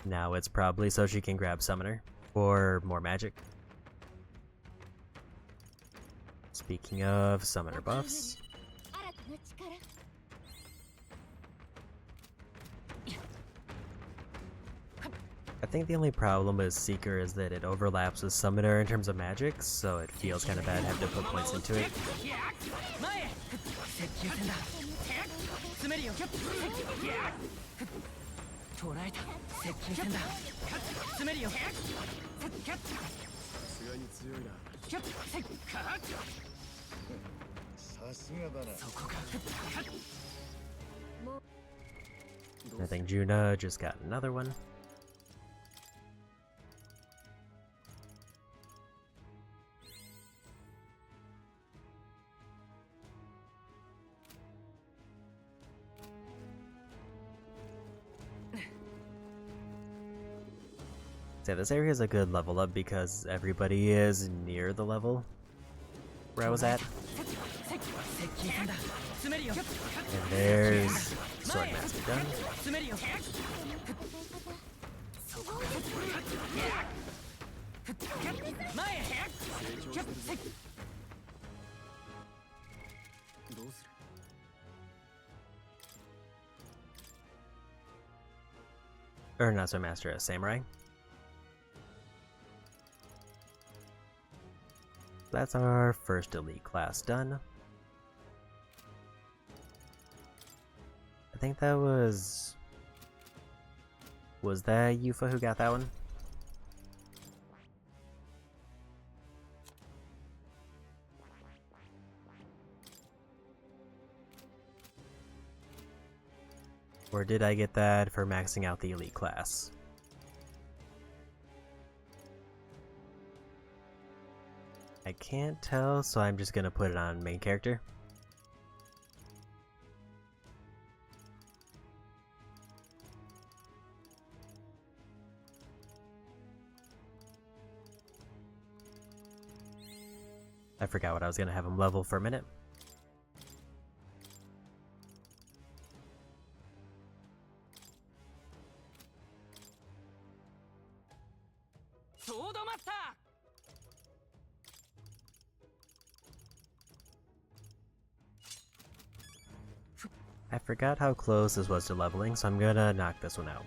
now it's probably so she can grab Summoner for more magic. Speaking of Summoner buffs... I think the only problem with Seeker is that it overlaps with Summoner in terms of magic, so it feels kind of bad having to put points into it. I think Juna just got another one. So this area is a good level up because everybody is near the level where I was at. And there's Swordmaster done. Or not Swordmaster, a Samurai. That's our first elite class done. I think that was... Was that Yufa who got that one? Or did I get that for maxing out the elite class? I can't tell, so I'm just gonna put it on main character. I forgot what I was gonna have him level for a minute. I forgot how close this was to leveling, so I'm gonna knock this one out.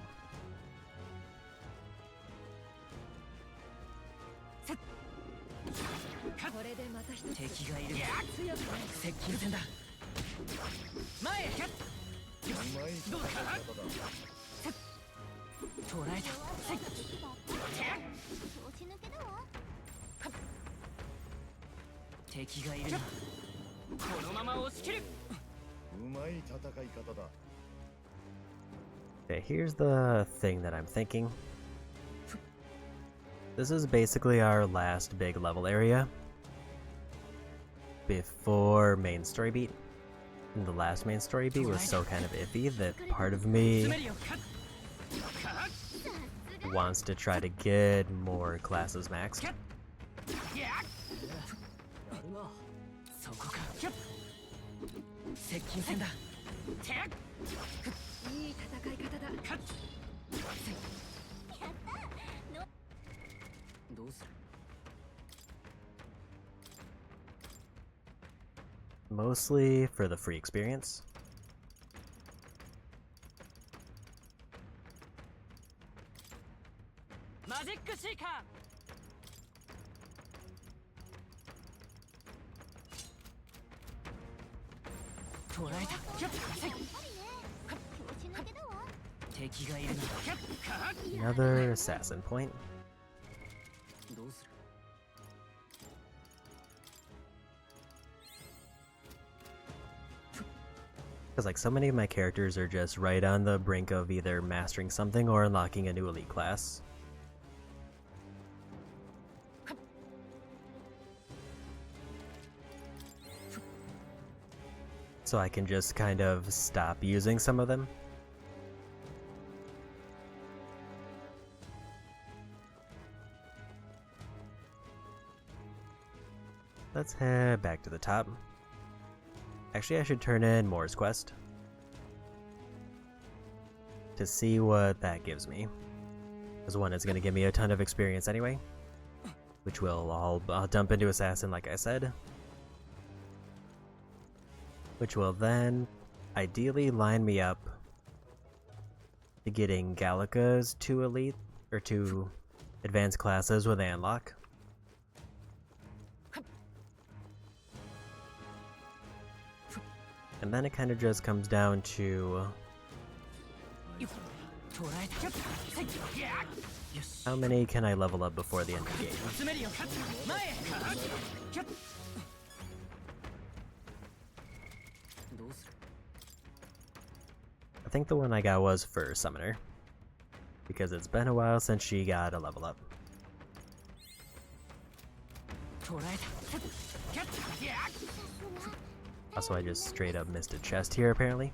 Okay, here's the thing that I'm thinking. This is basically our last big level area before main story beat. And the last main story beat was so kind of iffy that part of me wants to try to get more classes maxed. Mostly for the free experience. Another assassin point. Because like so many of my characters are just right on the brink of either mastering something or unlocking a new elite class. So I can just kind of stop using some of them. Let's head back to the top. Actually, I should turn in Moore's Quest to see what that gives me. Because one, it's going to give me a ton of experience anyway, which I'll dump into Assassin like I said. Which will then ideally line me up to getting Gallica's 2 elite, or 2 advanced classes when they unlock. And then it kind of just comes down to how many can I level up before the end of the game. I think the one I got was for Summoner, because it's been a while since she got a level up. Also, I just straight up missed a chest here, apparently.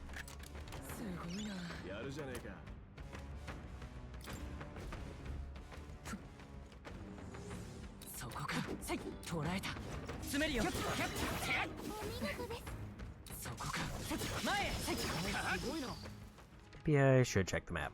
Maybe I should check the map.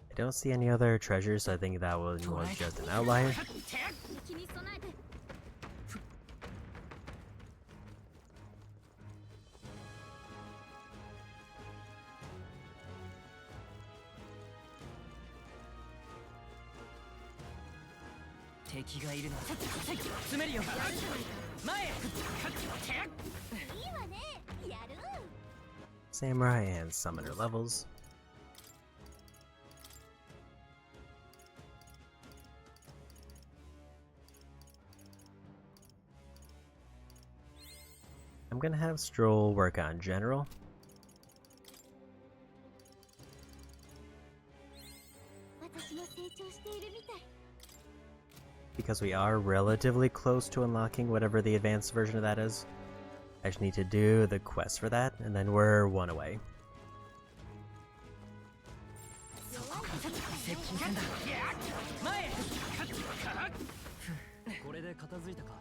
I don't see any other treasures, so I think that one was just an outlier. Samurai and Summoner levels. I'm gonna have Stroll work on General. Because we are relatively close to unlocking whatever the advanced version of that is. I just need to do the quest for that, and then we're one away.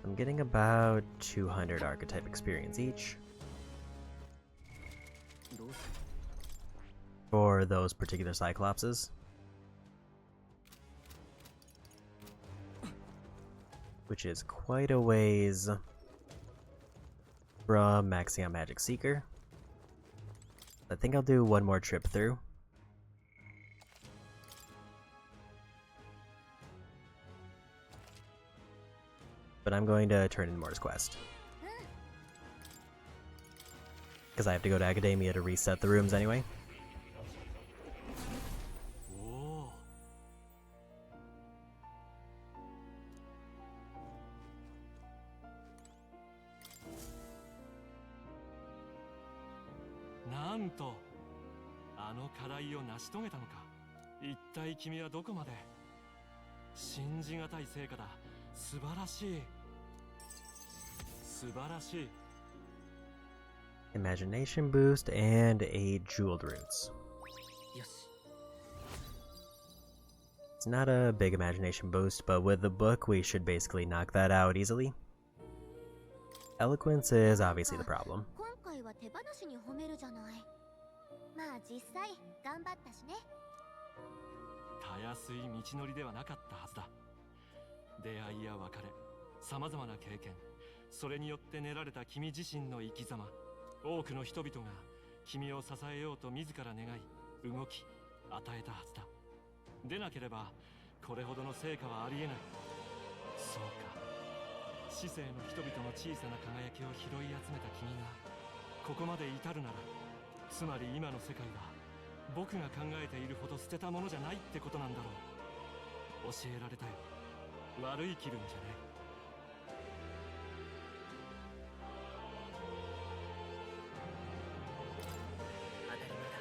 I'm getting about 200 archetype experience each for those particular Cyclopses, which is quite a ways from maxing out Magic Seeker. I think I'll do one more trip through. But I'm going to turn in Moore's Quest, because I have to go to Academia to reset the rooms anyway. Nanto, あの課題を成し遂げたのか。一体君はどこまで。信じがたい成果だ。素晴らしい。素晴らしい。Imagination boost and 8 jeweled roots. It's not a big imagination boost, but with the book we should basically knock that out easily. Eloquence is obviously the problem. たやすい道のりではなかったはずだ。出会いや別れ、さまざまな経験、それによって練られた君自身の生き様、多くの人々が君を支えようと自ら願い、動き、与えたはずだ。でなければこれほどの成果はありえない。そうか、市政の人々の小さな輝きを拾い集めた君がここまで至るなら、つまり今の世界は僕が考えているほど捨てたものじゃないってことなんだろう。教えられたよ。悪い気分じゃない。当たり前だ。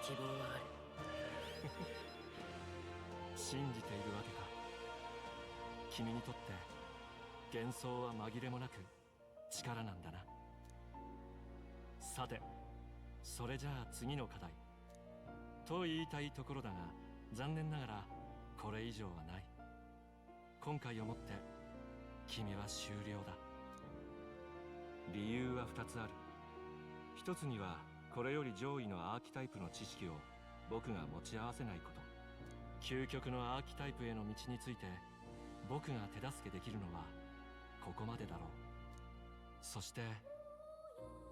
希望はある。信じているわけか。君にとって幻想は紛れもなく力なんだな。さて、それじゃあ次の課題と言いたいところだが、残念ながらこれ以上はない。今回をもって君は終了だ。理由は2つある。1つにはこれより上位のアーキタイプの知識を僕が持ち合わせないこと。究極のアーキタイプへの道について僕が手助けできるのはここまでだろう。そして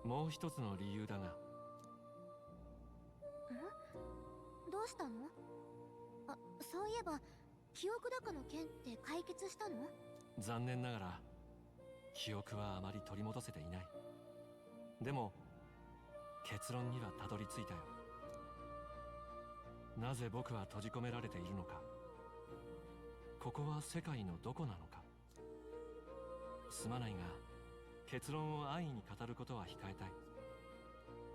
もう1つの理由だが。どうしたの？あ、そういえば記憶高の件って解決したの？残念ながら記憶はあまり取り戻せていない。でも結論にはたどり着いたよ。なぜ僕は閉じ込められているのか。ここは世界のどこなのか。すまないが結論を安易に語ることは控えたい。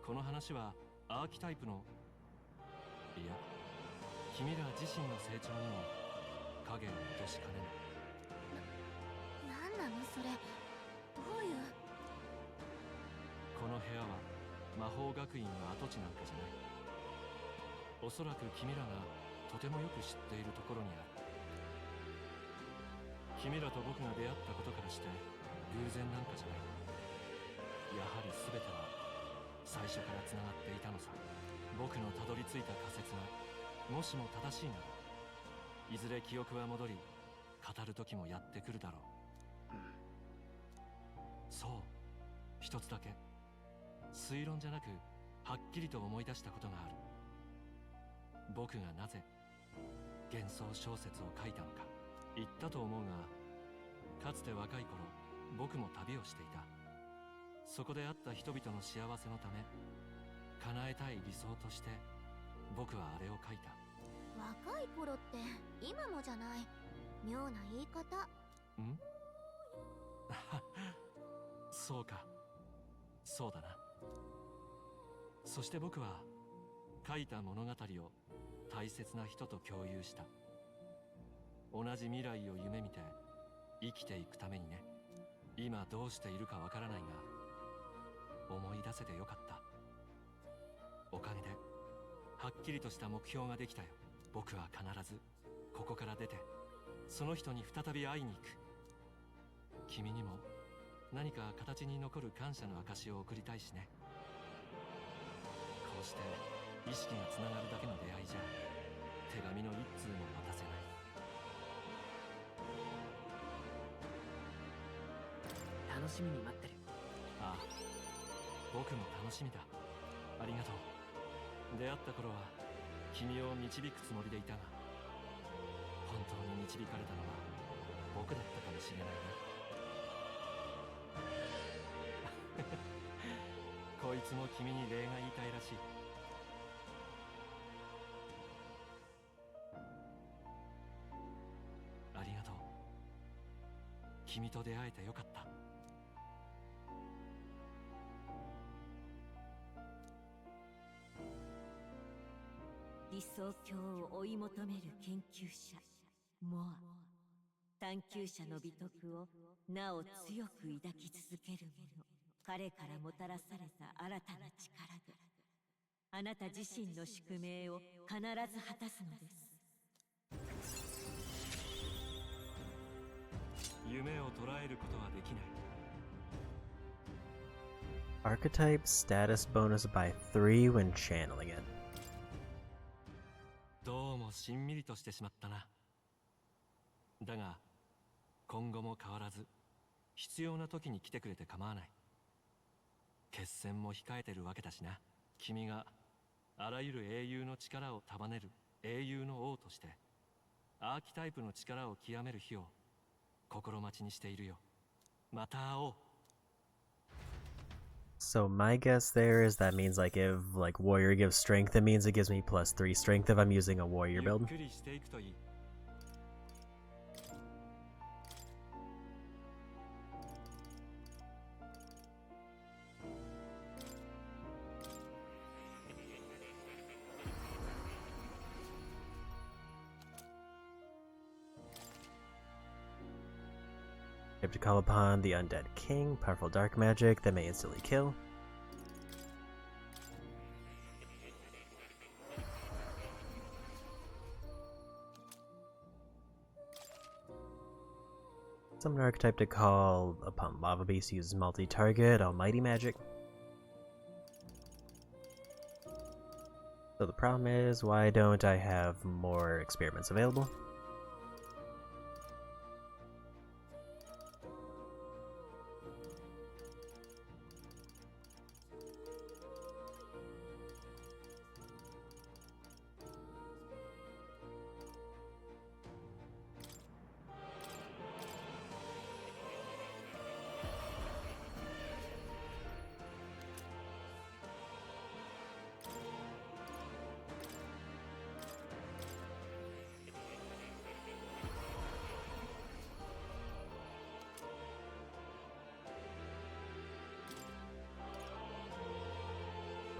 この話はアーキタイプの、いや君ら自身の成長にも影を落としかねない。なんなのそれ。どういう。この部屋は魔法学院の跡地なんかじゃない。おそらく君らがとてもよく知っているところにある。君らと僕が出会ったことからして偶然なんかじゃない。やはり全ては最初からつながっていたのさ。僕のたどり着いた仮説がもしも正しいなら、いずれ記憶は戻り語る時もやってくるだろう。そう、一つだけ推論じゃなくはっきりと思い出したことがある。僕がなぜ幻想小説を書いたのか。言ったと思うが、かつて若い頃僕も旅をしていた。そこで会った人々の幸せのため叶えたい理想として僕はあれを書いた。若い頃って今もじゃない。妙な言い方。んそうか、そうだな。そして僕は書いた物語を大切な人と共有した。同じ未来を夢見て生きていくためにね。今どうしているかわからないが思い出せてよかった。おかげではっきりとした目標ができたよ。僕は必ずここから出てその人に再び会いに行く。君にも何か形に残る感謝の証を送りたいしね。こうして意識がつながるだけの出会いじゃ手紙の一通も渡せない。楽しみに待ってる。ああ、僕も楽しみだ。ありがとう。出会った頃は君を導くつもりでいたが、本当に導かれたのは僕だったかもしれないな。こいつも君に礼が言いたいらしい。ありがとう。君と出会えてよかった。理想郷を追い求める研究者モア。探求者の美徳をなお強く抱き続ける者。彼からもたらされた新たな力であなた自身の宿命を必ず果たすのです。夢を捉えることはできない。Archetype status bonus by 3 when channeling it. どうもしんみりとしてしまったな。だが今後も変わらず必要な時に来てくれて構わない。決戦も控えてるわけだしな。君があらゆる英雄の力を束ねる英雄の王としてアーキタイプの力を極める日を心待ちにしているよ。また会おう。 So my guess there is that means like if like warrior gives strength, it means it gives me +3 strength if I'm using a warrior build. ゆっくりしていくといい。 You have to call upon the undead king, powerful dark magic that may instantly kill. Summon archetype to call upon lava beast uses multi-target almighty magic. So the problem is, why don't I have more experiments available?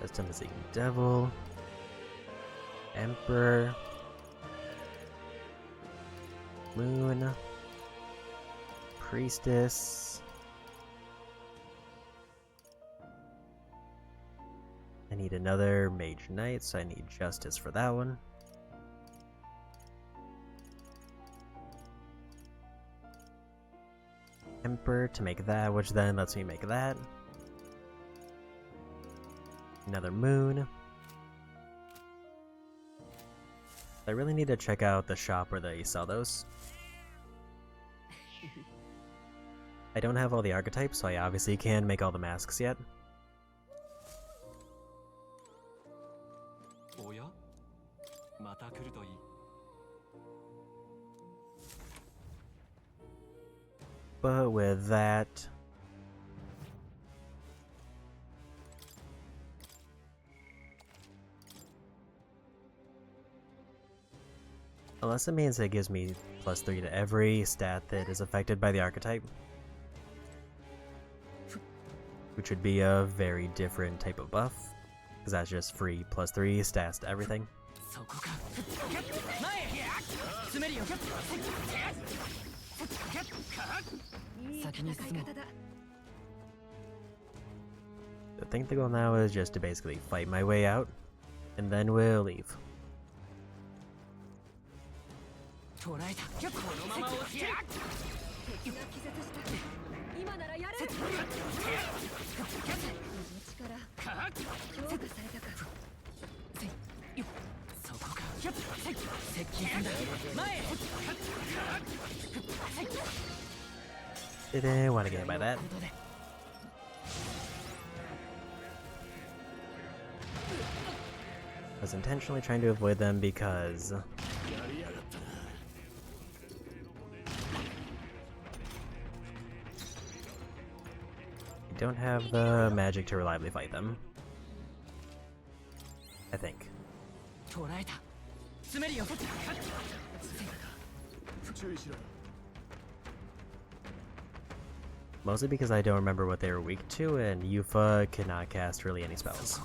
Destination Devil, Emperor, Moon, Priestess. I need another Mage Knight, so I need Justice for that one. Emperor to make that, which then lets me make that. Another moon. I really need to check out the shop where they sell those. I don't have all the archetypes, so I obviously can't make all the masks yet. おや、また来るといい。 But with that, unless it means it gives me +3 to every stat that is affected by the archetype, which would be a very different type of buff, because that's just free +3 stats to everything. I think the goal now is just to basically fight my way out, and then we'll leave. Didn't want to get hit by that. I was intentionally trying to avoid them because I don't have the magic to reliably fight them. I think. Mostly because I don't remember what they were weak to, and Yufa cannot cast really any spells.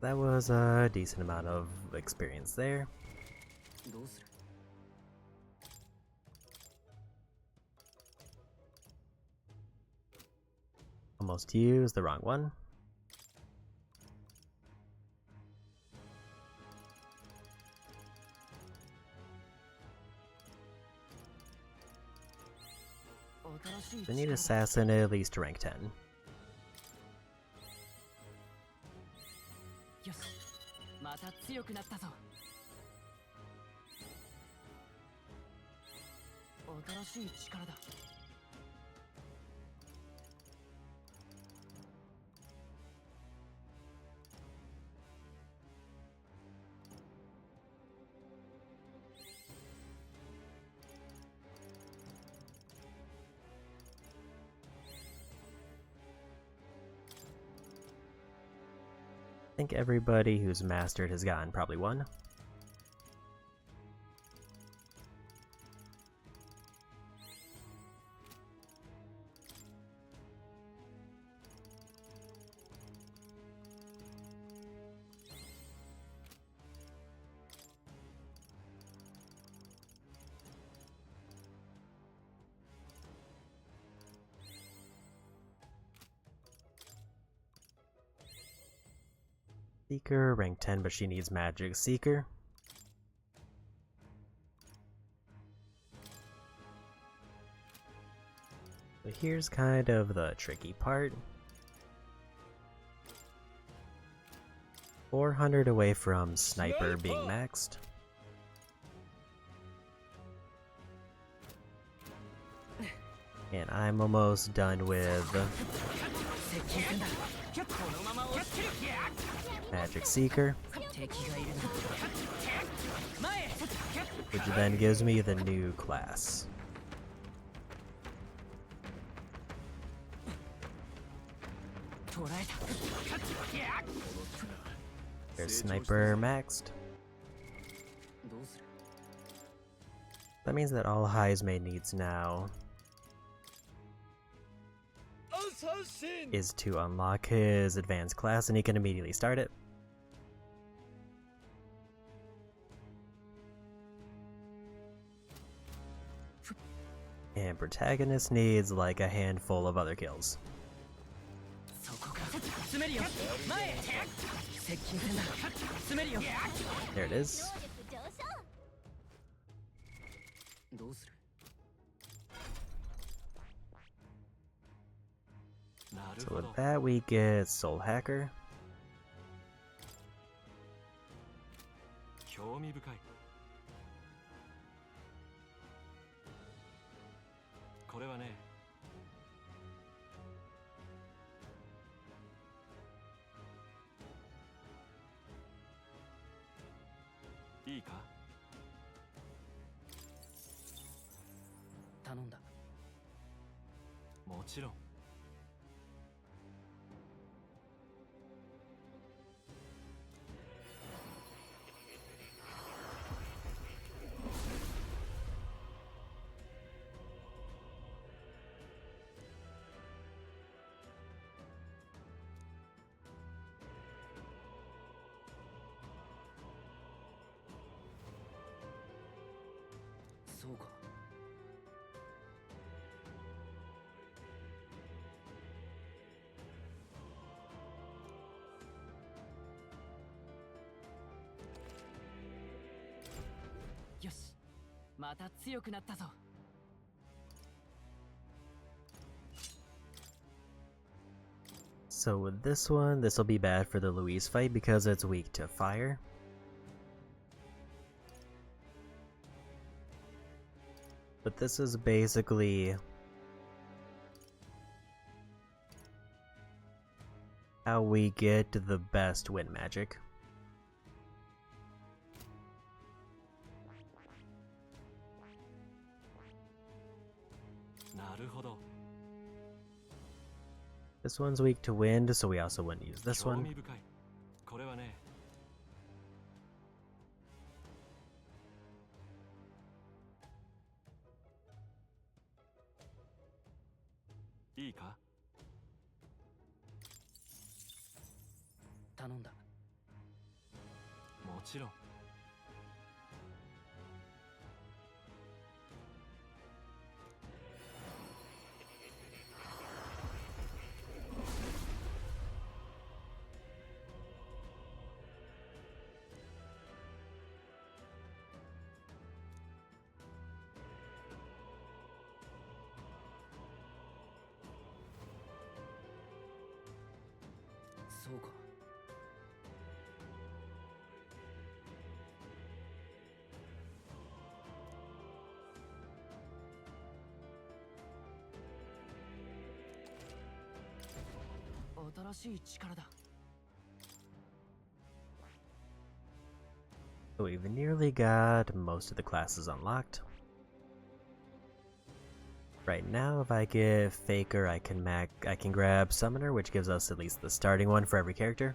That was a decent amount of experience there. Almost used the wrong one. I need assassin at least to rank 10. 強くなったぞ。新しい力だ。I think everybody who's mastered has gotten probably one. Seeker, rank 10, but she needs Magic Seeker. But here's kind of the tricky part. 400 away from Sniper being maxed. And I'm almost done with Magic Seeker, which then gives me the new class. There's Sniper maxed. That means that all Heismay needs now is to unlock his advanced class, and he can immediately start it. And protagonist needs like a handful of other kills. There it is. So with that we get Soul Hacker. So with this one, this will be bad for the Louise fight because it's weak to fire. But this is basically how we get the best wind magic. This one's weak to wind, so we also wouldn't use this one. 新しい力だ。 So we've nearly got most of the classes unlocked. Right now, if I give Faker, I can grab Summoner, which gives us at least the starting one for every character.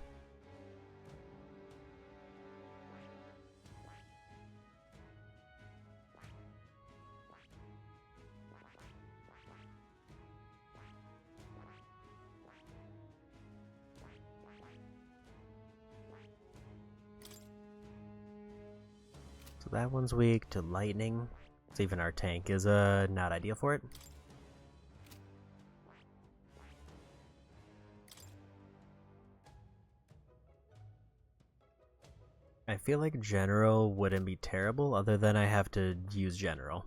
So that one's weak to lightning. So even our tank is not ideal for it. I feel like General wouldn't be terrible, other than I have to use General.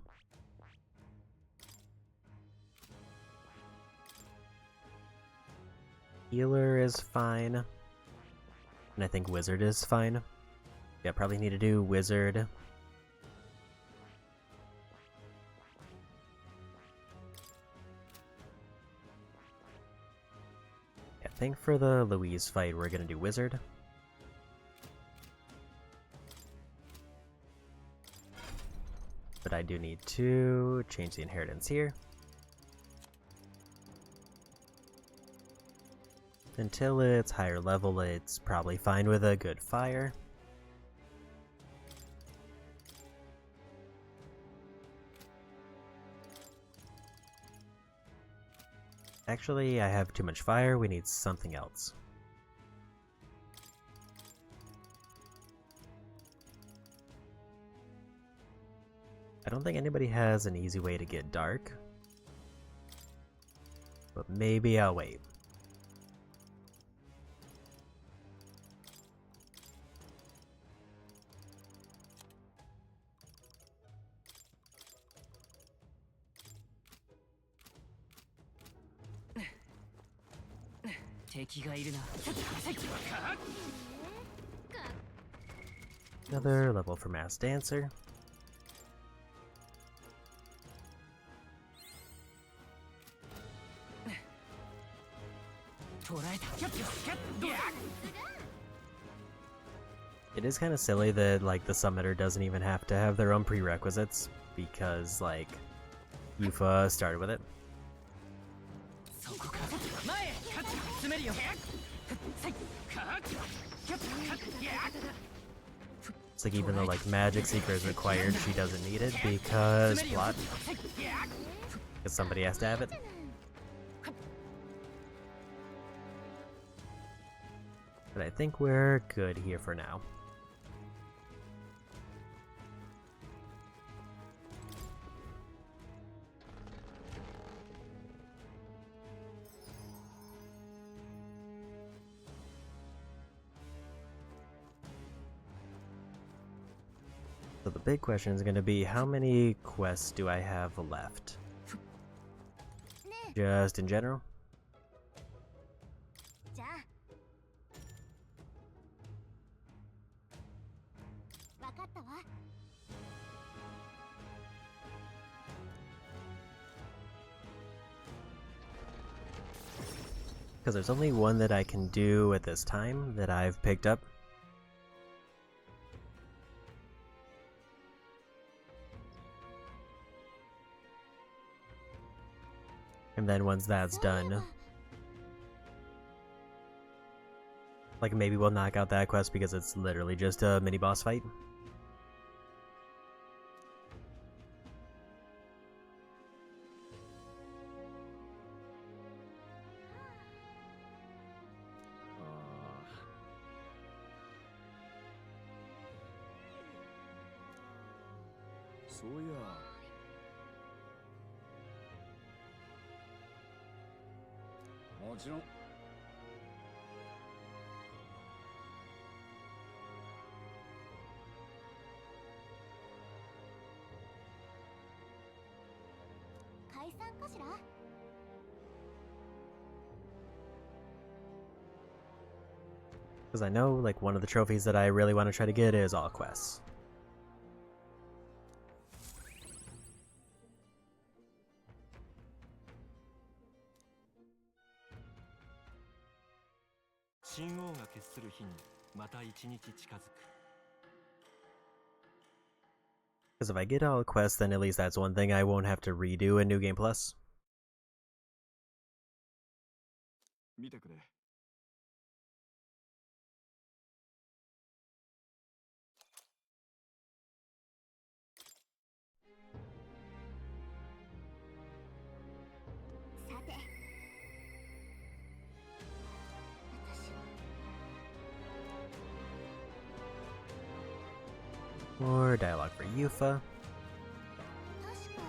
Healer is fine. And I think Wizard is fine. Yeah, probably need to do Wizard. I think for the Louise fight, we're gonna do Wizard. But I do need to change the inheritance here. Until it's higher level, it's probably fine with a good fire. Actually, I have too much fire, we need something else. I don't think anybody has an easy way to get dark. But maybe I'll wait. Another level for Mass Dancer. It is kind of silly that like the summoner doesn't even have to have their own prerequisites because like Yufa started with it. It's like even though like Magic Seeker is required, she doesn't need it because plot. Because somebody has to have it. But I think we're good here for now. So the big question is going to be, how many quests do I have left? Just in general? Because there's only one that I can do at this time that I've picked up. And then once that's done, like maybe we'll knock out that quest because it's literally just a mini boss fight. So yeah. もちろん 解散かしら Because I know like one of the trophies that I really want to try to get is all quests. 神王が決する日にまた一日近づく。 Because if I get all quests, then at least that's one thing I won't have to redo in New Game Plus. 見てくれ。さて、More dialogue for Yufa. 確か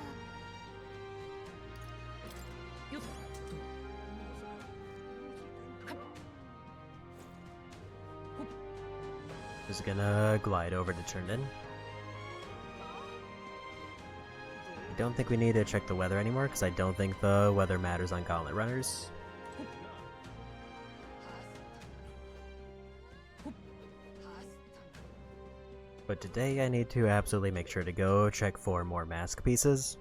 Just gonna glide over to Turndon. I don't think we need to check the weather anymore, because I don't think the weather matters on Gauntlet Runners. But today I need to absolutely make sure to go check for more mask pieces.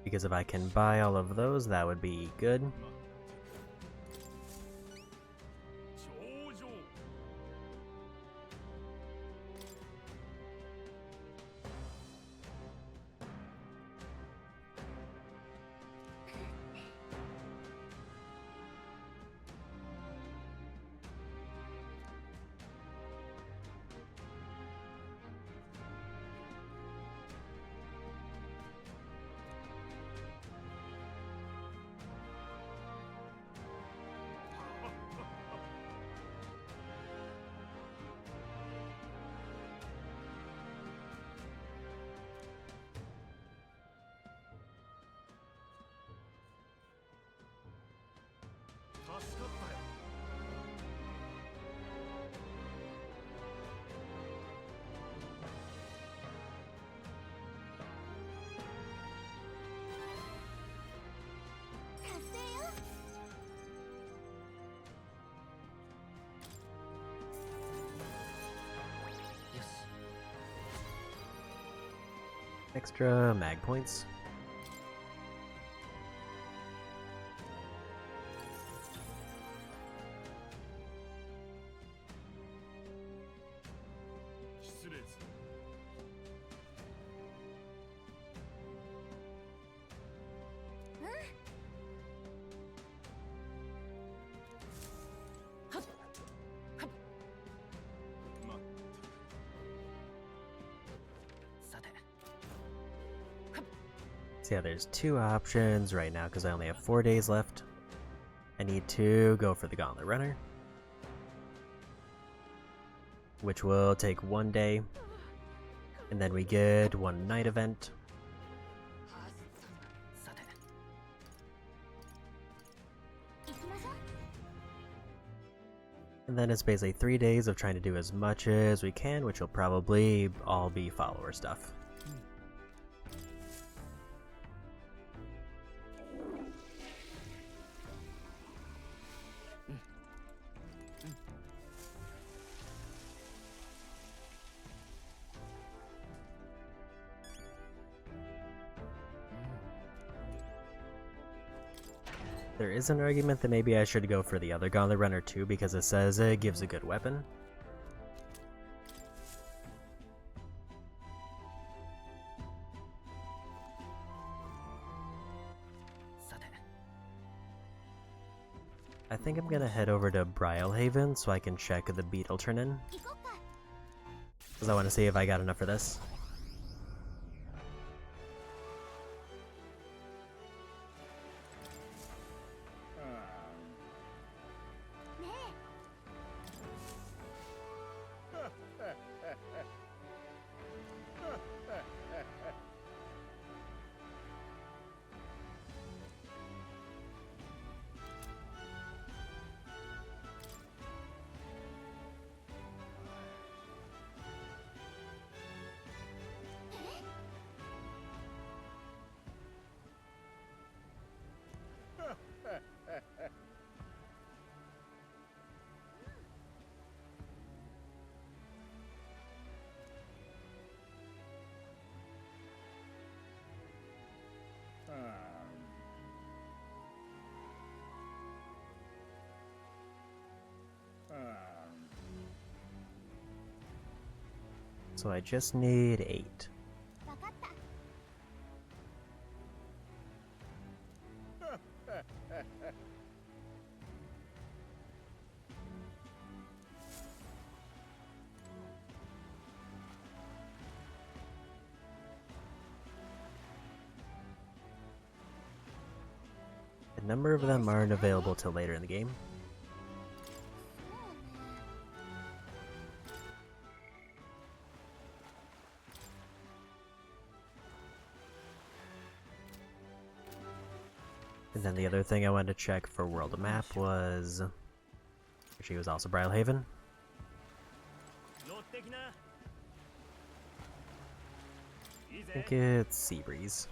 Because if I can buy all of those, that would be good. Extra mag points. So yeah, there's two options right now because I only have 4 days left. I need to go for the Gauntlet Runner, which will take 1 day, and then we get one night event. And then it's basically 3 days of trying to do as much as we can, which will probably all be follower stuff. There is an argument that maybe I should go for the other Gauntlet Runner too, because it says it gives a good weapon. I think I'm gonna head over to Brylehaven so I can check the Beetle turn-in, because I want to see if I got enough for this. So I just need 8. A number of them aren't available till later in the game. And then the other thing I wanted to check for World of Map was... She was also Brylehaven. I think it's Seabreeze.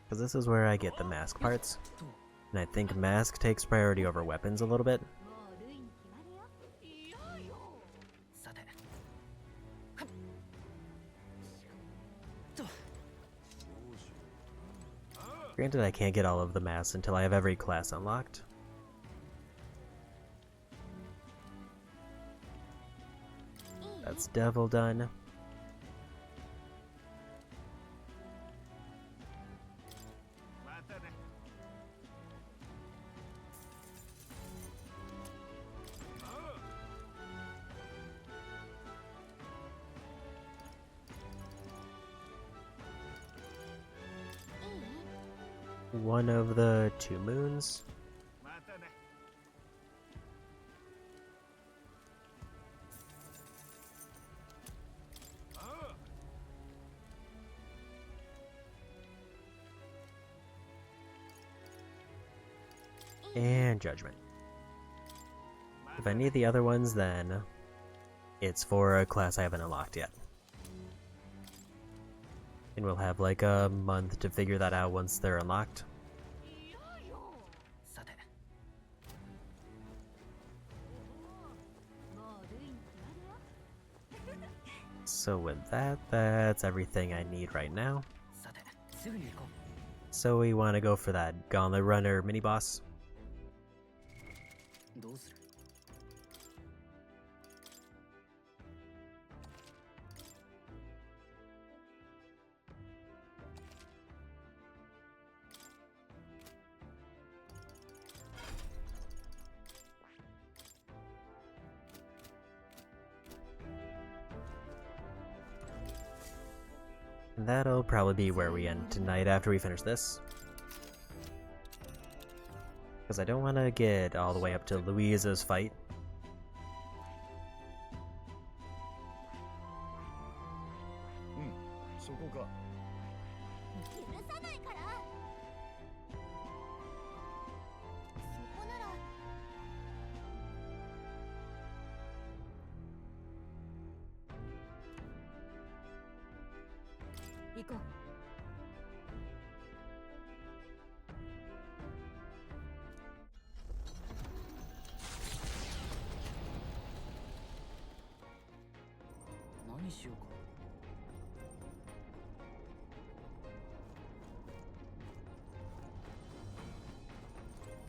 Because this is where I get the mask parts. And I think mask takes priority over weapons a little bit. Granted, I can't get all of the masks until I have every class unlocked. That's Devil done. One of the 2 moons. And Judgment. If I need the other ones, then it's for a class I haven't unlocked yet. And we'll have like a month to figure that out once they're unlocked. So with that, that's everything I need right now. So we want to go for that Gauntlet Runner mini-boss. And that'll probably be where we end tonight after we finish this. Because I don't want to get all the way up to Louisa's fight.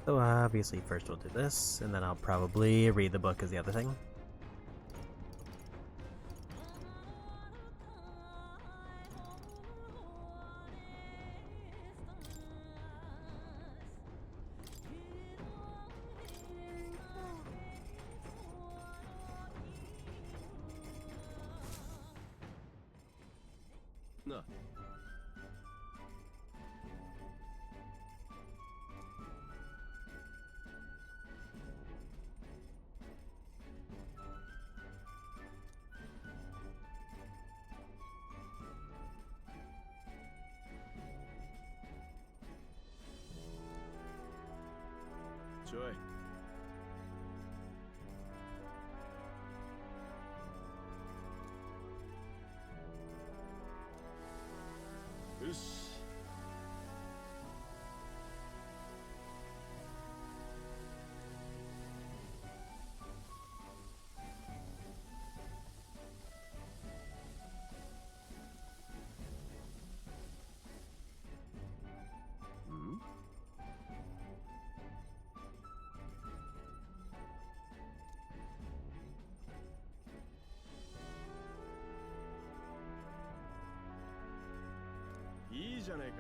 So obviously first we'll do this, and then I'll probably read the book as the other thing. No. Joy. じゃねえか。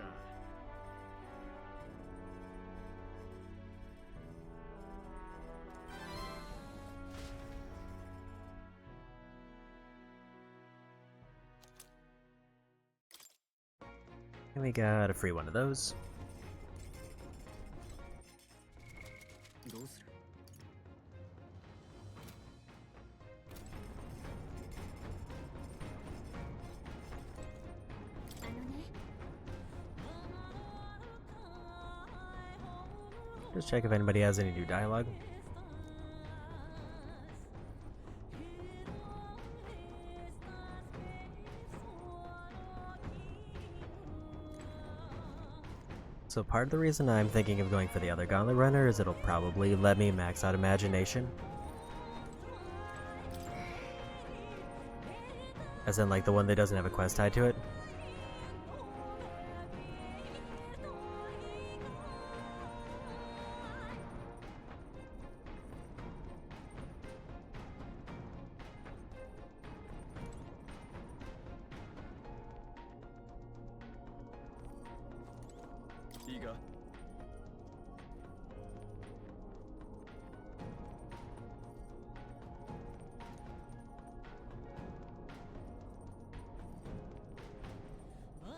And we got a free one of those. どうする？Just check if anybody has any new dialogue. So part of the reason I'm thinking of going for the other Gauntlet Runner is it'll probably let me max out Imagination. As in like the one that doesn't have a quest tied to it.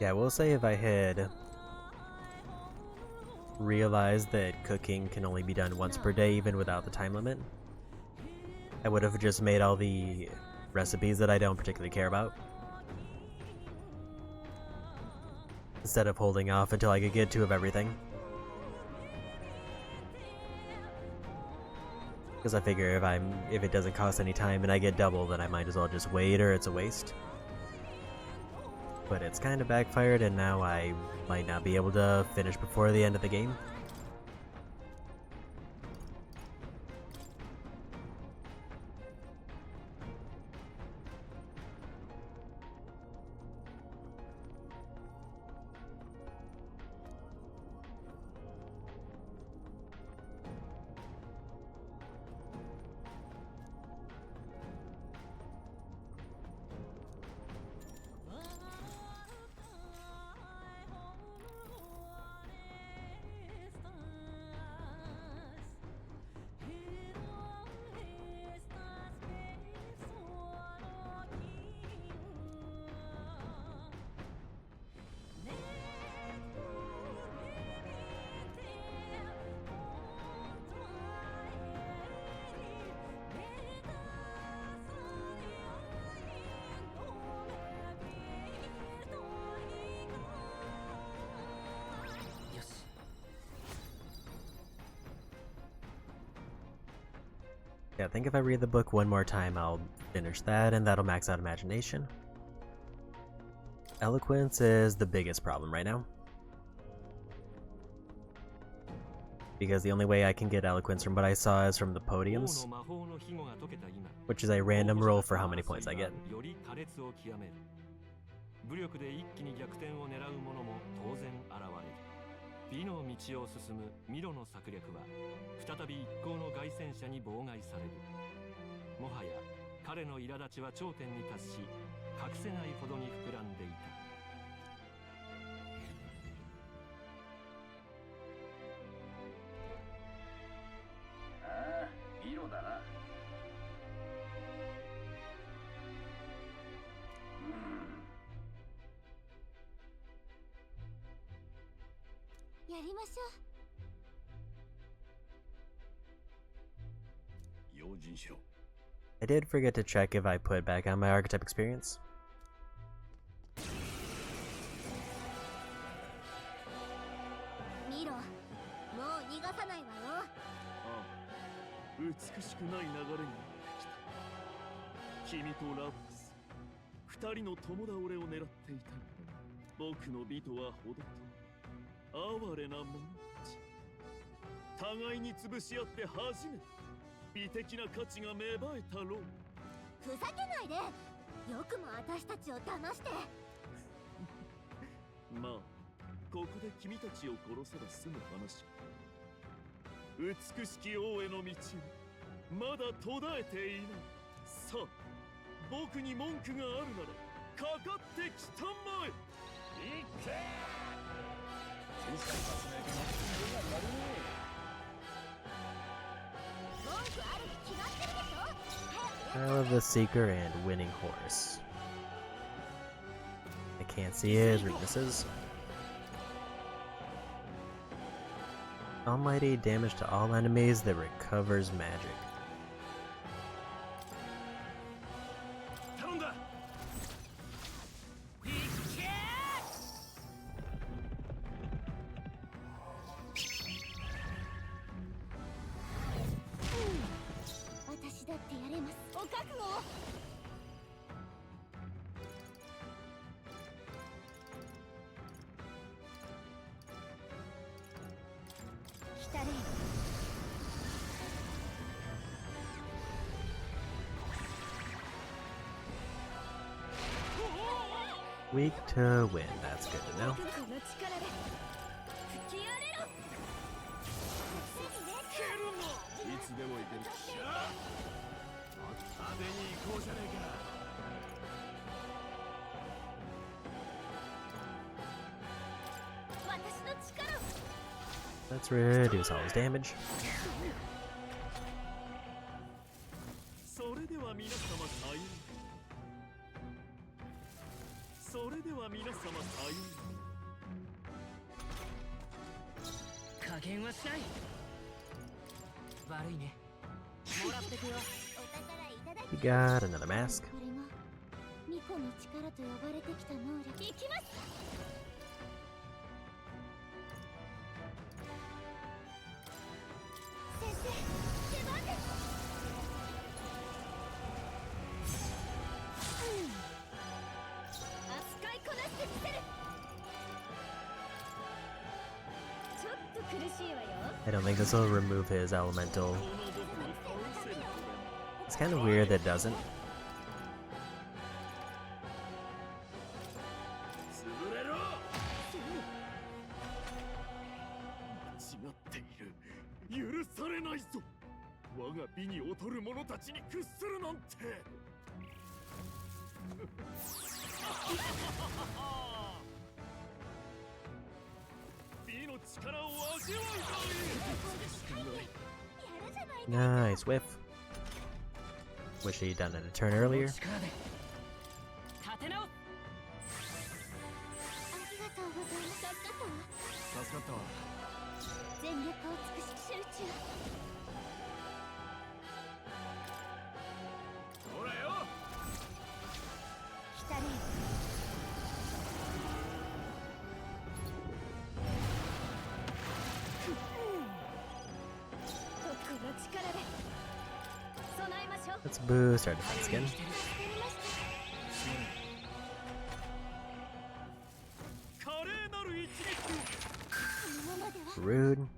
Yeah, we'll say if I had realized that cooking can only be done once per day even without the time limit, I would have just made all the recipes that I don't particularly care about, instead of holding off until I could get 2 of everything. Because I figure if it doesn't cost any time and I get double, then I might as well just wait or it's a waste. But it's kind of backfired and now I might not be able to finish before the end of the game. Yeah, I think if I read the book one more time, I'll finish that, and that'll max out Imagination. Eloquence is the biggest problem right now. Because the only way I can get Eloquence from what I saw is from the podiums, which is a random roll for how many points I get. 武力で一気に逆転を狙う者も当然現れる。美の道を進むミロの策略は再び一行の凱旋者に妨害される。もはや彼の苛立ちは頂点に達し、隠せないほどに膨らんでいた。ああ、ミロだな。やりましょう。用心しろ。I did forget to check if I put back on my archetype experience. ミロ、もう逃がさないわよ。ああ、美しくない流れになってきた。君とラブス、二人の友倒れを狙っていた。僕の美とは程遠い。哀れな者たち。互いに潰し合って初めて美的な価値が芽生えたろう。ふざけないで。よくも私たちを騙して。まあ、ここで君たちを殺せば済む話。美しき王への道をまだ途絶えていない。さあ、僕に文句があるならかかってきたまえ。いけー！ I love the Seeker and Winning Horse. I can't see his weaknesses. Almighty damage to all enemies that recovers magic. Weak to win, that's good to know. Let's reduce all his damage. We got another mask. I don't think this will remove his elemental. It's kind of weird that it doesn't. Nice whiff. Wish he'd done it a turn earlier. Let's boost our defense again. Rude.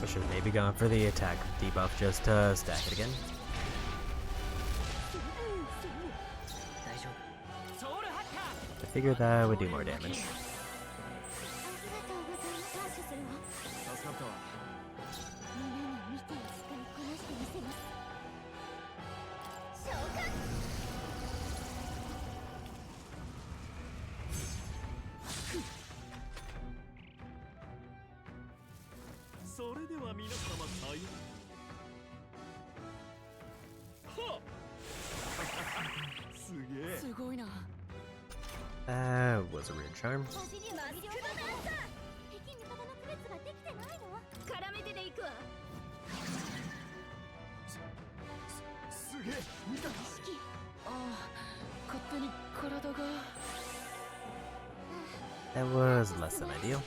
I should have maybe gone for the attack debuff just to stack it again. I figured that would do more damage. That was a rude charm. That was less than ideal.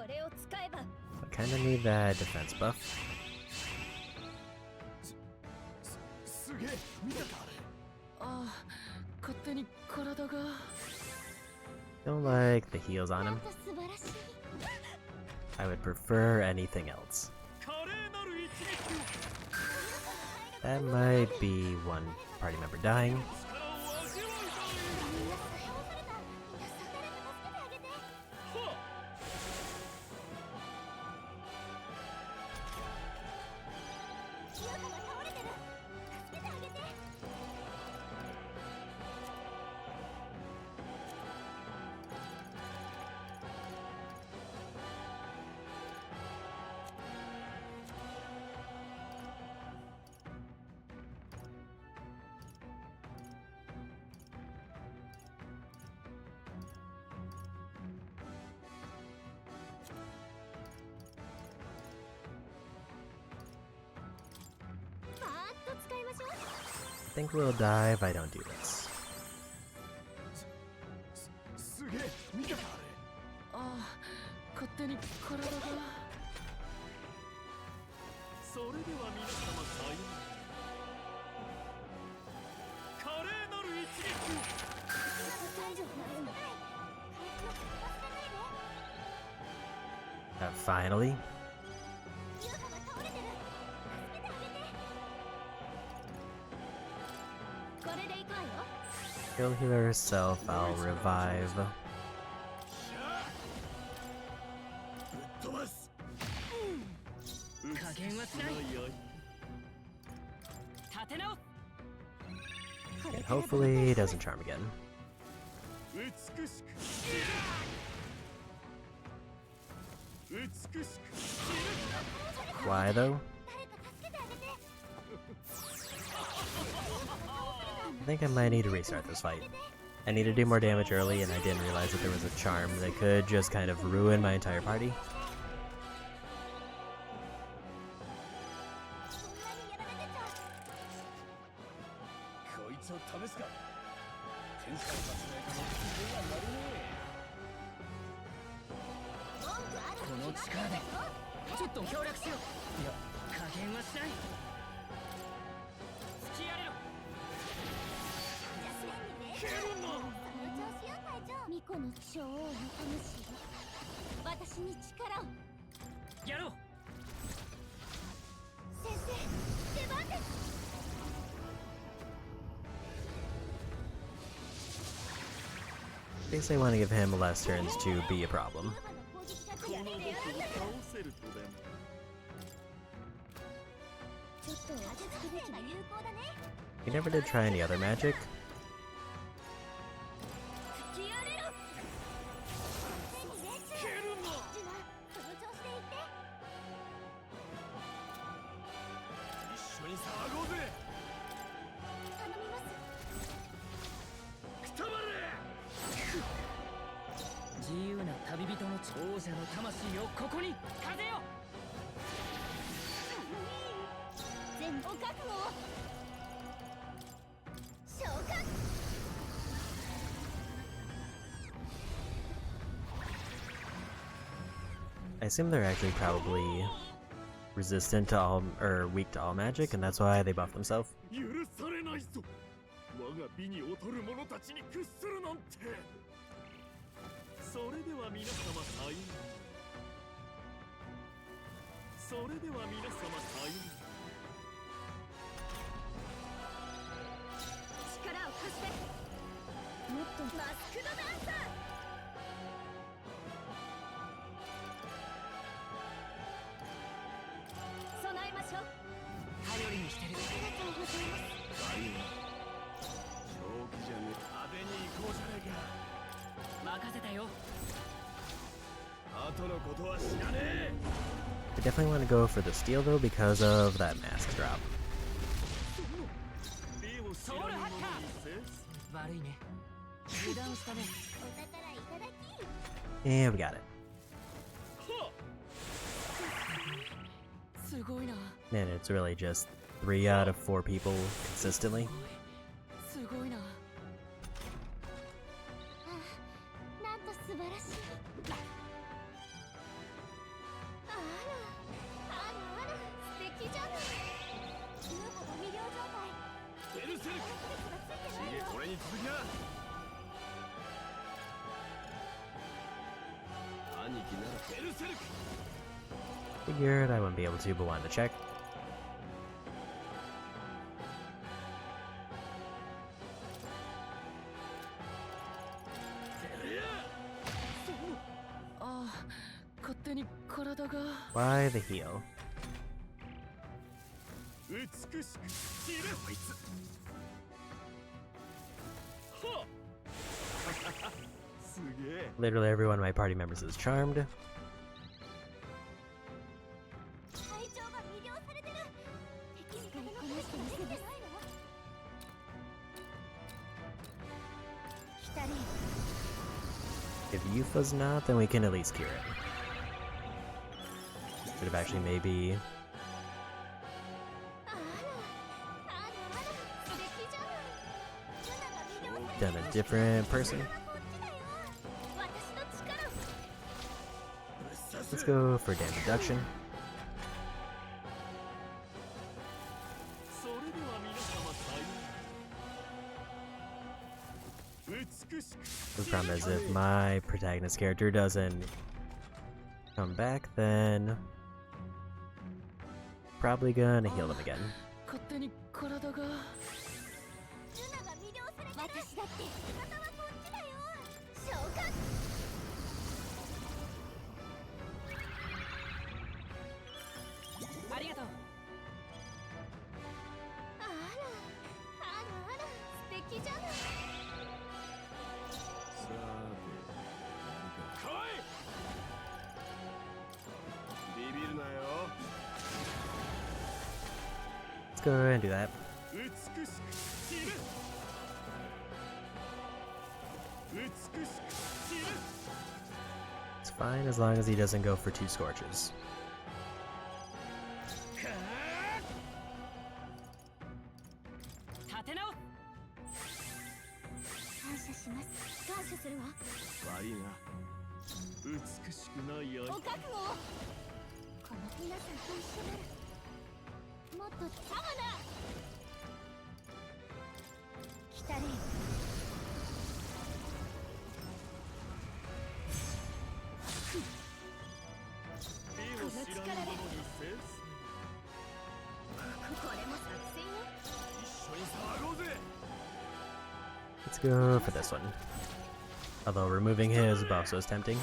れを使えば I kinda need that defense buff. すげえ見たかあれ。ああ、勝手に体が。 Don't like the heals on him. I would prefer anything else. That might be one party member dying. I think we'll die if I don't do this. すげえ見たかあれ。ああ、勝手に体が。それでは皆様さよう華麗なる一撃。 Finally. She'll heal herself, I'll revive. And hopefully he doesn't charm again. Why though? I think I might need to restart this fight. I need to do more damage early, and I didn't realize that there was a charm that could just kind of ruin my entire party. I guess I want to give him less turns to be a problem. You never did try any other magic? I assume they're actually probably resistant to all, or weak to all magic, and that's why they buff themselves. 後のことは知らねえ。 I definitely want to go for the steal though because of that mask drop. And we got it. And it's really just 3 out of 4 people consistently. Figured I wouldn't be able to, but wanted to check. Why the heal? Literally every one of my party members is charmed. If Yufa's not, then we can at least cure it. Could have actually maybe done a different person. Let's go for damage reduction. The problem is if my protagonist character doesn't come back, then probably gonna heal them again. Let's go ahead and do that. It's fine as long as he doesn't go for 2 scorches. Let's go for this one. Although removing his buff is tempting.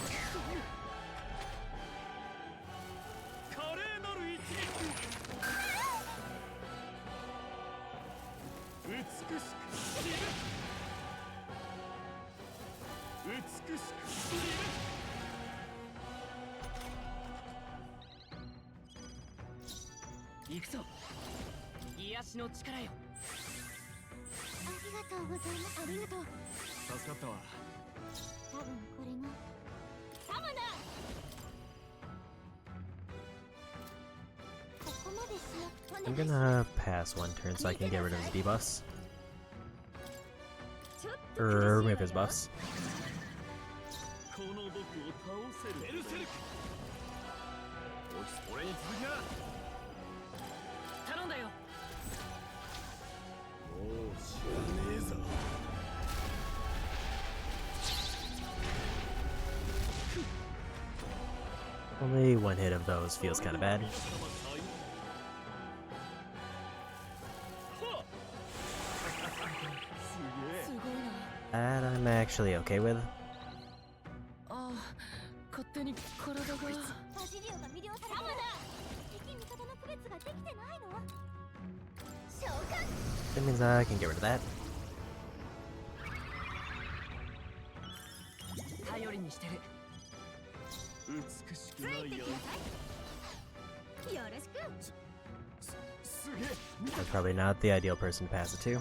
I'm gonna pass one turn so I can get rid of his debuffs. Or remove his buffs. Only one hit of those feels kind of bad. That I'm actually okay with. That means I can get rid of that. I'm probably not the ideal person to pass it to.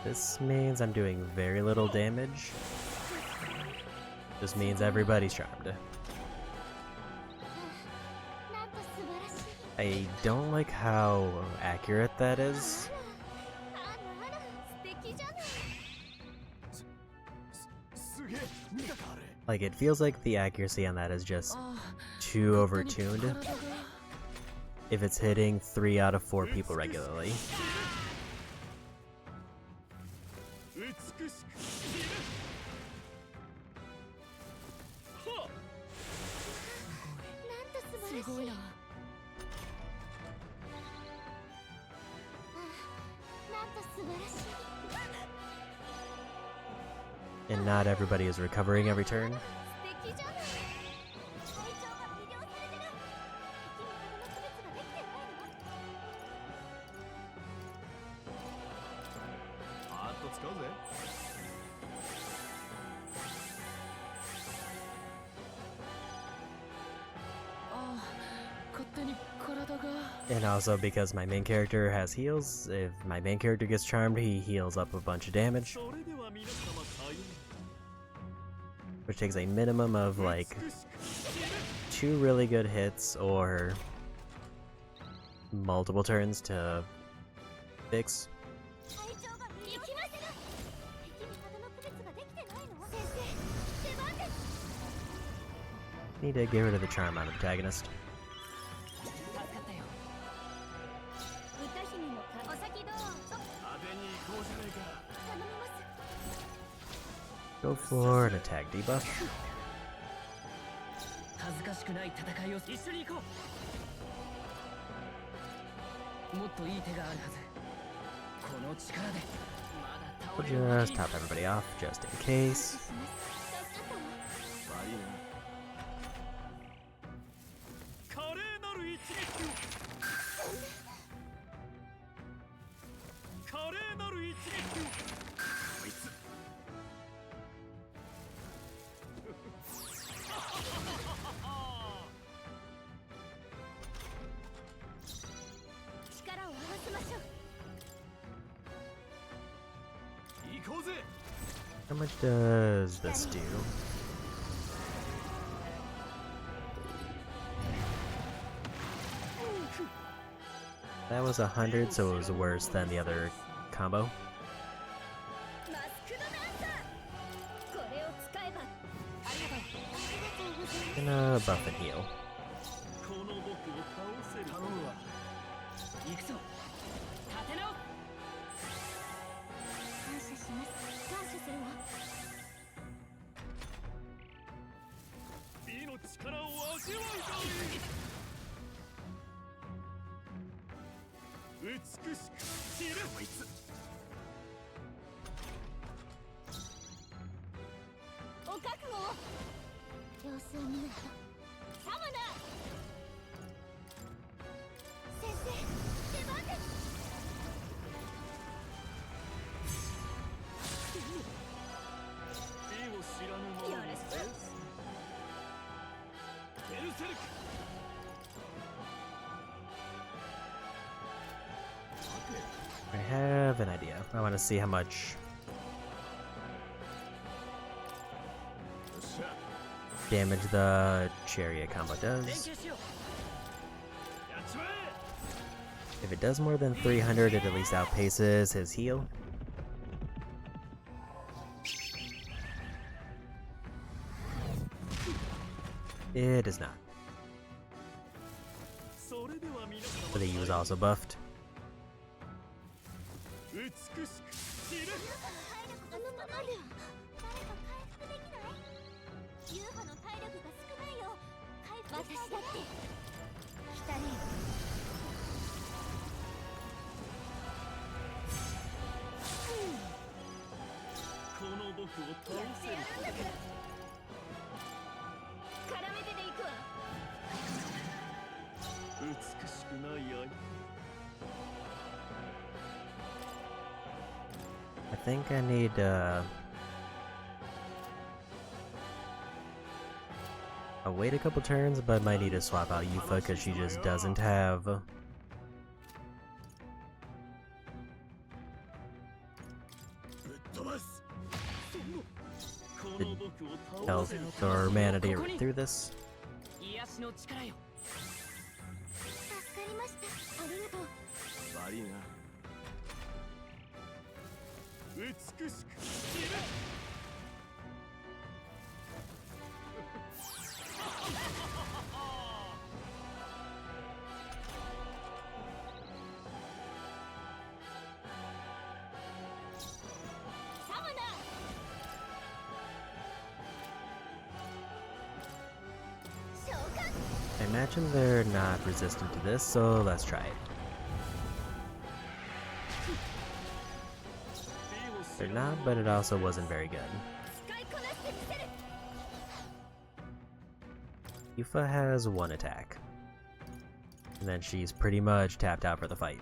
This means I'm doing very little damage. This means everybody's charmed. I don't like how accurate that is. Like, it feels like the accuracy on that is just too overtuned if it's hitting 3 out of 4 people regularly. And not everybody is recovering every turn. And also because my main character has heals, if my main character gets charmed, he heals up a bunch of damage. Which takes a minimum of like 2 really good hits or multiple turns to fix. Need to get rid of the charm on the protagonist. Go for an attack debuff. We'll just top everybody off just in case. How much does this do? That was 100, so it was worse than the other combo. Gonna buff and heal. I have an idea. I want to see how much damage the chariot combo does. If it does more than 300, it at least outpaces his heal. It is not. But the E was also buffed. I think I need I'll wait a couple turns, but might need to swap out Yufa because she just doesn't have the health or mana to get through this. I imagine they're not resistant to this, so let's try it. They're not, but it also wasn't very good. Yufa has one attack. And then she's pretty much tapped out for the fight.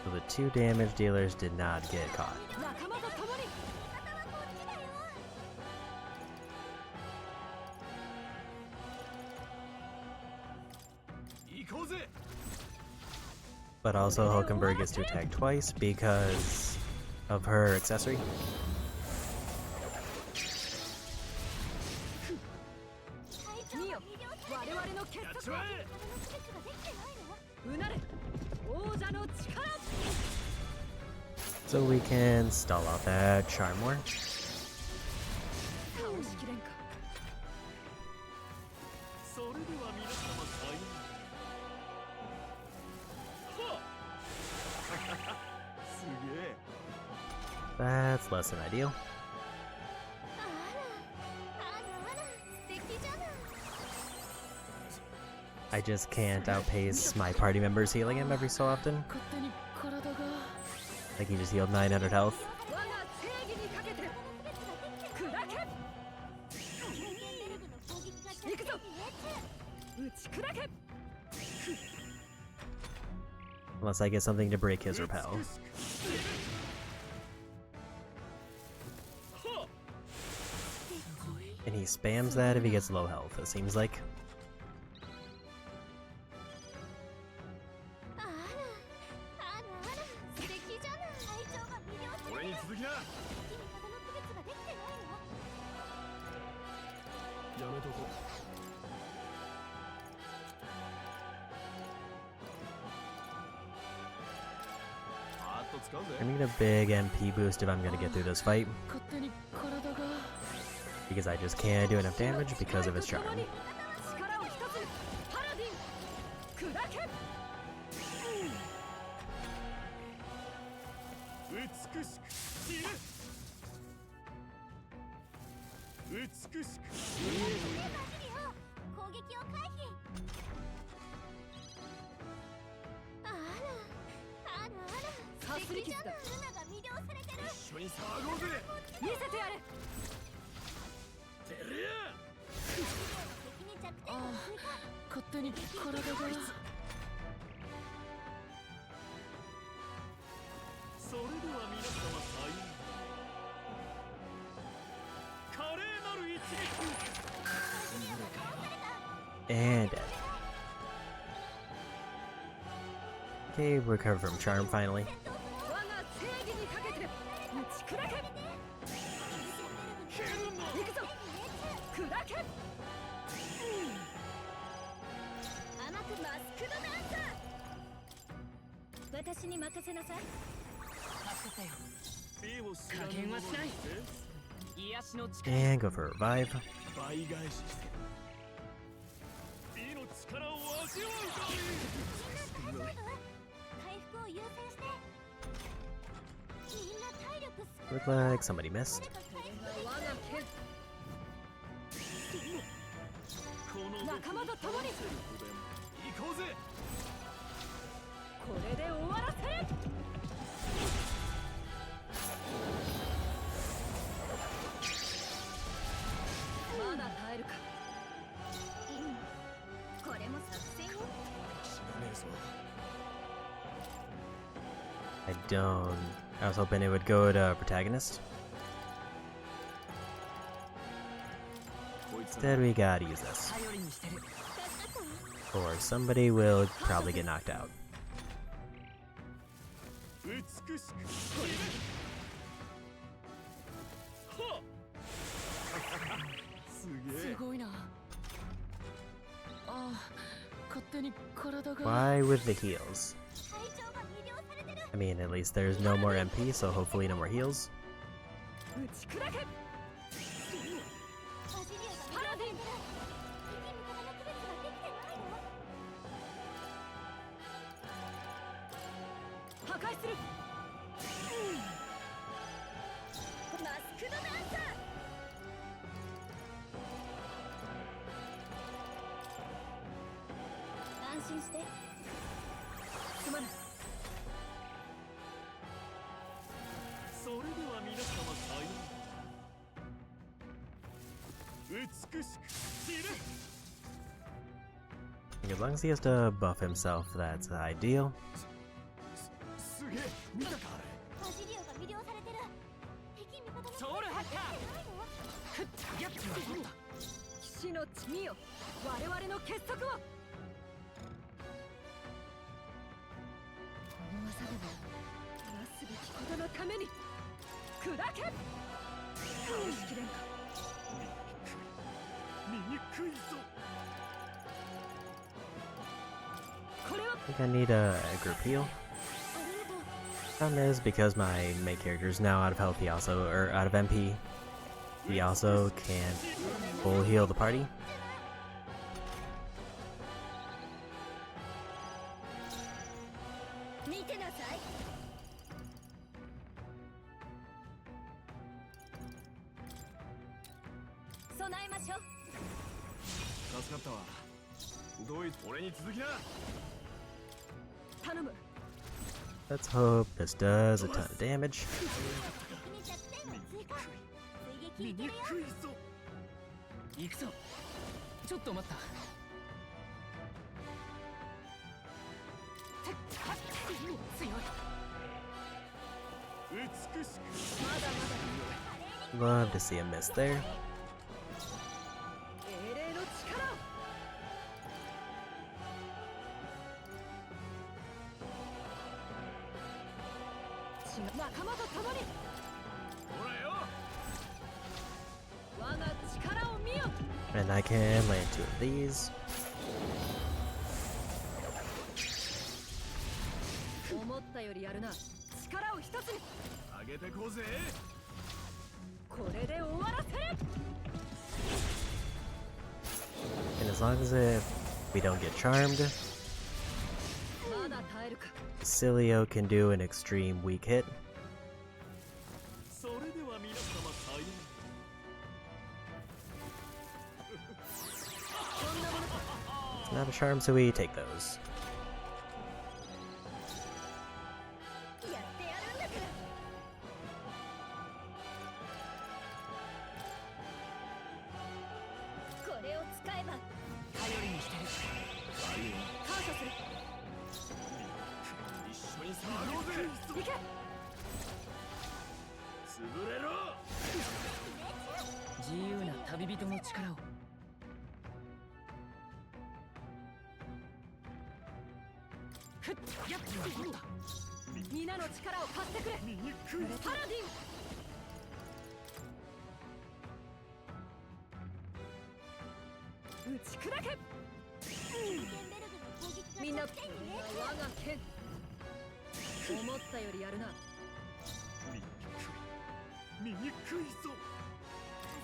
So the 2 damage dealers did not get caught. But also Hulkenberg gets to attack twice because of her accessory. So we can stall out that Charm War. That's less than ideal. I just can't outpace my party members healing him every so often. Like he just healed 900 health. Unless I get something to break his repel. And he spams that if he gets low health, it seems like. I need a big MP boost if I'm gonna get through this fight. Because I just can't do enough damage because of his charm. And dead. Okay, recover from charm finally. And go for a revive. Look like somebody missed. I was hoping it would go to protagonist. Instead, we gotta use this. Or somebody will probably get knocked out. Why with the heals? I mean, at least there's no more MP, so hopefully no more heals. As long as he has to buff himself, that's ideal. 騎士の血みよ、我々の結束を。この技でもなすべきことのために砕け。倒しきれんか。醜いぞ。 I think I need a group heal. Problem is, because my main character is now out of health, or out of MP, he also can't full heal the party. Let's hope this does a ton of damage. 行くぞ。ちょっと待った。強い。美しく。まだまだ。 Love to see a miss there. 英霊の力を。 仲間と共に。ほらよ。我が力を見よ。 And I can land 2 of these. 思ったよりやるな。力を一つに。上げてこうぜ。これで終わらせる。 And as long as we don't get charmed, まだ耐えるか。 Cilio can do an extreme weak hit. It's not a charm, so we take those.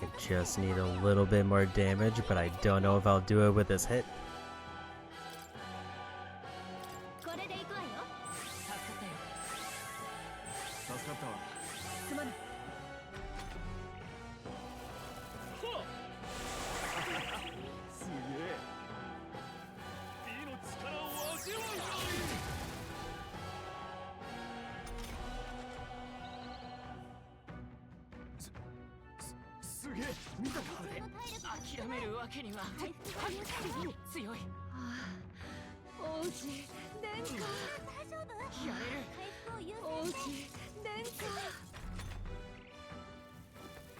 I just need a little bit more damage, but I don't know if I'll do it with this hit.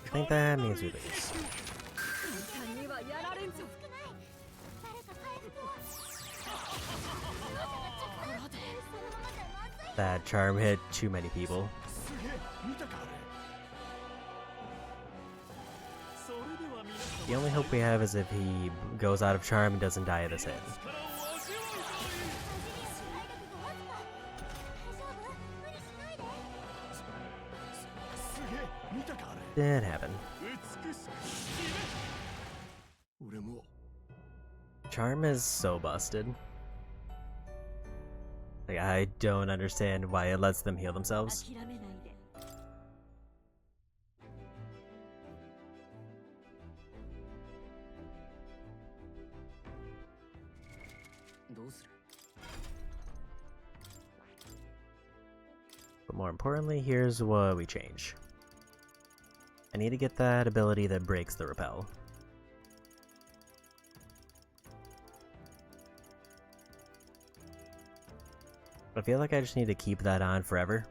I think that means we lose. That charm hit too many people. The only hope we have is if he goes out of charm and doesn't die of this hit. Didn't happen. Charm is so busted. Like, I don't understand why it lets them heal themselves. 諦めないで。どうする？ But more importantly, here's what we change. I need to get that ability that breaks the repel. I feel like I just need to keep that on forever.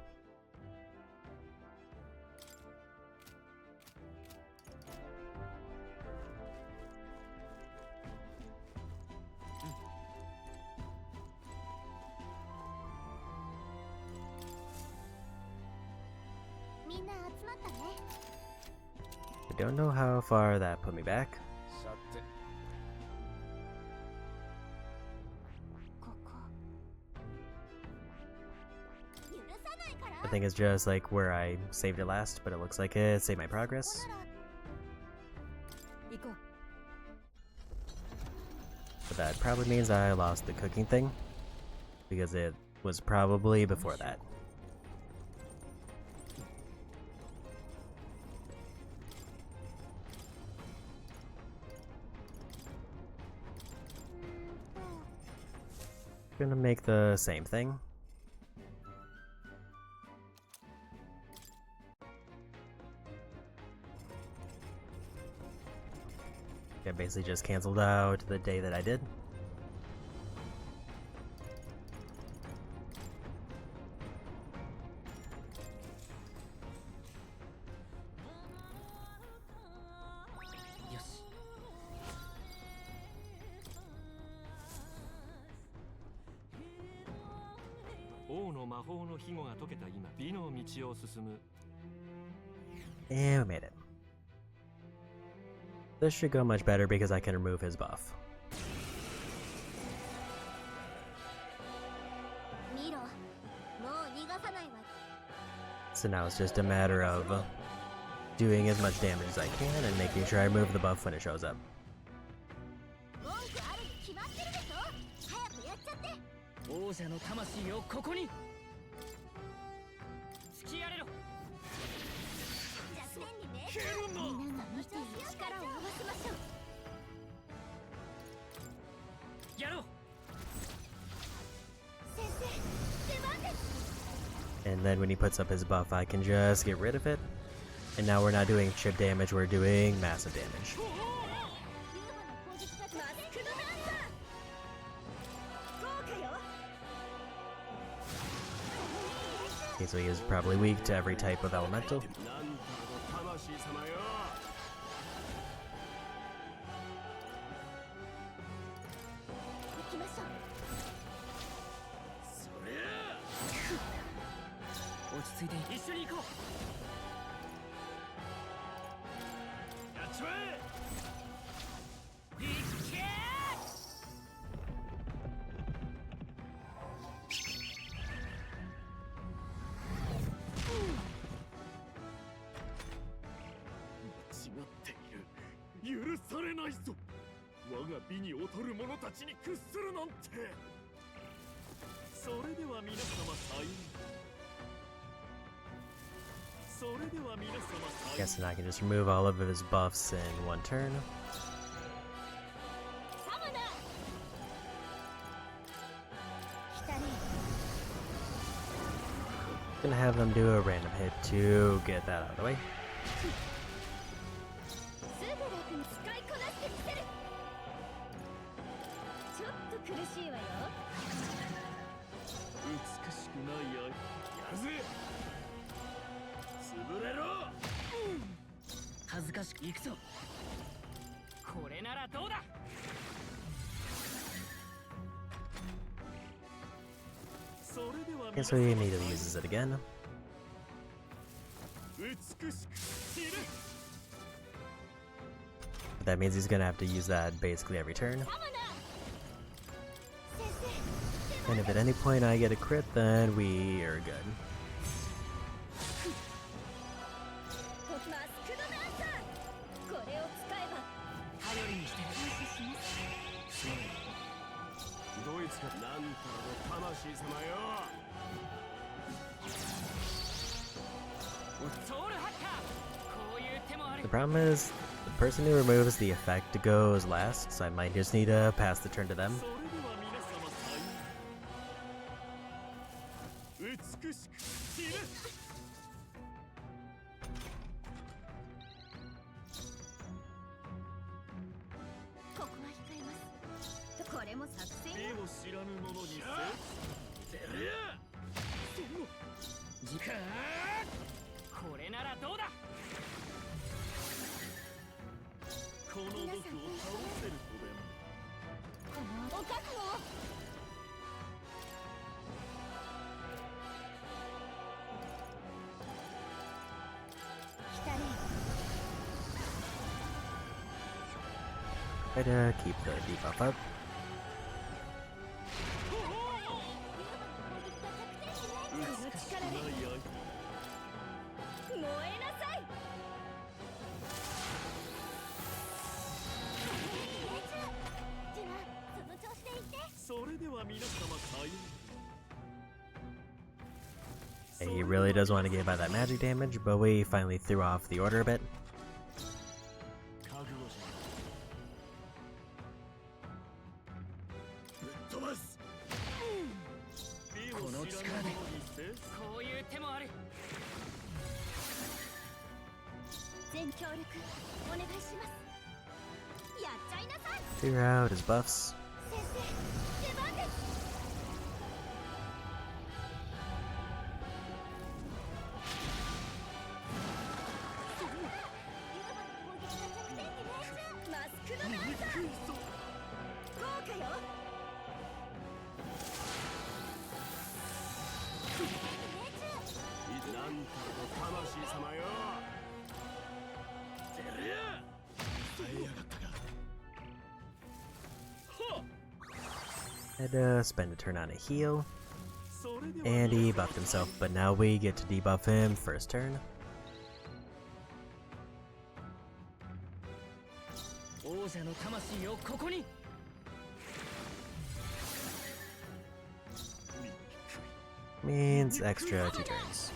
I don't know how far that put me back. I think it's just like where I saved it last, but it looks like it saved my progress. But that probably means I lost the cooking thing, because it was probably before that. Gonna make the same thing. I basically just canceled out the day that I did. And we made it. This should go much better because I can remove his buff. So now it's just a matter of doing as much damage as I can and making sure I remove the buff when it shows up. And then when he puts up his buff, I can just get rid of it. And now we're not doing chip damage, we're doing massive damage. Okay, so he is probably weak to every type of elemental. Guess then I can just remove all of his buffs in one turn. Gonna have them do a random hit to get that out of the way. Okay, so he immediately uses it again. But that means he's gonna have to use that basically every turn. And if at any point I get a crit, then we are good. The problem is, the person who removes the effect goes last, so I might just need to pass the turn to them. これならどうだ。この僕を倒せるとでも。お覚悟。Try to keep the debuff up. それでは皆様さよう。 He really does want to get by that magic damage, but we finally threw off the order a bit. Clear out his buffs. Had to spend a turn on a heal, and he buffed himself, but now we get to debuff him first turn. Means extra 2 turns.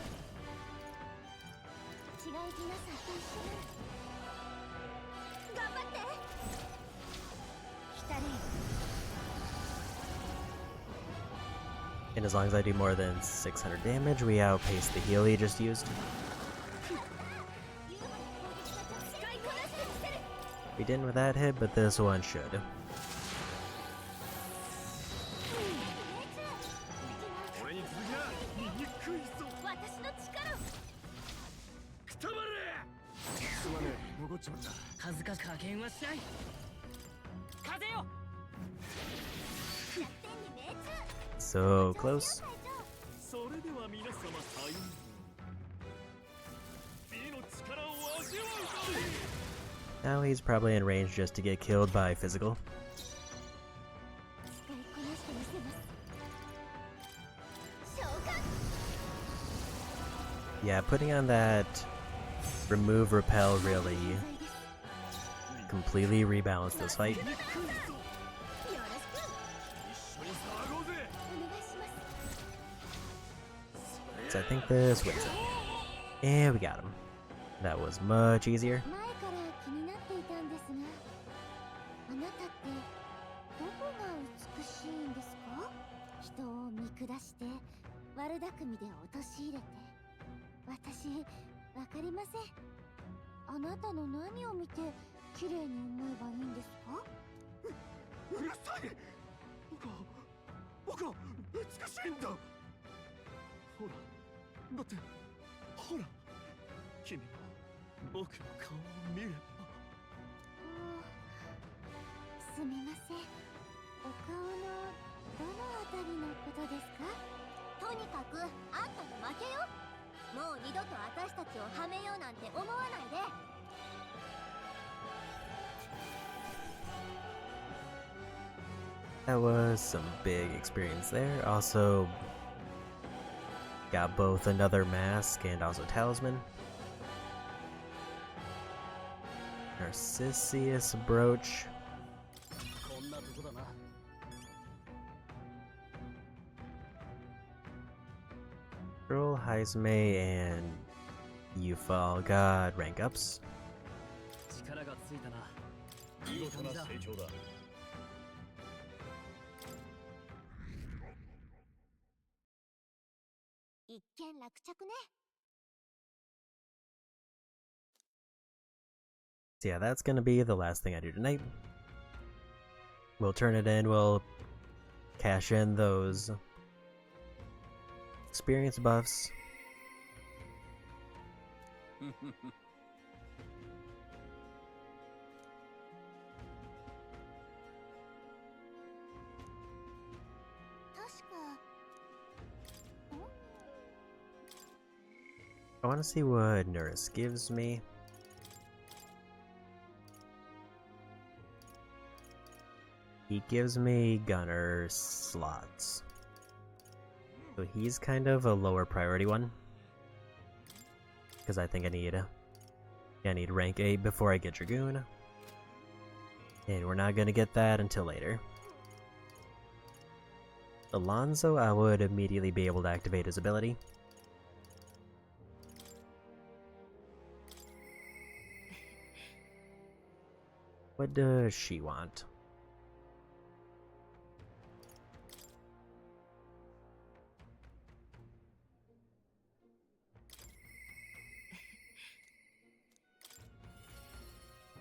And as long as I do more than 600 damage, we outpace the heal he just used. We didn't with that hit, but this one should. So close. Now he's probably in range just to get killed by physical. Yeah, putting on that remove repel really completely rebalanced this fight. So I think this wins it. And we got him. That was much easier. That was some big experience there. Also got both another mask and also talisman. Narcissus brooch. Troll, Heisme, and Yufal got rank ups. ついたな。見事な成長だ。一見落着ね。 So yeah, that's gonna be the last thing I do tonight. We'll turn it in, we'll cash in those experience buffs. 確か I want to see what Nurse gives me. He gives me gunner slots. So he's kind of a lower priority one. Because I think I need rank 8 before I get Dragoon. And we're not gonna get that until later. Alonso, I would immediately be able to activate his ability. What does she want?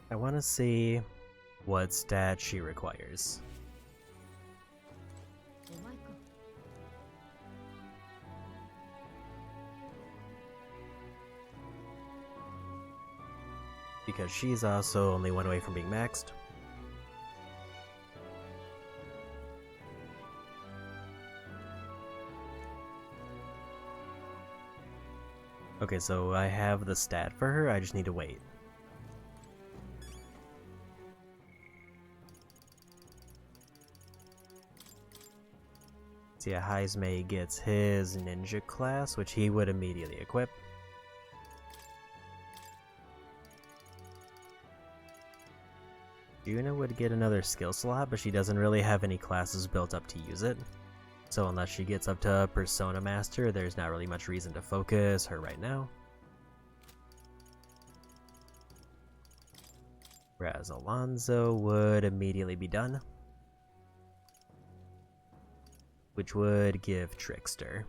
I want to see what stat she requires. Because she's also only one away from being maxed. Okay, so I have the stat for her, I just need to wait. See, Heismay gets his ninja class, which he would immediately equip. Juna would get another skill slot, but she doesn't really have any classes built up to use it. So unless she gets up to Persona Master, there's not really much reason to focus her right now. Whereas Alonso would immediately be done. Which would give Trickster.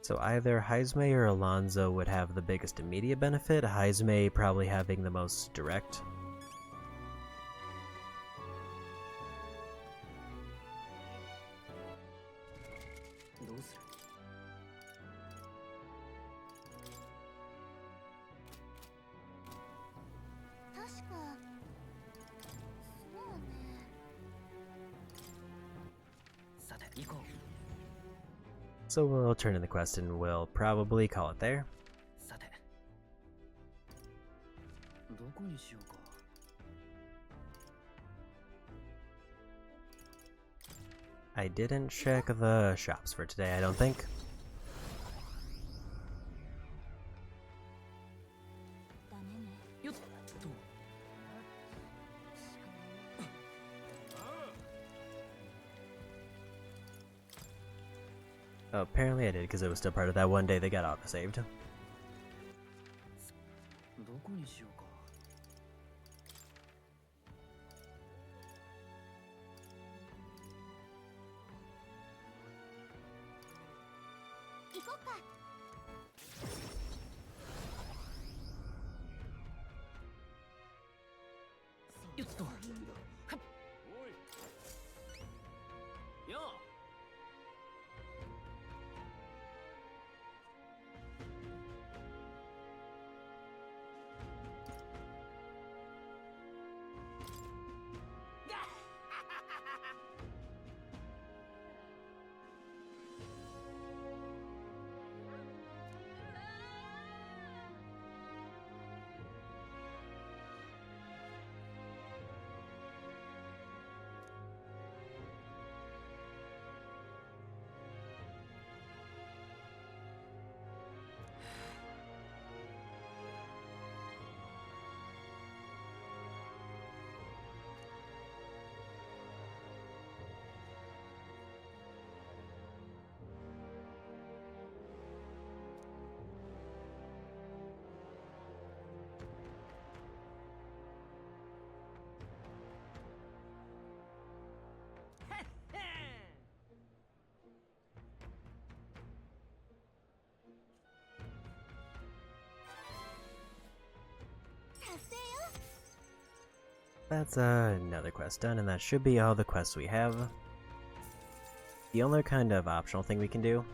So either Heismay or Alonso would have the biggest immediate benefit, Heismay probably having the most direct. So we'll turn in the quest and we'll probably call it there. I didn't check the shops for today, I don't think. Oh, apparently I did, because it was still part of that one day they got auto-saved. That's another quest done, and that should be all the quests we have. The only kind of optional thing we can do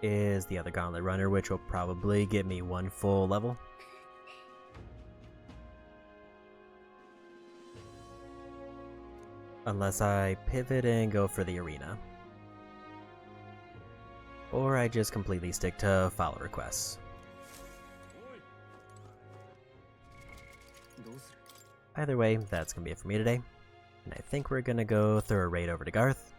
is the other Gauntlet Runner, which will probably get me 1 full level. Unless I pivot and go for the arena. Or I just completely stick to follower quests. Either way, that's gonna be it for me today. And I think we're gonna go throw a raid over to Garth.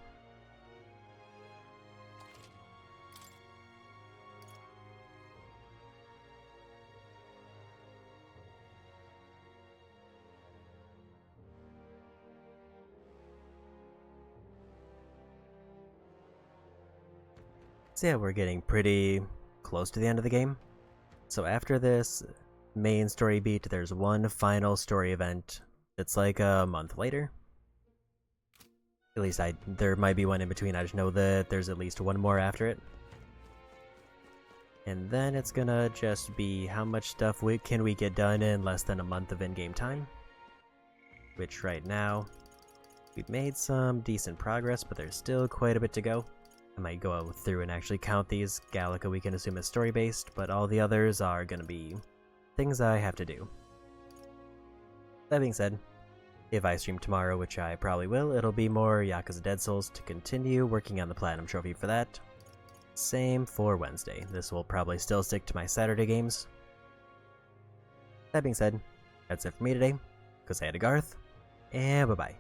So yeah, we're getting pretty close to the end of the game. So after this main story beat, there's one final story event that's like a month later. At least there might be one in between, I just know that there's at least one more after it. And then it's gonna just be how much stuff can we get done in less than a month of in-game time. Which right now, we've made some decent progress, but there's still quite a bit to go. I might go through and actually count these. Gallica we can assume is story-based, but all the others are gonna be things I have to do. That being said, if I stream tomorrow, which I probably will, it'll be more Yakuza Dead Souls to continue working on the Platinum Trophy for that. Same for Wednesday. This will probably still stick to my Saturday games. That being said, that's it for me today. Go say hi to Garth, and bye-bye.